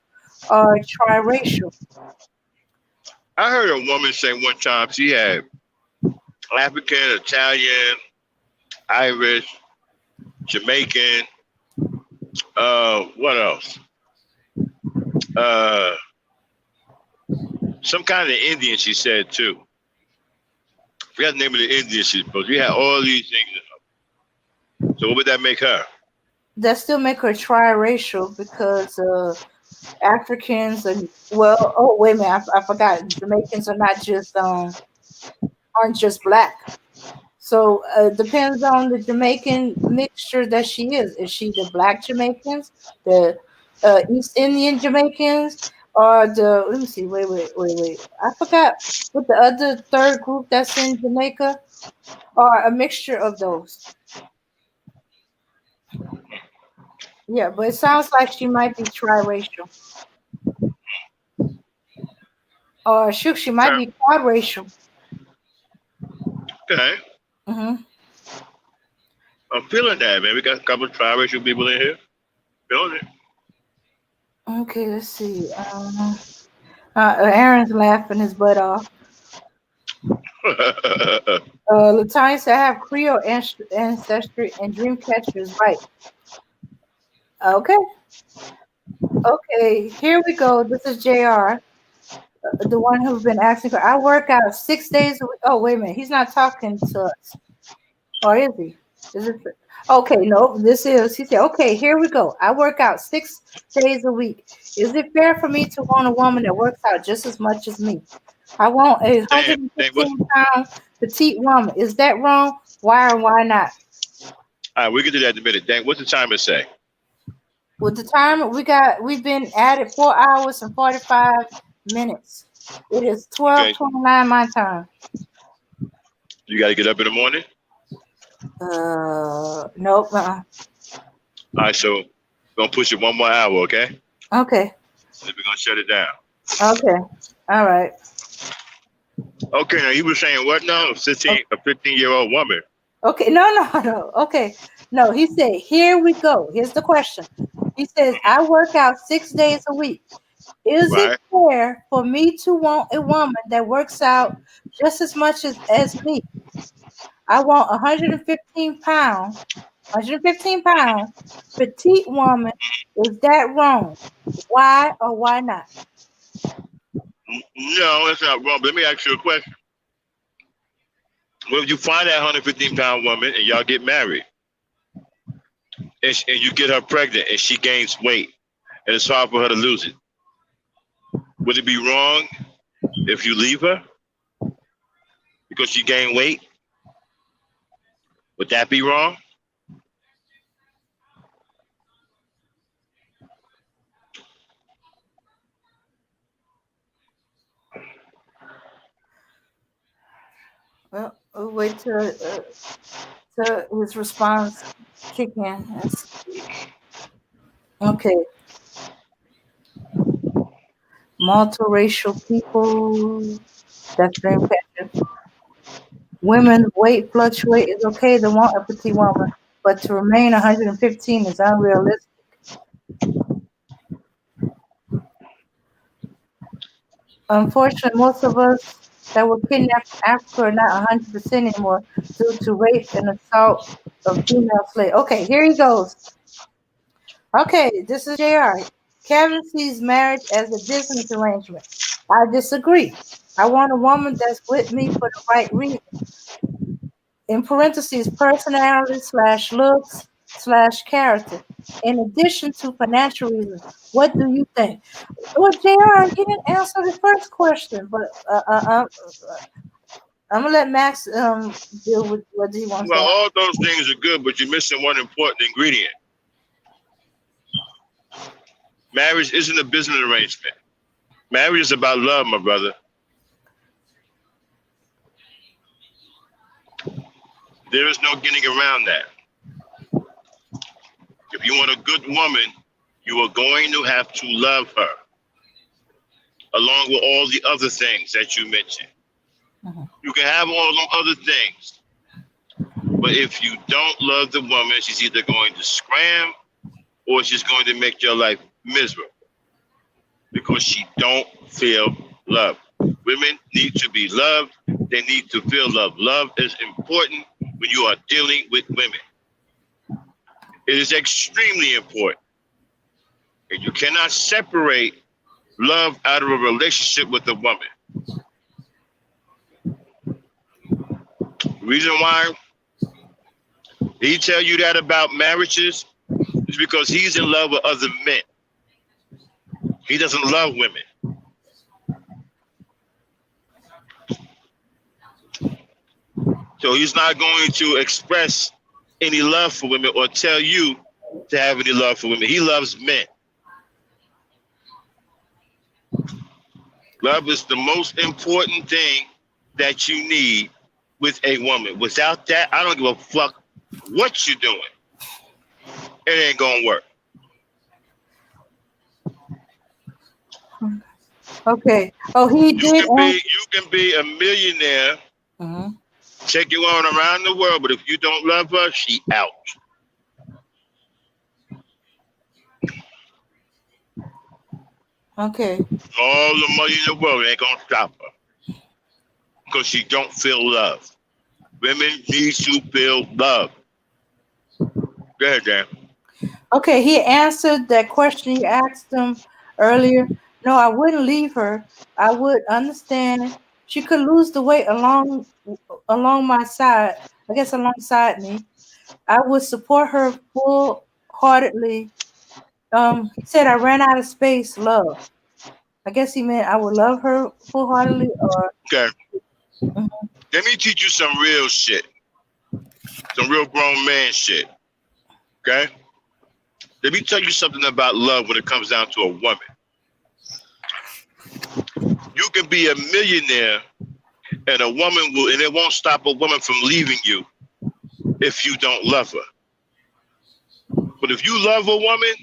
or triracial. I heard a woman say one time she had African, Italian, Irish, Jamaican. What else? Uh, some kind of Indian. She said too. I forgot the name of the Indian she spoke. We had all these things. So what would that make her? That still make her triracial because Africans and well, oh wait a minute, I forgot. Jamaicans are not just aren't just black. So depends on the Jamaican mixture that she is. Is she the black Jamaicans, the East Indian Jamaicans, or the let me see, wait. I forgot what the other third group that's in Jamaica, or a mixture of those. Yeah, but it sounds like she might be triracial. Or shoot, she might Okay. be quadracial. Okay. Hmm. I'm feeling that, man. We got a couple of triracial people in here. Feeling it. Okay, let's see. Aaron's laughing his butt off. Latanya said, I have Creole ancestry and Dreamcatcher is right. Okay. Okay, here we go. This is JR, the one who's been asking for. I work out 6 days a week. Oh, wait a minute. He's not talking to us. Or is he? Is it? Okay, no, this is. He said, okay, here we go. I work out 6 days a week. Is it fair for me to want a woman that works out just as much as me? I want a 115-pound petite woman. Is that wrong? Why or why not? All right, we can do that in a minute. Dan, what's the timer say? With the time we've been at it 4 hours and 45 minutes. It is 12:29 my time. You got to get up in the morning? Nope. All right, so we're going to push it 1 more hour, okay? Okay. And then we're going to shut it down. Okay. All right. Okay, now you were saying what now? A 15-year-old woman. Okay. No. Okay. No, he said, here we go. Here's the question. He says, I work out 6 days a week. Is it fair for me to want a woman that works out just as much as me? I want 115 pound petite woman. Is that wrong? Why or why not? No, that's not wrong. But let me ask you a question. Well, if you find that 115-pound woman and y'all get married, and you get her pregnant and she gains weight, and it's hard for her to lose it, would it be wrong if you leave her because she gained weight? Would that be wrong? Well, we'll wait till his response kick in. Okay. Multiracial people. That's Dreamcatcher. Women's weight fluctuate. It's okay to want a petite woman, but to remain 115 is unrealistic. Unfortunately, most of us that were kidnapped from Africa are not 100% anymore due to rape and assault of female slaves. Okay, here he goes. Okay, this is JR. Kevin sees marriage as a business arrangement. I disagree. I want a woman that's with me for the right reason. In parentheses, personality / looks / character. In addition to financial reasons. What do you think? Well, JR, you didn't answer the first question, but I'm gonna let Max deal with what he wants. Well, all those things are good, but you're missing one important ingredient. Marriage isn't a business arrangement. Marriage is about love, my brother. There is no getting around that. If you want a good woman, you are going to have to love her, along with all the other things that you mentioned. You can have all them other things, but if you don't love the woman, she's either going to scram or she's going to make your life miserable because she don't feel love. Women need to be loved. They need to feel love. Love is important when you are dealing with women. It is extremely important. And you cannot separate love out of a relationship with a woman. The reason why he tell you that about marriages is because he's in love with other men. He doesn't love women. So he's not going to express any love for women or tell you to have any love for women. He loves men. Love is the most important thing that you need with a woman. Without that, I don't give a fuck what you're doing. It ain't gonna work. Okay. Oh, he did. You can be a millionaire. Take your woman around the world, but if you don't love her, she out. Okay. All the money in the world ain't gonna stop her because she don't feel love. Women need to feel love. Go ahead, Dan. Okay, he answered that question you asked him earlier. No, I wouldn't leave her. I would understand. She could lose the weight along my side. I guess alongside me. I would support her full heartedly. He said I ran out of space, love. I guess he meant I would love her full heartedly or Okay. mhm. Let me teach you some real shit. Some real grown man shit. Okay? Let me tell you something about love when it comes down to a woman. You can be a millionaire and a woman will, and it won't stop a woman from leaving you if you don't love her. But if you love a woman,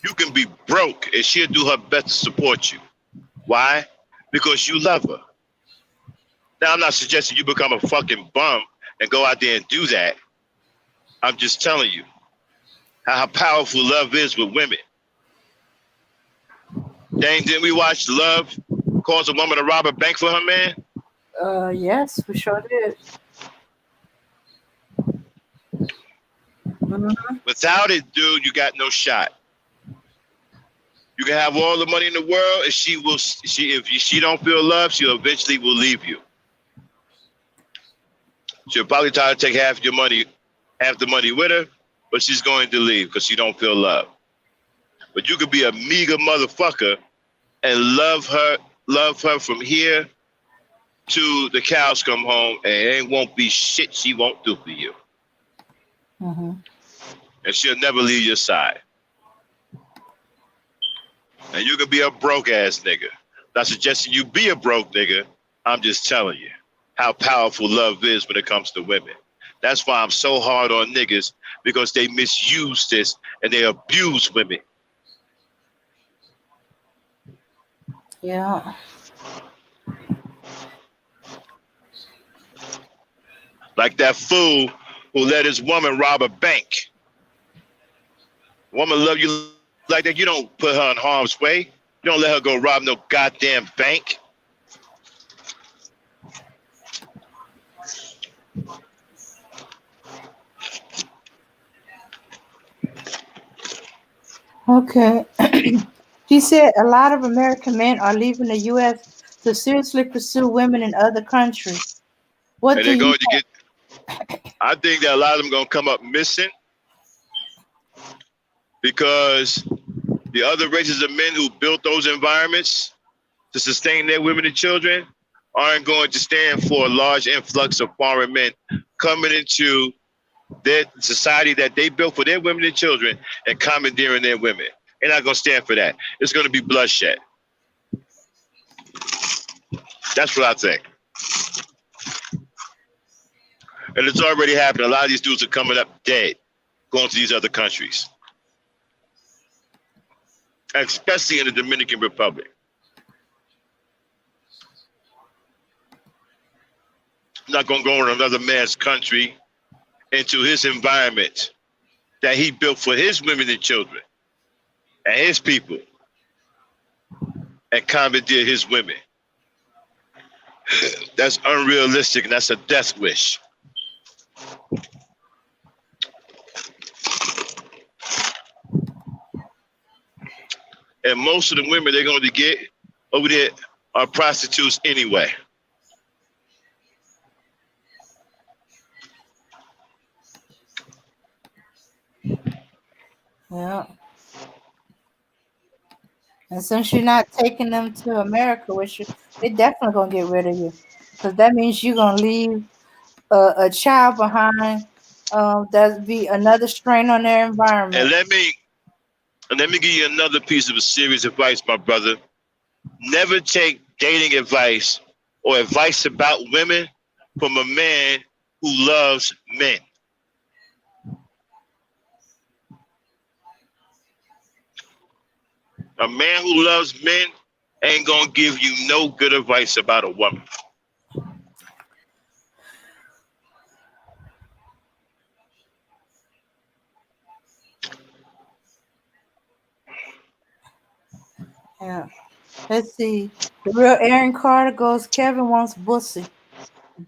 you can be broke and she'll do her best to support you. Why? Because you love her. Now, I'm not suggesting you become a fucking bum and go out there and do that. I'm just telling you how powerful love is with women. Dang, didn't we watch Love cause a woman to rob a bank for her man? Yes, we sure did. Mm-hmm. Without it, dude, you got no shot. You can have all the money in the world, and she don't feel love, she'll eventually will leave you. She'll probably try to take half the money with her, but she's going to leave because she don't feel love. But you could be a meager motherfucker and love her from here to the cows come home, and it won't be shit she won't do for you. Mm-hmm. And she'll never leave your side. And you could be a broke ass nigga. Not suggesting you be a broke nigga. I'm just telling you how powerful love is when it comes to women. That's why I'm so hard on niggas, because they misuse this and they abuse women. Yeah. Like that fool who let his woman rob a bank. Woman love you like that, you don't put her in harm's way. You don't let her go rob no goddamn bank. Okay. He said a lot of American men are leaving the U.S. to seriously pursue women in other countries. What And do they're you going to get, I think that a lot of them going to come up missing because the other races of men who built those environments to sustain their women and children aren't going to stand for a large influx of foreign men coming into their society that they built for their women and children and commandeering their women. They're not going to stand for that. It's going to be bloodshed. That's what I think. And it's already happened. A lot of these dudes are coming up dead, going to these other countries, especially in the Dominican Republic. I'm not going to go in another man's country into his environment that he built for his women and children and his people and commandeer his women. That's unrealistic and that's a death wish. And most of the women they're going to get over there are prostitutes anyway. Yeah. And since you're not taking them to America with you, they definitely gonna get rid of you, because that means you're gonna leave a child behind. That'd be another strain on their And environment. let me give you another piece of serious advice, my brother. Never take dating advice or advice about women from a man who loves men. A man who loves men ain't gonna give you no good advice about a woman. Yeah. Let's see. The real Aaron Carter goes, Kevin wants bussy.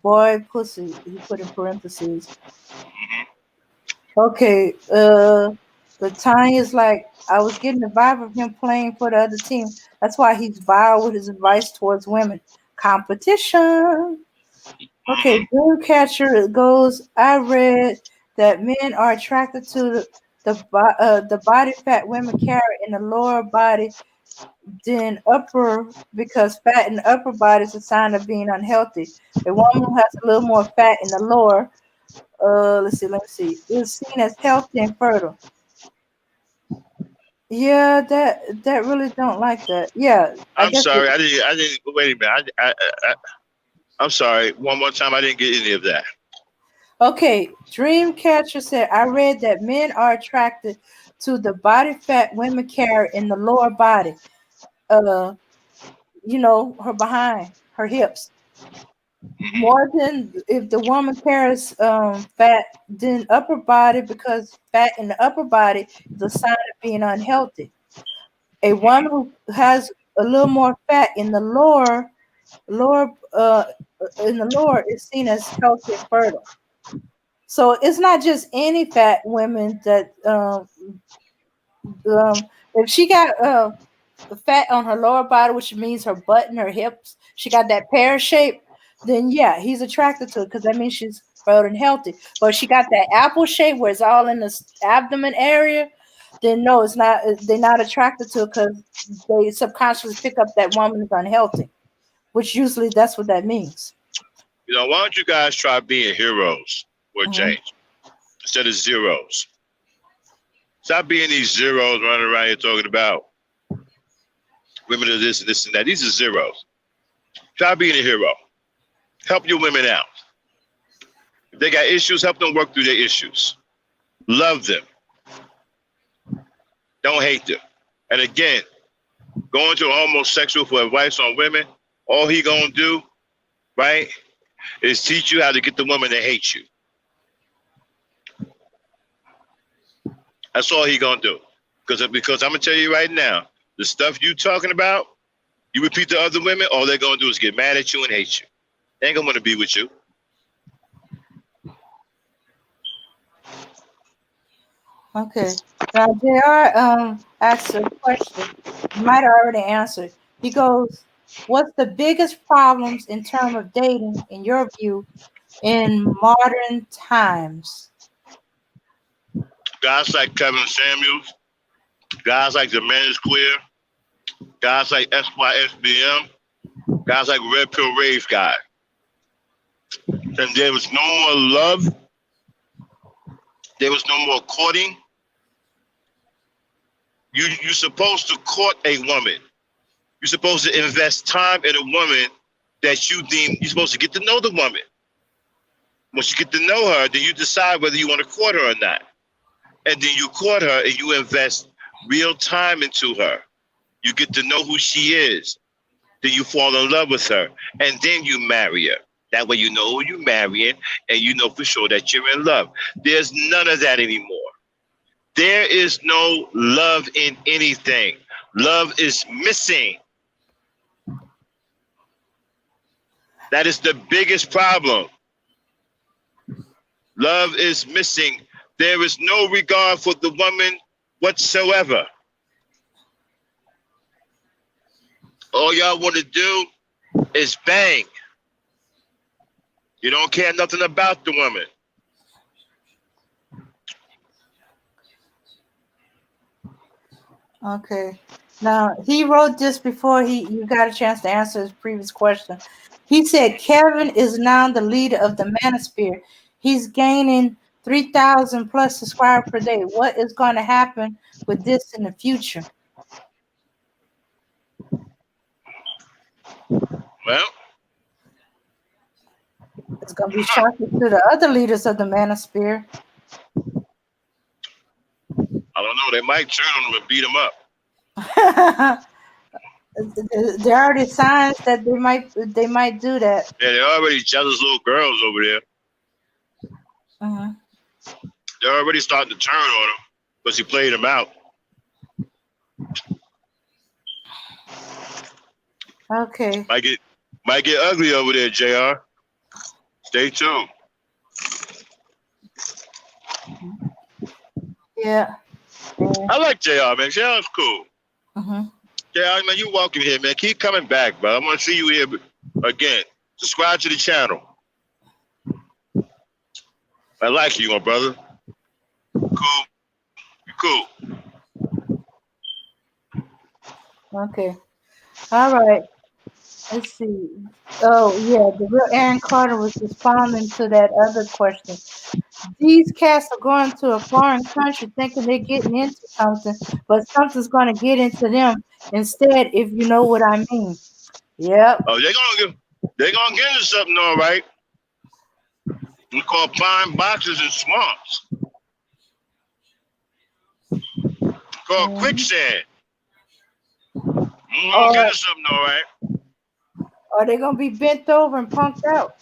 Boy, pussy. He put in parentheses. Okay. The Tanya's like, I was getting the vibe of him playing for the other team. That's why he's vile with his advice towards women. Competition. Okay, Dreamcatcher goes, I read that men are attracted to the body fat women carry in the lower body than upper because fat in the upper body is a sign of being unhealthy. A woman who has a little more fat in the lower, let me see, is seen as healthy and fertile. Yeah, that really don't like that. Yeah, I I'm guess. sorry. I didn't. Wait a minute. I'm sorry. One more time. I didn't get any of that. Okay, Dreamcatcher said, I read that men are attracted to the body fat women carry in the lower body. Uh, her behind, her hips. More than if the woman carries fat than upper body because fat in the upper body is a sign of being unhealthy. A woman who has a little more fat in the lower is seen as healthy and fertile. So it's not just any fat women that if she got fat on her lower body, which means her butt and her hips, she got that pear shape, then yeah, he's attracted to it because that means she's fertile and healthy. But if she got that apple shape where it's all in the abdomen area, then no, it's not. They're not attracted to it because they subconsciously pick up that woman is unhealthy, which usually that's what that means. Why don't you guys try being heroes for a Mhm. change instead of zeros? Stop being these zeros running around here talking about women are this and this and that. These are zeros. Try being a hero. Help your women out. If they got issues, help them work through their issues. Love them. Don't hate them. And again, going to a homosexual for advice on women, all he gonna do, right, is teach you how to get the woman to hate you. That's all he gonna do. Because I'm gonna tell you right now, the stuff you talking about, you repeat to other women, all they're gonna do is get mad at you and hate you. They ain't gonna want to be with you. Okay. Now JR asked a question. You might have already answered. He goes, what's the biggest problems in terms of dating, in your view, in modern times? Guys like Kevin Samuels, guys like the Man is Queer, guys like SYSBM, guys like Red Pill Rave guy. And there was no more love. There was no more courting. You're supposed to court a woman. You're supposed to invest time in a woman that you deem you're supposed to get to know the woman. Once you get to know her, then you decide whether you want to court her or not. And then you court her and you invest real time into her. You get to know who she is. Then you fall in love with her. And then you marry her. That way you know who you're marrying and you know for sure that you're in love. There's none of that anymore. There is no love in anything. Love is missing. That is the biggest problem. Love is missing. There is no regard for the woman whatsoever. All y'all want to do is bang. You don't care nothing about the woman. Okay. Now he wrote this before you got a chance to answer his previous question. He said Kevin is now the leader of the Manosphere. He's gaining 3,000 plus subscribers per day. What is going to happen with this in the future? Well, It's going to be shocking to the other leaders of the Manosphere. I don't know. They might turn on him and beat him up. There are already signs that they might do that. Yeah, they're already jealous little girls over there. Uh-huh. They're already starting to turn on him because he played them out. Okay. Might get ugly over there, JR. Stay tuned. Yeah. I like JR, man. JR's cool. Mm-hmm. JR, man, you're welcome here, man. Keep coming back, bro. I want to see you here again. Subscribe to the channel. I like you, my brother. Cool. You cool. Okay. All right. Let's see. Oh, yeah. The real Aaron Carter was responding to that other question. These cats are going to a foreign country thinking they're getting into something, but something's going to get into them instead, if you know what I mean. Yep. Oh, they're gonna get into something, all right. We call pine boxes and swamps. Called quicksand. We're gonna get into something, all right. Or they're going to be bent over and punked out.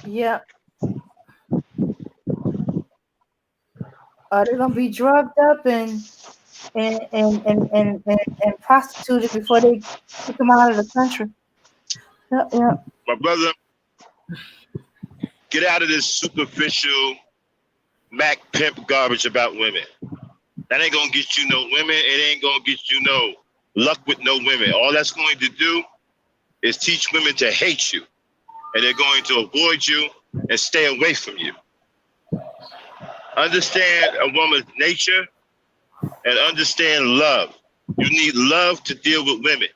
Yep. Or they're going to be drugged up and prostituted before they kick them out of the country. Yep, yep. My brother, get out of this superficial Mac pimp garbage about women. That ain't gonna get you no women. It ain't gonna get you no luck with no women. All that's going to do is teach women to hate you, and they're going to avoid you and stay away from you. Understand a woman's nature and understand love. You need love to deal with women.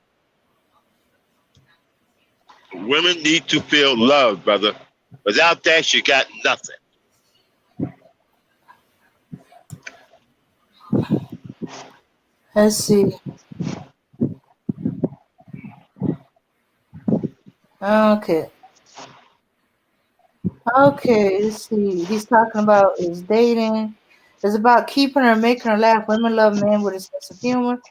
Women need to feel love, brother. Without that, you got nothing. Let's see. Okay. Okay, let's see. He's talking about is dating. It's about keeping her, making her laugh. Women love men with a sense of humor.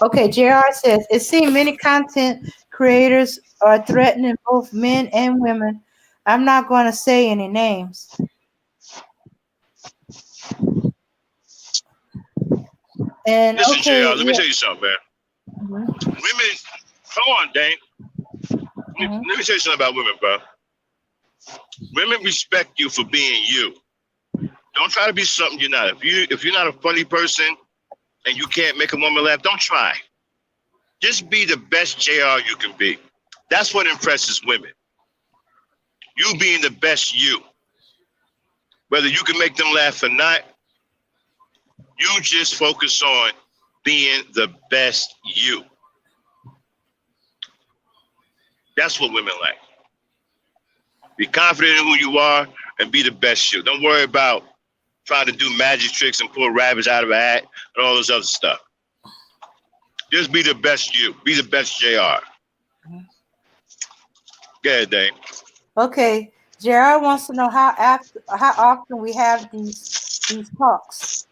Okay, JR says it seems many content creators are threatening both men and women. I'm not going to say any names. And Listen, okay, JR, let me tell you something, man. Mm-hmm. Women, come on, Dane. Let me tell you something about women, bro. Women respect you for being you. Don't try to be something you're not. If you're not a funny person and you can't make a woman laugh, don't try. Just be the best JR you can be. That's what impresses women. You being the best you. Whether you can make them laugh or not, you just focus on being the best you. That's what women like. Be confident in who you are and be the best you. Don't worry about trying to do magic tricks and pull rabbits out of a hat and all this other stuff. Just be the best you. Be the best JR. Go ahead, Dane. Okay, JR wants to know how often we have these talks.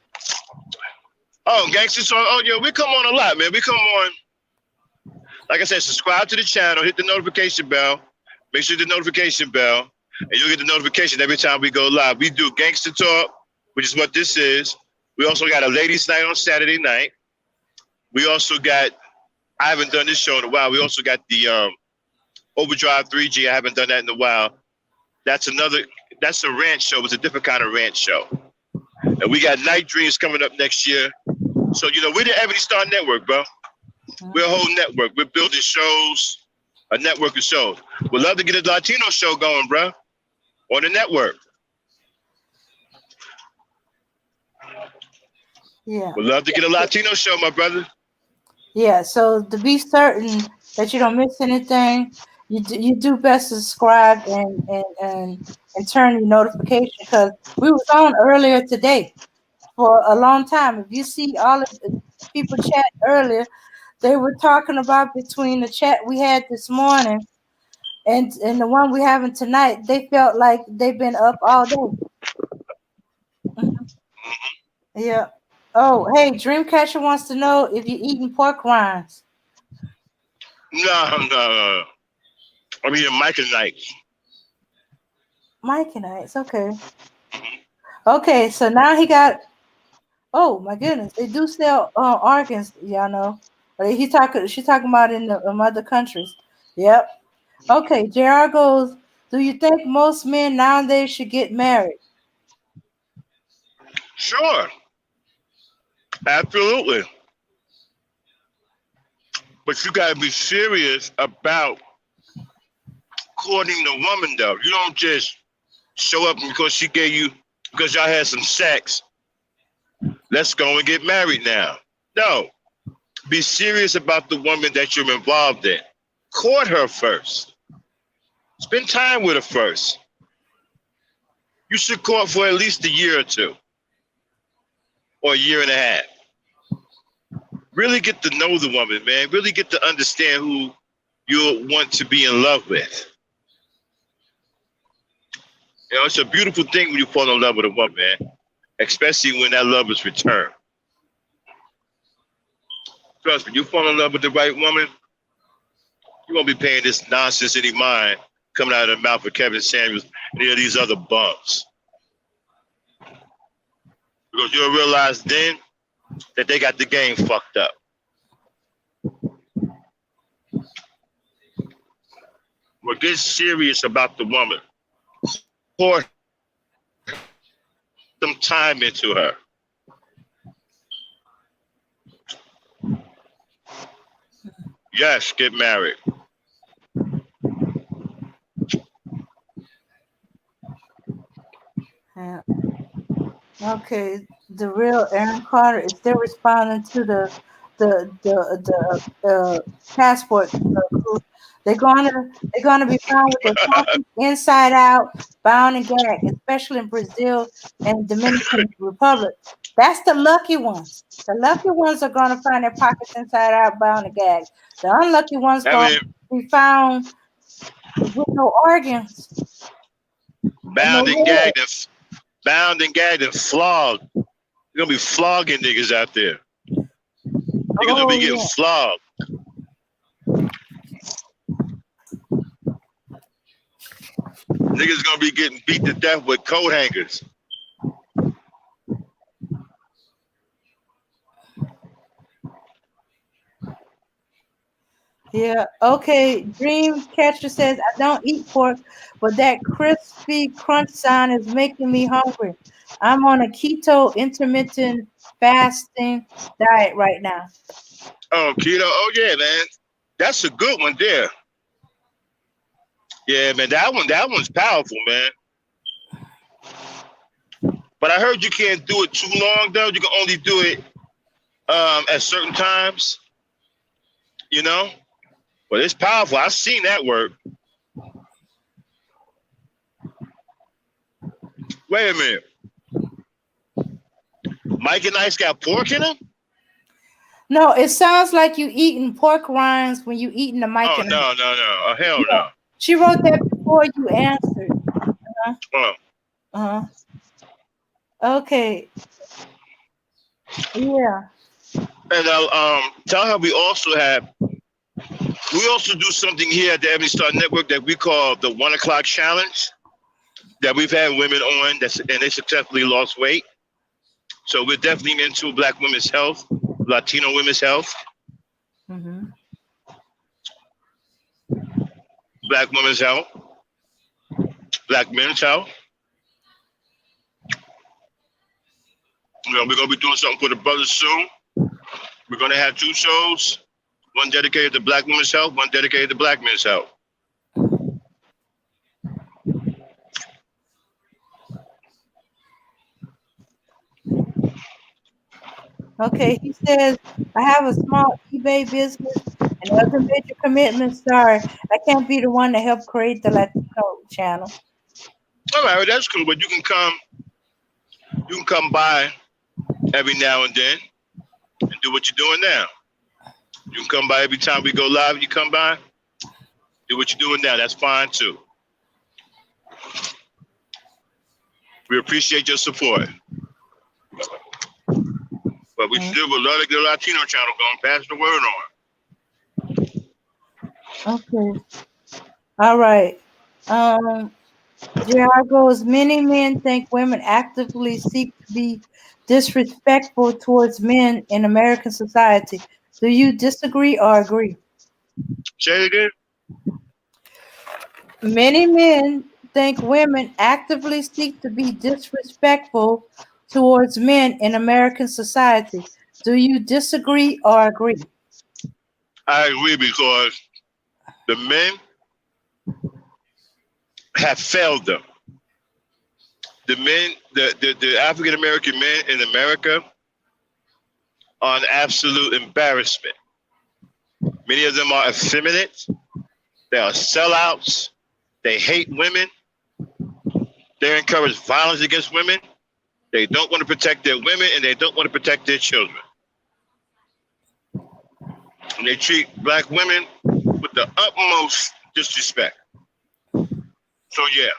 Oh, Gangsta song. Oh, yeah, we come on a lot, man. We come on. Like I said, subscribe to the channel, hit the notification bell. Make sure the notification bell, and you'll get the notification every time we go live. We do Gangsta Talk, which is what this is. We also got a ladies' night on Saturday night. We also got, I haven't done this show in a while. We also got the Overdrive 3G. I haven't done that in a while. That's a ranch show. It's a different kind of ranch show. And we got Night Dreams coming up next year. So, we're the Ebony Star Network, bro. We're a whole network. We're building shows, a network of shows. We'd love to get a Latino show going, bro, on the network. Yeah. We'd love to get a Latino show, my brother. Yeah, so to be certain that you don't miss anything, you do best to subscribe and turn your notification, because we was on earlier today for a long time. If you see all of the people chat earlier, they were talking about between the chat we had this morning and the one we having tonight, they felt like they've been up all day. Yeah. Oh, hey, Dreamcatcher wants to know if you're eating pork rinds. No. I'm eating Mike and Night. Mykinites. Okay. Okay. So now he got. Oh my goodness, they do sell organs. Y'all know. He talking. She talking about in the other countries. Yep. Okay. Jr. goes. Do you think most men nowadays should get married? Sure, absolutely. But you gotta be serious about courting the woman, though. You don't just show up because she gave you because y'all had some sex. Let's go and get married now. No, be serious about the woman that you're involved in. Court her first. Spend time with her first. You should court for at least a year or two, or a year and a half. Really get to know the woman, man. Really get to understand who you want to be in love with. You know, it's a beautiful thing when you fall in love with a woman, man. Especially when that love is returned. Trust me, you fall in love with the right woman, you won't be paying this nonsense any mind coming out of the mouth of Kevin Samuels and any of these other bums. Because you'll realize then that they got the game fucked up. Well, get serious about the woman. Pour some time into her. Yes, get married. Yeah. Okay, the real Aaron Carter is still responding to the passport crew. They're gonna be found with their pockets inside out, bound and gagged, especially in Brazil and Dominican Republic. That's the lucky ones. The lucky ones are gonna find their pockets inside out, bound and gagged. The unlucky ones I gonna mean, be found with no organs and no bound and head. gagged and bound and gagged and flogged. You're gonna be flogging niggas out there. You're gonna be getting flogged. Niggas gonna be getting beat to death with coat hangers. Yeah. Okay. Dreamcatcher says I don't eat pork, but that crispy crunch sound is making me hungry. I'm on a keto intermittent fasting diet right now. Oh, keto. Oh yeah, man. That's a good one there. Yeah, man. That one's powerful, man. But I heard you can't do it too long though. You can only do it at certain times. You know? But it's powerful. I've seen that work. Wait a minute. Mike and Ice got pork in them? No, it sounds like you eating pork rinds when you eating the mic. Oh no. Oh hell Yeah. no. She wrote that before you answered. Oh. Uh-huh. Okay. Yeah. And I'll tell her we also do something here at the Ebony Star Network that we call the 1 o'clock challenge. That we've had women on and they successfully lost weight. So we're definitely into Black women's health, Latino women's health, Mm-hmm. Black women's health, Black men's health. You know, we're gonna be doing something for the brothers soon. We're gonna have 2 shows, one dedicated to Black women's health, one dedicated to Black men's health. Okay, he says, I have a small eBay business and other major commitments. Sorry, I can't be the one to help create the Latino channel. All right, that's cool. But you can come by every now and then and do what you're doing now. You can come by every time we go live. You come by, do what you're doing now. That's fine too. We appreciate your support. But we still would love to get a Latino channel going. Pass the word on. Okay. All right. JR goes, many men think women actively seek to be disrespectful towards men in American society. Do you disagree or agree? Say it again. Many men think women actively seek to be disrespectful towards men in American society. Do you disagree or agree? I agree because the men have failed them. The men, the African American men in America are an absolute embarrassment. Many of them are effeminate. They are sellouts. They hate women. They encourage violence against women. They don't want to protect their women and they don't want to protect their children. And they treat black women with the utmost disrespect. So yeah,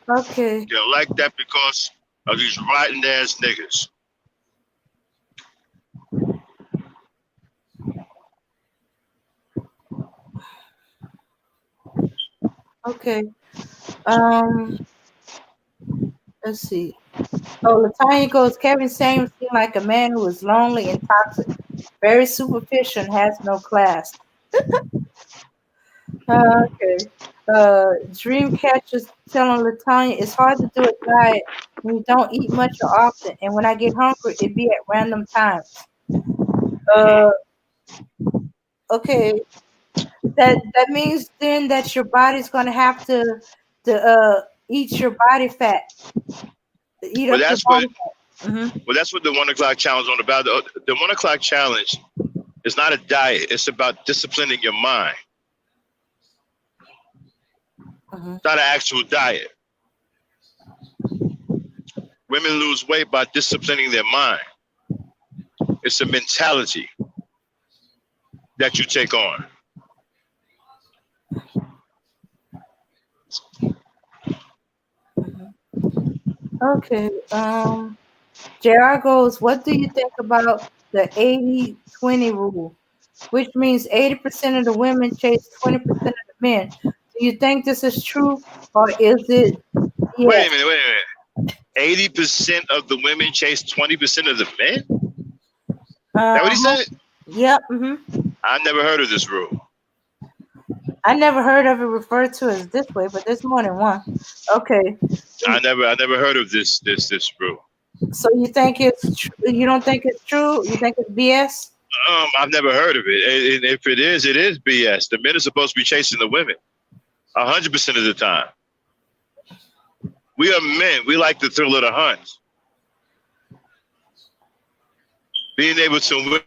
Okay. they're like that because of these rotten ass niggas. Okay. Um, let's see. Oh, Latanya goes, Kevin Samuels seemed like a man who is lonely and toxic, very superficial and has no class. Okay. Dreamcatcher is telling Latanya it's hard to do a diet when you don't eat much or often, and when I get hungry, it be at random times. Uh, okay. That means then that your body's gonna have to eat your body fat, eat But up your that's what body fat. that's what the 1 o'clock challenge is all about. The 1 o'clock challenge is not a diet. It's about disciplining your mind. It's not an actual diet. Women lose weight by disciplining their mind. It's a mentality that you take on. Okay. JR goes, what do you think about the 80-20 rule, which means 80% of the women chase 20% of the men? Do you think this is true or is it Wait yes? a minute, wait a minute. 80% of the women chase 20% of the men? That what he said? Yep. I never heard of this rule. I never heard of it referred to as this way, but there's more than one. Okay. I never heard of this rule. So you think it's you don't think it's true? You think it's BS? I've never heard of it. And if it is BS. The men are supposed to be chasing the women 100% of the time. We are men. We like the thrill of the hunt. Being able to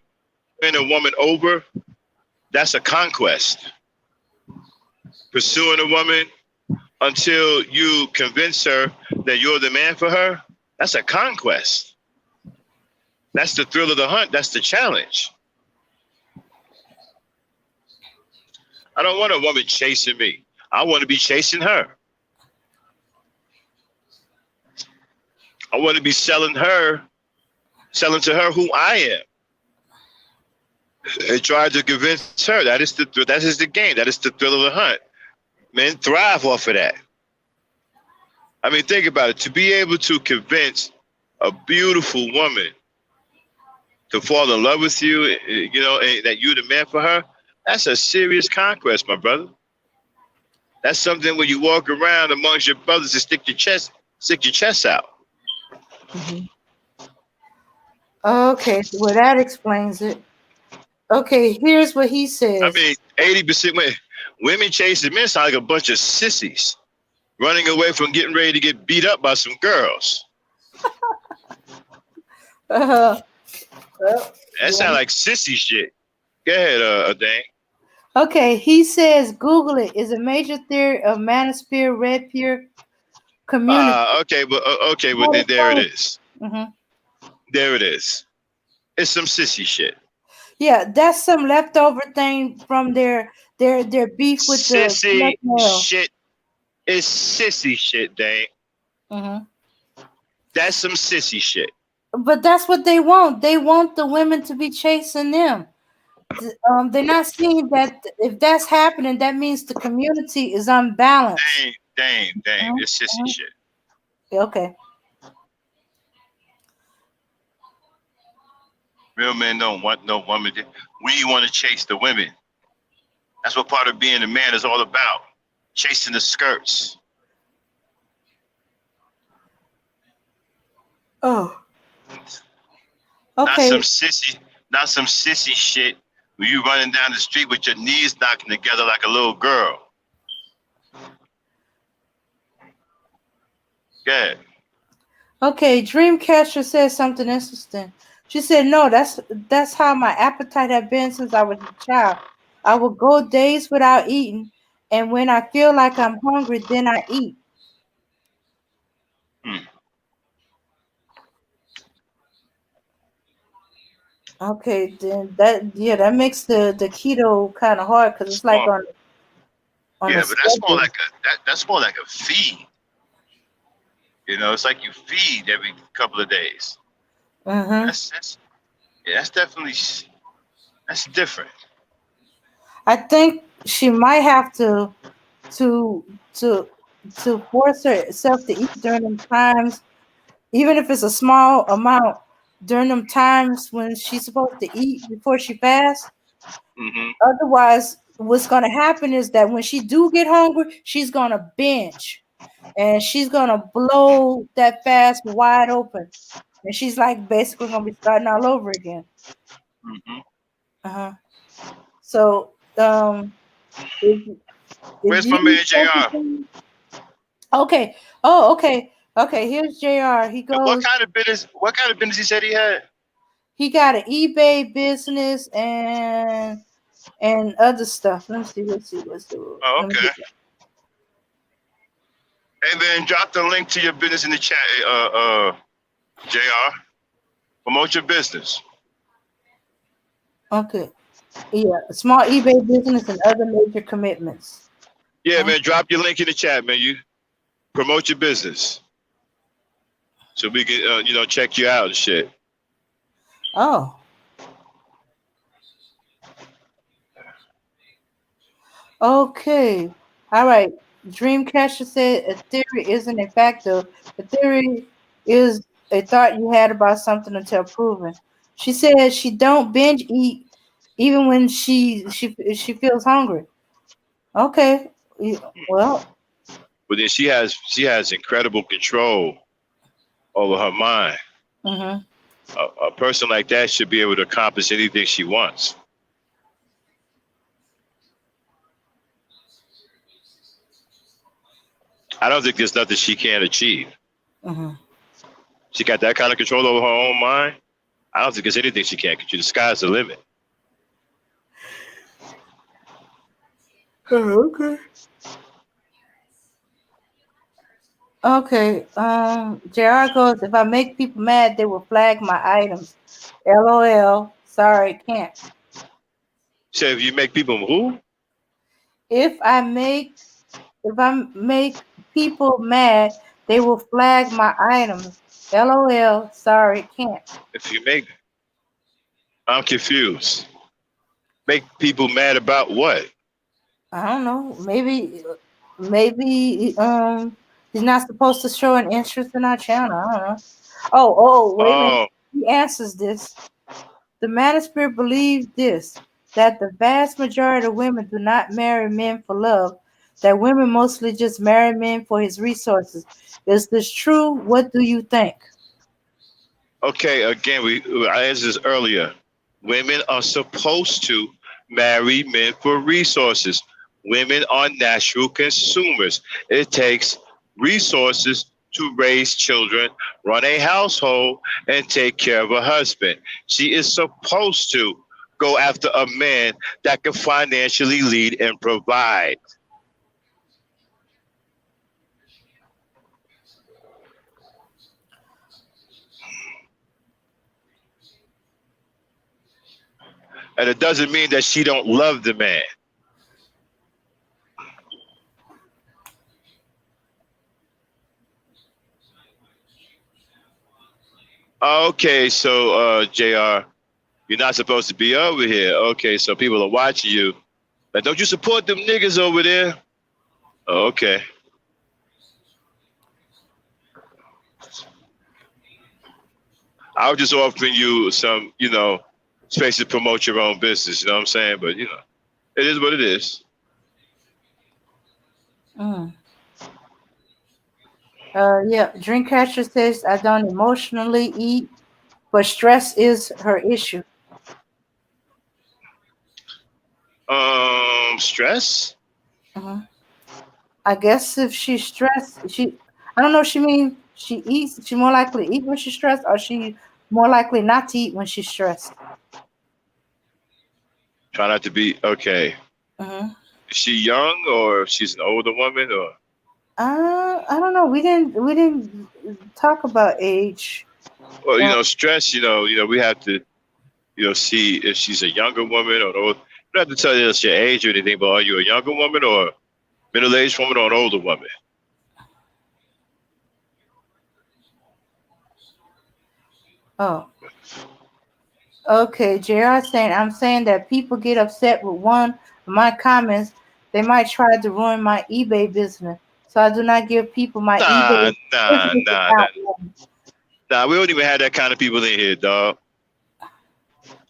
win a woman over, that's a conquest. Pursuing a woman until you convince her that you're the man for her, that's a conquest. That's the thrill of the hunt. That's the challenge. I don't want a woman chasing me. I want to be chasing her. I want to be selling to her who I am. And try to convince her that is the game. That is the thrill of the hunt. Men thrive off of that. I mean, think about it. To be able to convince a beautiful woman to fall in love with you, you know, and that you're the man for her, that's a serious conquest, my brother. That's something where you walk around amongst your brothers and stick your chest out. Okay, well that explains it. Okay, here's what he says. I mean, 80% women chasing men sound like a bunch of sissies running away from getting ready to get beat up by some girls. Well, That sounds like sissy shit. Go ahead, Dan. Okay, he says Google it is a major theory of manosphere red pure community. Okay, but then there it is. Mm-hmm. There it is. It's some sissy shit. Yeah, that's some leftover thing from their beef with sissy the shit. It's sissy shit, Dan. Mm-hmm. That's some sissy shit. But that's what they want. They want the women to be chasing them. they're not seeing that if that's happening, that means the community is unbalanced. Dame. Mhm, It's sissy mhm. shit. Okay. Real men don't want no woman. We want to chase the women. That's what part of being a man is all about. Chasing the skirts. Oh. Not some Okay. sissy shit where you running down the street with your knees knocking together like a little girl. Yeah. Okay. Dreamcatcher said something interesting. She said, "No, that's how my appetite had been since I was a child. I would go days without eating, and when I feel like I'm hungry, then I eat." Hmm. Okay, then that makes the keto kind of hard because it's It's like more, on a yeah, but that's more schedule. like that's more like a feed. You know, it's like you feed every couple of days. Mm-hmm. That's yeah, that's definitely that's different. I think she might have to to to force herself to eat during them times, even if it's a small amount during them times when she's supposed to eat before she fasts. Hmm. Otherwise, what's gonna happen is that when she do get hungry, she's gonna binge and she's gonna blow that fast wide open, and she's like basically gonna be starting all over again. Hmm. Uh-huh. So if if Where's my man Jr. okay, oh okay, here's Jr. He And what goes, kind of business? What kind of business he said he had? he got an eBay business and other stuff. Let's see. Oh, Let me okay. get that. Hey man, drop the link to your business in the chat, Jr. Promote your business. Okay, yeah, small eBay business and other major commitments. Yeah, Huh? man, drop your link in the chat, man. You promote your business so we can, check you out and shit. Oh, okay, all right. Dreamcatcher said a theory isn't a fact, though. A theory is a thought you had about something until proven. She said she don't binge eat even when she feels hungry. Okay, well, But then she has incredible control over her mind. mm-hmm. A person like that should be able to accomplish anything she wants. I don't think there's nothing she can't achieve. Mm-hmm. She got that kind of control over her own mind. I don't think there's anything she can't control. The sky's the limit. Okay. Okay. JR goes, if I make people mad, they will flag my items. LOL. Sorry, can't. So if you make people who? If I make if I make people mad, they will flag my items. LOL. Sorry, can't. If you make, I'm confused. Make people mad about what? I don't know. Maybe he's not supposed to show an interest in our channel. I don't know. Wait a minute. Oh, He answers this. The manosphere believes this, that the vast majority of women do not marry men for love, that women mostly just marry men for his resources. Is this true? What do you think? okay. Again, I answered this earlier. Women are supposed to marry men for resources. Women are natural consumers. It takes resources to raise children, run a household, and take care of a husband. She is supposed to go after a man that can financially lead and provide. And it doesn't mean that she don't love the man. Okay, so JR, You're not supposed to be over here. Okay, so people are watching you. Like, don't you support them niggas over there? Oh, okay. I was just offering you some, space to promote your own business. You know what I'm saying? But, it is what it is. Yeah, Dreamcatcher says I don't emotionally eat, but stress is her issue. Stress? I guess if she's stressed, I don't know if she means she eats, she more likely to eat when she's stressed, or she more likely not to eat when she's stressed. Try not to be, okay. Is she young or she's an older woman or? I don't know. We didn't talk about age. Well, stress, we have to, see if she's a younger woman or an old. You don't have to tell us your age or anything, but are you a younger woman or middle-aged woman or an older woman? Oh. Okay, JR saying I'm saying that people get upset with one of my comments, they might try to ruin my eBay business. So I do not give people my Nah, eBay nah, business nah, nah. account. Nah, we don't even have that kind of people in here, dog.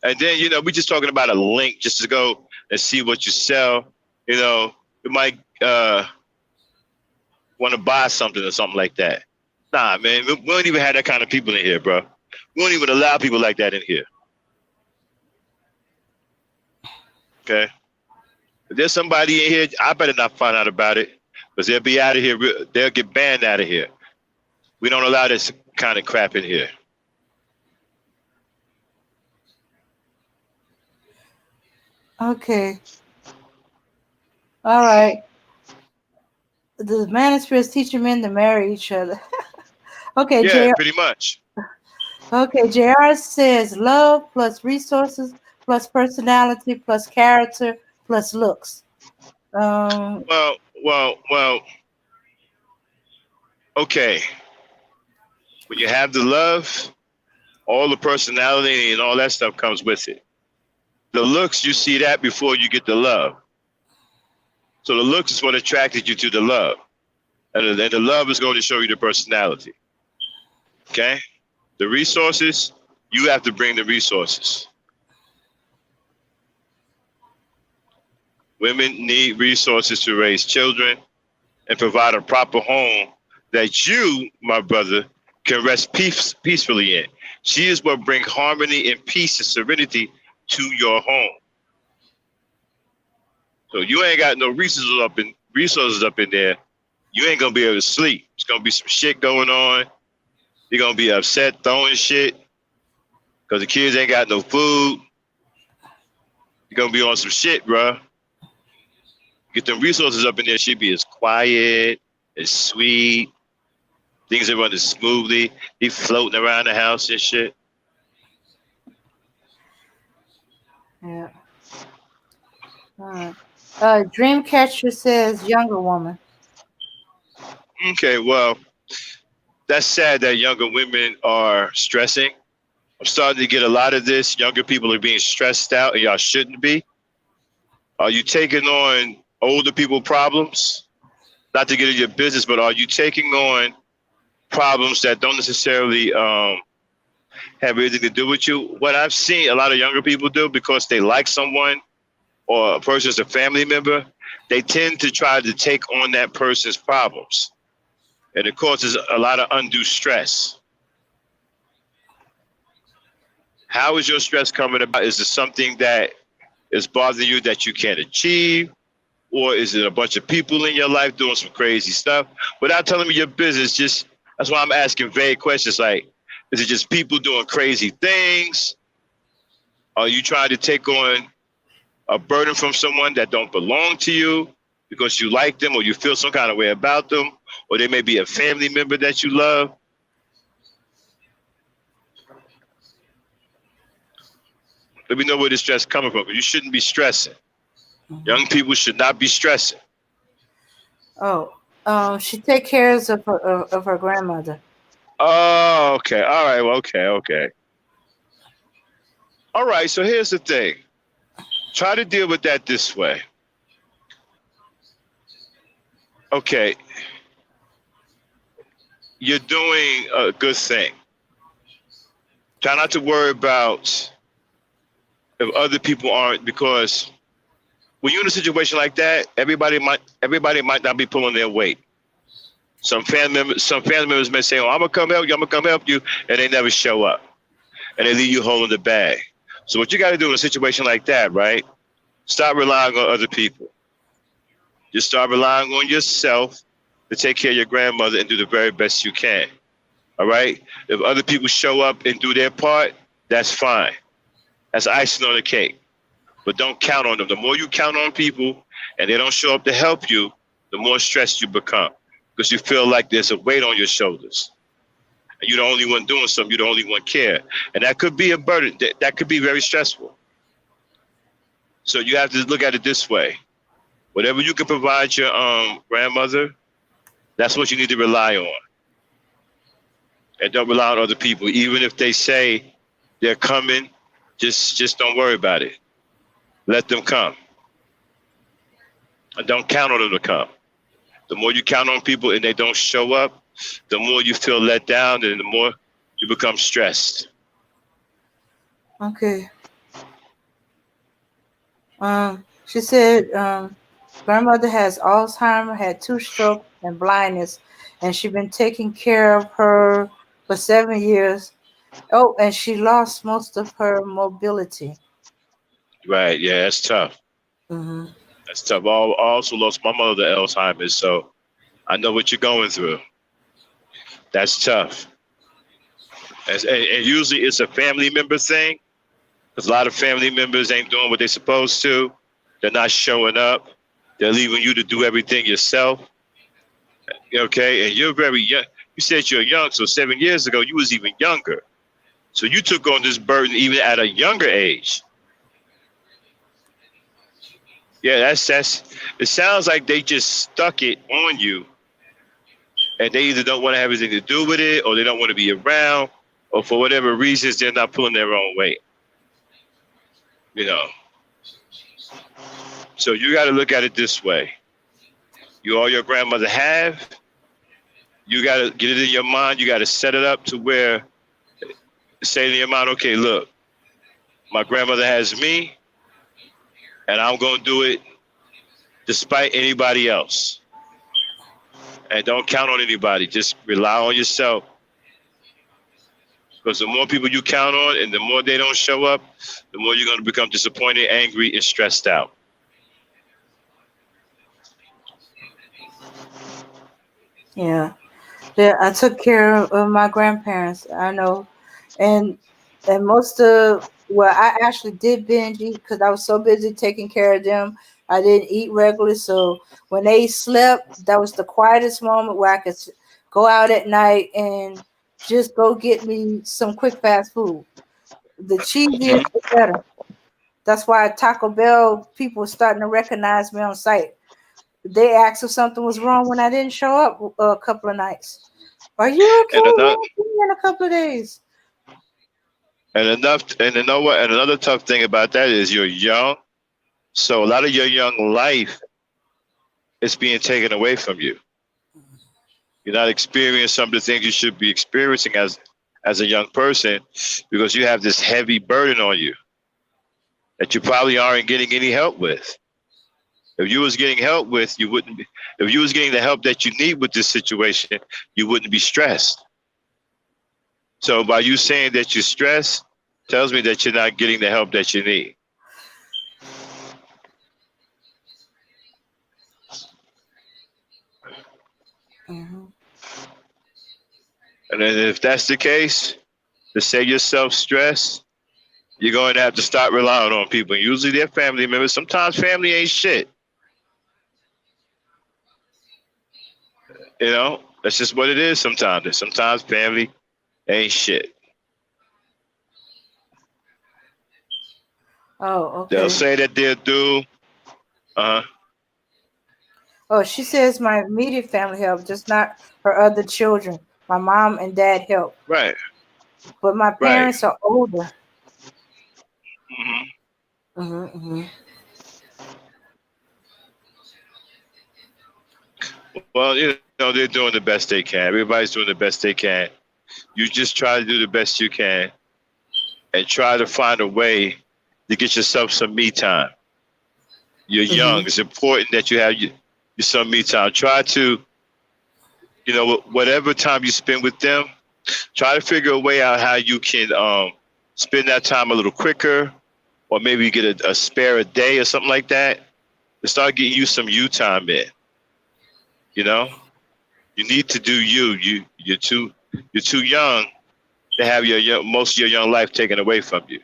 And then, we just talking about a link just to go and see what you sell. You might want to buy something or something like that. Nah, man, we don't even have that kind of people in here, bro. We don't even allow people like that in here. Okay? If there's somebody in here, I better not find out about it because they'll be out of here. They'll get banned out of here. We don't allow this kind of crap in here. Okay. All right. The manosphere is teaching men to marry each other. Okay, Yeah, JR. pretty much. Okay, JR says love plus resources plus personality plus character plus looks. Well. Okay. When you have the love, all the personality and all that stuff comes with it. The looks, you see that before you get the love. So the looks is what attracted you to the love. And the love is going to show you the personality. Okay? The resources, you have to bring the resources. Women need resources to raise children and provide a proper home that you, my brother, can rest peacefully in. She is what brings harmony and peace and serenity to your home. So you ain't got no resources up in there. You ain't gonna be able to sleep. It's gonna be some shit going on. You're gonna be upset throwing shit because the kids ain't got no food. You're gonna be on some shit, bro. Get them resources up in there. She'd be as quiet, as sweet. Things are running smoothly. He floating around the house and shit. Yeah. Dreamcatcher says younger woman. Okay, well, that's sad that younger women are stressing. I'm starting to get a lot of this. Younger people are being stressed out, and y'all shouldn't be. Are you taking on older people problems? Not to get into your business, but are you taking on problems that don't necessarily have anything to do with you? What I've seen a lot of younger people do because they like someone or a person is a family member, they tend to try to take on that person's problems. And it causes a lot of undue stress. How is your stress coming about? Is it something that is bothering you that you can't achieve? Or is it a bunch of people in your life doing some crazy stuff? Without telling me your business, that's why I'm asking vague questions like, is it just people doing crazy things? Are you trying to take on a burden from someone that don't belong to you because you like them or you feel some kind of way about them? Or they may be a family member that you love? Let me know where this stress is coming from, because you shouldn't be stressing. Young people should not be stressing. She takes care of her grandmother. Oh, okay. All right. Well, okay. All right, so here's the thing. Try to deal with that this way. Okay, you're doing a good thing. Try not to worry about if other people aren't, because when you're in a situation like that, everybody might not be pulling their weight. Some family members may say, "Oh, I'm gonna come help you," and they never show up, and they leave you holding the bag. So what you got to do in a situation like that, right? Stop relying on other people. Just start relying on yourself to take care of your grandmother and do the very best you can. All right? If other people show up and do their part, that's fine. That's icing on the cake. But don't count on them. The more you count on people and they don't show up to help you, the more stressed you become, because you feel like there's a weight on your shoulders. And you're the only one doing something. You're the only one care. And that could be a burden. That could be very stressful. So you have to look at it this way. Whatever you can provide your grandmother, that's what you need to rely on. And don't rely on other people. Even if they say they're coming, just don't worry about it. Let them come. And don't count on them to come. The more you count on people and they don't show up, the more you feel let down and the more you become stressed. Okay. She said grandmother has Alzheimer's, had 2 strokes and blindness, and she's been taking care of her for 7 years. Oh, and she lost most of her mobility. Right, yeah, that's tough. Mm-hmm. That's tough. I also lost my mother to Alzheimer's, so I know what you're going through. That's tough. And usually it's a family member thing, because a lot of family members ain't doing what they're supposed to. They're not showing up. They're leaving you to do everything yourself. Okay, and you're very young. You said you're young, so 7 years ago you was even younger. So you took on this burden even at a younger age. Yeah, that's. It sounds like they just stuck it on you, and they either don't want to have anything to do with it, or they don't want to be around, or for whatever reasons they're not pulling their own weight. You know. So you got to look at it this way. You all your grandmother have. You got to get it in your mind. You got to set it up to where, say in your mind, okay, look, my grandmother has me, and I'm going to do it despite anybody else. And don't count on anybody. Just rely on yourself. Because the more people you count on and the more they don't show up, the more you're going to become disappointed, angry, and stressed out. Yeah. I took care of my grandparents. I know, and most of I actually did binge eat because I was so busy taking care of them. I didn't eat regularly, so when they slept, that was the quietest moment where I could go out at night and just go get me some quick fast food. The cheesier, the better. That's why Taco Bell people were starting to recognize me on site. They asked if something was wrong when I didn't show up a couple of nights. Are you okay? And another, In a couple of days. and you know what? And another tough thing about that is you're young, so a lot of your young life is being taken away from you. You're not experiencing some of the things you should be experiencing as a young person, because you have this heavy burden on you that you probably aren't getting any help with. If you was getting help with, you wouldn't be. If you was getting the help that you need with this situation, you wouldn't be stressed. So by you saying that you're stressed, tells me that you're not getting the help that you need. Mm-hmm. And then if that's the case, to save yourself stress, you're going to have to start relying on people. Usually they're family members. Sometimes family ain't shit. You know, that's just what it is sometimes. Sometimes family ain't shit. Oh, okay. They'll say that they'll do. Oh, she says my immediate family help, just not her other children. My mom and dad help. Right. But my Right. parents are older. Mm-hmm. Well, they're doing the best they can. Everybody's doing the best they can. You just try to do the best you can and try to find a way to get yourself some me time. You're young. Mm-hmm. It's important that you have your some me time. Try to, whatever time you spend with them, try to figure a way out how you can spend that time a little quicker, or maybe get a spare a day or something like that to start getting you some you time in. You know, you need to do you. You're too young to have most of your young life taken away from you.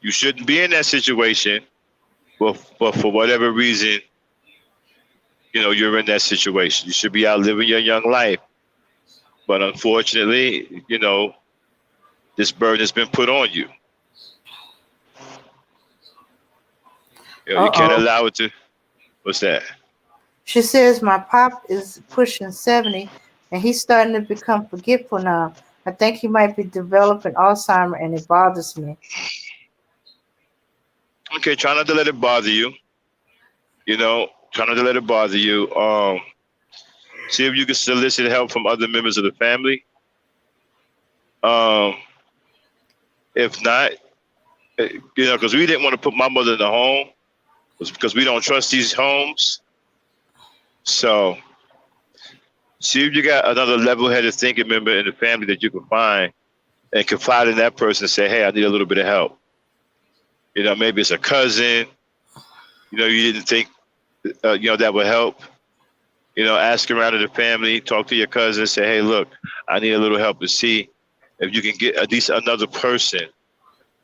You shouldn't be in that situation, but for whatever reason, you're in that situation. You should be out living your young life. But unfortunately, this burden has been put on you. You can't Uh-oh. allow it to. What's that? She says my pop is pushing 70 and he's starting to become forgetful now. I think he might be developing Alzheimer and it bothers me. Okay, try not to let it bother you. Try not to let it bother you. See if you can solicit help from other members of the family. Um, if not, because we didn't want to put my mother in the home, because we don't trust these homes. So, see if you got another level-headed thinking member in the family that you can find and confide in that person and say, "Hey, I need a little bit of help." Maybe it's a cousin. You didn't think, that would help. Ask around to the family, talk to your cousin, say, "Hey, look, I need a little help," to see if you can get at least another person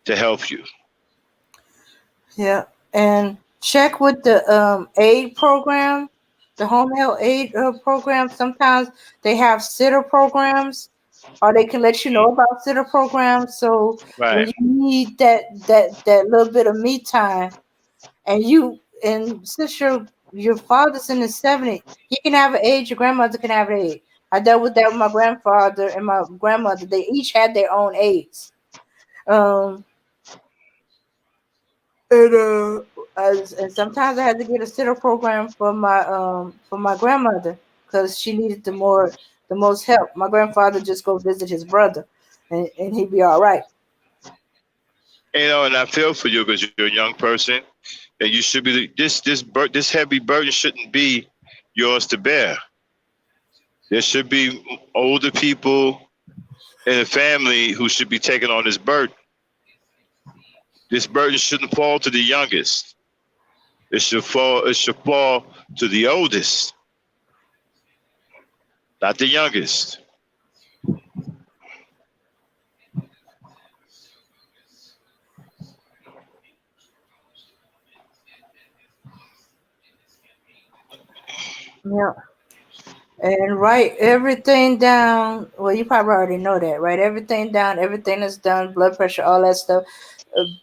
to help you. Yeah. And check with the aid program, the home health aid program. Sometimes they have sitter programs or they can let you know about sitter programs. So when Right. you need that little bit of me time, and since your father's in his 70s, he can have an age, your grandmother can have an age. I dealt with that with my grandfather and my grandmother. They each had their own aids. Um, and sometimes I had to get a sitter program for my grandmother because she needed the most help. My grandfather just go visit his brother, and he'd be all right. And I feel for you because you're a young person, and you should be this heavy burden shouldn't be yours to bear. There should be older people in the family who should be taking on this burden. This burden shouldn't fall to the youngest. It should fall to the oldest, not the youngest. Yeah. And write everything down. Well, you probably already know that. Write everything down. Everything that's done, blood pressure, all that stuff.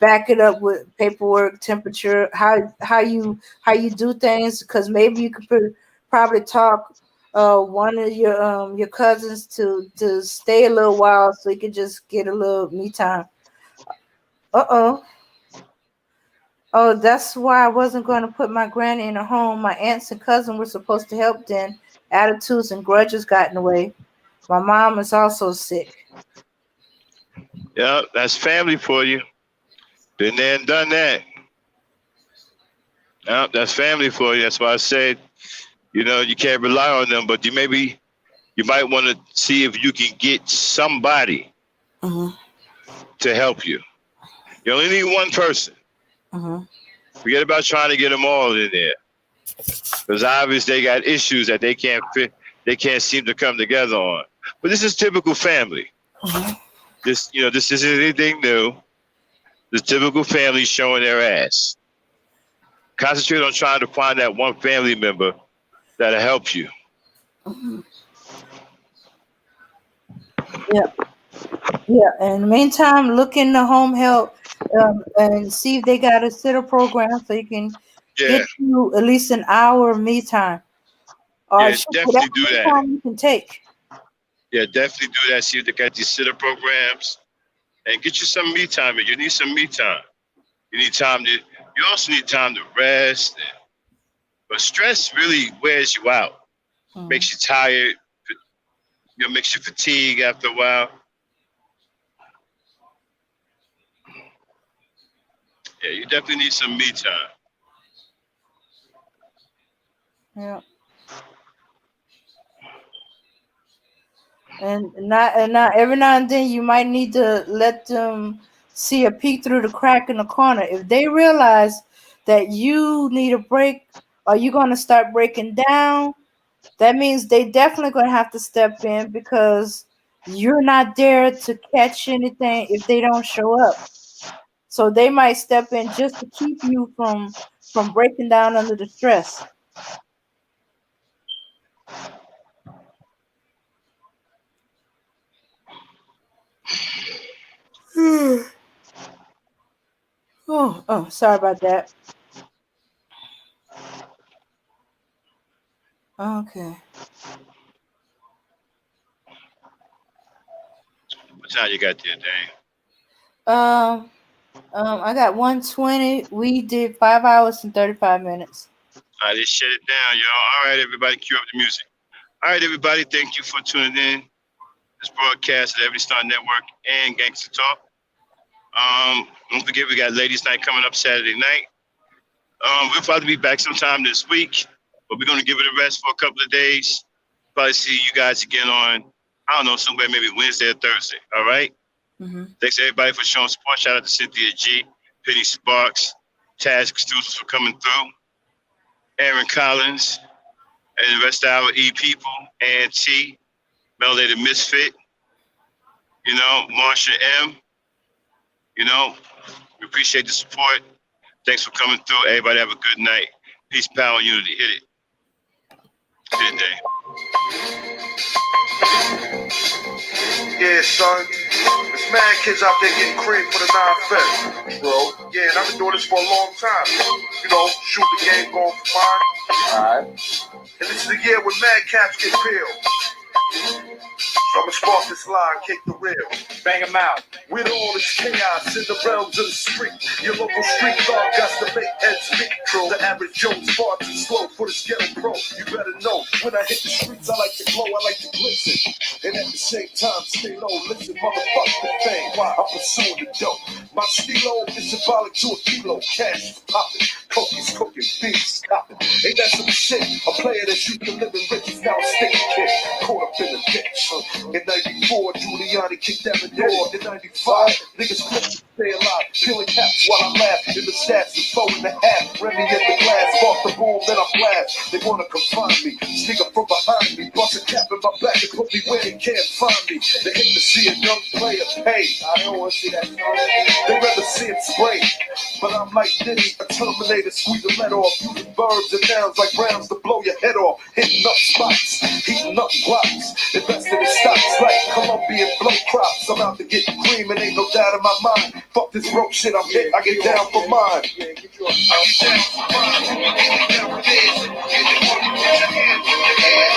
Back it up with paperwork, temperature, how you do things. Because maybe you could probably talk one of your cousins to stay a little while so you could just get a little me time. Uh-oh. Oh, that's why I wasn't going to put my granny in a home. My aunts and cousin were supposed to help then. Attitudes and grudges got in the way. My mom is also sick. Yeah, that's family for you. Been there and done that. Yeah, that's family for you. That's why I said, you can't rely on them, but you might want to see if you can get somebody Mm-hmm. to help you. You only need one person. Mm-hmm. Forget about trying to get them all in there, because obviously they got issues that they can't fit. They can't seem to come together on. But this is typical family. Mm-hmm. This isn't anything new. The typical family showing their ass. Concentrate on trying to find that one family member that'll help you. Mm-hmm. Yeah, yeah. In the meantime, look in the home health and see if they got a sitter program so you can Yeah, get you at least an hour of me time or yeah, shit, whatever definitely do me that. time you can take. Yeah, definitely do that. See if they got these sitter programs, and get you some me time. You need some me time. You need time to. You also need time to rest. But stress really wears you out. Makes you tired. Makes you fatigue after a while. Yeah, you definitely need some me time. Yeah. And not every now and then you might need to let them see a peek through the crack in the corner. If they realize that you need a break or you're gonna start breaking down, that means they definitely gonna have to step in because you're not there to catch anything if they don't show up. So they might step in just to keep you from breaking down under the stress. Oh, sorry about that. Okay. What time you got there, Dane? I got 120. We did 5 hours and 35 minutes. All right, let's shut it down, y'all. All right, everybody, cue up the music. All right, everybody, thank you for tuning in. This broadcast at Ebony Star Network and Gangsta Talk. Don't forget we got Ladies Night coming up Saturday night. We'll probably be back sometime this week, but we're gonna give it a rest for a couple of days. Probably see you guys again on, I don't know, somewhere maybe Wednesday or Thursday. All right. Thanks everybody for showing support. Shout out to Cynthia G, Penny Sparks, Taz Students for coming through, Aaron Collins, and the rest of our E people, and T, Melody the Misfit, Marsha M. We appreciate the support. Thanks for coming through. Everybody have a good night. Peace, power, and unity. Hit it. Hit it, Dave. Yeah, son. There's mad kids out there getting cream for the 9-5, bro. Yeah, and I've been doing this for a long time. Shoot the game going for mine. Alright. And this is the year when mad cats get peeled. So I'ma spark this line, kick the reel. Bang them out. With all this chaos in the realms of the street, your local street dog got to make heads speak. The average Joe's far too slow for the ghetto pro. You better know, when I hit the streets, I like to glow, I like to glisten. And at the same time, stay low, listen, motherfuck the fame. I'm pursuing the dope. My stilo is symbolic to a kilo. Cash is popping, cookies cooking, beats copping. Ain't that some shit? A player that used to live in riches, now a sticky kid. Caught up in the ditch. In 94, Giuliani kicked down the door. In 95, niggas flip to stay alive. Peeling caps while I laugh. In the stats, it's 4.5. Remy in the glass, off the boom, then I blast. They wanna confine me, sneak up from behind me. Bust a cap in my back and put me where they can't find me. They hate to see a young player pay. I don't wanna see that. They rather see it spray. But I'm like Diddy, a Terminator, squeeze the lead off. Using verbs and nouns like rounds to blow your head off. Hitting up spots, heating up blocks. Investing in stocks like Colombian blow crops. I'm out to get cream and ain't no doubt in my mind. Fuck this broke shit, I'm hit, I get down for mine. I get down for mine. I get down for this. Get it on you, put your hands in the air.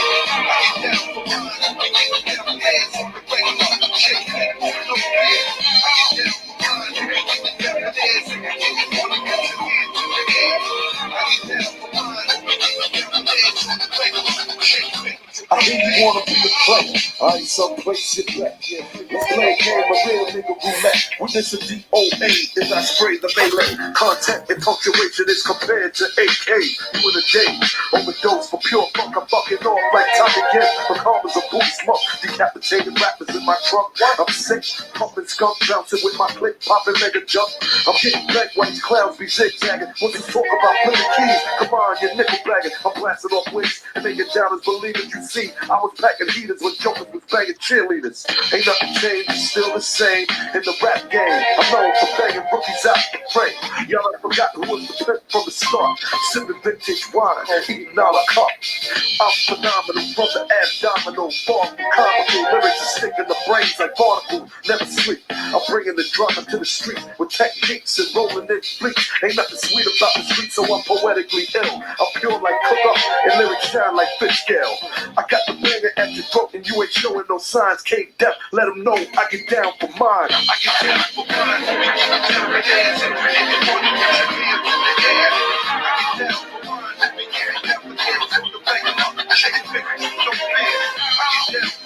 I get down for mine. I get down for this. I'm breaking up, shake that, no fear. I get down for mine. I get down for this. Get it on you, put your hands in the air. I get down for mine. I get down for this. I'm breaking up, shake that. I hear you wanna be a player. I ain't someplace you back. Yeah. Let's play a game of real nigga roulette. With this a DOA as I spray the melee. Content and punctuation is compared to AK. You in a day. Overdose for pure funk. I'm fucking off like time again. For karma's a booty smoke. Decapitated rappers in my trunk. I'm sick. Pumping skunk. Bouncing with my click. Popping mega jump. I'm getting back while these clowns be zigzagging. Once you talk about plenty keys, come on, you're nickel bagging. I'm blasting off wings and making downers believe it. You see, I was packing heaters when jokers was banging cheerleaders. Ain't nothing changed, it's still the same in the rap game. I'm known for banging rookies out the frame. Y'all have forgotten who was the pimp from the start. Sipping vintage wine, eating a la carte. I'm phenomenal from the abdominal. Far from comical lyrics that stick in the brains like barnacles. Never sleep. I'm bringing the drama to the street with techniques and rolling in fleets. Ain't nothing sweet about the street, so I'm poetically ill. I'm pure like cook up and lyrics shine like fish scale. I got the banger at your throat and you ain't showing no signs. Cave deaf, let them know I get down for mine. I get down for mine. I get down for mine.